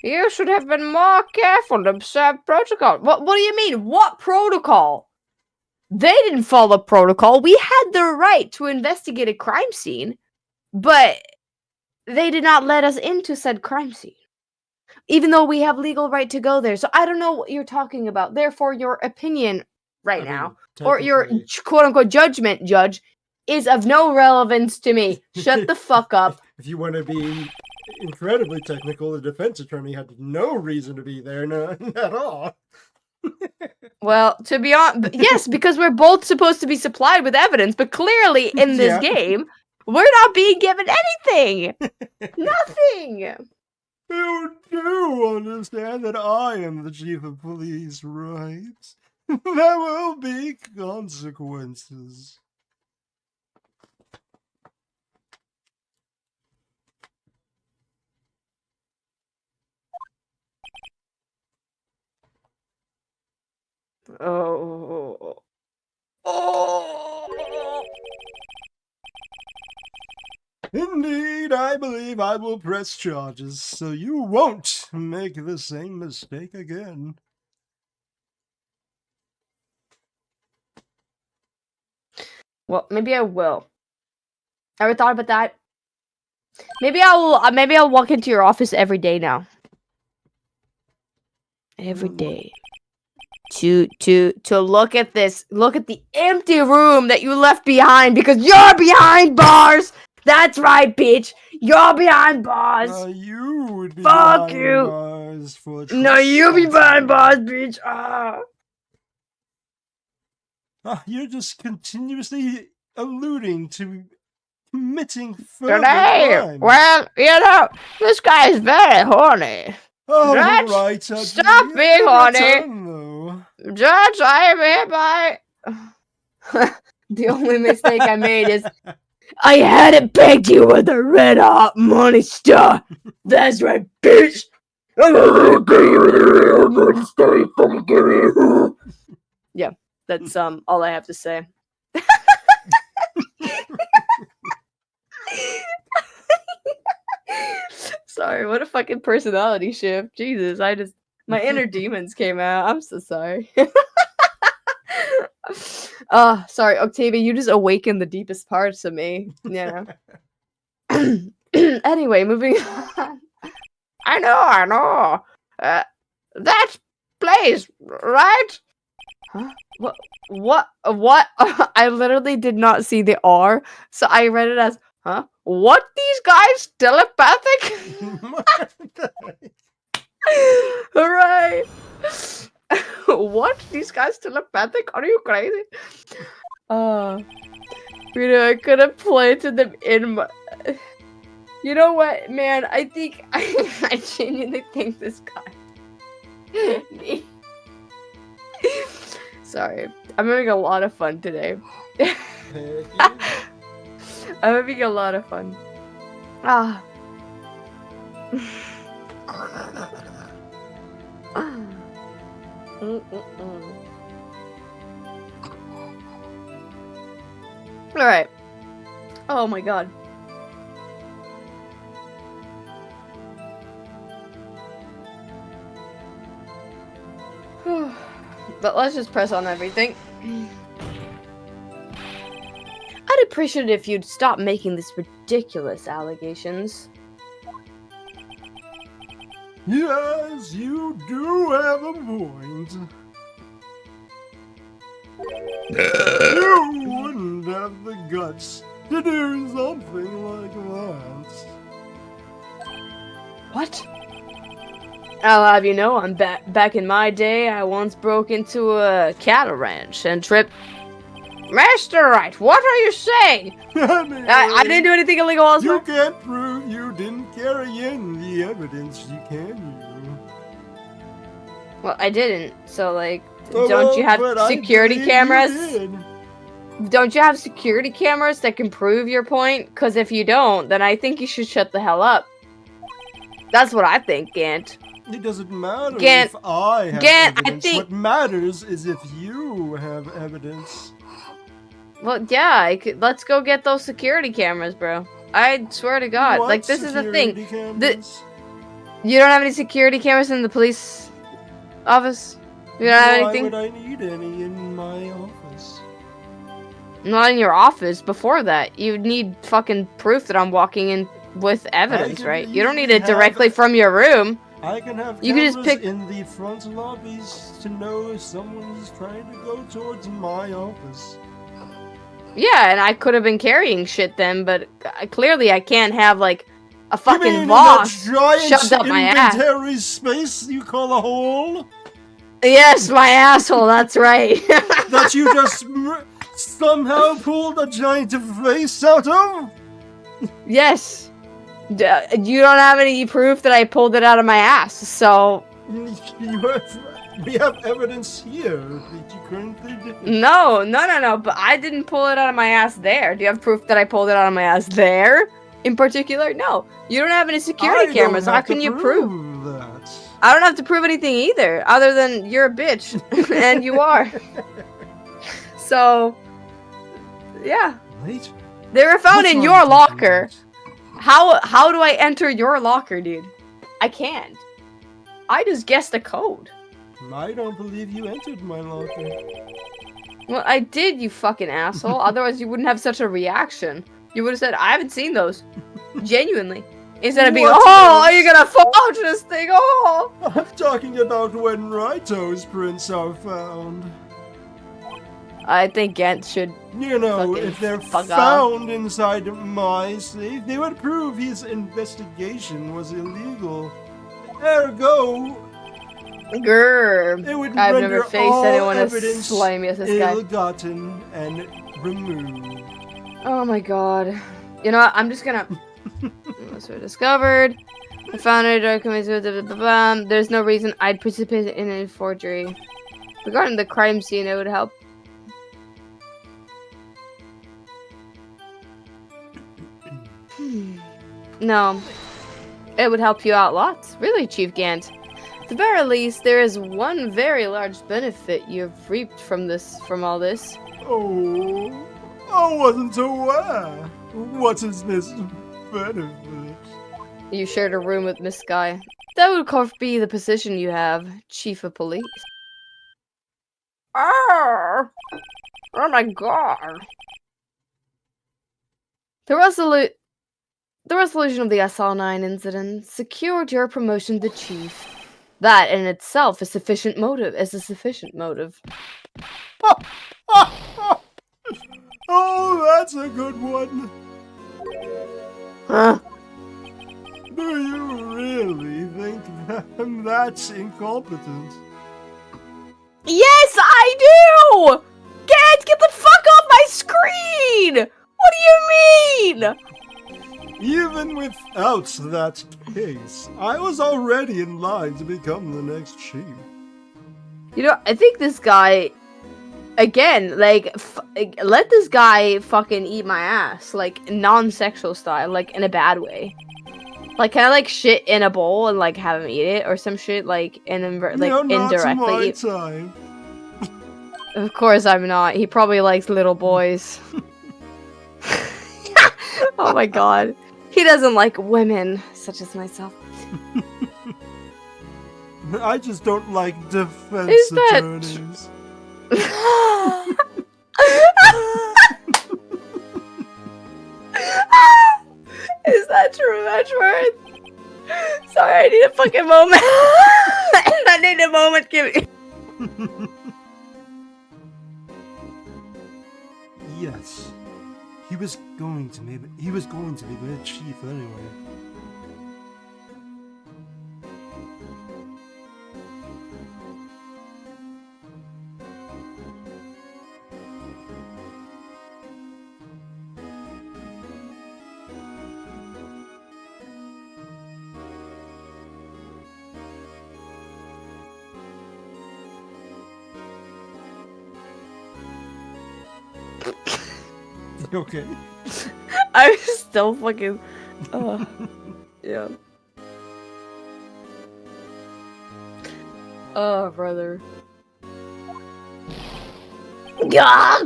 Speaker 1: you should have been more careful to observe protocol. What do you mean? What protocol? They didn't follow protocol. We had the right to investigate a crime scene, but they did not let us into said crime scene. Even though we have legal right to go there. So I don't know what you're talking about. Therefore, your opinion right now, or your
Speaker 2: technically-
Speaker 1: quote-unquote judgment, Judge, is of no relevance to me. Shut the fuck up.
Speaker 2: If you want to be incredibly technical, the defense attorney had no reason to be there, none at all.
Speaker 1: Well, to be honest, yes, because we're both supposed to be supplied with evidence, but clearly in this
Speaker 2: Yeah.
Speaker 1: game, we're not being given anything. Nothing.
Speaker 2: You do understand that I am the chief of police, right? There will be consequences.
Speaker 1: Oh. Oh.
Speaker 2: Indeed, I believe I will press charges, so you won't make the same mistake again.
Speaker 1: Well, maybe I will. Ever thought about that? Maybe I will. Maybe I'll walk into your office every day now. Every day. To look at this. Look at the empty room that you left behind because you're behind bars. That's right, bitch. You're behind bars.
Speaker 2: You would be
Speaker 1: Fuck
Speaker 2: behind
Speaker 1: you.
Speaker 2: bars for
Speaker 1: No, you be behind
Speaker 2: trespassing.
Speaker 1: bars, bitch. Ah.
Speaker 2: You're just continuously alluding to committing further
Speaker 1: Today,
Speaker 2: crimes.
Speaker 1: well, you know, this guy is very horny.
Speaker 2: All
Speaker 1: Judge,
Speaker 2: right, I'll
Speaker 1: stop
Speaker 2: do
Speaker 1: being
Speaker 2: your
Speaker 1: horny.
Speaker 2: turn, though.
Speaker 1: Judge, I am hereby. The only mistake I made is I hadn't pegged you with a red hot money star. That's right, bitch. Yeah, that's all I have to say. Sorry, what a fucking personality shift. Jesus, my inner demons came out. I'm so sorry. Sorry, Octavia, you just awakened the deepest parts of me. Yeah. Anyway, moving on. I know. That place, right? Huh? What? I literally did not see the R, so I read it as, huh? What, these guys telepathic? Hooray! What? These guys telepathic? Are you crazy? You know, I could have planted them in my... You know what, man? I think... I genuinely think this guy... Me. Sorry. I'm having a lot of fun today. I'm having a lot of fun. Ah. Alright. Oh my god. But let's just press on everything. I'd appreciate it if you'd stop making these ridiculous allegations.
Speaker 2: Yes, you do have a point. You wouldn't have the guts to do something like that.
Speaker 1: What? I'll have you know, I'm back in my day, I once broke into a cattle ranch and tripped... Master Wright, what are you saying? I didn't do anything illegal also.
Speaker 2: You can't prove you didn't carry in the evidence, you can you?
Speaker 1: Well, I didn't, so like,
Speaker 2: Oh,
Speaker 1: don't you have
Speaker 2: but I
Speaker 1: security
Speaker 2: believe you
Speaker 1: cameras?
Speaker 2: did.
Speaker 1: don't you have security cameras that can prove your point? Because if you don't, then I think you should shut the hell up. That's what I think, Gant.
Speaker 2: It doesn't matter
Speaker 1: Gant-
Speaker 2: if I have
Speaker 1: Gant, I
Speaker 2: evidence.
Speaker 1: think-
Speaker 2: What matters is if you have evidence.
Speaker 1: Well, yeah, let's go get those security cameras, bro. I swear to God.
Speaker 2: What
Speaker 1: Like, this is the thing.
Speaker 2: security cameras?
Speaker 1: You don't have any security cameras in the police office? You don't have
Speaker 2: Why
Speaker 1: anything?
Speaker 2: would I need any in my office?
Speaker 1: Not in your office. Before that, you need fucking proof that I'm walking in with evidence,
Speaker 2: can
Speaker 1: right? You don't need
Speaker 2: easily
Speaker 1: it directly
Speaker 2: have-
Speaker 1: from your room.
Speaker 2: I can have
Speaker 1: You can
Speaker 2: cameras
Speaker 1: just pick-
Speaker 2: in the front lobbies to know if someone is trying to go towards my office.
Speaker 1: Yeah, and I could have been carrying shit then, but clearly I can't have like a
Speaker 2: You
Speaker 1: fucking
Speaker 2: mean in
Speaker 1: boss
Speaker 2: that giant
Speaker 1: shoved up my ass.
Speaker 2: inventory space you call a hole?
Speaker 1: Yes, my asshole. That's right.
Speaker 2: That you just somehow pulled a giant face out of?
Speaker 1: Yes. You don't have any proof that I pulled it out of my ass, so
Speaker 2: We have evidence here that you currently did.
Speaker 1: no. But I didn't pull it out of my ass there. Do you have proof that I pulled it out of my ass there, in particular? No. You don't have any security
Speaker 2: I
Speaker 1: cameras.
Speaker 2: don't
Speaker 1: How
Speaker 2: have to
Speaker 1: can you prove?
Speaker 2: that?
Speaker 1: I don't have to prove anything either, other than you're a bitch, and you are. So, yeah,
Speaker 2: Wait.
Speaker 1: they were found
Speaker 2: what's
Speaker 1: in
Speaker 2: wrong
Speaker 1: your
Speaker 2: with
Speaker 1: locker.
Speaker 2: that?
Speaker 1: How do I enter your locker, dude? I can't. I just guessed the code.
Speaker 2: I don't believe you entered my locker.
Speaker 1: Well, I did, you fucking asshole. Otherwise, you wouldn't have such a reaction. You would have said, I haven't seen those. Genuinely. Instead of being,
Speaker 2: What
Speaker 1: oh,
Speaker 2: else?
Speaker 1: are you gonna forge this thing? Oh!
Speaker 2: I'm talking about when Raito's prints are found.
Speaker 1: I think Gant should.
Speaker 2: You know,
Speaker 1: Fucking
Speaker 2: if they're
Speaker 1: fuck
Speaker 2: found inside my safe, they would prove his investigation was illegal. Ergo,
Speaker 1: Grr.
Speaker 2: it would
Speaker 1: I've
Speaker 2: render
Speaker 1: never faced
Speaker 2: all
Speaker 1: anyone as
Speaker 2: evidence
Speaker 1: slimy as this guy.
Speaker 2: ill-gotten and removed.
Speaker 1: Oh my god. You know what? I'm just gonna. Unless we're discovered. I found a document. There's no reason I'd participate in a forgery. Regarding the crime scene, it would help. No. It would help you out lots. Really, Chief Gant. At the very least, there is one very large benefit you've reaped from all this.
Speaker 2: Oh, I wasn't aware. What is this benefit?
Speaker 1: You shared a room with Miss Sky. That would of course be the position you have, Chief of Police. Oh my god. The resolution of the SL9 incident secured your promotion to Chief. That in itself is a sufficient motive.
Speaker 2: Oh, that's a good one.
Speaker 1: Huh?
Speaker 2: Do you really think that I'm that incompetent?
Speaker 1: Yes, I do! Get the fuck off my screen! What do you mean?
Speaker 2: Even without that case, I was already in line to become the next chief.
Speaker 1: You know, I think this guy, again, like, let this guy fucking eat my ass, like, non-sexual style, like, in a bad way. Like, can I, like, shit in a bowl and, like, have him eat it or some shit, like, and then, like,
Speaker 2: You're not
Speaker 1: indirectly
Speaker 2: my
Speaker 1: eat?
Speaker 2: type.
Speaker 1: Of course I'm not. He probably likes little boys. Oh my god. He doesn't like women, such as myself.
Speaker 2: I just don't like defense
Speaker 1: Is that
Speaker 2: attorneys.
Speaker 1: Is that true, Edgeworth? Sorry, I need a fucking moment. I need a moment. Give me.
Speaker 2: Yes. He was going to be the chief anyway. Okay.
Speaker 1: I'm still fucking. Yeah. Oh, brother.
Speaker 3: Yeah.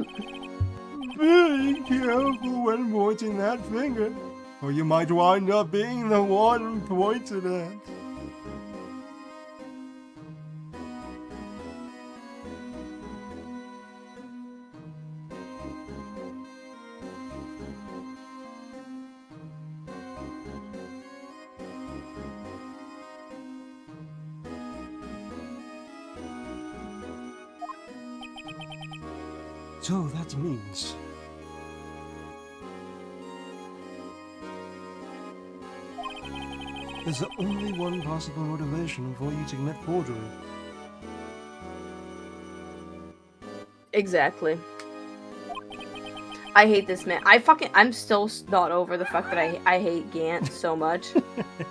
Speaker 2: Be careful when pointing that finger, or you might wind up being the one pointed at. So that means there's only one possible motivation for you to commit forgery.
Speaker 1: Exactly. I hate this man. I'm still not over the fact that I hate Gant so much.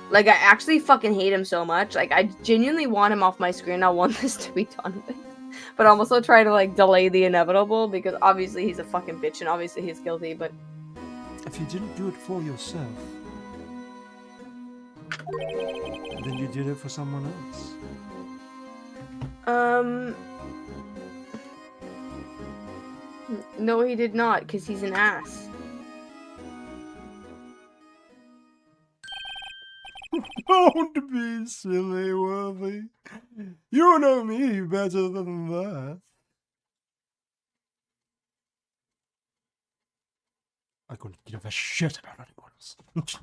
Speaker 1: Like, I actually fucking hate him so much. Like, I genuinely want him off my screen. I want this to be done with. But I'm also trying to, like, delay the inevitable because obviously he's a fucking bitch and obviously he's guilty, but...
Speaker 2: If you didn't do it for yourself, then you did it for someone else.
Speaker 1: No, he did not, because he's an ass.
Speaker 2: Don't be silly, Worthy. You know me better than that. I couldn't give a shit about anyone else.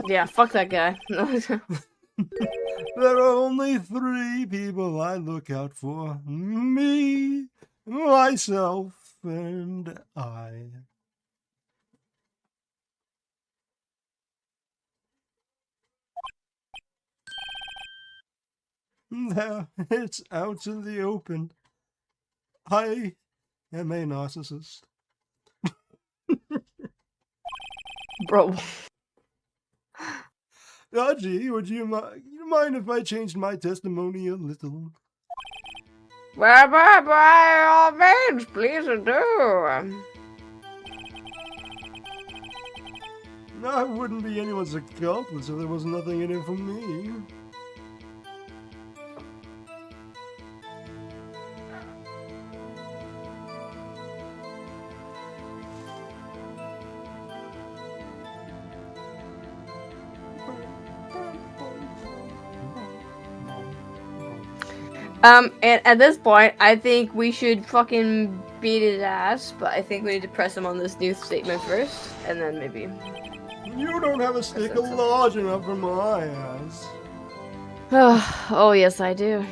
Speaker 1: Yeah, fuck that guy.
Speaker 2: There are only 3 people I look out for. Me, myself, and I. There, it's out in the open. I am a narcissist.
Speaker 1: Bro.
Speaker 2: Dodgy, would you mind if I changed my testimony a little?
Speaker 1: By all means, please do.
Speaker 2: I wouldn't be anyone's accomplice if there was nothing in it for me.
Speaker 1: And at this point, I think we should fucking beat his ass, but I think we need to press him on this new statement first, and then maybe...
Speaker 2: You don't have a stick
Speaker 1: That's
Speaker 2: large enough for my ass.
Speaker 1: Oh, yes, I do.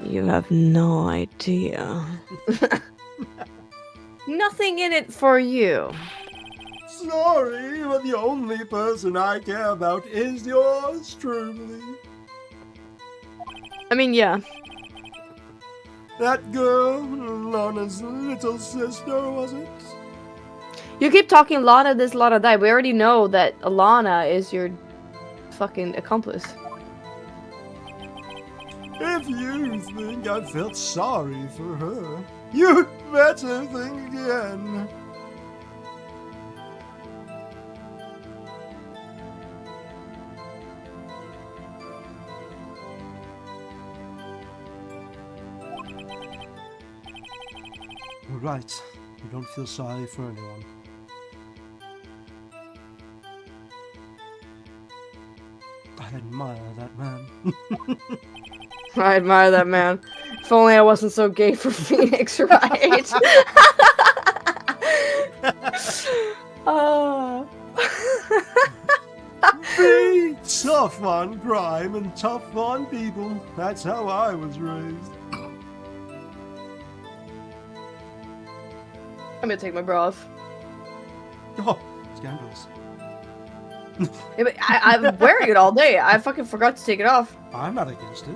Speaker 1: You have no idea. Nothing in it for you.
Speaker 2: Sorry, but the only person I care about is yours truly.
Speaker 1: I mean, yeah.
Speaker 2: That girl, Lana's little sister, was it?
Speaker 1: You keep talking Lana this, Lana that. We already know that Alana is your fucking accomplice.
Speaker 2: If you think I felt sorry for her, you'd better think again. You're right. You don't feel sorry for anyone. I admire that man.
Speaker 1: I admire that man. If only I wasn't so gay for Phoenix, right? Oh.
Speaker 2: Be tough on crime and tough on people. That's how I was raised.
Speaker 1: I'm gonna take my bra off.
Speaker 2: Oh, scandalous.
Speaker 1: Yeah, but I'm wearing it all day. I fucking forgot to take it off.
Speaker 2: I'm not against it.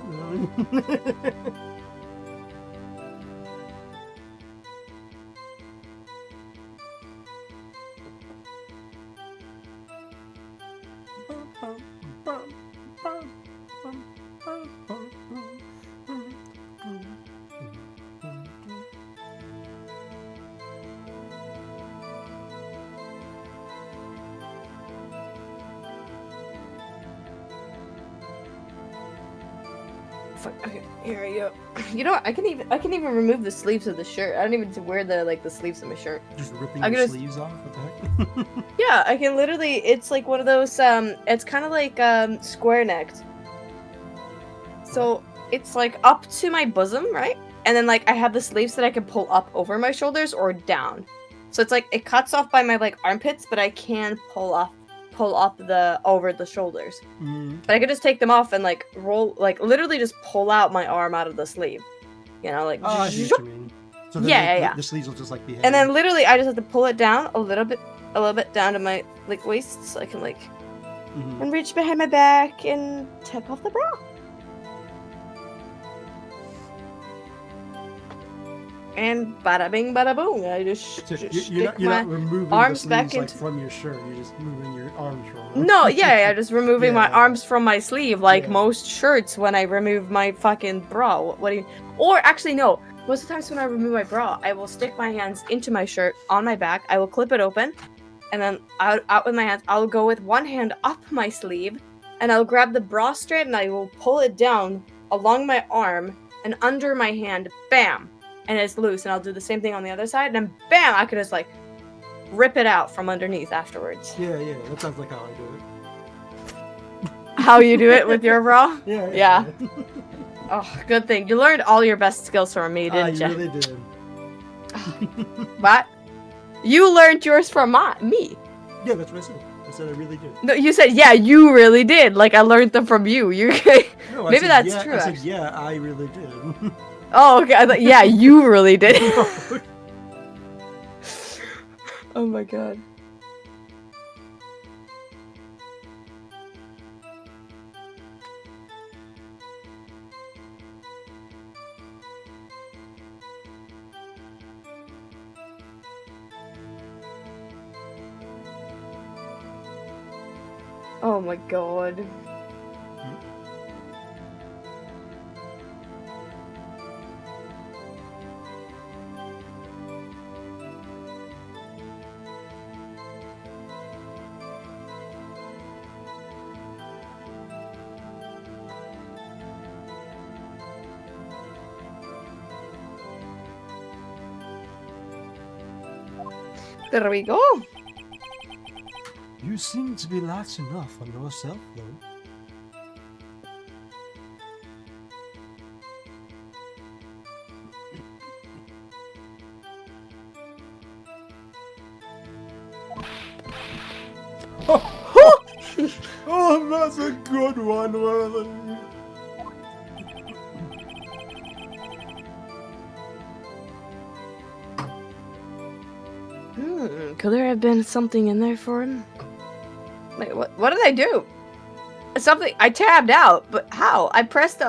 Speaker 1: fuck. Okay, here I go. You know what? I can even remove the sleeves of the shirt. I don't even wear the sleeves of my shirt.
Speaker 2: Just ripping
Speaker 1: I
Speaker 2: your
Speaker 1: could just-
Speaker 2: sleeves off? What the heck?
Speaker 1: Yeah, I can literally. It's like one of those. It's kind of like square necked. So it's like up to my bosom, right? And then like I have the sleeves that I can pull up over my shoulders or down. So it's like it cuts off by my like armpits, but I can pull up the over the shoulders.
Speaker 2: Mm.
Speaker 1: But I could just take them off and like roll, like literally just pull out my arm out of the sleeve. You know, like.
Speaker 2: Oh, I see what you mean. So then
Speaker 1: Yeah.
Speaker 2: the sleeves will just like be
Speaker 1: And then
Speaker 2: hanging.
Speaker 1: literally I just have to pull it down a little bit down to my like waist, so I can like
Speaker 2: Mhm.
Speaker 1: and reach behind my back and tip off the bra. And bada bing, bada boom. I just,
Speaker 2: So
Speaker 1: just
Speaker 2: you're
Speaker 1: stick
Speaker 2: not
Speaker 1: my
Speaker 2: removing
Speaker 1: arms
Speaker 2: the
Speaker 1: back
Speaker 2: sleeves like
Speaker 1: into-
Speaker 2: from your shirt. You're just moving your arms from.
Speaker 1: No, yeah, just removing my
Speaker 2: Yeah.
Speaker 1: arms from my sleeve like
Speaker 2: Yeah.
Speaker 1: most shirts when I remove my fucking bra. What do you? Or actually, no. Most of the times when I remove my bra, I will stick my hands into my shirt on my back. I will clip it open, and then out with my hands. I'll go with one hand up my sleeve, and I'll grab the bra strand and I will pull it down along my arm and under my hand. Bam, and it's loose. And I'll do the same thing on the other side, and then bam, I could just like rip it out from underneath afterwards.
Speaker 2: Yeah, that sounds like how I do it.
Speaker 1: How you do it with your bra?
Speaker 2: Yeah.
Speaker 1: Yeah. Oh, good thing. You learned all your best skills from me,
Speaker 2: I
Speaker 1: didn't you?
Speaker 2: really did.
Speaker 1: What? You learned yours from me.
Speaker 2: Yeah, that's what I said. I said I really did.
Speaker 1: No, you said, yeah, you really did. Like, I learned them from you. You're
Speaker 2: No, I
Speaker 1: Maybe
Speaker 2: said,
Speaker 1: that's
Speaker 2: yeah,
Speaker 1: true,
Speaker 2: I said,
Speaker 1: actually.
Speaker 2: yeah, I really did.
Speaker 1: Oh, okay. I thought, yeah, you really did. Oh my god. Oh my god. There we go.
Speaker 2: You seem to be lax enough on yourself, though. Oh, that's a good one, Merlin.
Speaker 1: Could there have been something in there for him? Wait, what did I do? Something I tabbed out, but how? I pressed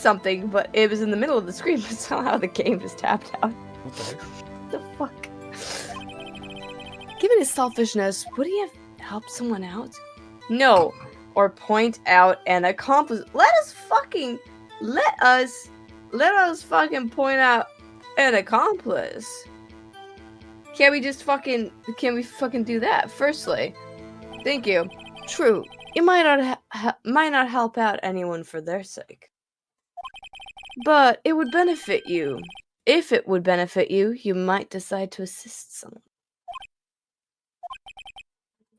Speaker 1: something, but it was in the middle of the screen, but somehow the game just tapped out.
Speaker 2: What the heck?
Speaker 1: The fuck? Given his selfishness, would he have helped someone out? No. Or point out an accomplice. Let us fucking point out an accomplice. Can we fucking do that? Firstly, thank you. True, you might not help out anyone for their sake, but it would benefit you. If it would benefit you, you might decide to assist someone.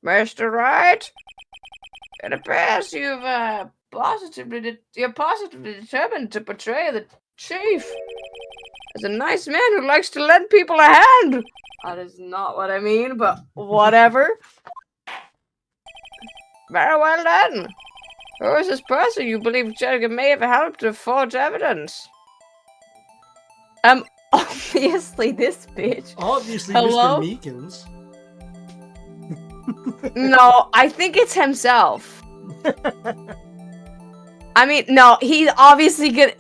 Speaker 1: Mr. Wright, it appears you're positively determined to portray the chief as a nice man who likes to lend people a hand. That is not what I mean, but whatever. Very well done. Who is this person you believe Jericho may have helped to forge evidence? Obviously this bitch.
Speaker 2: Obviously,
Speaker 1: Hello?
Speaker 2: Mr. Meekins.
Speaker 1: No, I think it's himself. I mean, no, he's obviously good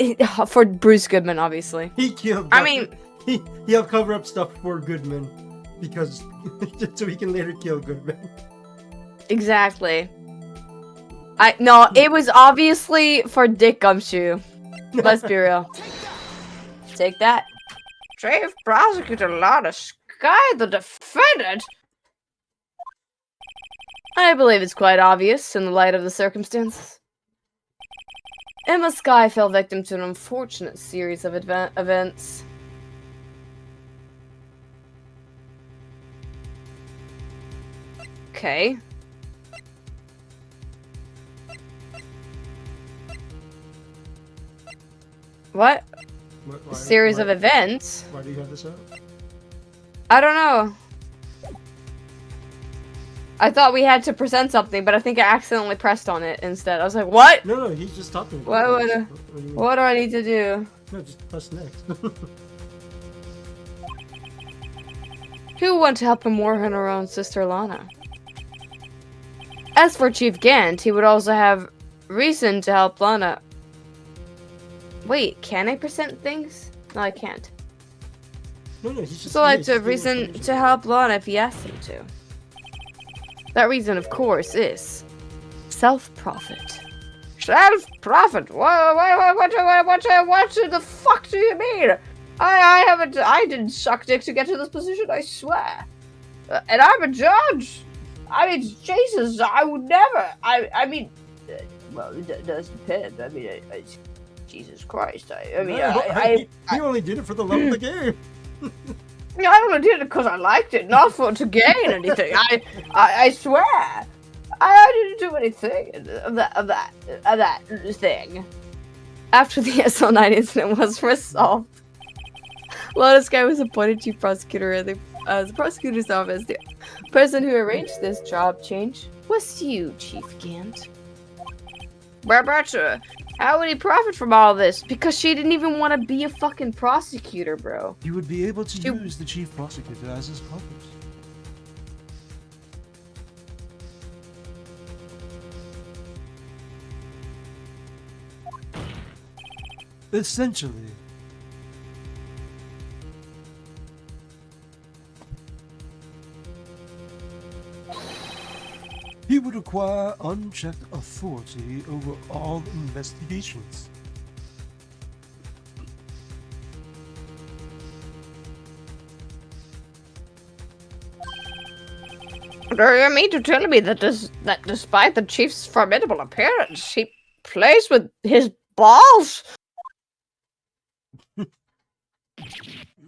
Speaker 1: for Bruce Goodman, obviously.
Speaker 2: He killed.
Speaker 1: I mean,
Speaker 2: he helped cover up stuff for Goodman because so he can later kill Goodman.
Speaker 1: exactly. No, it was obviously for Dick Gumshoe. Let's be real. Take that. Chief Prosecutor Lana Sky, the defendant. I believe it's quite obvious in the light of the circumstances. Emma Skye fell victim to an unfortunate series of events. Okay. What? A series of events?
Speaker 2: Why do you have this up?
Speaker 1: I don't know. I thought we had to present something, but I think I accidentally pressed on it instead. I was like, what?
Speaker 2: No, he's just talking.
Speaker 1: What
Speaker 2: What do you mean?
Speaker 1: What do I need to do?
Speaker 2: No, just press next.
Speaker 1: Who want to help him warn her own sister Lana? As for Chief Gant, he would also have reason to help Lana. Wait, can I present things? No, I can't.
Speaker 2: No, he's just.
Speaker 1: So I had to have reason to help Lana if he asked him to. That reason, of course, is self-profit. Self-profit? What the fuck do you mean? I didn't suck dick to get to this position, I swear. And I'm a judge. I mean, Jesus, I would never. I mean, well, it does depend. I mean, Jesus Christ.
Speaker 2: He only did it for the love of the game.
Speaker 1: I only did it because I liked it, not to gain anything. I swear, I didn't do anything of that thing. After the SL9 incident was resolved, Lana Skye was appointed chief prosecutor at the prosecutor's office. The person who arranged this job change was you, Chief Gant. Barbacha, how would he profit from all this? Because she didn't even want to be a fucking prosecutor, bro.
Speaker 2: He would be able to use the chief prosecutor as his puppet. Essentially. He would acquire unchecked authority over all investigations.
Speaker 1: Do you mean to tell me that despite the chief's formidable appearance, he plays with his balls?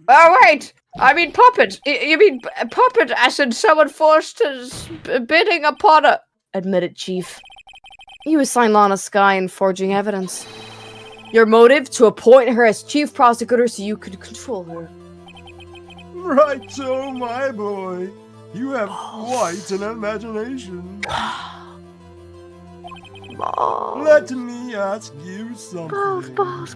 Speaker 1: Oh wait, I mean puppet. You mean puppet as in someone forced to bidding upon a... Admit it, Chief. You assigned Lana Skye in forging evidence. Your motive? To appoint her as chief prosecutor so you could control her.
Speaker 2: Right so, my boy. You have quite an imagination. Let me ask you something.
Speaker 3: Balls.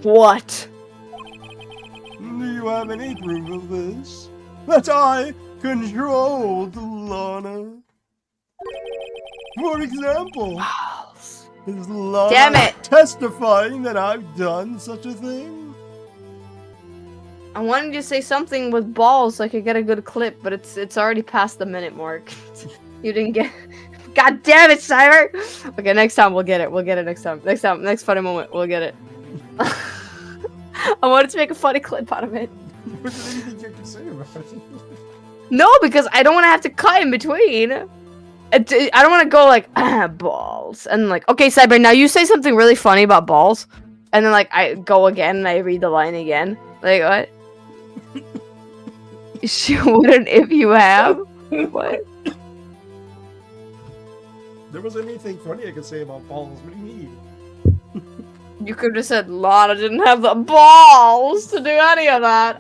Speaker 1: What?
Speaker 2: Do you have any proof of this? That I controlled Lana? For example, is Lana
Speaker 1: Damn it.
Speaker 2: testifying that I've done such a thing?
Speaker 1: I wanted to say something with balls so I could get a good clip, but it's already past the minute mark. You didn't get... God damn it, Cyber! Okay, next time we'll get it. We'll get it next time. Next funny moment, we'll get it. I wanted to make a funny clip out of it.
Speaker 2: Was there anything you could say about it?
Speaker 1: No, because I don't want to have to cut in between. I don't want to go like, balls. And like, okay, Cyber, now you say something really funny about balls. And then like, I go again and I read the line again. Like, what? She wouldn't if you have? What?
Speaker 2: There wasn't anything funny I could say about balls. What do you mean?
Speaker 1: You could have said Lana didn't have the balls to do any of that.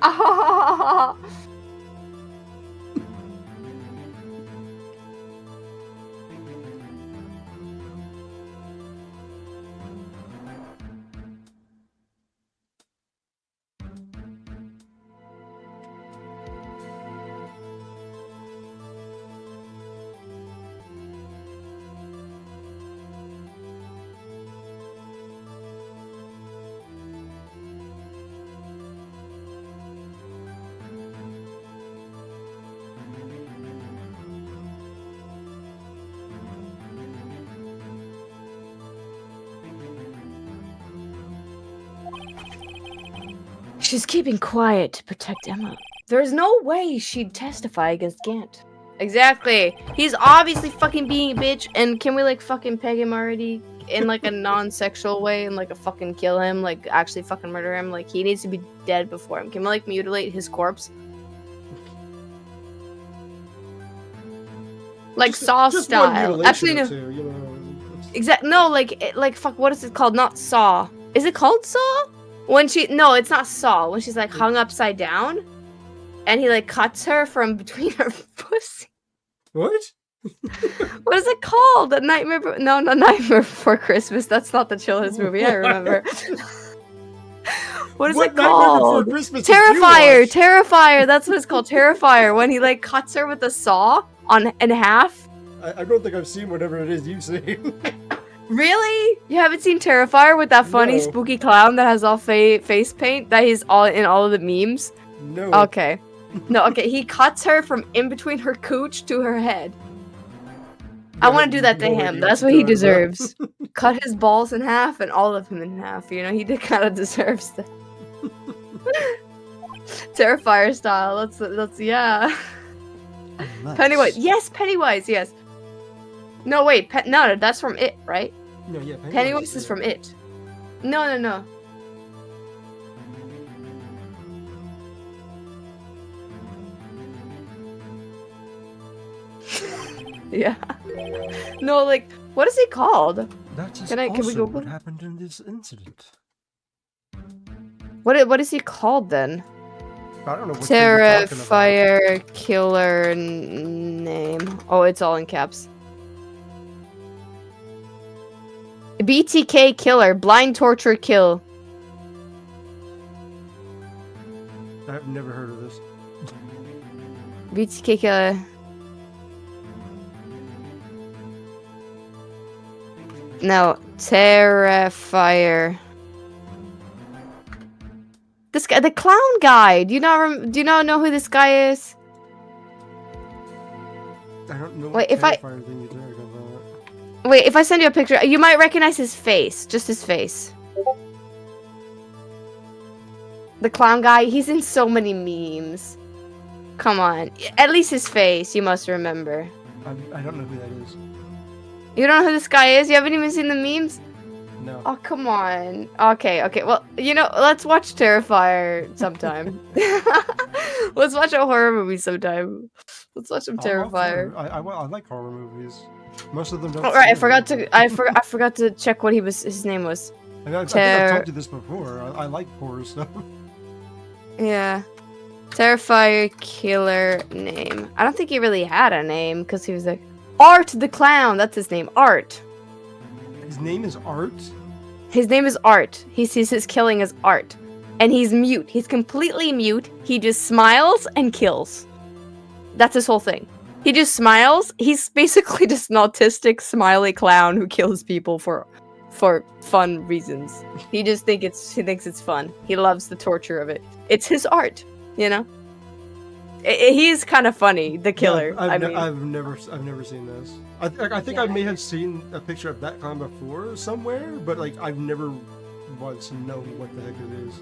Speaker 1: She's keeping quiet to protect Emma. There's no way she'd testify against Gant. Exactly. He's obviously fucking being a bitch, and can we like fucking peg him already in like a non-sexual way and like a fucking kill him, like actually fucking murder him? Like he needs to be dead before him. Can we like mutilate his corpse? Like Saw
Speaker 2: Just one
Speaker 1: style.
Speaker 2: mutilation
Speaker 1: Actually,
Speaker 2: or
Speaker 1: no.
Speaker 2: two, you know.
Speaker 1: Exact. No, like fuck. What is it called? Not Saw. Is it called Saw? When she no, it's not Saw. When she's like hung upside down, and he like cuts her from between her pussy.
Speaker 2: What?
Speaker 1: What is it called? The Nightmare? No, not Nightmare Before Christmas. That's not the Children's movie. I remember. What is it
Speaker 2: Nightmare
Speaker 1: called?
Speaker 2: Before Christmas did you
Speaker 1: Terrifier.
Speaker 2: watch?
Speaker 1: Terrifier. That's what it's called. Terrifier. When he like cuts her with a saw in half.
Speaker 2: I don't think I've seen whatever it is you've seen.
Speaker 1: Really? You haven't seen Terrifier with that funny
Speaker 2: No.
Speaker 1: spooky clown that has all face paint that he's all in all of the memes?
Speaker 2: No.
Speaker 1: Okay. No, okay. He cuts her from in between her cooch to her head. I want to do that to
Speaker 2: No
Speaker 1: idea
Speaker 2: idea
Speaker 1: him. That's
Speaker 2: what
Speaker 1: what he
Speaker 2: you're talking about.
Speaker 1: deserves. Cut his balls in half and all of him in half. You know, he did kind of deserves that. Terrifier style. That's yeah.
Speaker 2: Unless-
Speaker 1: Pennywise. Yes, Pennywise. Yes. No, wait. No, that's from It, right?
Speaker 2: No, yeah,
Speaker 1: Pennywise is from It. No. Yeah. No, like, what is he called?
Speaker 2: That is
Speaker 1: Can we
Speaker 2: also
Speaker 1: Google
Speaker 2: what
Speaker 1: it?
Speaker 2: happened in this incident.
Speaker 1: What is he called then?
Speaker 2: I don't know what you're talking about.
Speaker 1: Terrifier killer name. Oh, it's all in caps. BTK killer, blind torture kill.
Speaker 2: I've never heard of this.
Speaker 1: BTK killer. No, Terrifier. This guy, the clown guy. Do you not know who this guy is?
Speaker 2: I don't know
Speaker 1: Wait,
Speaker 2: what
Speaker 1: if I-
Speaker 2: Terrifier thing you're talking about.
Speaker 1: Wait, if I send you a picture, you might recognize his face. Just his face. The clown guy, he's in so many memes. Come on. At least his face, you must remember.
Speaker 2: I don't know who that is.
Speaker 1: You don't know who this guy is? You haven't even seen the memes?
Speaker 2: No.
Speaker 1: Oh, come on. Okay. Well, you know, let's watch Terrifier sometime. Let's watch a horror movie sometime. Let's watch some Terrifier.
Speaker 2: I like horror movies. Most of them don't.
Speaker 1: Oh, right,
Speaker 2: scare me.
Speaker 1: I forgot to check what his name was.
Speaker 2: I think I've told you this before. I like horror stuff.
Speaker 1: Yeah. Terrifier killer name. I don't think he really had a name because he was like Art the Clown. That's his name. Art.
Speaker 2: His name is Art.
Speaker 1: His name is Art. He sees his killing as art. And he's mute. He's completely mute. He just smiles and kills. That's his whole thing. He just smiles. He's basically just an autistic, smiley clown who kills people for fun reasons. He thinks it's fun. He loves the torture of it. It's his art, you know? He's kind of funny, the killer.
Speaker 2: Yeah, I've never seen this. I think I may have seen a picture of that clown before somewhere, but like I've never once known what the heck it is.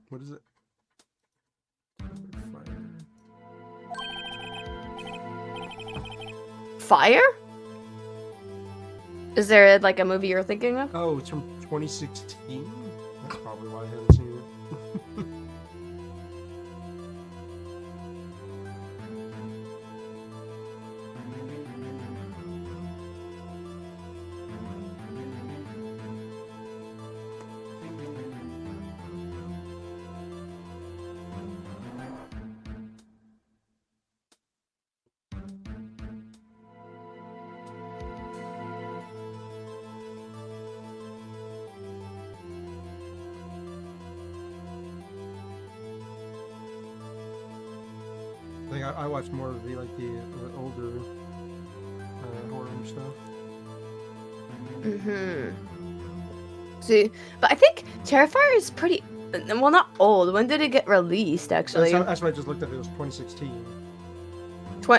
Speaker 2: What is it?
Speaker 1: Fire? Is there like a movie you're thinking of?
Speaker 2: Oh, it's from 2016? That's probably why I haven't seen it. Like I watch more of the older horror stuff.
Speaker 1: See, but I think Terrifier is pretty well, not old. When did it get released? Actually,
Speaker 2: That's what I just looked at. It was 2016.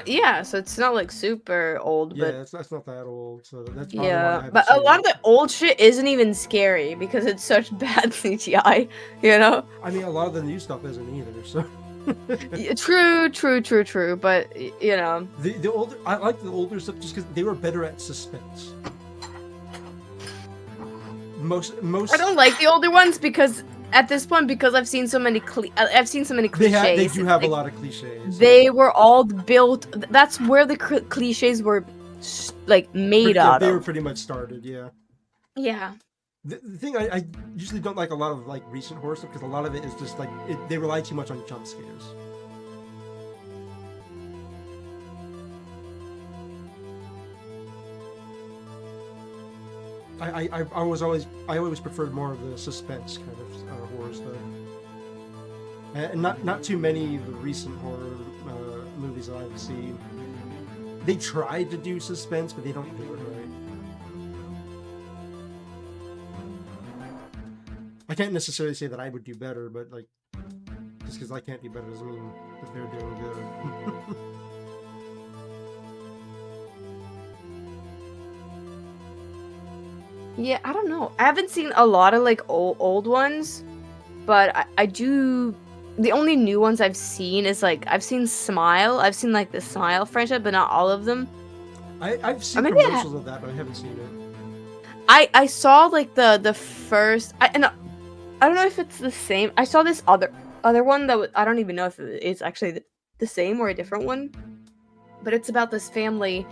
Speaker 1: Yeah, so it's not like super old,
Speaker 2: Yeah,
Speaker 1: but
Speaker 2: that's not that old, so that's probably why I
Speaker 1: yeah,
Speaker 2: haven't
Speaker 1: but a
Speaker 2: seen
Speaker 1: lot
Speaker 2: it.
Speaker 1: of the old shit isn't even scary because it's such bad CGI, you know?
Speaker 2: I mean, a lot of the new stuff isn't either. So
Speaker 1: True, but you know.
Speaker 2: the older, I like the older stuff just because they were better at suspense. Most.
Speaker 1: I don't like the older ones because at this point, because I've seen so many cliches.
Speaker 2: They do have
Speaker 1: like,
Speaker 2: a lot of cliches.
Speaker 1: They were all built. That's where the cliches were, like made out
Speaker 2: They were
Speaker 1: of.
Speaker 2: pretty much started. Yeah.
Speaker 1: Yeah.
Speaker 2: The thing I usually don't like a lot of like recent horror stuff because a lot of it is just like they rely too much on jump scares. I always preferred more of the suspense kind of horror stuff, and not too many of the recent horror movies that I've seen. They tried to do suspense, but they don't do it right. I can't necessarily say that I would do better, but like, just because I can't do better doesn't mean that they're doing good.
Speaker 1: Yeah, I don't know. I haven't seen a lot of like old ones, but I do. The only new ones I've seen is like I've seen Smile. I've seen like the Smile franchise, but not all of them.
Speaker 2: I've seen
Speaker 1: maybe
Speaker 2: commercials of that, but I haven't seen it.
Speaker 1: I saw like the first. I don't know if it's the same. I saw this other one that I don't even know if it's actually the same or a different one, but it's about this family.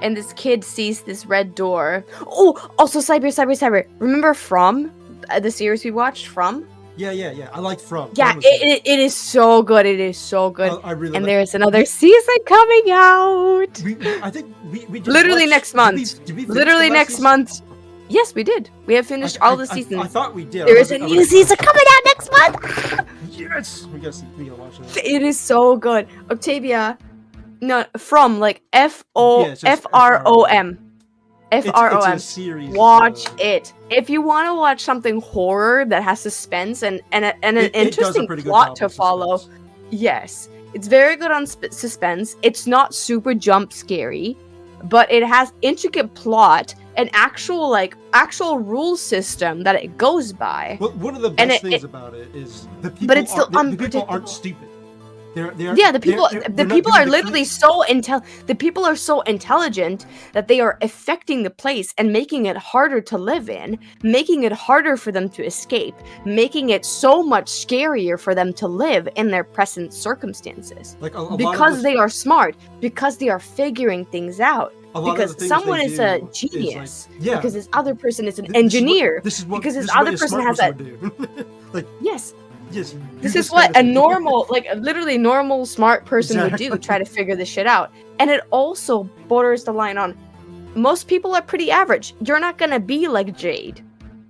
Speaker 1: And this kid sees this red door. Oh, also Cyber. Remember From? The series we watched, From?
Speaker 2: Yeah. I like From.
Speaker 1: Yeah,
Speaker 2: From was good.
Speaker 1: it is so good. It is so good.
Speaker 2: I really
Speaker 1: And
Speaker 2: like.
Speaker 1: there's another season coming out.
Speaker 2: I think we just
Speaker 1: Literally
Speaker 2: watched-
Speaker 1: next month.
Speaker 2: Did we finish
Speaker 1: Literally
Speaker 2: the last
Speaker 1: next
Speaker 2: season?
Speaker 1: month. Yes, we did. We have finished all the
Speaker 2: I
Speaker 1: seasons.
Speaker 2: thought we did.
Speaker 1: There is a new season coming out next month.
Speaker 2: Yes, we gotta watch that.
Speaker 1: It is so good. Octavia, no, From like
Speaker 2: Yeah, it's just
Speaker 1: FROM.
Speaker 2: It's
Speaker 1: FROM.
Speaker 2: a series.
Speaker 1: Watch it. If you want to watch something horror that has suspense and an
Speaker 2: It does a
Speaker 1: interesting
Speaker 2: pretty good
Speaker 1: plot
Speaker 2: job
Speaker 1: to
Speaker 2: with
Speaker 1: follow,
Speaker 2: suspense.
Speaker 1: yes, it's very good on suspense. It's not super jump scary, but it has intricate plot and actual rule system that it goes by.
Speaker 2: Well, one of the
Speaker 1: And
Speaker 2: best
Speaker 1: it-
Speaker 2: things about it is the people.
Speaker 1: But it's still
Speaker 2: the people
Speaker 1: unpredictable.
Speaker 2: aren't stupid. They're
Speaker 1: Yeah, the people
Speaker 2: they're
Speaker 1: the
Speaker 2: not
Speaker 1: people
Speaker 2: doing
Speaker 1: are
Speaker 2: the
Speaker 1: literally the people are so intelligent that they are affecting the place and making it harder to live in, making it harder for them to escape, making it so much scarier for them to live in their present circumstances.
Speaker 2: like a lot of
Speaker 1: Because
Speaker 2: the-
Speaker 1: they are smart, because they are figuring things out.
Speaker 2: a lot of
Speaker 1: Because
Speaker 2: the things
Speaker 1: someone
Speaker 2: they
Speaker 1: is a
Speaker 2: do
Speaker 1: genius.
Speaker 2: like, yeah,
Speaker 1: Because this other person is an
Speaker 2: this is what-
Speaker 1: engineer.
Speaker 2: This is what
Speaker 1: because this
Speaker 2: is what
Speaker 1: other
Speaker 2: a
Speaker 1: person
Speaker 2: smart
Speaker 1: has
Speaker 2: would do.
Speaker 1: Yes.
Speaker 2: Yes. do
Speaker 1: This is
Speaker 2: kind
Speaker 1: what
Speaker 2: of
Speaker 1: a
Speaker 2: thing.
Speaker 1: normal, like a literally normal smart person would do,
Speaker 2: Exactly.
Speaker 1: try to figure this shit out. And it also borders the line on most people are pretty average. You're not gonna be like Jade.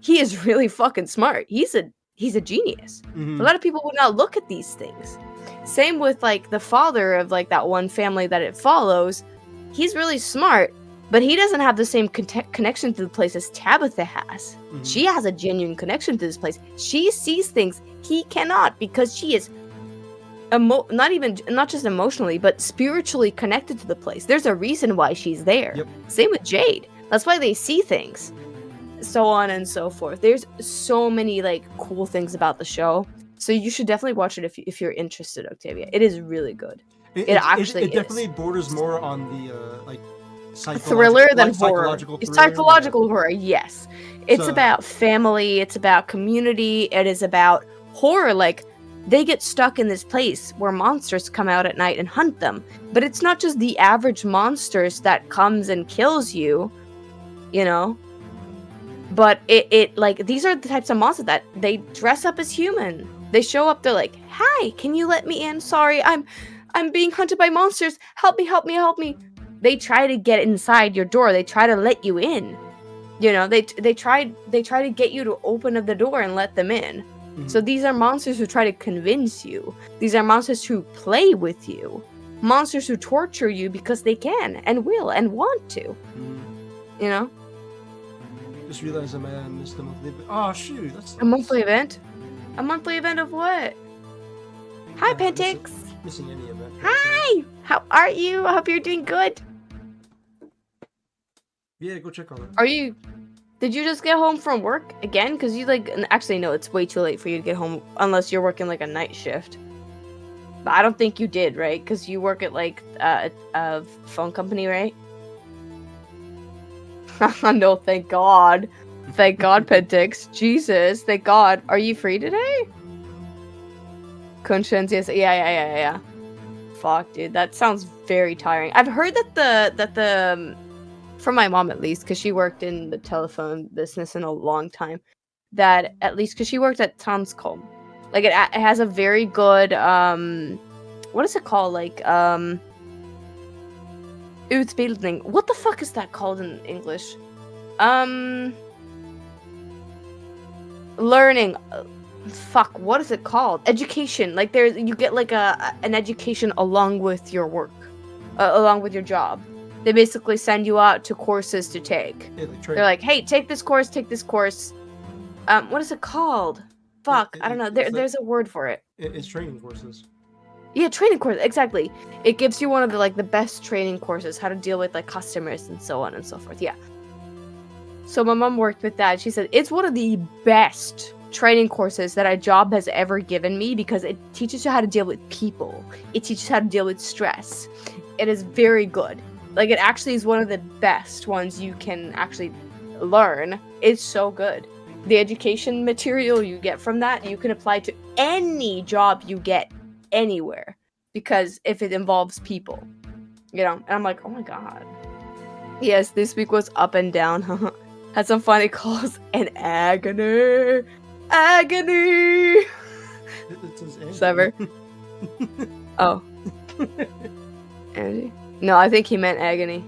Speaker 1: He is really fucking smart. He's a genius.
Speaker 2: Mhm.
Speaker 1: A lot of people would not look at these things. Same with like the father of like that one family that it follows. He's really smart, but he doesn't have the same connection to the place as Tabitha has.
Speaker 2: Mhm.
Speaker 1: She has a genuine connection to this place. She sees things he cannot because she is not just emotionally, but spiritually connected to the place. There's a reason why she's there.
Speaker 2: Yep.
Speaker 1: Same with Jade. That's why they see things. So on and so forth. There's so many like cool things about the show. So you should definitely watch it if you're interested, Octavia. It is really good. It actually
Speaker 2: it
Speaker 1: is.
Speaker 2: definitely borders more on the like
Speaker 1: Thriller than
Speaker 2: like
Speaker 1: horror.
Speaker 2: psychological
Speaker 1: It's
Speaker 2: thriller.
Speaker 1: psychological horror, yes. It's
Speaker 2: So-
Speaker 1: about family, it's about community, it is about horror. Like, they get stuck in this place where monsters come out at night and hunt them. But it's not just the average monsters that comes and kills you, you know? But it like, these are the types of monsters that they dress up as human. They show up, they're like, "Hi, can you let me in? Sorry, I'm being hunted by monsters. Help me. They try to get inside your door. They try to let you in. You know, they try to get you to open up the door and let them in.
Speaker 2: Mhm.
Speaker 1: So these are monsters who try to convince you. These are monsters who play with you. Monsters who torture you because they can and will and want to.
Speaker 2: Mhm.
Speaker 1: You know?
Speaker 2: Just realized I missed the monthly. Oh shoot, that's
Speaker 1: A monthly event? A monthly event of what? Hi,
Speaker 2: Yeah, I missed it.
Speaker 1: Pentix.
Speaker 2: missing any event.
Speaker 3: Hi! How are you? I hope you're doing good.
Speaker 2: Yeah, go check on it.
Speaker 1: Are you? Did you just get home from work again? Cause you like actually no, it's way too late for you to get home unless you're working like a night shift. But I don't think you did, right? Cause you work at like a phone company, right? No, thank God. Thank God, Pentix. Jesus, thank God. Are you free today? Conscientious. Yeah. Fuck, dude. That sounds very tiring. I've heard that from my mom at least, because she worked in the telephone business in a long time, that at least because she worked at Tanscom, like it has a very good what is it called, like utbildning. What the fuck is that called in English? Learning. Fuck, what is it called? Education. Like there's you get like an education along with your work, along with your job. They basically send you out to courses to take.
Speaker 2: Yeah,
Speaker 1: They're like, hey, take this course, take this course. What is it called? Fuck, I don't know. There's a word for it.
Speaker 2: It's training courses.
Speaker 1: Yeah, training course, exactly. It gives you one of the best training courses, how to deal with like customers and so on and so forth. Yeah. So my mom worked with that. She said it's one of the best training courses that a job has ever given me because it teaches you how to deal with people. It teaches you how to deal with stress. It is very good. Like, it actually is one of the best ones you can actually learn. It's so good. The education material you get from that, you can apply to any job you get anywhere. Because if it involves people, you know? And I'm like, oh my god. Yes, this week was up and down. Had some funny calls and agony. Agony!
Speaker 2: It says Angie.
Speaker 1: Sever. Oh. Angie? No, I think he meant agony.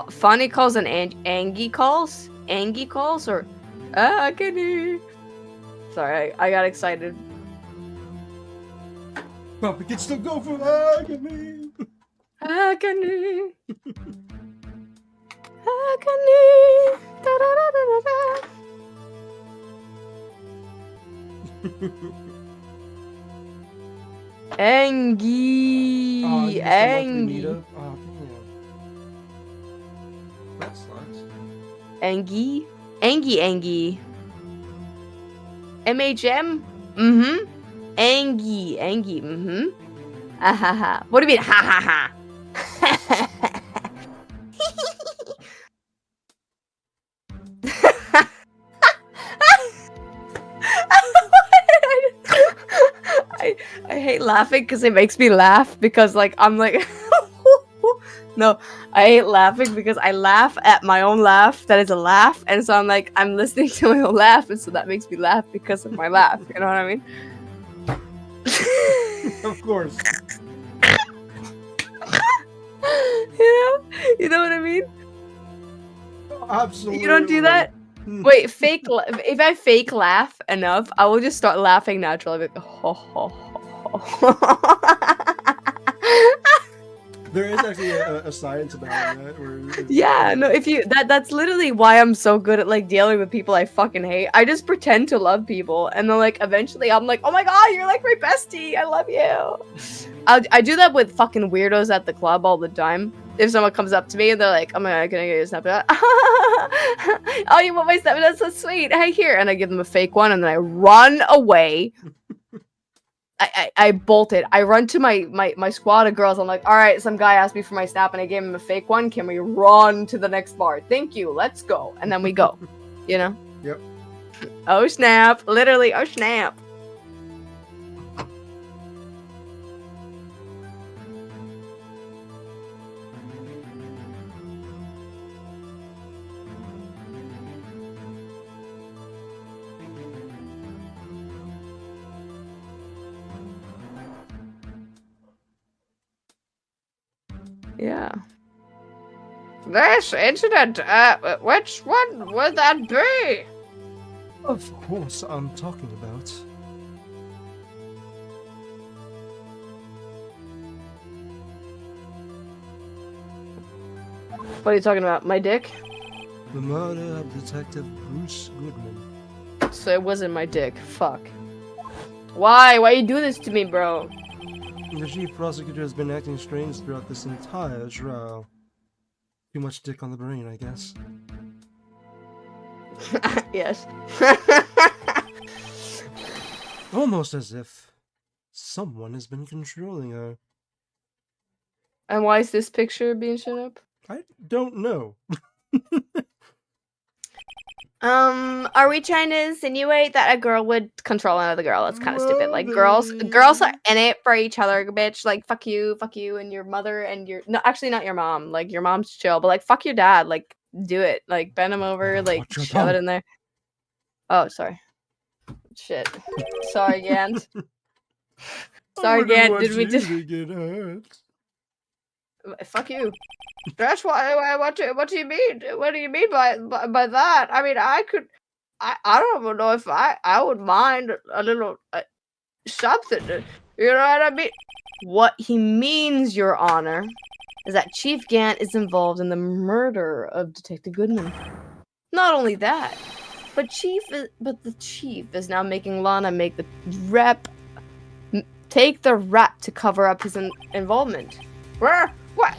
Speaker 1: Funny calls and Angie calls? Angie calls or agony? Sorry, I got excited.
Speaker 2: But we can still go for agony.
Speaker 1: Agony. Agony. Da, da, da, da, da, da. Angie.
Speaker 2: Oh, you missed the monthly
Speaker 1: Angie.
Speaker 2: meetup? Oh, damn. That sucks.
Speaker 1: Angie. Angie. MHM? Mm-hmm. Angie. Mm-hmm. Ah ha ha. What do you mean ha ha ha? I hate laughing because it makes me laugh because like I'm like no, I hate laughing because I laugh at my own laugh that is a laugh, and so I'm like I'm listening to my own laugh, and so that makes me laugh because of my laugh. You know what I mean?
Speaker 2: Of course.
Speaker 1: You know what I mean?
Speaker 2: Absolutely.
Speaker 1: You don't do that? Wait, if I fake laugh enough, I will just start laughing naturally. Like, ho, ho, ho, ho.
Speaker 2: There is actually a science about that. Where
Speaker 1: Yeah, no, if you that's literally why I'm so good at like dealing with people I fucking hate. I just pretend to love people, and then like eventually I'm like, oh my god, you're like my bestie. I love you. I do that with fucking weirdos at the club all the time. If someone comes up to me and they're like, oh my god, can I get you a Snapchat? Oh, you want my Snapchat? That's so sweet. Hey, here. And I give them a fake one, and then I run away. I bolted. I run to my squad of girls. I'm like, all right, some guy asked me for my Snap, and I gave him a fake one. Can we run to the next bar? Thank you. Let's go. And then we go. You know?
Speaker 2: Yep.
Speaker 1: Oh, snap. Literally, oh, snap. Yeah. This incident, which one would that be?
Speaker 2: Of course, I'm talking about.
Speaker 1: What are you talking about? My dick?
Speaker 2: The murder of Detective Bruce Goodman.
Speaker 1: So it wasn't my dick. Fuck. Why? Why you do this to me, bro?
Speaker 2: The chief prosecutor has been acting strange throughout this entire trial. Too much dick on the brain, I guess.
Speaker 1: Yes.
Speaker 2: Almost as if someone has been controlling her.
Speaker 1: And why is this picture being shown up?
Speaker 2: I don't know.
Speaker 3: Are we trying to insinuate that a girl would control another girl? That's kind of stupid. Like girls are in it for each other, bitch. Like fuck you, and your mother and your no, actually not your mom. Like your mom's chill, but like fuck your dad. Like do it. Like bend him over. Like
Speaker 2: Watch your
Speaker 3: shove it
Speaker 2: tongue.
Speaker 3: in there. Oh, sorry. Shit. Sorry, Gant. Sorry, Gant. Did we just?
Speaker 2: get hurt?
Speaker 3: Fuck you. That's why. What do you mean? What do you mean by that? I mean, I don't know if I would mind a little something. You know what I mean? What he means, Your Honor, is that Chief Gant is involved in the murder of Detective Goodman. Not only that, but the chief is now making Lana take the rap to cover up his involvement. Where? What?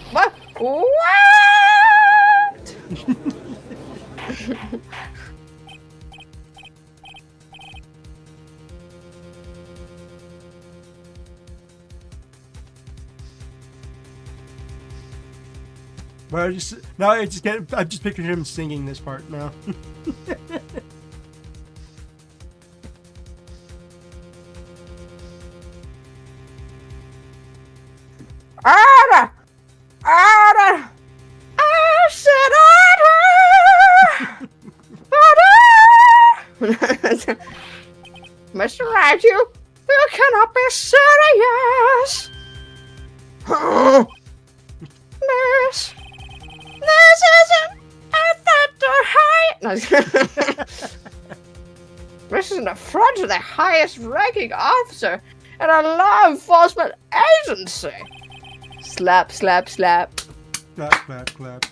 Speaker 2: Well, I'm just picturing him singing this part now.
Speaker 3: Order! I said order! Mr. Raju, you cannot be serious! This isn't at the height. This is an affront to the highest ranking officer in a law enforcement agency. Slap, slap, slap.
Speaker 2: Clap, clap, clap.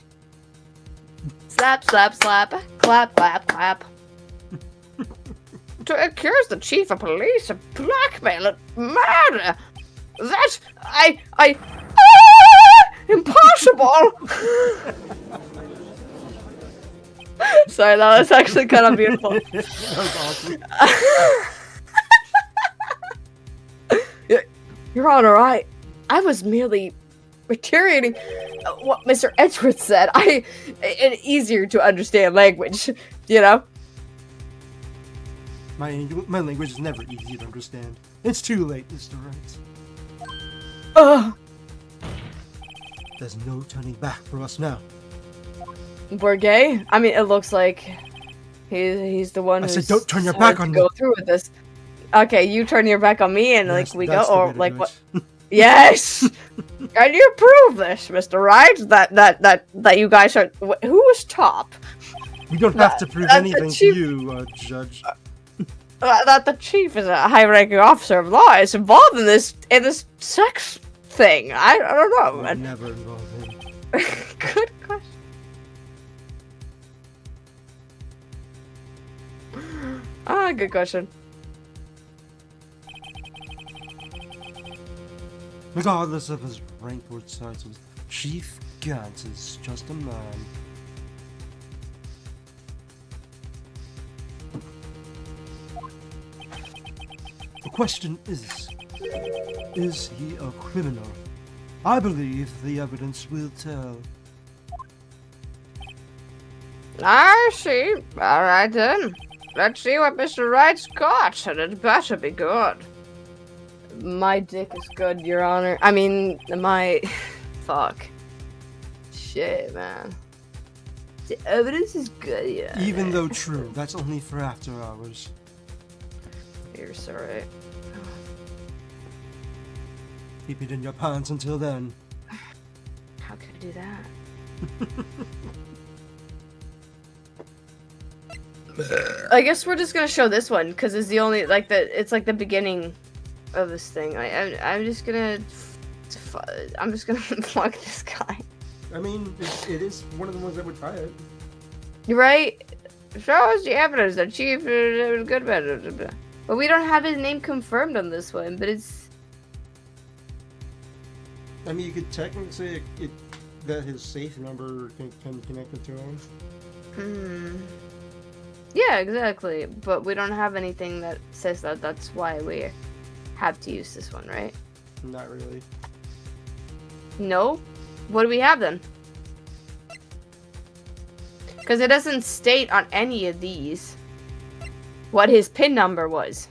Speaker 3: Slap, slap, slap. Clap, clap, clap. To accuse the chief of police of blackmail and murder. That impossible! Sorry, that was actually kind of beautiful.
Speaker 2: That was awesome.
Speaker 3: Your Honor, I was merely reiterating what Mr. Edgeworth said. An easier to understand language, you know?
Speaker 2: My language is never easy to understand. It's too late, Mr. Wright. There's no turning back for us now.
Speaker 1: We're gay? I mean, it looks like he's the one
Speaker 2: I
Speaker 1: who's
Speaker 2: said don't turn your
Speaker 1: decided
Speaker 2: back on
Speaker 1: to
Speaker 2: me.
Speaker 1: go through with this. Okay, you turn your back on me and
Speaker 2: Yes,
Speaker 1: like we go,
Speaker 2: that's the way
Speaker 1: or
Speaker 2: to
Speaker 1: like
Speaker 2: do
Speaker 1: what?
Speaker 2: it.
Speaker 1: Yes. Can you prove this, Mr. Wright? That you guys are who was top?
Speaker 2: We don't have to prove
Speaker 1: That's the
Speaker 2: anything to
Speaker 1: chief-
Speaker 2: you, Judge.
Speaker 1: That the chief is a high-ranking officer of law is involved in this sex thing. I don't know.
Speaker 2: We'll never involve him.
Speaker 1: Good question. Good question.
Speaker 2: Regardless of his rank or titles, Chief Gant is just a man. The question is he a criminal? I believe the evidence will tell.
Speaker 3: I see. All right then. Let's see what Mr. Wright's got, and it better be good.
Speaker 1: My dick is good, Your Honor. I mean, my fuck. Shit, man. The evidence is good, yeah.
Speaker 2: Even though true, that's only for after hours.
Speaker 1: You're so right.
Speaker 2: Keep it in your pants until then.
Speaker 1: How could I do that? I guess we're just gonna show this one because it's the only it's like the beginning of this thing. I'm just gonna fuck this guy.
Speaker 2: I mean, it is one of the ones that would try it.
Speaker 1: You're right. Show us the evidence that Chief was good, but we don't have his name confirmed on this one. But it's
Speaker 2: I mean, you could technically say that his safe number can connect it to him.
Speaker 1: Yeah, exactly. But we don't have anything that says that. That's why we have to use this one, right?
Speaker 2: Not really.
Speaker 1: No? What do we have then? Because it doesn't state on any of these what his PIN number was.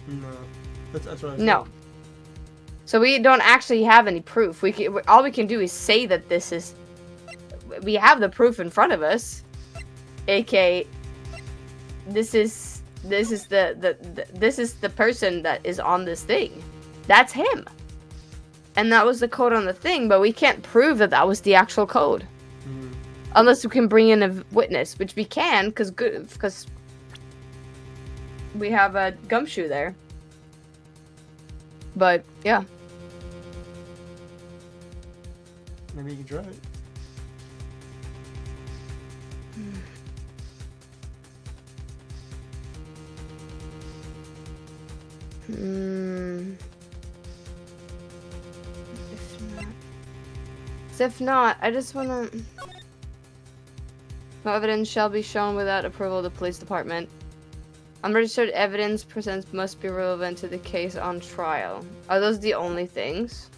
Speaker 2: No. That's what I said.
Speaker 1: No. So we don't actually have any proof. All we can do is say that this is... We have the proof in front of us. AK, this is the person that is on this thing. That's him. And that was the code on the thing, but we can't prove that that was the actual code.
Speaker 2: Mhm.
Speaker 1: Unless we can bring in a witness, which we can, because we have a Gumshoe there. But, yeah.
Speaker 2: Maybe you can try it.
Speaker 1: If not, I just wanna... No evidence shall be shown without approval of the police department. Unregistered evidence presents must be relevant to the case on trial. Are those the only things?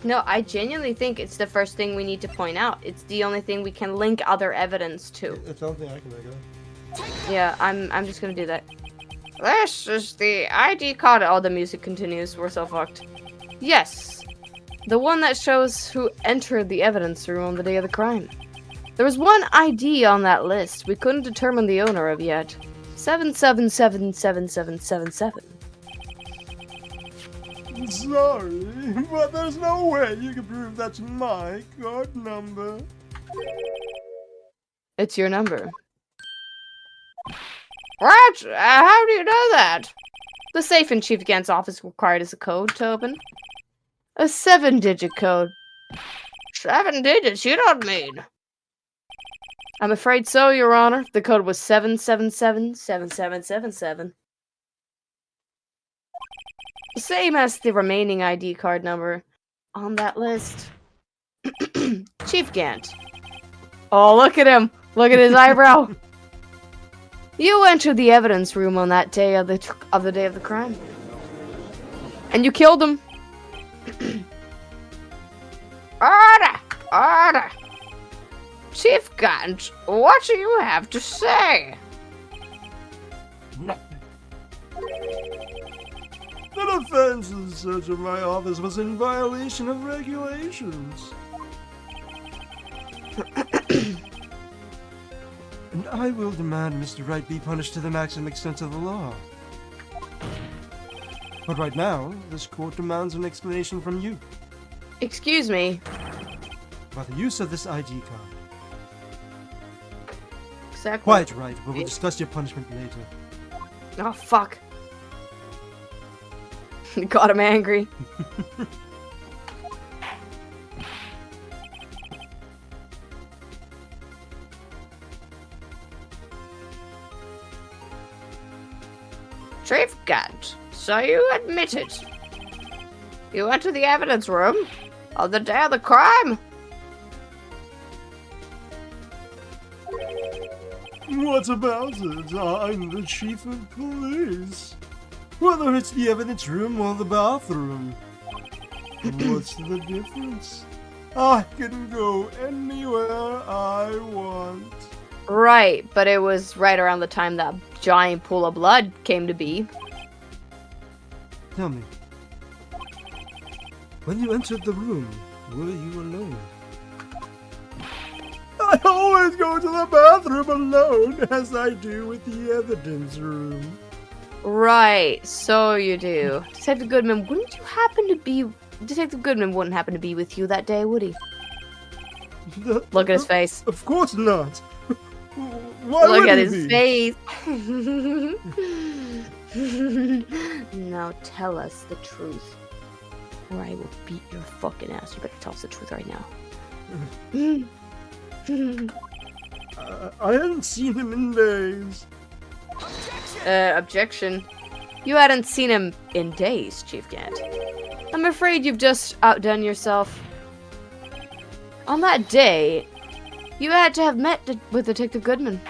Speaker 1: No, I genuinely think it's the first thing we need to point out. It's the only thing we can link other evidence to.
Speaker 2: It's the only thing I can think of.
Speaker 1: Yeah, I'm just gonna do that. This is the ID card. Oh, the music continues. We're so fucked. Yes. The one that shows who entered the evidence room on the day of the crime. There was one ID on that list we couldn't determine the owner of yet. 7777777.
Speaker 2: Sorry, but there's no way you can prove that's my card number.
Speaker 1: It's your number. What? How do you know that? The safe in Chief Gant's office required as a code to open. A 7-digit code. 7 digits? You don't mean? I'm afraid so, Your Honor. The code was 7777777. Same as the remaining ID card number on that list. Chief Gant. Oh, look at him. Look at his eyebrow. You entered the evidence room on that day of the day of the crime. And you killed him. Order! Order! Chief Gant, what do you have to say?
Speaker 2: Nothing. The defense's search of my office was in violation of regulations. And I will demand Mr. Wright be punished to the maximum extent of the law. But right now, this court demands an explanation from you
Speaker 1: Excuse me.
Speaker 2: about the use of this ID card.
Speaker 1: Exactly.
Speaker 2: Quite right, but we'll discuss your punishment later.
Speaker 1: Oh, fuck. Got him angry. Chief Gant, so you admit it. You went to the evidence room on the day of the crime?
Speaker 2: What about it? I'm the chief of police. Whether it's the evidence room or the bathroom. What's the difference? I can go anywhere I want.
Speaker 1: Right, but it was right around the time that giant pool of blood came to be.
Speaker 2: Tell me, when you entered the room, were you alone? I always go to the bathroom alone, as I do with the evidence room.
Speaker 1: Right, so you do. Detective Goodman, wouldn't you happen to be... Detective Goodman wouldn't happen to be with you that day, would he? Look at his face.
Speaker 2: Of course not. Why
Speaker 1: Look
Speaker 2: would
Speaker 1: at
Speaker 2: he
Speaker 1: his
Speaker 2: be?
Speaker 1: face. Now tell us the truth, or I will beat your fucking ass. You better tell us the truth right now.
Speaker 2: I haven't seen him in days.
Speaker 1: Objection. You hadn't seen him in days, Chief Gant. I'm afraid you've just outdone yourself. On that day, you had to have met with Detective Goodman.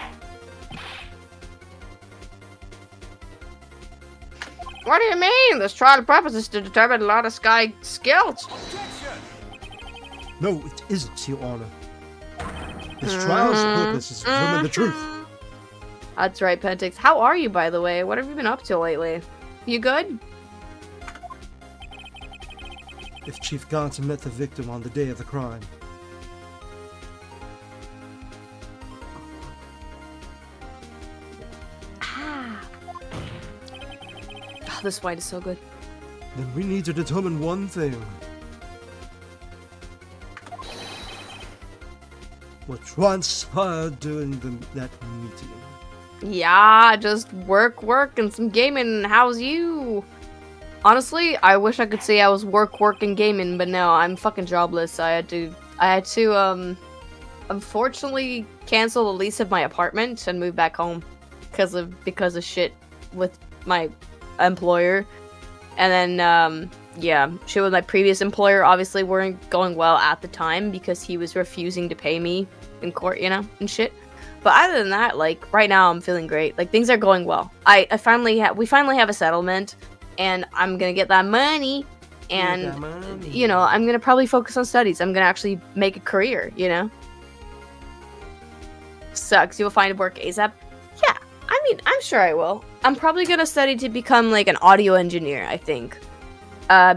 Speaker 1: What do you mean? This trial purpose is to determine Lana Sky's skills.
Speaker 2: No, it isn't, Your Honor. This trial's purpose is to determine the truth.
Speaker 1: That's right, Pentix. How are you, by the way? What have you been up to lately? You good?
Speaker 2: If Chief Gant met the victim on the day of the crime,
Speaker 1: Oh, this wine is so good.
Speaker 2: then we need to determine one thing. What transpired during that meeting?
Speaker 1: Yeah, just work, and some gaming. How's you? Honestly, I wish I could say I was work, and gaming, but no, I'm fucking jobless. I had to, unfortunately cancel the lease of my apartment and move back home because of shit with my employer. And then, yeah, shit with my previous employer obviously weren't going well at the time because he was refusing to pay me in court, you know, and shit. But other than that, like, right now I'm feeling great. Like, things are going well. We finally have a settlement, and I'm gonna get that money, and, you know, I'm gonna probably focus on studies. I'm gonna actually make a career, you know? Sucks. You'll find work ASAP? Yeah, I mean, I'm sure I will. I'm probably gonna study to become, like, an audio engineer, I think.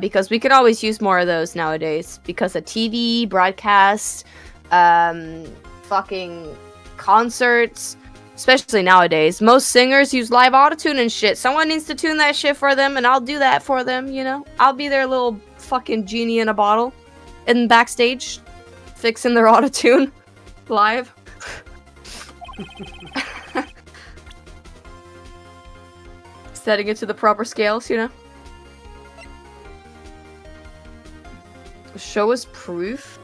Speaker 1: Because we could always use more of those nowadays. Because of TV, broadcast, fucking concerts, especially nowadays. Most singers use live autotune and shit. Someone needs to tune that shit for them, and I'll do that for them, you know? I'll be their little fucking genie in a bottle in backstage, fixing their autotune live. Setting it to the proper scales, you know? Show us proof?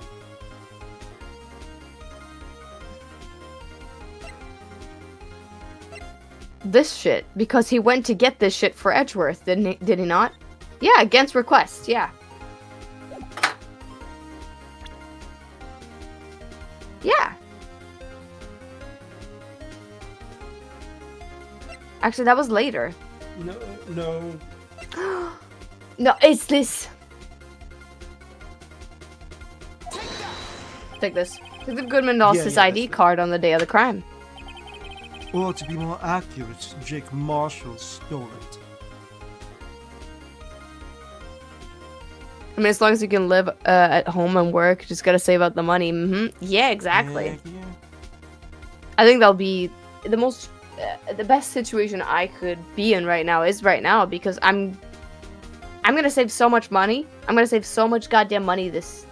Speaker 1: This shit, because he went to get this shit for Edgeworth, did he not? Yeah, against request, yeah. Yeah. Actually, that was later.
Speaker 2: No.
Speaker 1: No, it's this. Take this. Detective Goodman lost his ID card on the day of the crime.
Speaker 2: Or to be more accurate, Jake Marshall stole it.
Speaker 1: I mean, as long as you can live at home and work, just gotta save up the money. Yeah, exactly.
Speaker 2: Yeah.
Speaker 1: I think that'll be the most, the best situation I could be in right now because I'm gonna save so much money. I'm gonna save so much goddamn money this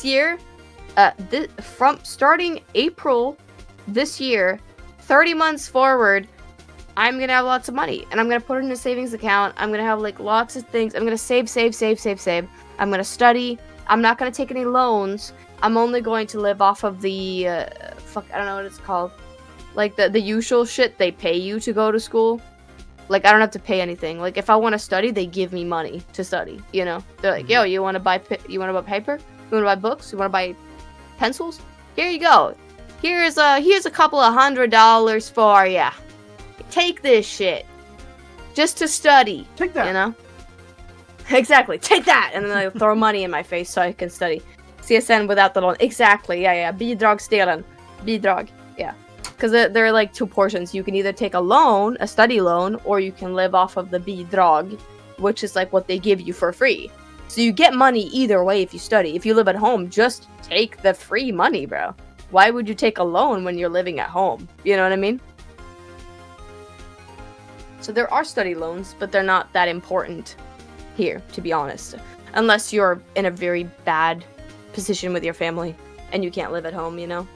Speaker 1: year. From starting April this year, 30 months forward, I'm gonna have lots of money, and I'm gonna put it in a savings account. I'm gonna have like lots of things. I'm gonna save. I'm gonna study. I'm not gonna take any loans. I'm only going to live off of the I don't know what it's called, like the usual shit they pay you to go to school. Like, I don't have to pay anything. Like, if I want to study, they give me money to study. You know, they're like, yo, you want to buy paper? You want to buy books? You want to buy pencils? Here you go. Here's a couple of $100 for ya. Take this shit. Just to study.
Speaker 2: Take that.
Speaker 1: You know? Exactly. Take that! And then they'll throw money in my face so I can study. CSN without the loan. Exactly. Yeah. Bidragsdelen. Bidrag. Yeah. Because there are like two portions. You can either take a loan, a study loan, or you can live off of the bidrag, which is like what they give you for free. So you get money either way if you study. If you live at home, just take the free money, bro. Why would you take a loan when you're living at home? You know what I mean? So there are study loans, but they're not that important here, to be honest. Unless you're in a very bad position with your family and you can't live at home, you know?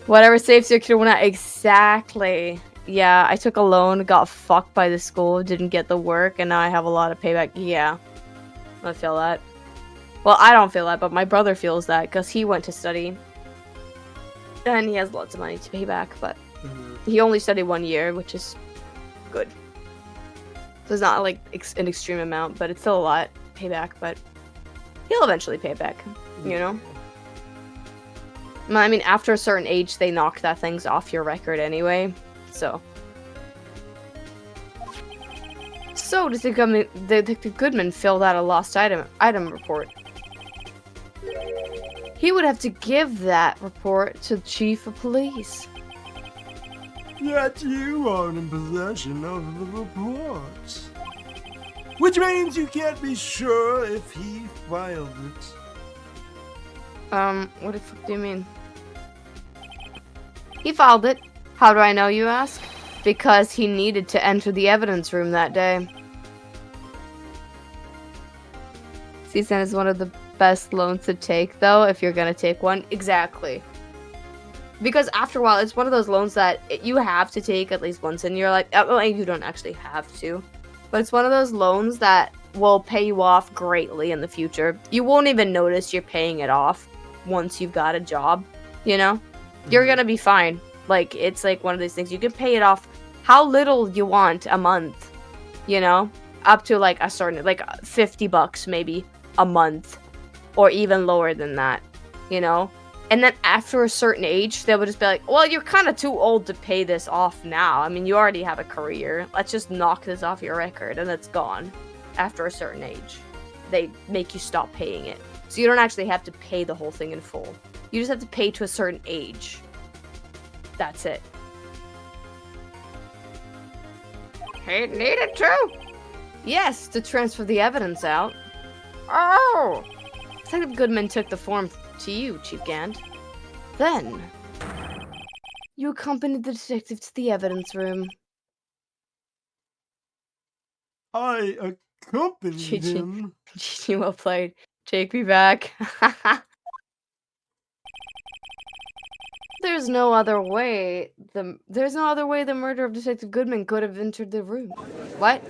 Speaker 1: Whatever saves your corona. Exactly. Yeah, I took a loan, got fucked by the school, didn't get the work, and now I have a lot of payback. Yeah. I feel that. Well, I don't feel that, but my brother feels that because he went to study. And he has lots of money to pay back, but he only studied 1 year, which is good. So it's not like an extreme amount, but it's still a lot to pay back, but he'll eventually pay it back, you know? I mean, after a certain age, they knock that things off your record anyway, so. So, Detective Goodman filled out a lost item report. He would have to give that report to the Chief of Police.
Speaker 2: Yet you are in possession of the report. Which means you can't be sure if he filed it.
Speaker 1: What the fuck do you mean? He filed it. How do I know, you ask? Because he needed to enter the evidence room that day. CSUN is one of the best loans to take, though, if you're gonna take one. Exactly. Because after a while, it's one of those loans that you have to take at least once, and you're like, well, you don't actually have to. But it's one of those loans that will pay you off greatly in the future. You won't even notice you're paying it off once you've got a job, you know? You're gonna be fine. Like, it's like one of these things. You can pay it off how little you want a month, you know? Up to like a certain, like $50 maybe a month, or even lower than that, you know? And then after a certain age, they would just be like, well, you're kind of too old to pay this off now. I mean, you already have a career. Let's just knock this off your record, and it's gone after a certain age. They make you stop paying it. So you don't actually have to pay the whole thing in full. You just have to pay to a certain age. That's it. He needed to? Yes, to transfer the evidence out. Oh! Detective Goodman took the form to you, Chief Gant. Then, you accompanied the detective to the evidence room.
Speaker 2: I accompanied him.
Speaker 1: GG, well played. Take me back. There's no other way the murderer of Detective Goodman could have entered the room. What?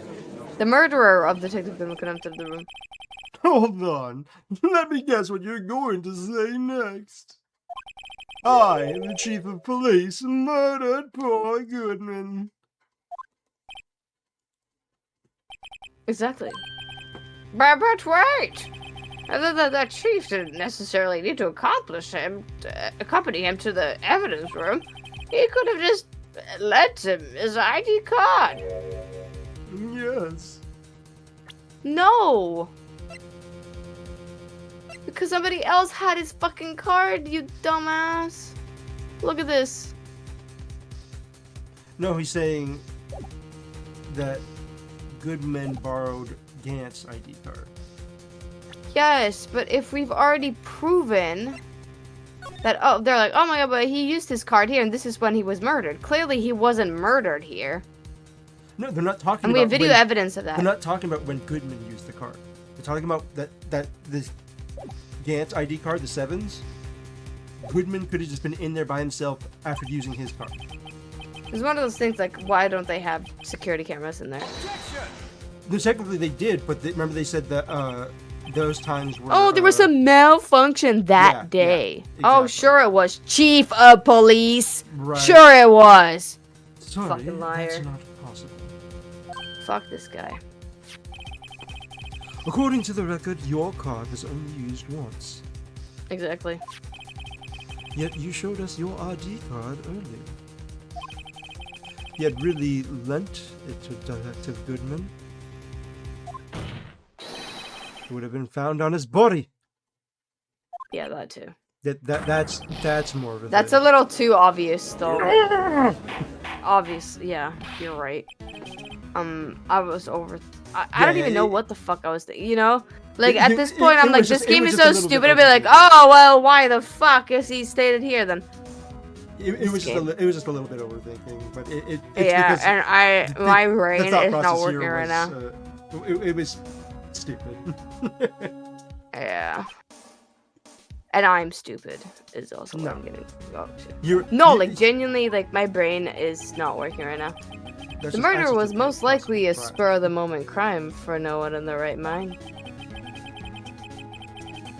Speaker 1: The murderer of Detective Goodman could have entered the room.
Speaker 2: Hold on. Let me guess what you're going to say next. I, the Chief of Police, murdered poor Goodman.
Speaker 1: Exactly. But wait! The chief didn't necessarily need to accompany him to the evidence room. He could have just lent him his ID card.
Speaker 2: Yes.
Speaker 1: No! Because somebody else had his fucking card, you dumbass. Look at this.
Speaker 2: No, he's saying that Goodman borrowed Gant's ID card.
Speaker 1: Yes, but if we've already proven that, oh, they're like, oh my god, but he used his card here, and this is when he was murdered. Clearly, he wasn't murdered here.
Speaker 2: No, they're not talking about.
Speaker 1: And we have video evidence of that.
Speaker 2: They're not talking about when Goodman used the card. They're talking about that this Gant's ID card, the 7s. Goodman could have just been in there by himself after using his card.
Speaker 1: It's one of those things like, why don't they have security cameras in there?
Speaker 2: No, technically they did, but remember they said that those times were.
Speaker 1: Oh, there was a malfunction that day.
Speaker 2: Yeah,
Speaker 1: Oh,
Speaker 2: exactly.
Speaker 1: sure it was. Chief of Police.
Speaker 2: Right.
Speaker 1: Sure it was.
Speaker 2: Sorry,
Speaker 1: fucking liar.
Speaker 2: that's not possible.
Speaker 1: Fuck this guy.
Speaker 2: According to the record, your card was only used once.
Speaker 1: Exactly.
Speaker 2: Yet you showed us your ID card earlier. Yet really lent it to Detective Goodman. It would have been found on his body.
Speaker 1: Yeah, that too.
Speaker 2: That's more of a
Speaker 1: That's
Speaker 2: thing.
Speaker 1: a little too obvious, though. Obviously, yeah, you're right. I was over. I don't even know what the fuck I was thinking, you know? Like, at this point, I'm like, this game is so stupid. I'd be like, oh, well, why the fuck is he stated here then?
Speaker 2: It was just a little bit overthinking, but it's
Speaker 1: yeah,
Speaker 2: because
Speaker 1: and my brain
Speaker 2: the thought
Speaker 1: is not
Speaker 2: process
Speaker 1: working
Speaker 2: here
Speaker 1: right
Speaker 2: was,
Speaker 1: now.
Speaker 2: It was stupid.
Speaker 1: Yeah. And I'm stupid is also what I'm getting to. Like, genuinely, like, my brain is not working right now. The murder was most likely a spur-of-the-moment crime for no one in their right mind.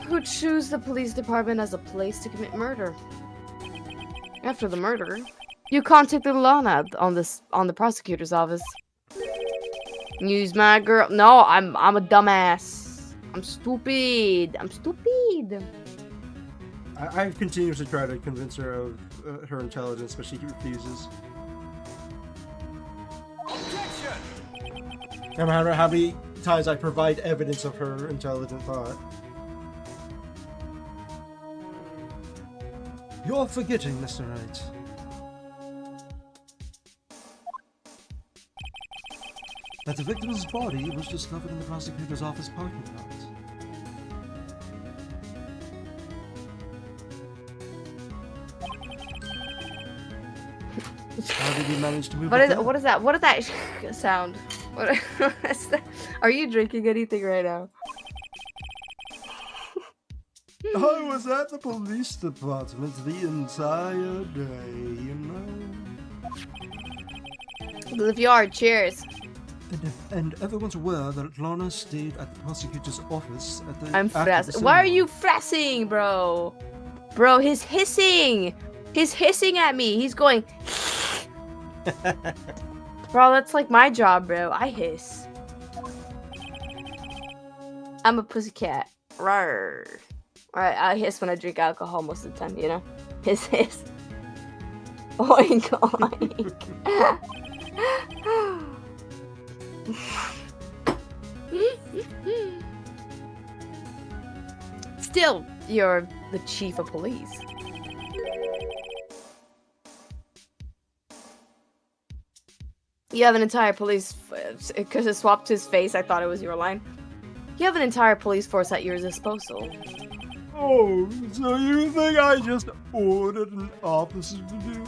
Speaker 1: who choose the police department as a place to commit murder. After the murder, you contacted Lana on the prosecutor's office. Use my girl. No, I'm a dumbass. I'm stupid.
Speaker 2: I continue to try to convince her of her intelligence, but she refuses.
Speaker 4: Objection!
Speaker 2: No matter how many times I provide evidence of her intelligent thought. You're forgetting, Mr. Wright. That the victim's body was discovered in the prosecutor's office parking lot. How did you manage to move
Speaker 1: What
Speaker 2: it
Speaker 1: is
Speaker 2: there?
Speaker 1: what is that? What is that sound? What is that? Are you drinking anything right now?
Speaker 2: I was at the police department the entire day, you know.
Speaker 1: Well, if you are, cheers.
Speaker 2: And everyone's aware that Lana stayed at the prosecutor's office at the.
Speaker 1: I'm
Speaker 2: after the
Speaker 1: frassing. Why are
Speaker 2: ceremony.
Speaker 1: you frassing, bro? Bro, he's hissing. He's hissing at me. He's going. Bro, that's like my job, bro. I hiss. I'm a pussycat. Rawr. Alright, I hiss when I drink alcohol most of the time, you know? Hiss. Oink, oink. Still, you're the chief of police. You have an entire police... Because it swapped his face, I thought it was your line. You have an entire police force at your disposal.
Speaker 2: Oh, so you think I just ordered an officer to do?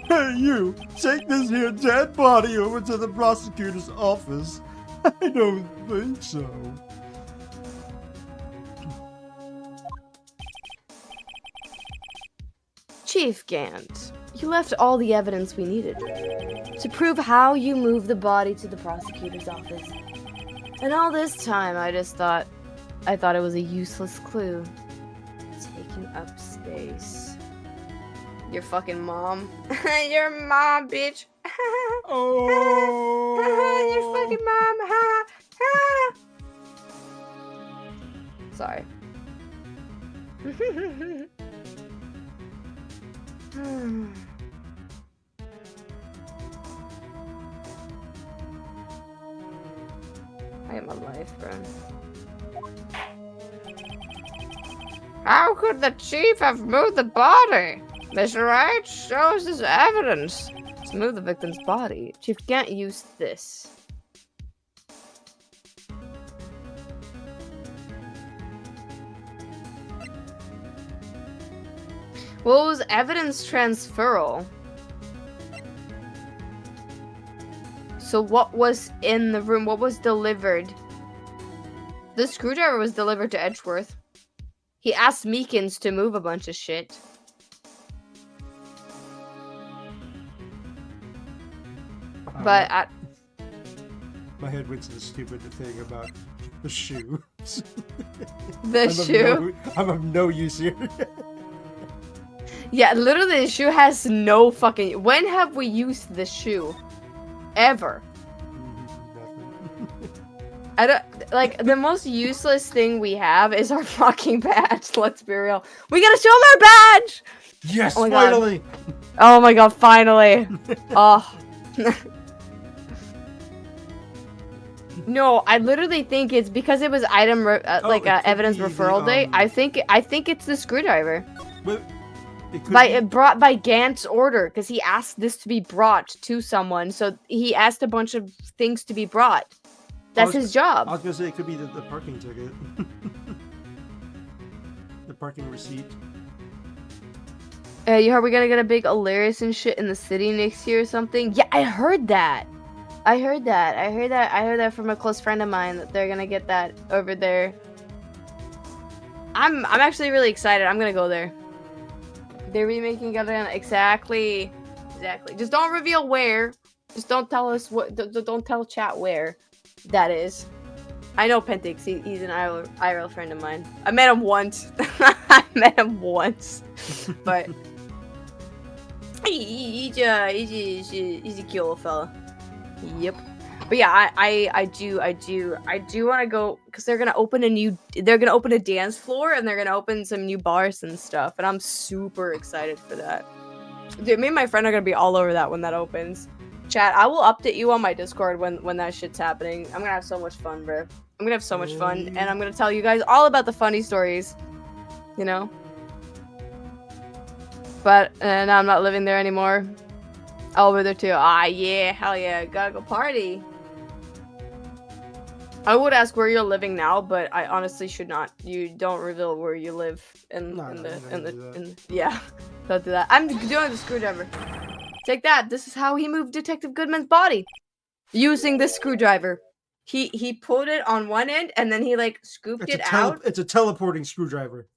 Speaker 2: Hey, you! Take this here dead body over to the prosecutor's office. I don't think so.
Speaker 1: Chief Gant, you left all the evidence we needed to prove how you moved the body to the prosecutor's office. And all this time, I thought it was a useless clue. Taking up space. Your fucking mom. Your mom, bitch.
Speaker 2: Oh!
Speaker 1: Your fucking mom. Sorry. I am alive, bro. How could the chief have moved the body? Mr. Wright shows his evidence to move the victim's body. Chief can't use this. What was evidence transferal? So what was in the room? What was delivered? The screwdriver was delivered to Edgeworth. He asked Meekins to move a bunch of shit. But
Speaker 2: my head went to the stupid thing about the shoe.
Speaker 1: the shoe?
Speaker 2: I'm of no use here.
Speaker 1: Yeah, literally the shoe has no fucking... When have we used this shoe? Ever. I don't... Like, the most useless thing we have is our fucking badge. Let's be real. We gotta show them our badge!
Speaker 2: Yes,
Speaker 1: Oh my God.
Speaker 2: finally!
Speaker 1: Oh my god, finally. Oh. No, I literally think it's because it was item
Speaker 2: it could
Speaker 1: evidence
Speaker 2: be the,
Speaker 1: referral day. I think it's the screwdriver.
Speaker 2: But it could be...
Speaker 1: Brought by Gant's order, because he asked this to be brought to someone. So he asked a bunch of things to be brought. That's his job.
Speaker 2: I was gonna say it could be the parking ticket. The parking receipt.
Speaker 1: You heard we're gonna get a big Alaris and shit in the city next year or something? Yeah, I heard that. I heard that from a close friend of mine that they're gonna get that over there. I'm actually really excited. I'm gonna go there. They're remaking it exactly. Just don't reveal where. Just don't tell us what. Don't tell chat where. That is. I know Pentix. He's an IRL friend of mine. I met him once. But he's a cute little fella. Yep. But yeah, I do want to go because they're gonna open a dance floor and they're gonna open some new bars and stuff, and I'm super excited for that. Dude, me and my friend are gonna be all over that when that opens. Chat, I will update you on my Discord when that shit's happening. I'm gonna have so much fun, bro. I'm gonna have so much fun, and I'm gonna tell you guys all about the funny stories. You know. But now I'm not living there anymore. I'll be there too. Ah, yeah, hell yeah, gotta go party. I would ask where you're living now, but I honestly should not. You don't reveal where you live yeah. Don't do that. I'm doing the screwdriver. Take that. This is how he moved Detective Goodman's body. Using this screwdriver. He put it on one end and then he like scooped it out.
Speaker 2: It's a teleporting screwdriver.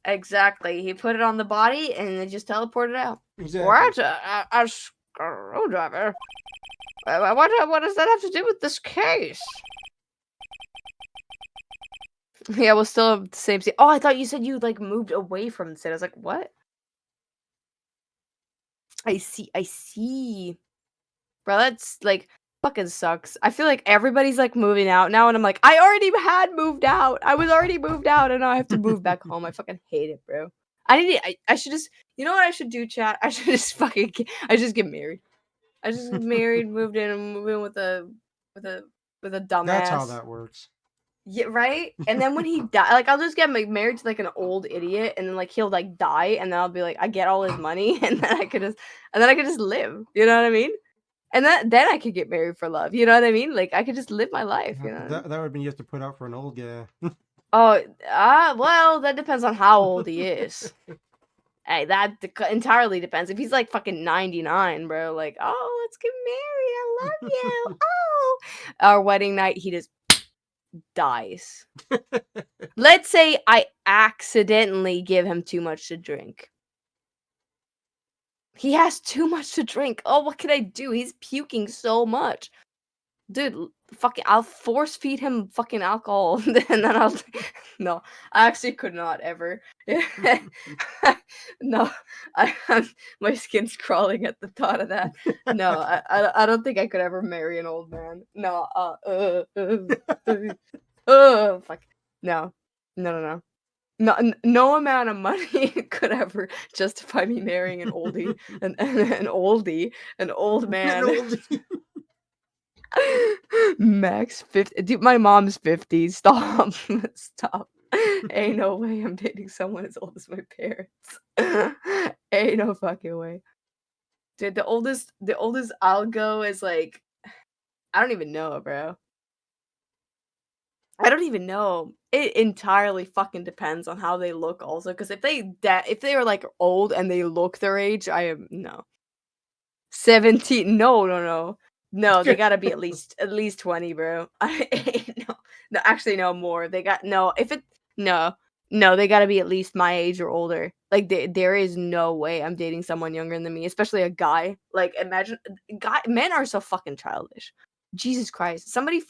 Speaker 1: Exactly. He put it on the body and it just teleported out.
Speaker 2: Exactly.
Speaker 1: What? A screwdriver? What does that have to do with this case? Yeah, we'll still have the same seat. Oh, I thought you said you like moved away from the city. I was like, what? I see. Bro, that's like fucking sucks. I feel like everybody's like moving out now, and I'm like, I already had moved out. I was already moved out, and now I have to move back home. I fucking hate it, bro. I should just, you know what I should do, chat? I should just get married. I just get married, move in with a dumbass.
Speaker 2: That's how that works.
Speaker 1: Yeah, right? And then when he die, like I'll just get married to like an old idiot, and then like he'll like die, and then I'll be like, I get all his money, and then I could just live. You know what I mean? And then I could get married for love. You know what I mean? Like I could just live my life. You know?
Speaker 2: That would mean you have to put out for an old guy.
Speaker 1: Oh, well, that depends on how old he is. Hey, that entirely depends. If he's like fucking 99, bro, like, oh, let's get married. I love you. Oh, our wedding night, he just dies. Let's say I accidentally give him too much to drink. He has too much to drink. Oh, what can I do? He's puking so much. Dude, fucking, I'll force feed him fucking alcohol, and then I'll. No, I actually could not ever. No, my skin's crawling at the thought of that. No, I don't think I could ever marry an old man. No, fuck, no. No amount of money could ever justify me marrying an oldie, an old man. Max 50. Dude, my mom's 50. Stop. Ain't no way I'm dating someone as old as my parents. Ain't no fucking way. Dude, the oldest I'll go is like, I don't even know, bro. I don't even know. It entirely fucking depends on how they look also, because if they are like old and they look their age, I am no. 17. No, they gotta be at least 20, bro. No, actually no more. They gotta be at least my age or older. Like there is no way I'm dating someone younger than me, especially a guy. Like imagine men are so fucking childish. Jesus Christ. Somebody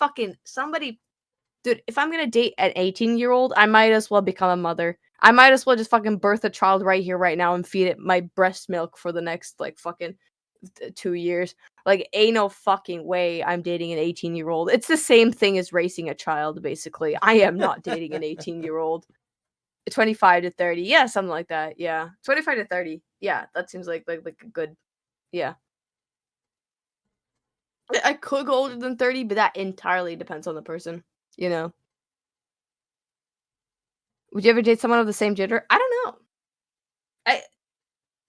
Speaker 1: dude, if I'm gonna date an 18-year-old, I might as well become a mother. I might as well just fucking birth a child right here, right now, and feed it my breast milk for the next like fucking 2 years. Like, ain't no fucking way I'm dating an 18-year-old. It's the same thing as raising a child, basically. I am not dating an 18-year-old. 25 to 30, yeah, something like that. Yeah, 25 to 30. Yeah, that seems like a good. Yeah. I could go older than 30, but that entirely depends on the person. You know. Would you ever date someone of the same gender? I don't know.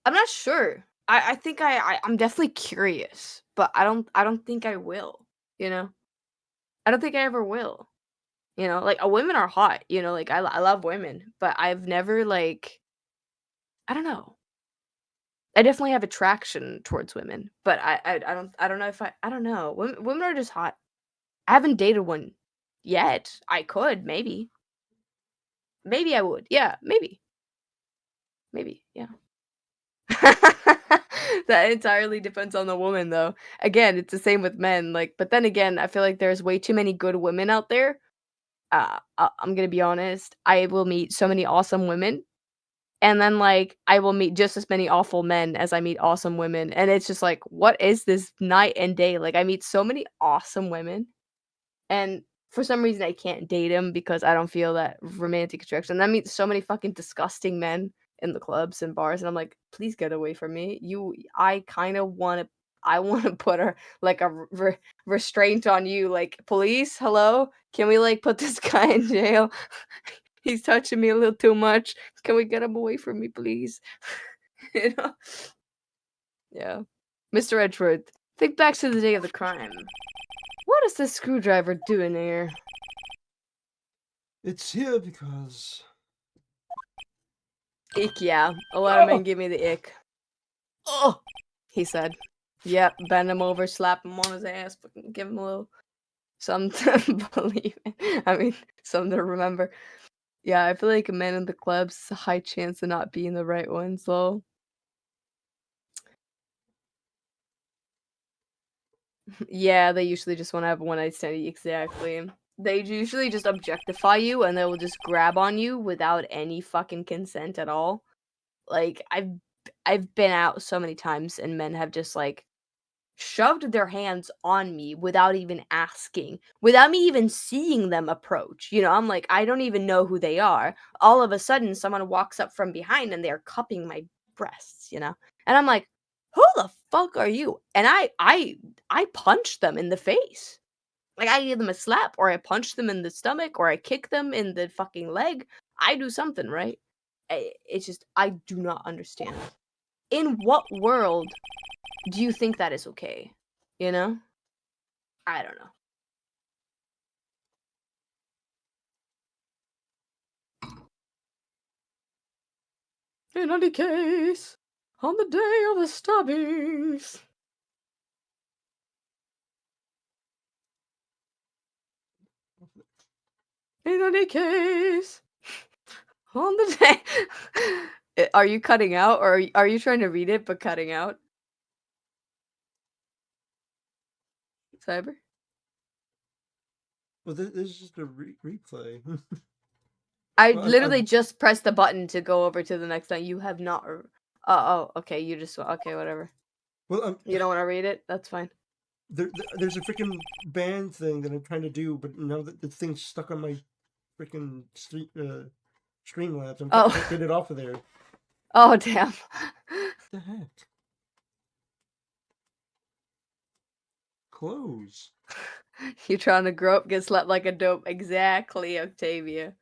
Speaker 1: I'm not sure. I think I'm definitely curious, but I don't think I will. You know. I don't think I ever will. You know, like women are hot. You know, like I love women, but I've never like. I don't know. I definitely have attraction towards women, but I don't know if I don't know. Women are just hot. I haven't dated one yet. I could maybe. Maybe I would. Yeah, maybe. Maybe, yeah. That entirely depends on the woman, though. Again, it's the same with men. Like, but then again, I feel like there's way too many good women out there. I'm gonna be honest. I will meet so many awesome women, and then like I will meet just as many awful men as I meet awesome women, and it's just like, what is this night and day? Like, I meet so many awesome women, and for some reason I can't date them because I don't feel that romantic attraction. And I meet so many fucking disgusting men in the clubs and bars, and I'm like, please get away from me. I kind of want to. I want to put a like a restraint on you. Like, police, hello, can we like put this guy in jail? He's touching me a little too much. Can we get him away from me, please? You know? Yeah. Mr. Edgeworth, think back to the day of the crime. What is this screwdriver doing here?
Speaker 2: It's here because
Speaker 1: Ick, yeah. A lot of men give me the ick. Oh, he said. Yep, bend him over, slap him on his ass, fucking give him a little something to believe in. I mean, something to remember. Yeah, I feel like men in the clubs, it's a high chance of not being the right ones, though. Yeah, they usually just want to have a one night stand. Exactly. They usually just objectify you and they will just grab on you without any fucking consent at all. Like I've been out so many times and men have just like shoved their hands on me without even asking, without me even seeing them approach. You know, I'm like, I don't even know who they are. All of a sudden, someone walks up from behind and they're cupping my breasts, you know? And I'm like, who the fuck are you? And I punched them in the face. Like, I give them a slap, or I punch them in the stomach, or I kick them in the fucking leg. I do something, right? It's just, I do not understand. In what world do you think that is okay? You know? I don't know. In any case, on the day of the stabbings. In any case, on the day. Are you cutting out, or are you trying to read it but cutting out? Cyber?
Speaker 2: well, this is just a replay.
Speaker 1: I
Speaker 2: Well,
Speaker 1: literally just pressed the button to go over to the next one. You have not. Oh, okay. You just okay, whatever.
Speaker 2: well,
Speaker 1: You don't want to read it? That's fine.
Speaker 2: there's a freaking band thing that I'm trying to do, but now that the thing's stuck on my freaking Streamlabs, I'm trying to get it off of there.
Speaker 1: Oh damn.
Speaker 2: What the heck? Close.
Speaker 1: You trying to grow up, get slapped like a dope. Exactly, Octavia.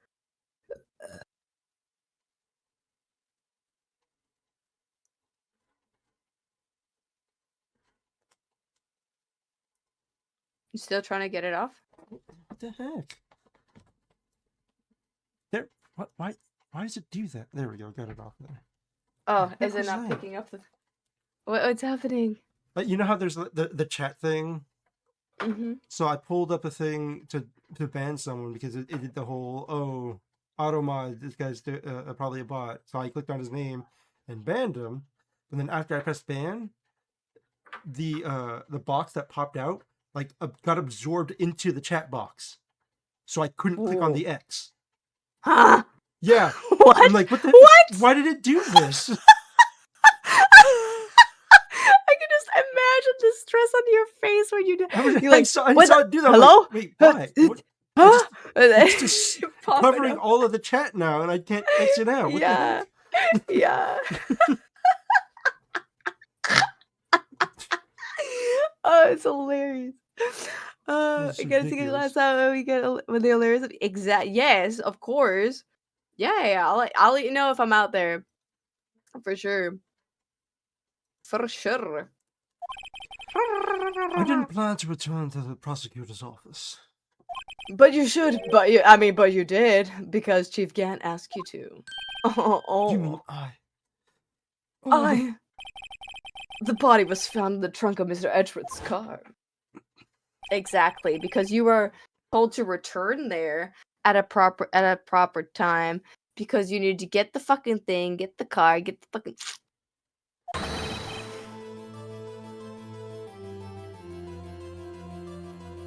Speaker 1: You still trying to get it off?
Speaker 2: What the heck? There. What? Why? Why does it do that? There we go. Got it off there.
Speaker 1: Oh,
Speaker 2: What
Speaker 1: is it
Speaker 2: was
Speaker 1: not
Speaker 2: that?
Speaker 1: picking up the? What's happening?
Speaker 2: You know how there's the chat thing.
Speaker 1: Mm-hmm.
Speaker 2: So I pulled up a thing to ban someone because it did the whole automod. This guy's probably a bot. So I clicked on his name and banned him. And then after I pressed ban, the box that popped out like got absorbed into the chat box, so I couldn't click on
Speaker 1: Ooh.
Speaker 2: the X.
Speaker 1: Huh?
Speaker 2: Yeah,
Speaker 1: What?
Speaker 2: I'm like, what the?
Speaker 1: What?
Speaker 2: Why did it do this?
Speaker 1: I can just imagine the stress on your face when you do. You're
Speaker 2: I
Speaker 1: like,
Speaker 2: saw
Speaker 1: "What
Speaker 2: it
Speaker 1: the-
Speaker 2: do that. I'm
Speaker 1: Hello?
Speaker 2: like, wait, why? What?
Speaker 1: Huh?
Speaker 2: It's just
Speaker 1: Pop it
Speaker 2: covering
Speaker 1: up.
Speaker 2: all of the chat now, and I can't exit out. What the
Speaker 1: Yeah.
Speaker 2: heck?
Speaker 1: Yeah. Oh, it's hilarious.
Speaker 2: This
Speaker 1: I
Speaker 2: is
Speaker 1: gotta take a
Speaker 2: ridiculous.
Speaker 1: glass out when we get when the hilarious. Exact. Yes, of course. Yeah. I'll let you know if I'm out there. For sure. For sure.
Speaker 2: I didn't plan to return to the prosecutor's office.
Speaker 1: But you should. But you did because Chief Gant asked you to. Oh.
Speaker 2: You mean I?
Speaker 1: I. The body was found in the trunk of Mr. Edgeworth's car. Exactly, because you were told to return there at a proper time because you need to get the fucking thing, get the car, get the fucking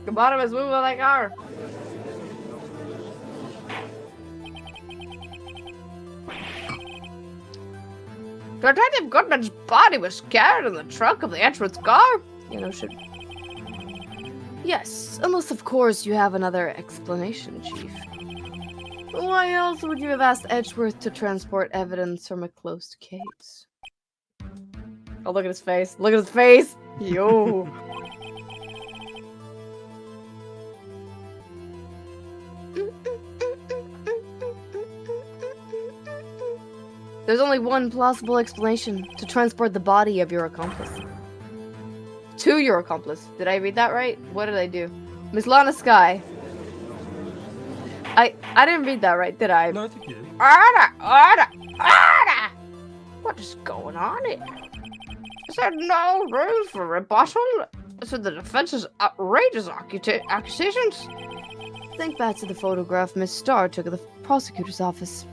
Speaker 1: The bottom is moving like ours. Detective Goodman's body was carried in the trunk of the Edgeworth's car. You know, should. Yes, unless of course you have another explanation, Chief. Why else would you have asked Edgeworth to transport evidence from a closed case? Oh, look at his face. Look at his face! Yo! There's only one plausible explanation to transport the body of your accomplice. To your accomplice. Did I read that right? What did I do? Miss Lana Sky. I didn't read that right, did I?
Speaker 2: No, I think you did.
Speaker 1: Order! What is going on here? Is there no room for rebuttal to the defense's outrageous accusations? Think back to the photograph Miss Starr took of the prosecutor's office.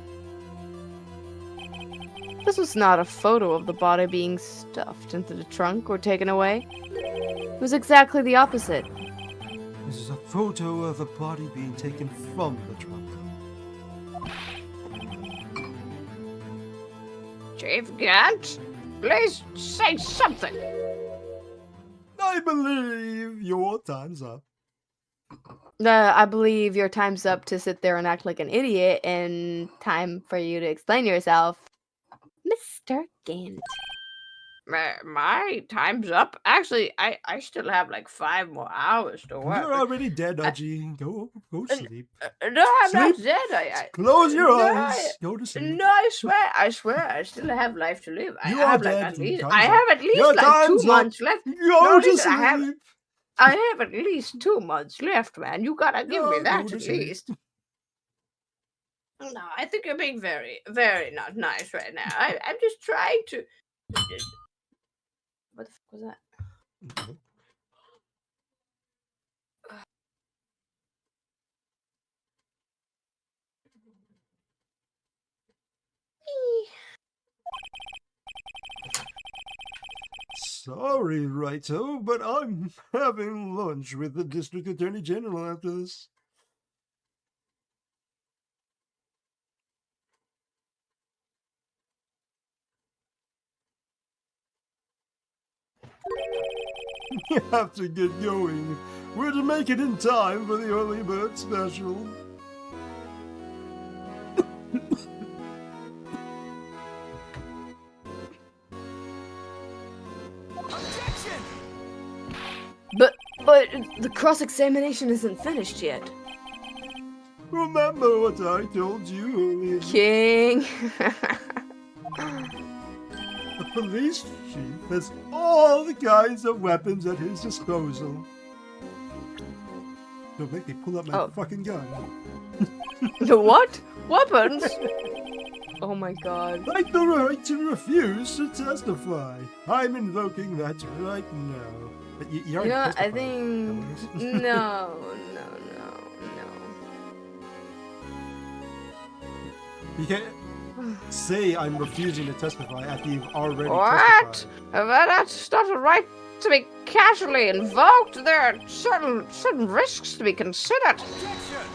Speaker 1: This was not a photo of the body being stuffed into the trunk or taken away. It was exactly the opposite.
Speaker 2: This is a photo of a body being taken from the trunk.
Speaker 1: Chief Gant, please say something.
Speaker 2: I believe your time's up.
Speaker 1: I believe your time's up to sit there and act like an idiot, and time for you to explain yourself. Mr. Gant. My time's up. Actually, I still have like 5 more hours to work.
Speaker 2: You're already dead, Aji. Go sleep.
Speaker 1: No, I'm not
Speaker 2: Sleep.
Speaker 1: dead.
Speaker 2: Close your
Speaker 1: No,
Speaker 2: eyes. Go to sleep.
Speaker 1: No, I swear, I still have life to live.
Speaker 2: You are
Speaker 1: have
Speaker 2: dead.
Speaker 1: At least,
Speaker 2: Time's
Speaker 1: I
Speaker 2: up.
Speaker 1: have at least
Speaker 2: Your
Speaker 1: like
Speaker 2: time's
Speaker 1: 2
Speaker 2: up.
Speaker 1: months left.
Speaker 2: Go
Speaker 1: No,
Speaker 2: to
Speaker 1: listen,
Speaker 2: sleep.
Speaker 1: I have at least 2 months left, man. You gotta give me
Speaker 2: Go
Speaker 1: that
Speaker 2: to
Speaker 1: at
Speaker 2: sleep.
Speaker 1: least. No, I think you're being very, very not nice right now. I'm just trying to. What the fuck was that?
Speaker 2: Sorry, Raito, but I'm having lunch with the District Attorney General after this. You have to get going. We're to make it in time for the early bird special.
Speaker 4: Objection!
Speaker 1: But the cross-examination isn't finished yet.
Speaker 2: Remember what I told you earlier.
Speaker 1: King.
Speaker 2: The police chief has all the kinds of weapons at his disposal. Don't make me pull up my fucking gun.
Speaker 1: What? Weapons? Oh my god.
Speaker 2: Like the right to refuse to testify. I'm invoking that right now. But you already
Speaker 1: know, I
Speaker 2: testified.
Speaker 1: think
Speaker 2: Dumbass.
Speaker 1: no.
Speaker 2: You can't say I'm refusing to testify after you've already
Speaker 1: What?
Speaker 2: testified.
Speaker 1: Well, that's not a right to be casually invoked. There are certain risks to be considered.
Speaker 4: Objection!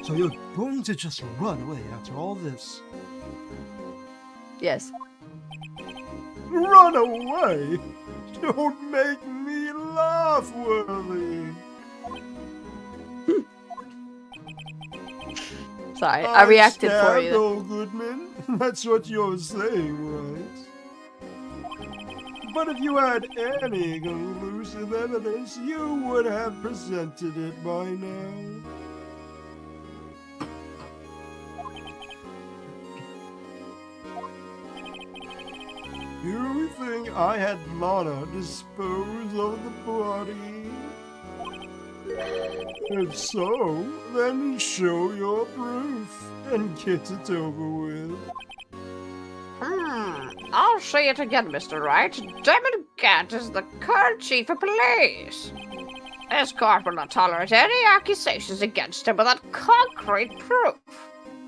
Speaker 2: So you're going to just run away after all this?
Speaker 1: Yes.
Speaker 2: Run away? Don't make me laugh, Worthy.
Speaker 1: Sorry, I reacted for
Speaker 2: stabbed
Speaker 1: you.
Speaker 2: old Goodman. That's what you're saying, right? But if you had any conclusive evidence, you would have presented it by now. You think I had Lana dispose of the body? If so, then show your proof and get it over with.
Speaker 1: I'll say it again, Mr. Wright. Damon Gant is the current chief of police. This court will not tolerate any accusations against him without concrete proof.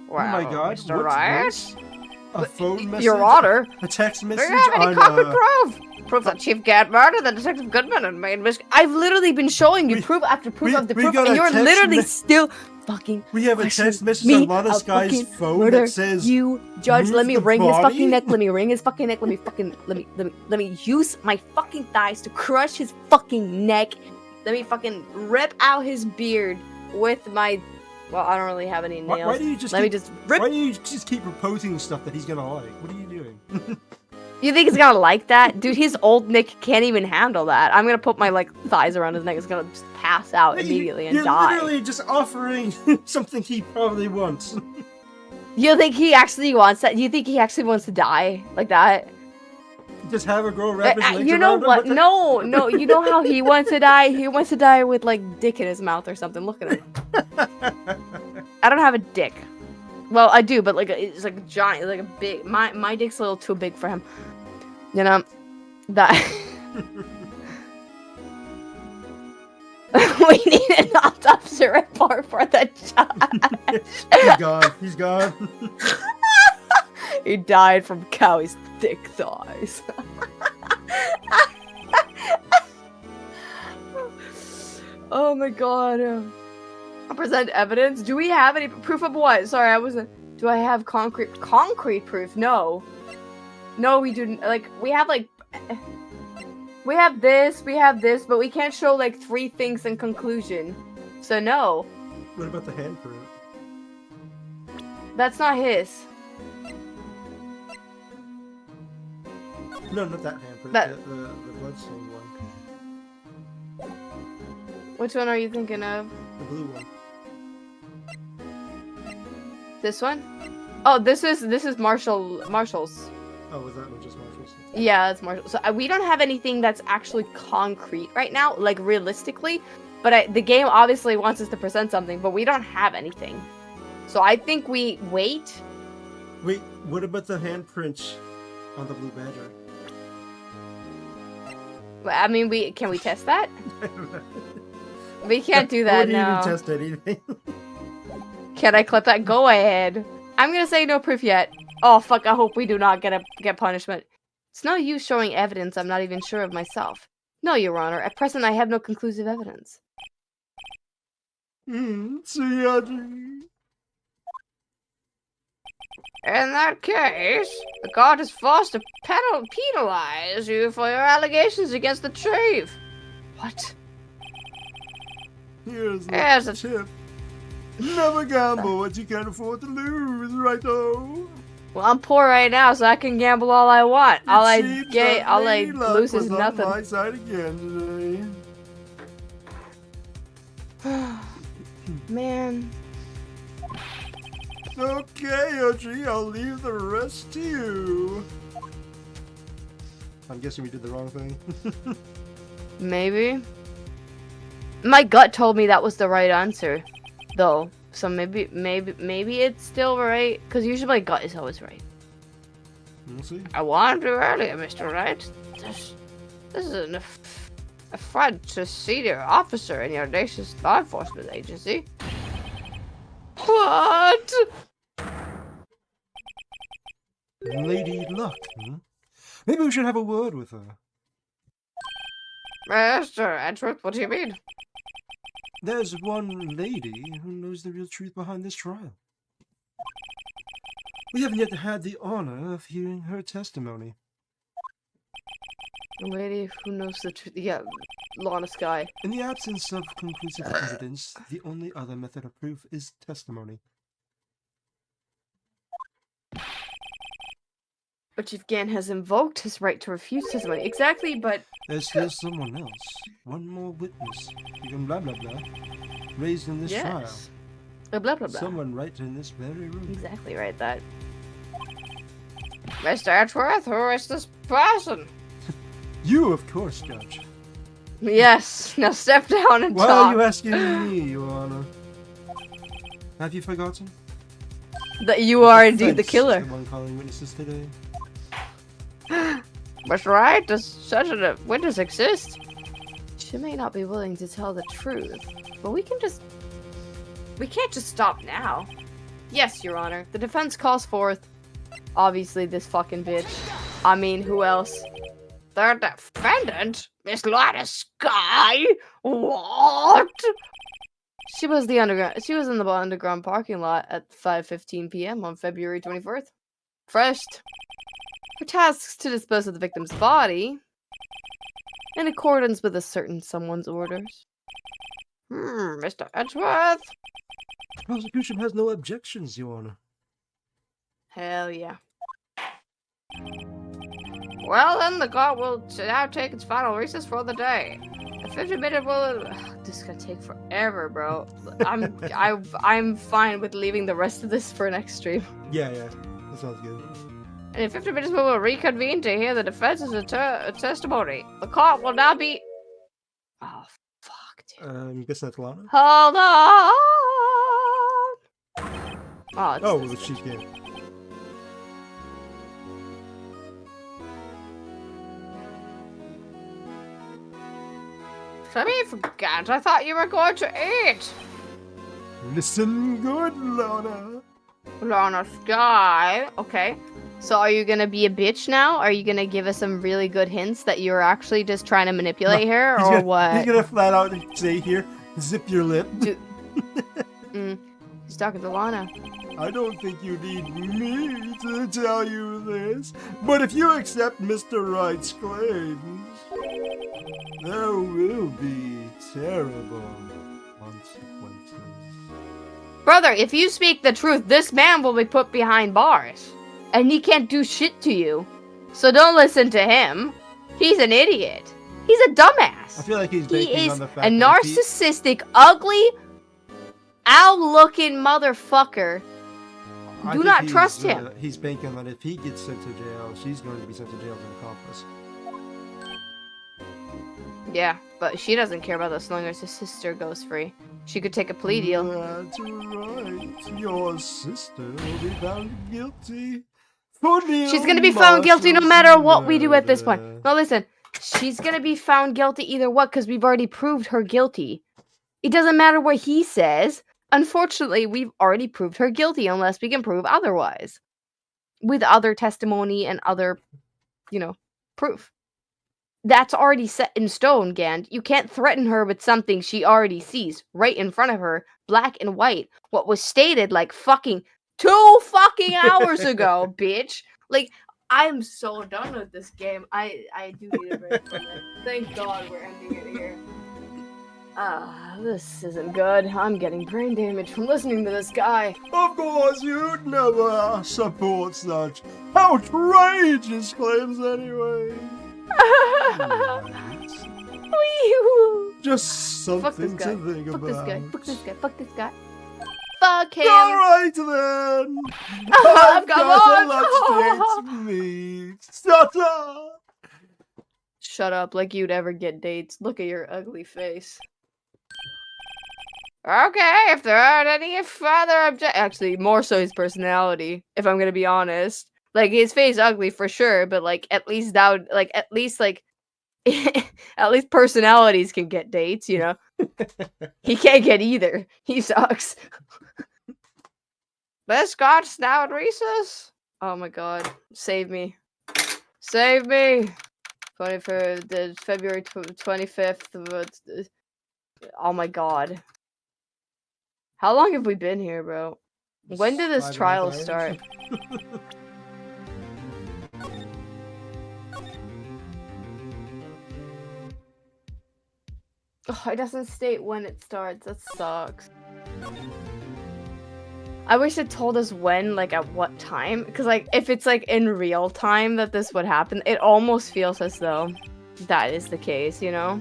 Speaker 1: Well,
Speaker 2: Oh my god,
Speaker 1: Mr.
Speaker 2: what's
Speaker 1: Wright,
Speaker 2: this? a phone message?
Speaker 1: Your Honor,
Speaker 2: A text
Speaker 3: Do
Speaker 2: message
Speaker 3: you have any
Speaker 2: on
Speaker 3: concrete proof? Proof that Chief Gant murdered the Detective Goodman and made Miss.
Speaker 1: I've literally been showing you
Speaker 2: We-
Speaker 1: proof after proof after
Speaker 2: we
Speaker 1: proof,
Speaker 2: got
Speaker 1: and
Speaker 2: a
Speaker 1: you're
Speaker 2: text
Speaker 1: literally
Speaker 2: me-
Speaker 1: still fucking.
Speaker 2: We have a
Speaker 1: question
Speaker 2: text message
Speaker 1: me
Speaker 2: on Lana
Speaker 1: about
Speaker 2: Sky's
Speaker 1: fucking
Speaker 2: phone
Speaker 1: murder
Speaker 2: that says,
Speaker 1: you, Judge.
Speaker 2: "Move
Speaker 1: Let me
Speaker 2: the
Speaker 1: wring his
Speaker 2: body?"
Speaker 1: fucking neck. Let me wring his fucking neck. Let me use my fucking thighs to crush his fucking neck. Let me fucking rip out his beard with my. Well, I don't really have any nails.
Speaker 2: why do you just
Speaker 1: Let me
Speaker 2: keep,
Speaker 1: just rip.
Speaker 2: why do you just keep proposing stuff that he's gonna like? What are you doing?
Speaker 1: You think he's gonna like that, dude? His old Nick can't even handle that. I'm gonna put my like thighs around his neck. He's gonna just pass out immediately and
Speaker 2: You're
Speaker 1: die.
Speaker 2: literally just offering something he probably wants.
Speaker 1: You think he actually wants that? You think he actually wants to die like that?
Speaker 2: Just have her go wrap his legs
Speaker 1: You know
Speaker 2: around him
Speaker 1: what?
Speaker 2: with it?
Speaker 1: No. You know how he wants to die? He wants to die with like dick in his mouth or something. Look at him. I don't have a dick. Well, I do, but like it's like a giant, like a big. My dick's a little too big for him. You know that. We need an autopsy report for the judge.
Speaker 2: He's gone. He's gone.
Speaker 1: He died from Cowie's thick thighs. Oh my god. Present evidence? Do we have any proof of what? Sorry, I wasn't. Do I have concrete proof? No. No, we do. Like, we have like. We have this, but we can't show like 3 things in conclusion. So no.
Speaker 2: What about the handprint?
Speaker 1: That's not his.
Speaker 2: No, not that handprint.
Speaker 1: That-
Speaker 2: The bloodstained one.
Speaker 1: Which one are you thinking of?
Speaker 2: The blue one.
Speaker 1: This one? Oh, this is Marshall's.
Speaker 2: Oh, was that one just Marshall's?
Speaker 1: Yeah, it's Marshall. So we don't have anything that's actually concrete right now, like realistically. But the game obviously wants us to present something, but we don't have anything. So I think we wait.
Speaker 2: Wait, what about the handprint on the blue badger?
Speaker 1: I mean, can we test that? We can't do that
Speaker 2: Wouldn't
Speaker 1: now.
Speaker 2: even test anything.
Speaker 1: Can I clip that? Go ahead. I'm gonna say no proof yet. Oh fuck! I hope we do not get punishment. It's no use showing evidence I'm not even sure of myself. No, Your Honor. At present, I have no conclusive evidence.
Speaker 2: Tsuyaji.
Speaker 3: In that case, the court is forced to penalize you for your allegations against the chief.
Speaker 1: What?
Speaker 2: Here's the
Speaker 3: Here's a-
Speaker 2: tip. Never gamble what you can't afford to lose, right though?
Speaker 1: Well, I'm poor right now, so I can gamble all I want. All I
Speaker 2: Seems
Speaker 1: get,
Speaker 2: that
Speaker 1: all I
Speaker 2: lady luck
Speaker 1: lose is
Speaker 2: was on
Speaker 1: nothing.
Speaker 2: my side again
Speaker 1: Man.
Speaker 2: today. Okay, Oji, I'll leave the rest to you. I'm guessing we did the wrong thing.
Speaker 1: Maybe. My gut told me that was the right answer, though. So maybe it's still right. Because usually my gut is always right.
Speaker 2: We'll see.
Speaker 3: I warned you earlier, Mr. Wright. This is an affront to senior officer in your nation's law enforcement agency.
Speaker 1: What?
Speaker 2: Lady Luck, hmm? Maybe we should have a word with her.
Speaker 3: Mr. Edgeworth, what do you mean?
Speaker 2: There's one lady who knows the real truth behind this trial. We haven't yet had the honor of hearing her testimony.
Speaker 1: The lady who knows the truth. Yeah, Lana Sky.
Speaker 2: In the absence of conclusive evidence, the only other method of proof is testimony.
Speaker 1: But Chief Gan has invoked his right to refuse testimony. Exactly, but
Speaker 2: There's still someone else, one more witness, even blah blah blah, raised in this trial.
Speaker 1: yes. Blah blah blah.
Speaker 2: Someone right in this very room.
Speaker 1: Exactly right. That.
Speaker 3: Mr. Edgeworth, who is this person?
Speaker 2: You, of course, Judge.
Speaker 1: Yes. Now step down and
Speaker 2: Why
Speaker 1: talk.
Speaker 2: are you asking me, Your Honor? Have you forgotten?
Speaker 1: That you are indeed the
Speaker 2: Defense is
Speaker 1: killer.
Speaker 2: The one calling witnesses today.
Speaker 3: Mr. Wright, does such a witness exist?
Speaker 1: She may not be willing to tell the truth, but we can't just stop now. Yes, Your Honor. The defense calls forth Obviously, this fucking bitch. I mean, who else? The defendant, Miss Lana Sky. What? She was the underground. She was in the underground parking lot at 5:15 p.m. on February 24th. First, her tasks to dispose of the victim's body in accordance with a certain someone's orders. Mr. Edgeworth.
Speaker 2: The prosecution has no objections, Your Honor.
Speaker 1: Hell yeah. Well, then the court will now take its final recess for the day. A 50-minute will. This is gonna take forever, bro. I'm fine with leaving the rest of this for next stream.
Speaker 2: Yeah, that sounds good.
Speaker 1: And in 50 minutes, we will reconvene to hear the defense's testimony. The court will now be. Oh, fuck, dude.
Speaker 2: I'm guessing that's Lana.
Speaker 1: Hold on. Oh, it's
Speaker 2: Oh,
Speaker 1: this
Speaker 2: she's good.
Speaker 1: I forgot. I thought you were going to eat.
Speaker 2: Listen good, Lana.
Speaker 1: Lana Sky. Okay. So are you gonna be a bitch now? Are you gonna give us some really good hints that you're actually just trying to manipulate her,
Speaker 2: He's
Speaker 1: or
Speaker 2: gonna,
Speaker 1: what?
Speaker 2: He's gonna flat out say here, zip your lip.
Speaker 1: He's talking to Lana.
Speaker 2: I don't think you need me to tell you this, but if you accept Mr. Wright's claims, there will be terrible consequences.
Speaker 1: Brother, if you speak the truth, this man will be put behind bars. And he can't do shit to you. So don't listen to him. He's an idiot. He's a dumbass.
Speaker 2: I feel like he's
Speaker 1: He
Speaker 2: banking
Speaker 1: is
Speaker 2: on the fact
Speaker 1: a
Speaker 2: that if
Speaker 1: narcissistic, ugly, owl-looking motherfucker.
Speaker 2: I
Speaker 1: Do
Speaker 2: think
Speaker 1: not
Speaker 2: he's,
Speaker 1: trust him.
Speaker 2: He's banking that if he gets sent to jail, she's going to be sent to jail as an accomplice.
Speaker 1: Yeah, but she doesn't care about as long as her sister goes free. She could take a plea deal.
Speaker 2: That's right. Your sister will be found guilty. For
Speaker 1: She's gonna be found guilty no matter what we do at this point. No, listen. She's gonna be found guilty either what, because we've already proved her guilty. It doesn't matter what he says. Unfortunately, we've already proved her guilty unless we can prove otherwise. With other testimony and other, proof. That's already set in stone, Gand. You can't threaten her with something she already sees right in front of her, black and white. What was stated like fucking 2 fucking hours ago, bitch. Like, I'm so done with this game. I do need a break from it. Thank God we're ending it here. This isn't good. I'm getting brain damage from listening to this guy.
Speaker 2: Of course, you'd never support such outrageous claims anyway. Just
Speaker 1: Fuck this
Speaker 2: something
Speaker 1: guy.
Speaker 2: to think
Speaker 1: Fuck
Speaker 2: about.
Speaker 1: this guy. Fuck this guy. Fuck this guy. Fuck him.
Speaker 2: Alright then.
Speaker 1: I've
Speaker 2: got a
Speaker 1: got
Speaker 2: lunch date to meet. Shut up.
Speaker 1: Shut up, like you'd ever get dates. Look at your ugly face. Okay, if there aren't any further actually, more so his personality, if I'm gonna be honest. Like, his face ugly for sure, but like, at least at least personalities can get dates, you know? He can't get either. He sucks. This Scott's now at recess? Oh my god. Save me. Save me! The February 25th. Oh my god. How long have we been here, bro? When did this
Speaker 2: 5
Speaker 1: trial
Speaker 2: minutes.
Speaker 1: start? Oh, it doesn't state when it starts. That sucks. I wish it told us when, like, at what time. Because, like, if it's, like, in real time that this would happen, it almost feels as though that is the case, you know?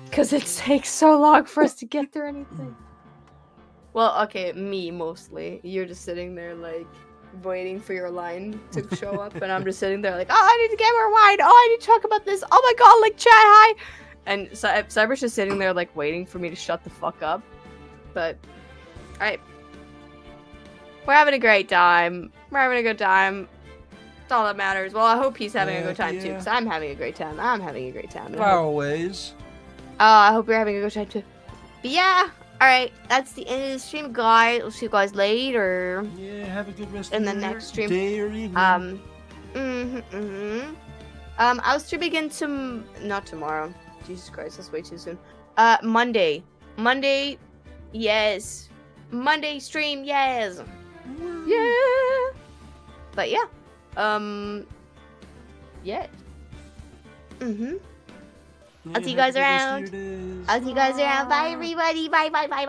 Speaker 1: Because it takes so long for us to get through anything. Well, okay, me, mostly. You're just sitting there, like, waiting for your line to show up, and I'm just sitting there, like, oh, I need to get more wine. Oh, I need to talk about this. Oh my god, like, chat, hi! And Cyber's just sitting there, like, waiting for me to shut the fuck up. But, alright. We're having a great time. We're having a good time. That's all that matters. Well, I hope he's having a good time, too, because I'm having a great time. I'm having a great time.
Speaker 2: Always.
Speaker 1: I hope you're having a good time, too. But yeah,
Speaker 3: Alright, that's the end of the stream, guys. We'll see you guys later.
Speaker 2: Yeah, have a good rest
Speaker 3: In
Speaker 2: of
Speaker 3: the
Speaker 2: your
Speaker 3: next stream.
Speaker 2: day or evening.
Speaker 3: I'll stream again not tomorrow. Jesus Christ, that's way too soon. Monday. Monday, yes. Monday stream, yes. Yeah. But yeah. Yeah. I'll see you guys around. I'll see you guys around. Bye, everybody. Bye, bye, bye.